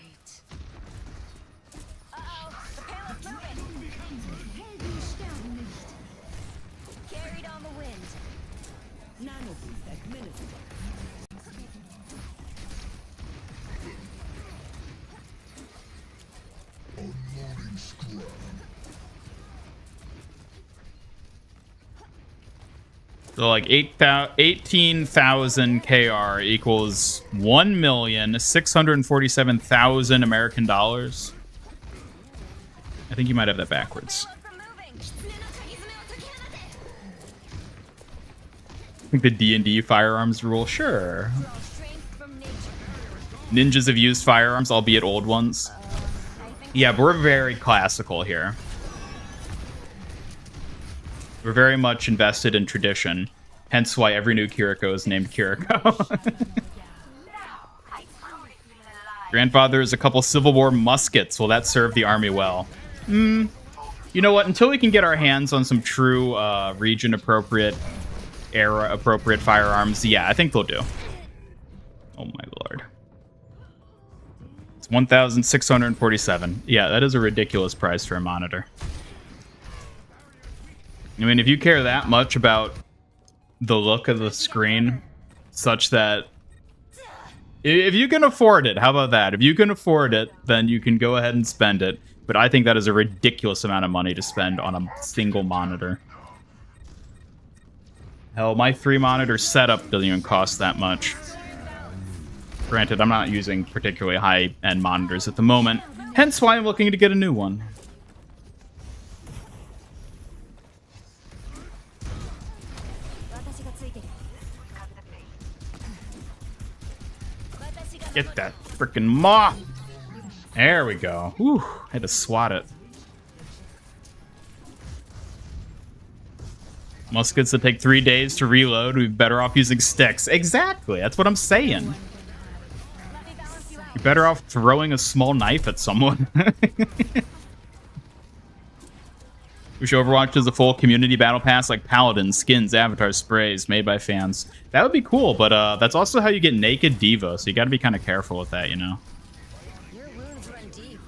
Carried on the wind. Unloading scrap. So like 18,000 KR equals 1,647,000 American dollars. I think you might have that backwards. I think the D&D firearms rule, sure. Ninjas have used firearms, albeit old ones. Yeah, but we're very classical here. We're very much invested in tradition, hence why every new Kiriko is named Kiriko. Grandfather is a couple Civil War muskets. Will that serve the army well? You know what? Until we can get our hands on some true region-appropriate, era-appropriate firearms, yeah, I think they'll do. Oh my lord. 1,647. Yeah, that is a ridiculous price for a monitor. I mean, if you care that much about the look of the screen, such that if you can afford it, how about that? If you can afford it, then you can go ahead and spend it. But I think that is a ridiculous amount of money to spend on a single monitor. Hell, my 3-monitor setup doesn't even cost that much. Granted, I'm not using particularly high-end monitors at the moment, hence why I'm looking to get a new one. Get that freaking moth! There we go. Whew, I had to swat it. Muskets that take 3 days to reload, we'd be better off using sticks. Exactly, that's what I'm saying. You're better off throwing a small knife at someone. Wish Overwatch does a full community battle pass like paladins, skins, avatars, sprays made by fans. That would be cool, but that's also how you get naked diva, so you gotta be kind of careful with that, you know? Your wounds run deep.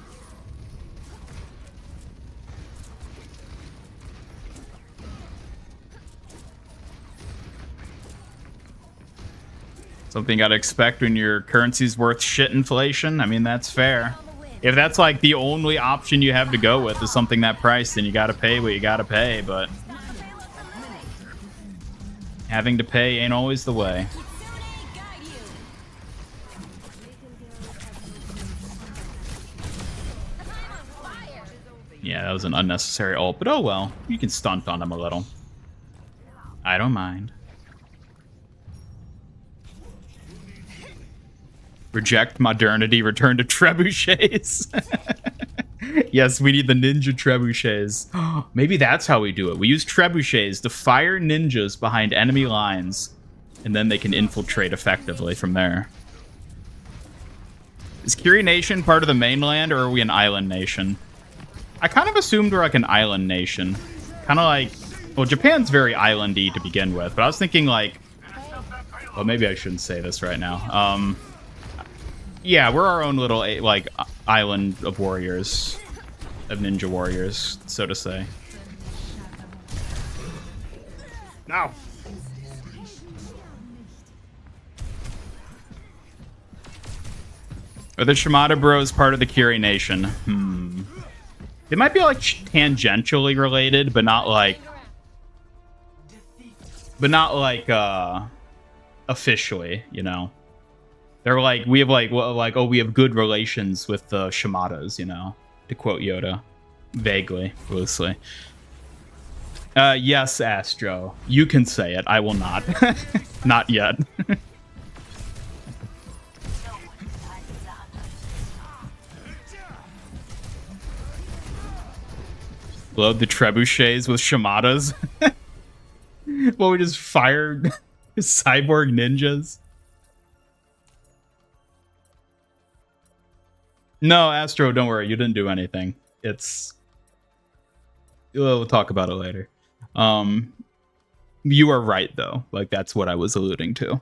Something you gotta expect when your currency's worth shit inflation. I mean, that's fair. If that's like the only option you have to go with is something that price, then you gotta pay what you gotta pay, but having to pay ain't always the way. Yeah, that was an unnecessary ult, but oh well. You can stunt on them a little. I don't mind. Reject modernity, return to trebuchets. Yes, we need the ninja trebuchets. Maybe that's how we do it. We use trebuchets to fire ninjas behind enemy lines, and then they can infiltrate effectively from there. Is Kiri Nation part of the mainland, or are we an island nation? I kind of assumed we're like an island nation. Kind of like... Well, Japan's very islandy to begin with, but I was thinking like... Well, maybe I shouldn't say this right now. Yeah, we're our own little, like, island of warriors. Of ninja warriors, so to say. No! Are the Shimada Bros part of the Kiri Nation? They might be, like, tangentially related, but not, like... But not, like, officially, you know? They're like, we have like, well, like, oh, we have good relations with the Shimadas, you know, to quote Yoda, vaguely, loosely. Yes, Astro, you can say it. I will not. Not yet. Load the trebuchets with Shimadas. Well, we just fired cyborg ninjas. No, Astro, don't worry. You didn't do anything. It's... We'll talk about it later. You are right, though. Like, that's what I was alluding to.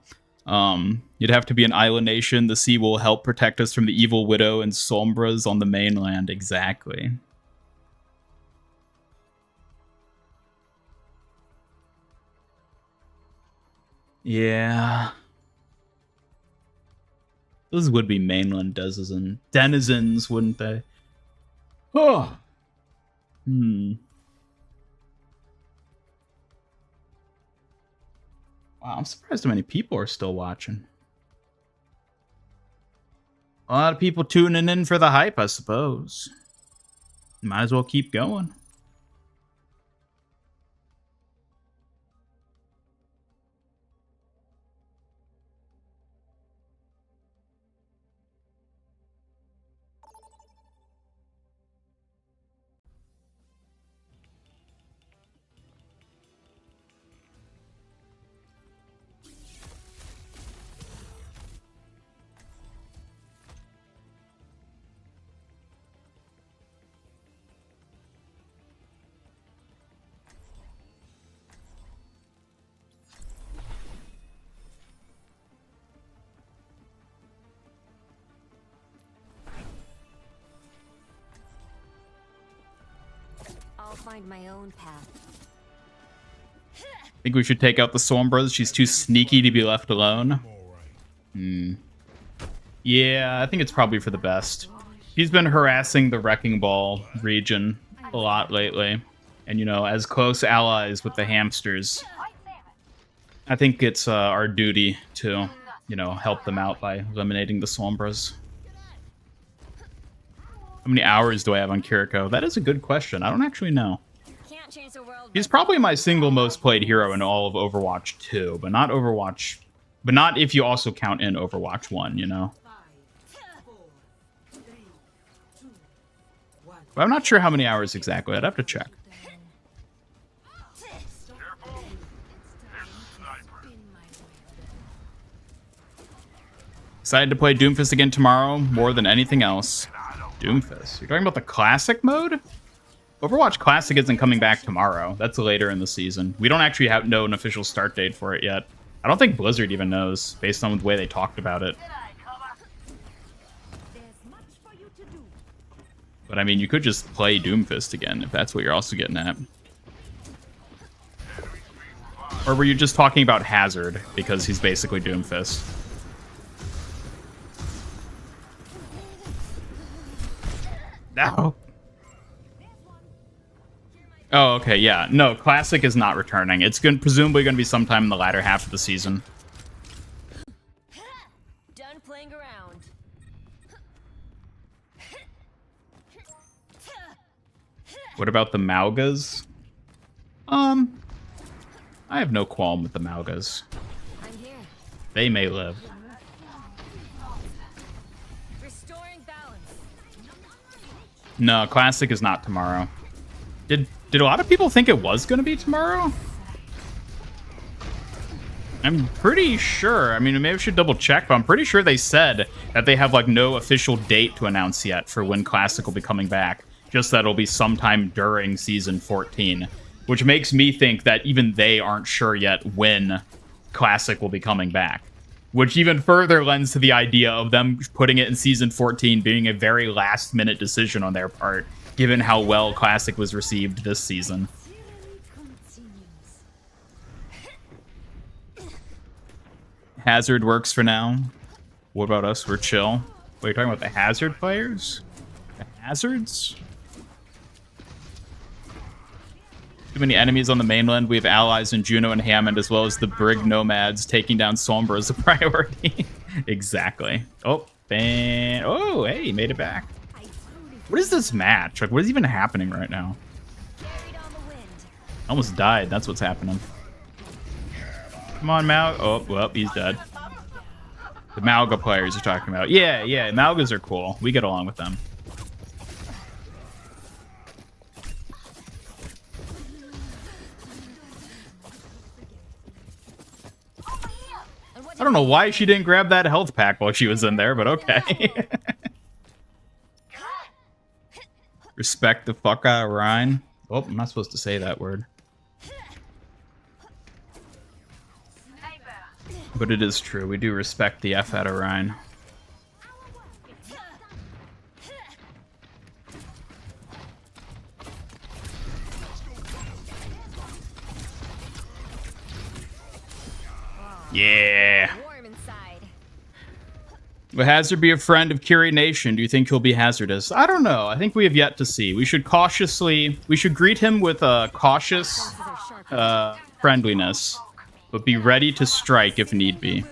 You'd have to be an island nation. The sea will help protect us from the evil widow and sombras on the mainland. Exactly. Yeah... Those would be mainland denizens, wouldn't they? Oh. Wow, I'm surprised how many people are still watching. A lot of people tuning in for the hype, I suppose. Might as well keep going. find my own path. Think we should take out the Sombras. She's too sneaky to be left alone. Yeah, I think it's probably for the best. She's been harassing the Wrecking Ball region a lot lately. And, you know, as close allies with the hamsters, I think it's our duty to, you know, help them out by eliminating the Sombras. How many hours do I have on Kiriko? That is a good question. I don't actually know. Can't change the world. He's probably my single most played hero in all of Overwatch 2, but not Overwatch... But not if you also count in Overwatch 1, you know? But I'm not sure how many hours exactly. I'd have to check. Excited to play Doomfist again tomorrow more than anything else. Doomfist. You're talking about the Classic mode? Overwatch Classic isn't coming back tomorrow. That's later in the season. We don't actually know an official start date for it yet. I don't think Blizzard even knows, based on the way they talked about it. But I mean, you could just play Doomfist again, if that's what you're also getting at. Or were you just talking about Hazard, because he's basically Doomfist? No. Oh, okay, yeah. No, Classic is not returning. It's presumably going to be sometime in the latter half of the season. Done playing around. What about the Maugas? I have no qualm with the Maugas. I'm here. They may live. Restoring balance. No, Classic is not tomorrow. Did a lot of people think it was going to be tomorrow? I'm pretty sure. I mean, maybe we should double check, but I'm pretty sure they said that they have like no official date to announce yet for when Classic will be coming back. Just that it'll be sometime during Season 14, which makes me think that even they aren't sure yet when Classic will be coming back. Which even further lends to the idea of them putting it in Season 14 being a very last-minute decision on their part, given how well Classic was received this season. Hazard works for now. What about us? We're chill. What, are you talking about the Hazard players? The Hazards? Too many enemies on the mainland. We have allies in Juno and Hammond, as well as the Brig Nomads. Taking down Sombra is a priority. Exactly. Oh, bang. Oh, hey, made it back. What is this match? Like, what is even happening right now? I almost died. That's what's happening. Come on, Mau. Oh, well, he's dead. The Mauga players are talking about. Yeah, Maugas are cool. We get along with them. I don't know why she didn't grab that health pack while she was in there, but okay. Respect the fuck out of Ryan. Oh, I'm not supposed to say that word. But it is true. We do respect the F out of Ryan. Yeah. Will Hazard be a friend of Curie Nation? Do you think he'll be hazardous? I don't know. I think we have yet to see. We should greet him with a cautious friendliness, but be ready to strike if need be.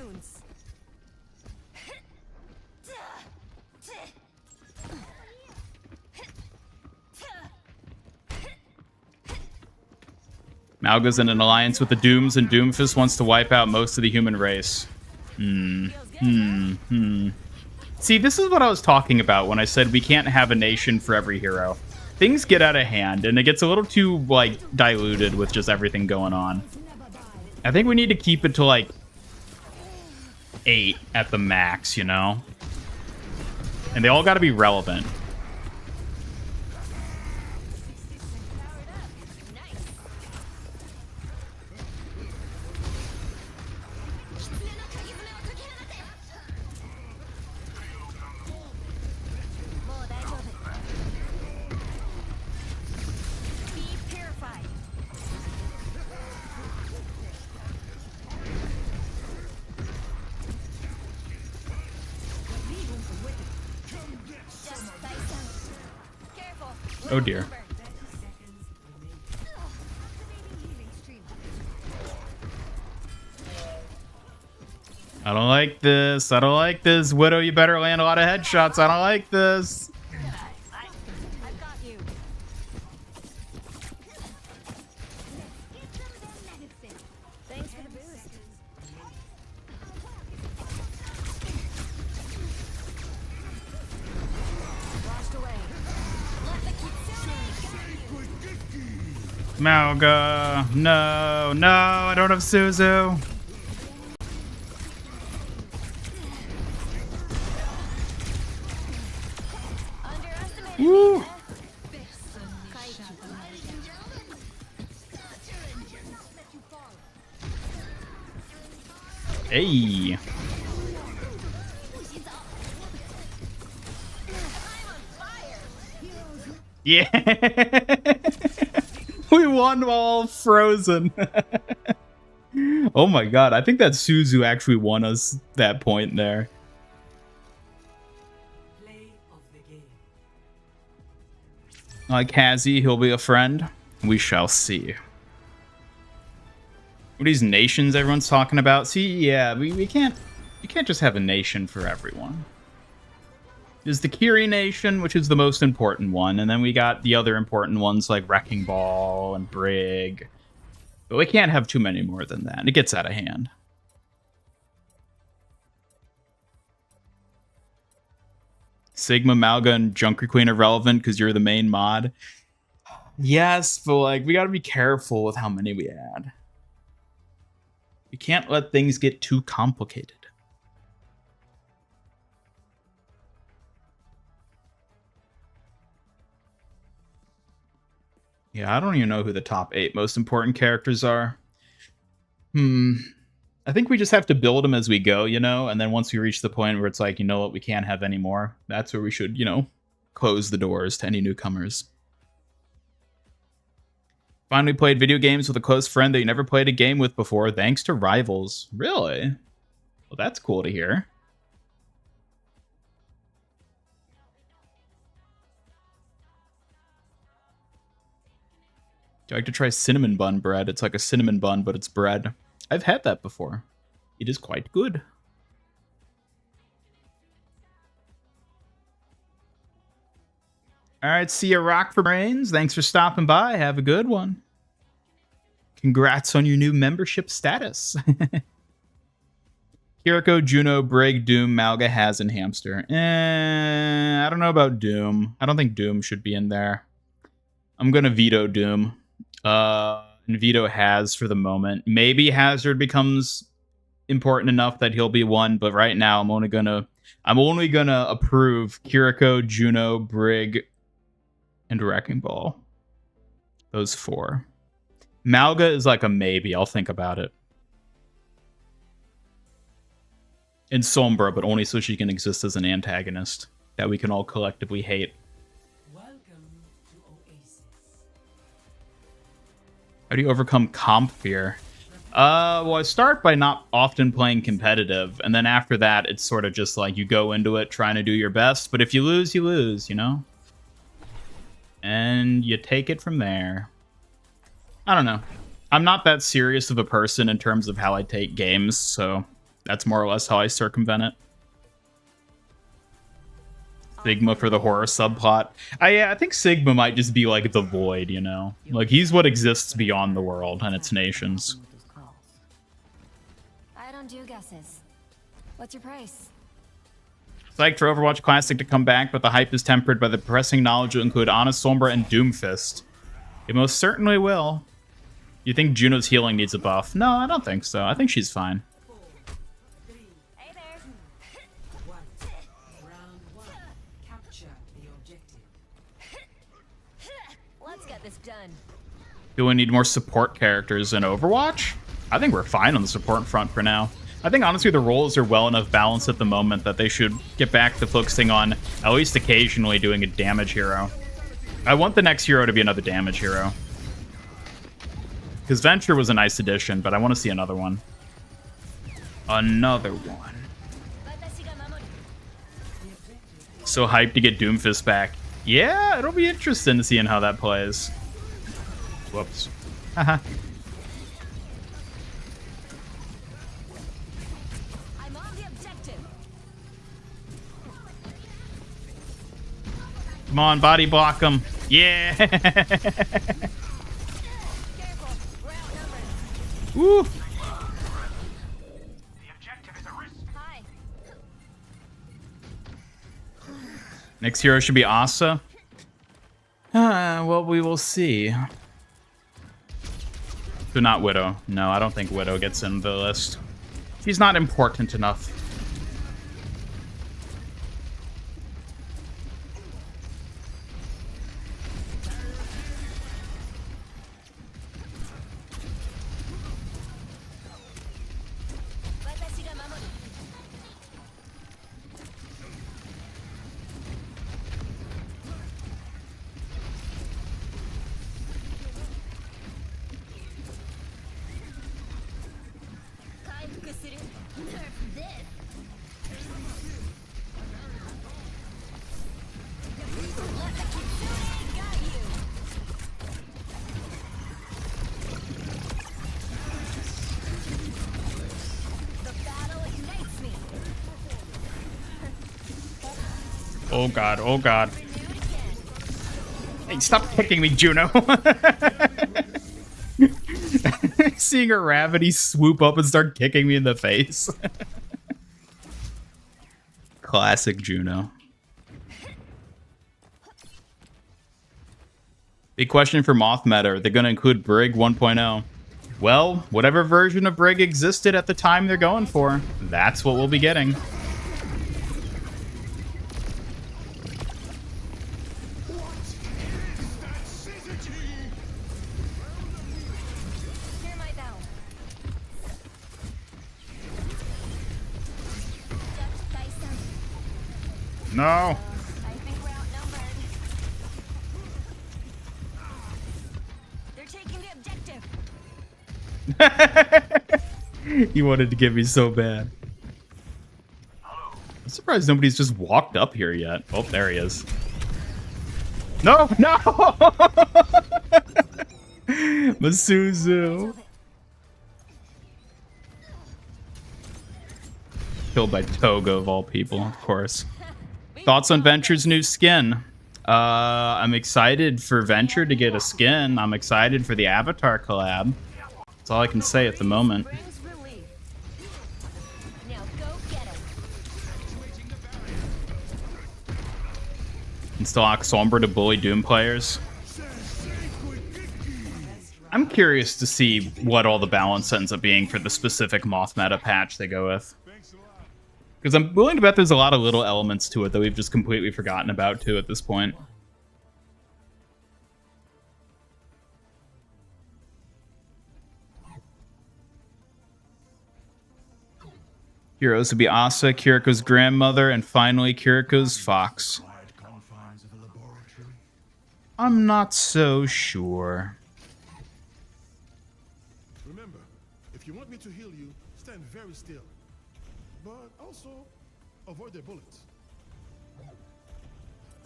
Mauga's in an alliance with the Dooms, and Doomfist wants to wipe out most of the human race. See, this is what I was talking about when I said we can't have a nation for every hero. Things get out of hand, and it gets a little too, like, diluted with just everything going on. I think we need to keep it to, like, 8 at the max, you know? And they all gotta be relevant. Oh dear. I don't like this. I don't like this. Widow, you better land a lot of headshots. I don't like this. I've got you. Thanks for the boost. Washed away. Let the Kitsune. Malga. No, no, I don't have Suzu. Woo. Hey. Yeah. We won while frozen. Oh my god, I think that Suzu actually won us that point there. Like Hazy, he'll be a friend. We shall see. What are these nations everyone's talking about? See, yeah, we can't just have a nation for everyone. There's the Kiri nation, which is the most important one, and then we got the other important ones like Wrecking Ball and Brig. But we can't have too many more than that. It gets out of hand. Sigma, Malga, and Junker Queen are relevant because you're the main mod. Yes, but like we gotta be careful with how many we add. We can't let things get too complicated. Yeah, I don't even know who the top 8 most important characters are. I think we just have to build them as we go, you know? And then once we reach the point where it's like, you know what, we can't have any more, that's where we should, you know, close the doors to any newcomers. Finally played video games with a close friend that you never played a game with before, thanks to Rivals. Really? Well, that's cool to hear. Do you like to try cinnamon bun bread? It's like a cinnamon bun, but it's bread. I've had that before. It is quite good. All right, see ya, Rock for Brains. Thanks for stopping by. Have a good one. Congrats on your new membership status. Kiriko, Juno, Brig, Doom, Malga, Haz, and Hamster. I don't know about Doom. I don't think Doom should be in there. I'm going to veto Doom. And veto Haz for the moment. Maybe Hazard becomes important enough that he'll be one, but right now I'm only gonna approve Kiriko, Juno, Brig, and Wrecking Ball. Those 4. Malga is like a maybe. I'll think about it. And Sombra, but only so she can exist as an antagonist that we can all collectively hate. How do you overcome comp fear? Well, I start by not often playing competitive, and then after that, it's sort of just like you go into it trying to do your best, but if you lose, you know? And you take it from there. I don't know. I'm not that serious of a person in terms of how I take games, so that's more or less how I circumvent it. Sigma for the horror subplot. I think Sigma might just be like the void, you know? Like, he's what exists beyond the world and its nations. I don't do guesses. What's your price? Psyched for Overwatch Classic to come back, but the hype is tempered by the depressing knowledge will include Ana, Sombra, and Doomfist. It most certainly will. You think Juno's healing needs a buff? No, I don't think so. I think she's fine. Hey there. Let's get this done. Do we need more support characters in Overwatch? I think we're fine on the support front for now. I think, honestly, the roles are well enough balanced at the moment that they should get back to focusing on, at least occasionally, doing a damage hero. I want the next hero to be another damage hero. Because Venture was a nice addition, but I want to see another one. Another one. So hyped to get Doomfist back. Yeah, it'll be interesting to seeing how that plays. Whoops. Haha. I'm on the objective. Come on, body block him. Yeah. Careful. We're outnumbered. Woo. Hi. Next hero should be Asa. Well, we will see. So not Widow. No, I don't think Widow gets in the list. She's not important enough. Oh god, oh god. Hey, stop kicking me, Juno. Seeing a Ravity swoop up and start kicking me in the face. Classic Juno. Big question for Moth meta. Are they going to include Brig 1.0? Well, whatever version of Brig existed at the time they're going for, that's what we'll be getting. No. I think we're outnumbered. They're taking the objective. He wanted to get me so bad. I'm surprised nobody's just walked up here yet. Oh, there he is. No, no! Masuzu. Killed by Toga of all people, of course. Thoughts on Venture's new skin? I'm excited for Venture to get a skin. I'm excited for the Avatar collab. That's all I can say at the moment. Now go get him. Install Sombra to bully Doom players. I'm curious to see what all the balance ends up being for the specific Moth meta patch they go with. Because I'm willing to bet there's a lot of little elements to it that we've just completely forgotten about, too, at this point. Heroes would be Asa, Kiriko's grandmother, and finally Kiriko's fox. I'm not so sure. Remember, if you want me to heal you, stand very still. But also, avoid their bullets.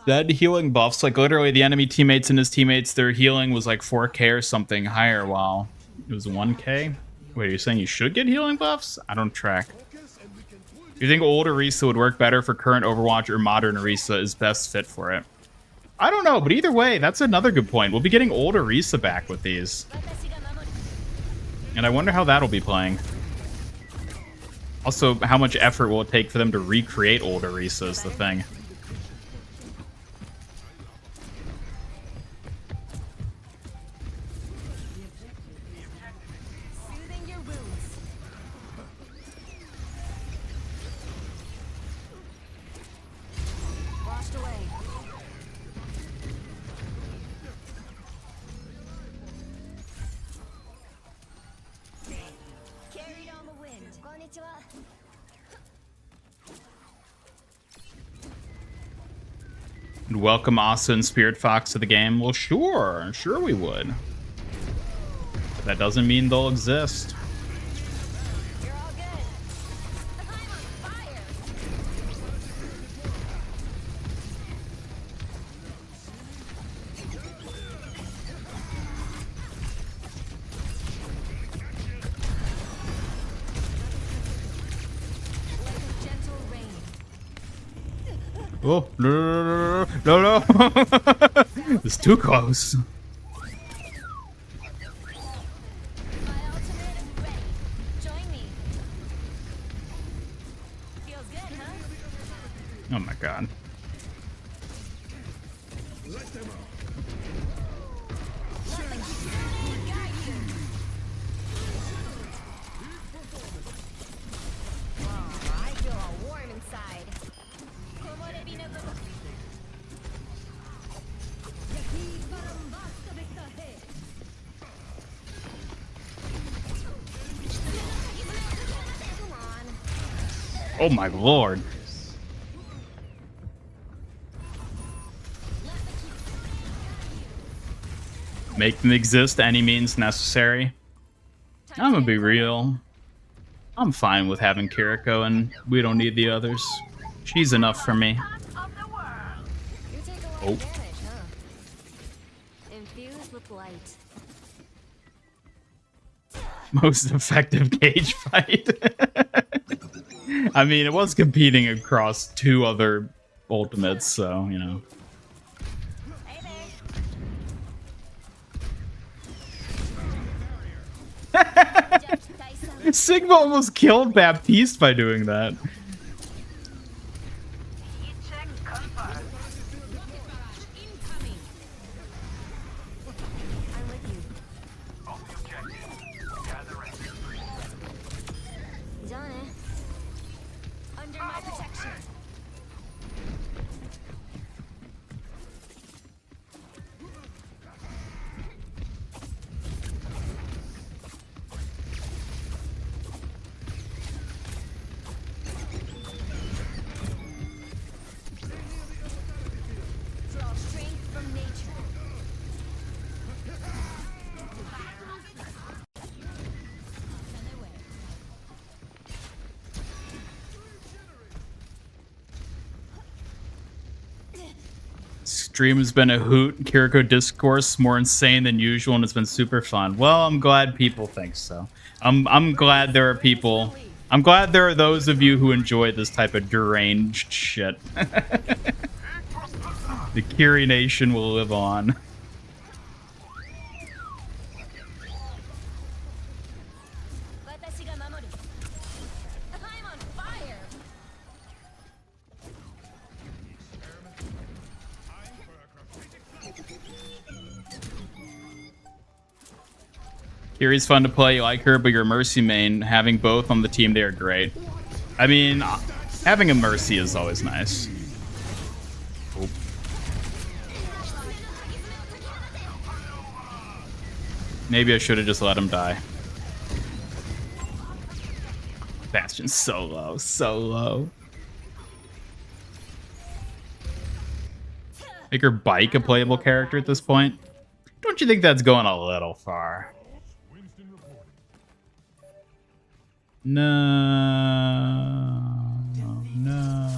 That healing buffs, like literally the enemy teammates and his teammates, their healing was like 4k or something higher, while it was 1k? Wait, you're saying you should get healing buffs? I don't track. Do you think old Orisa would work better for current Overwatch, or modern Orisa is best fit for it? I don't know, but either way, that's another good point. We'll be getting old Orisa back with these. And I wonder how that'll be playing. Also, how much effort will it take for them to recreate old Orisa is the thing. Soothing your wounds. Washed away. Carried on the wind. Konnichiwa. And welcome Asa and Spirit Fox to the game. Well, sure we would. But that doesn't mean they'll exist. You're all good. I'm on fire. Oh, no, no, no, no, no. It's too close. My ultimate is ready. Join me. Feels good, huh? Oh my god. Let them out. Oh, I feel all warm inside. Come on. Oh my lord. Make them exist any means necessary. I'm gonna be real. I'm fine with having Kiriko, and we don't need the others. She's enough for me. You take a lot Oh. of damage, huh? Infused with light. Most effective cage fight. I mean, it was competing across 2 other ultimates, so, you know. Sigma almost killed Baptiste by doing that. I'm with you. Done it. Under my protection. Draw strength from nature. Stream has been a hoot. Kiriko discourse more insane than usual, and it's been super fun. Well, I'm glad people think so. I'm glad there are people. I'm glad there are those of you who enjoy this type of deranged shit. The Kiri Nation will live on. I'm on fire. Kiri's fun to play. You like her, but you're a Mercy main. Having both on the team, they are great. I mean, having a Mercy is always nice. Oh. Maybe I should have just let him die. Bastion's so low, so low. Make her Bike a playable character at this point? Don't you think that's going a little far? No. No.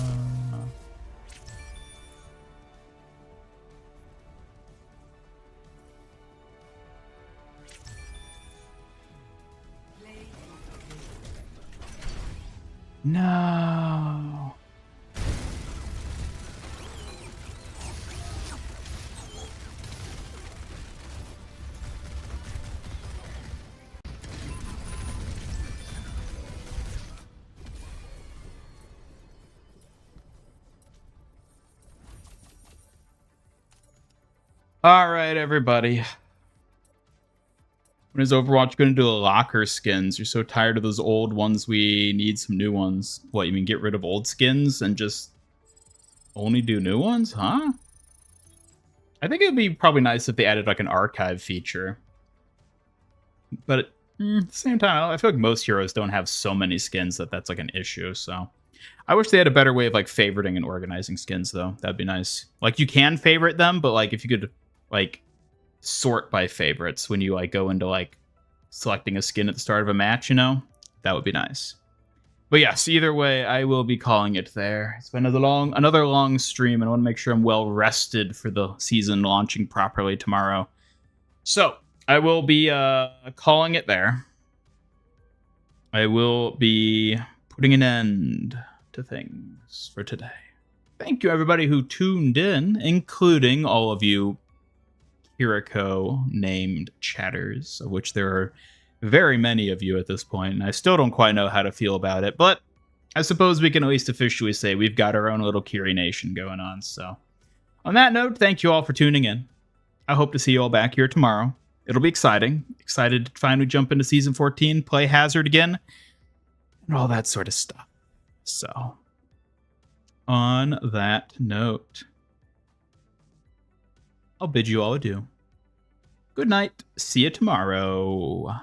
No. All right, everybody. When is Overwatch going to do locker skins? You're so tired of those old ones. We need some new ones. What, you mean get rid of old skins and just only do new ones? Huh? I think it would be probably nice if they added like an archive feature. But at the same time, I feel like most heroes don't have so many skins that that's like an issue. So I wish they had a better way of like favoriting and organizing skins, though. That'd be nice. Like you can favorite them, but like if you could like sort by favorites when you like go into like selecting a skin at the start of a match, you know, that would be nice. But yes, either way, I will be calling it there. It's been another long stream, and I want to make sure I'm well rested for the season launching properly tomorrow. So I will be calling it there. I will be putting an end to things for today. thank you everybody who tuned in, including all of you Kiriko named chatters, of which there are very many of you at this point, and I still don't quite know how to feel about it, but I suppose we can at least officially say we've got our own little Kiri Nation going on. So on that note, thank you all for tuning in. I hope to see you all back here tomorrow. It'll be exciting. Excited to finally jump into Season 14, play Hazard again, and all that sort of stuff. So on that note, I'll bid you all adieu. Good night. See you tomorrow.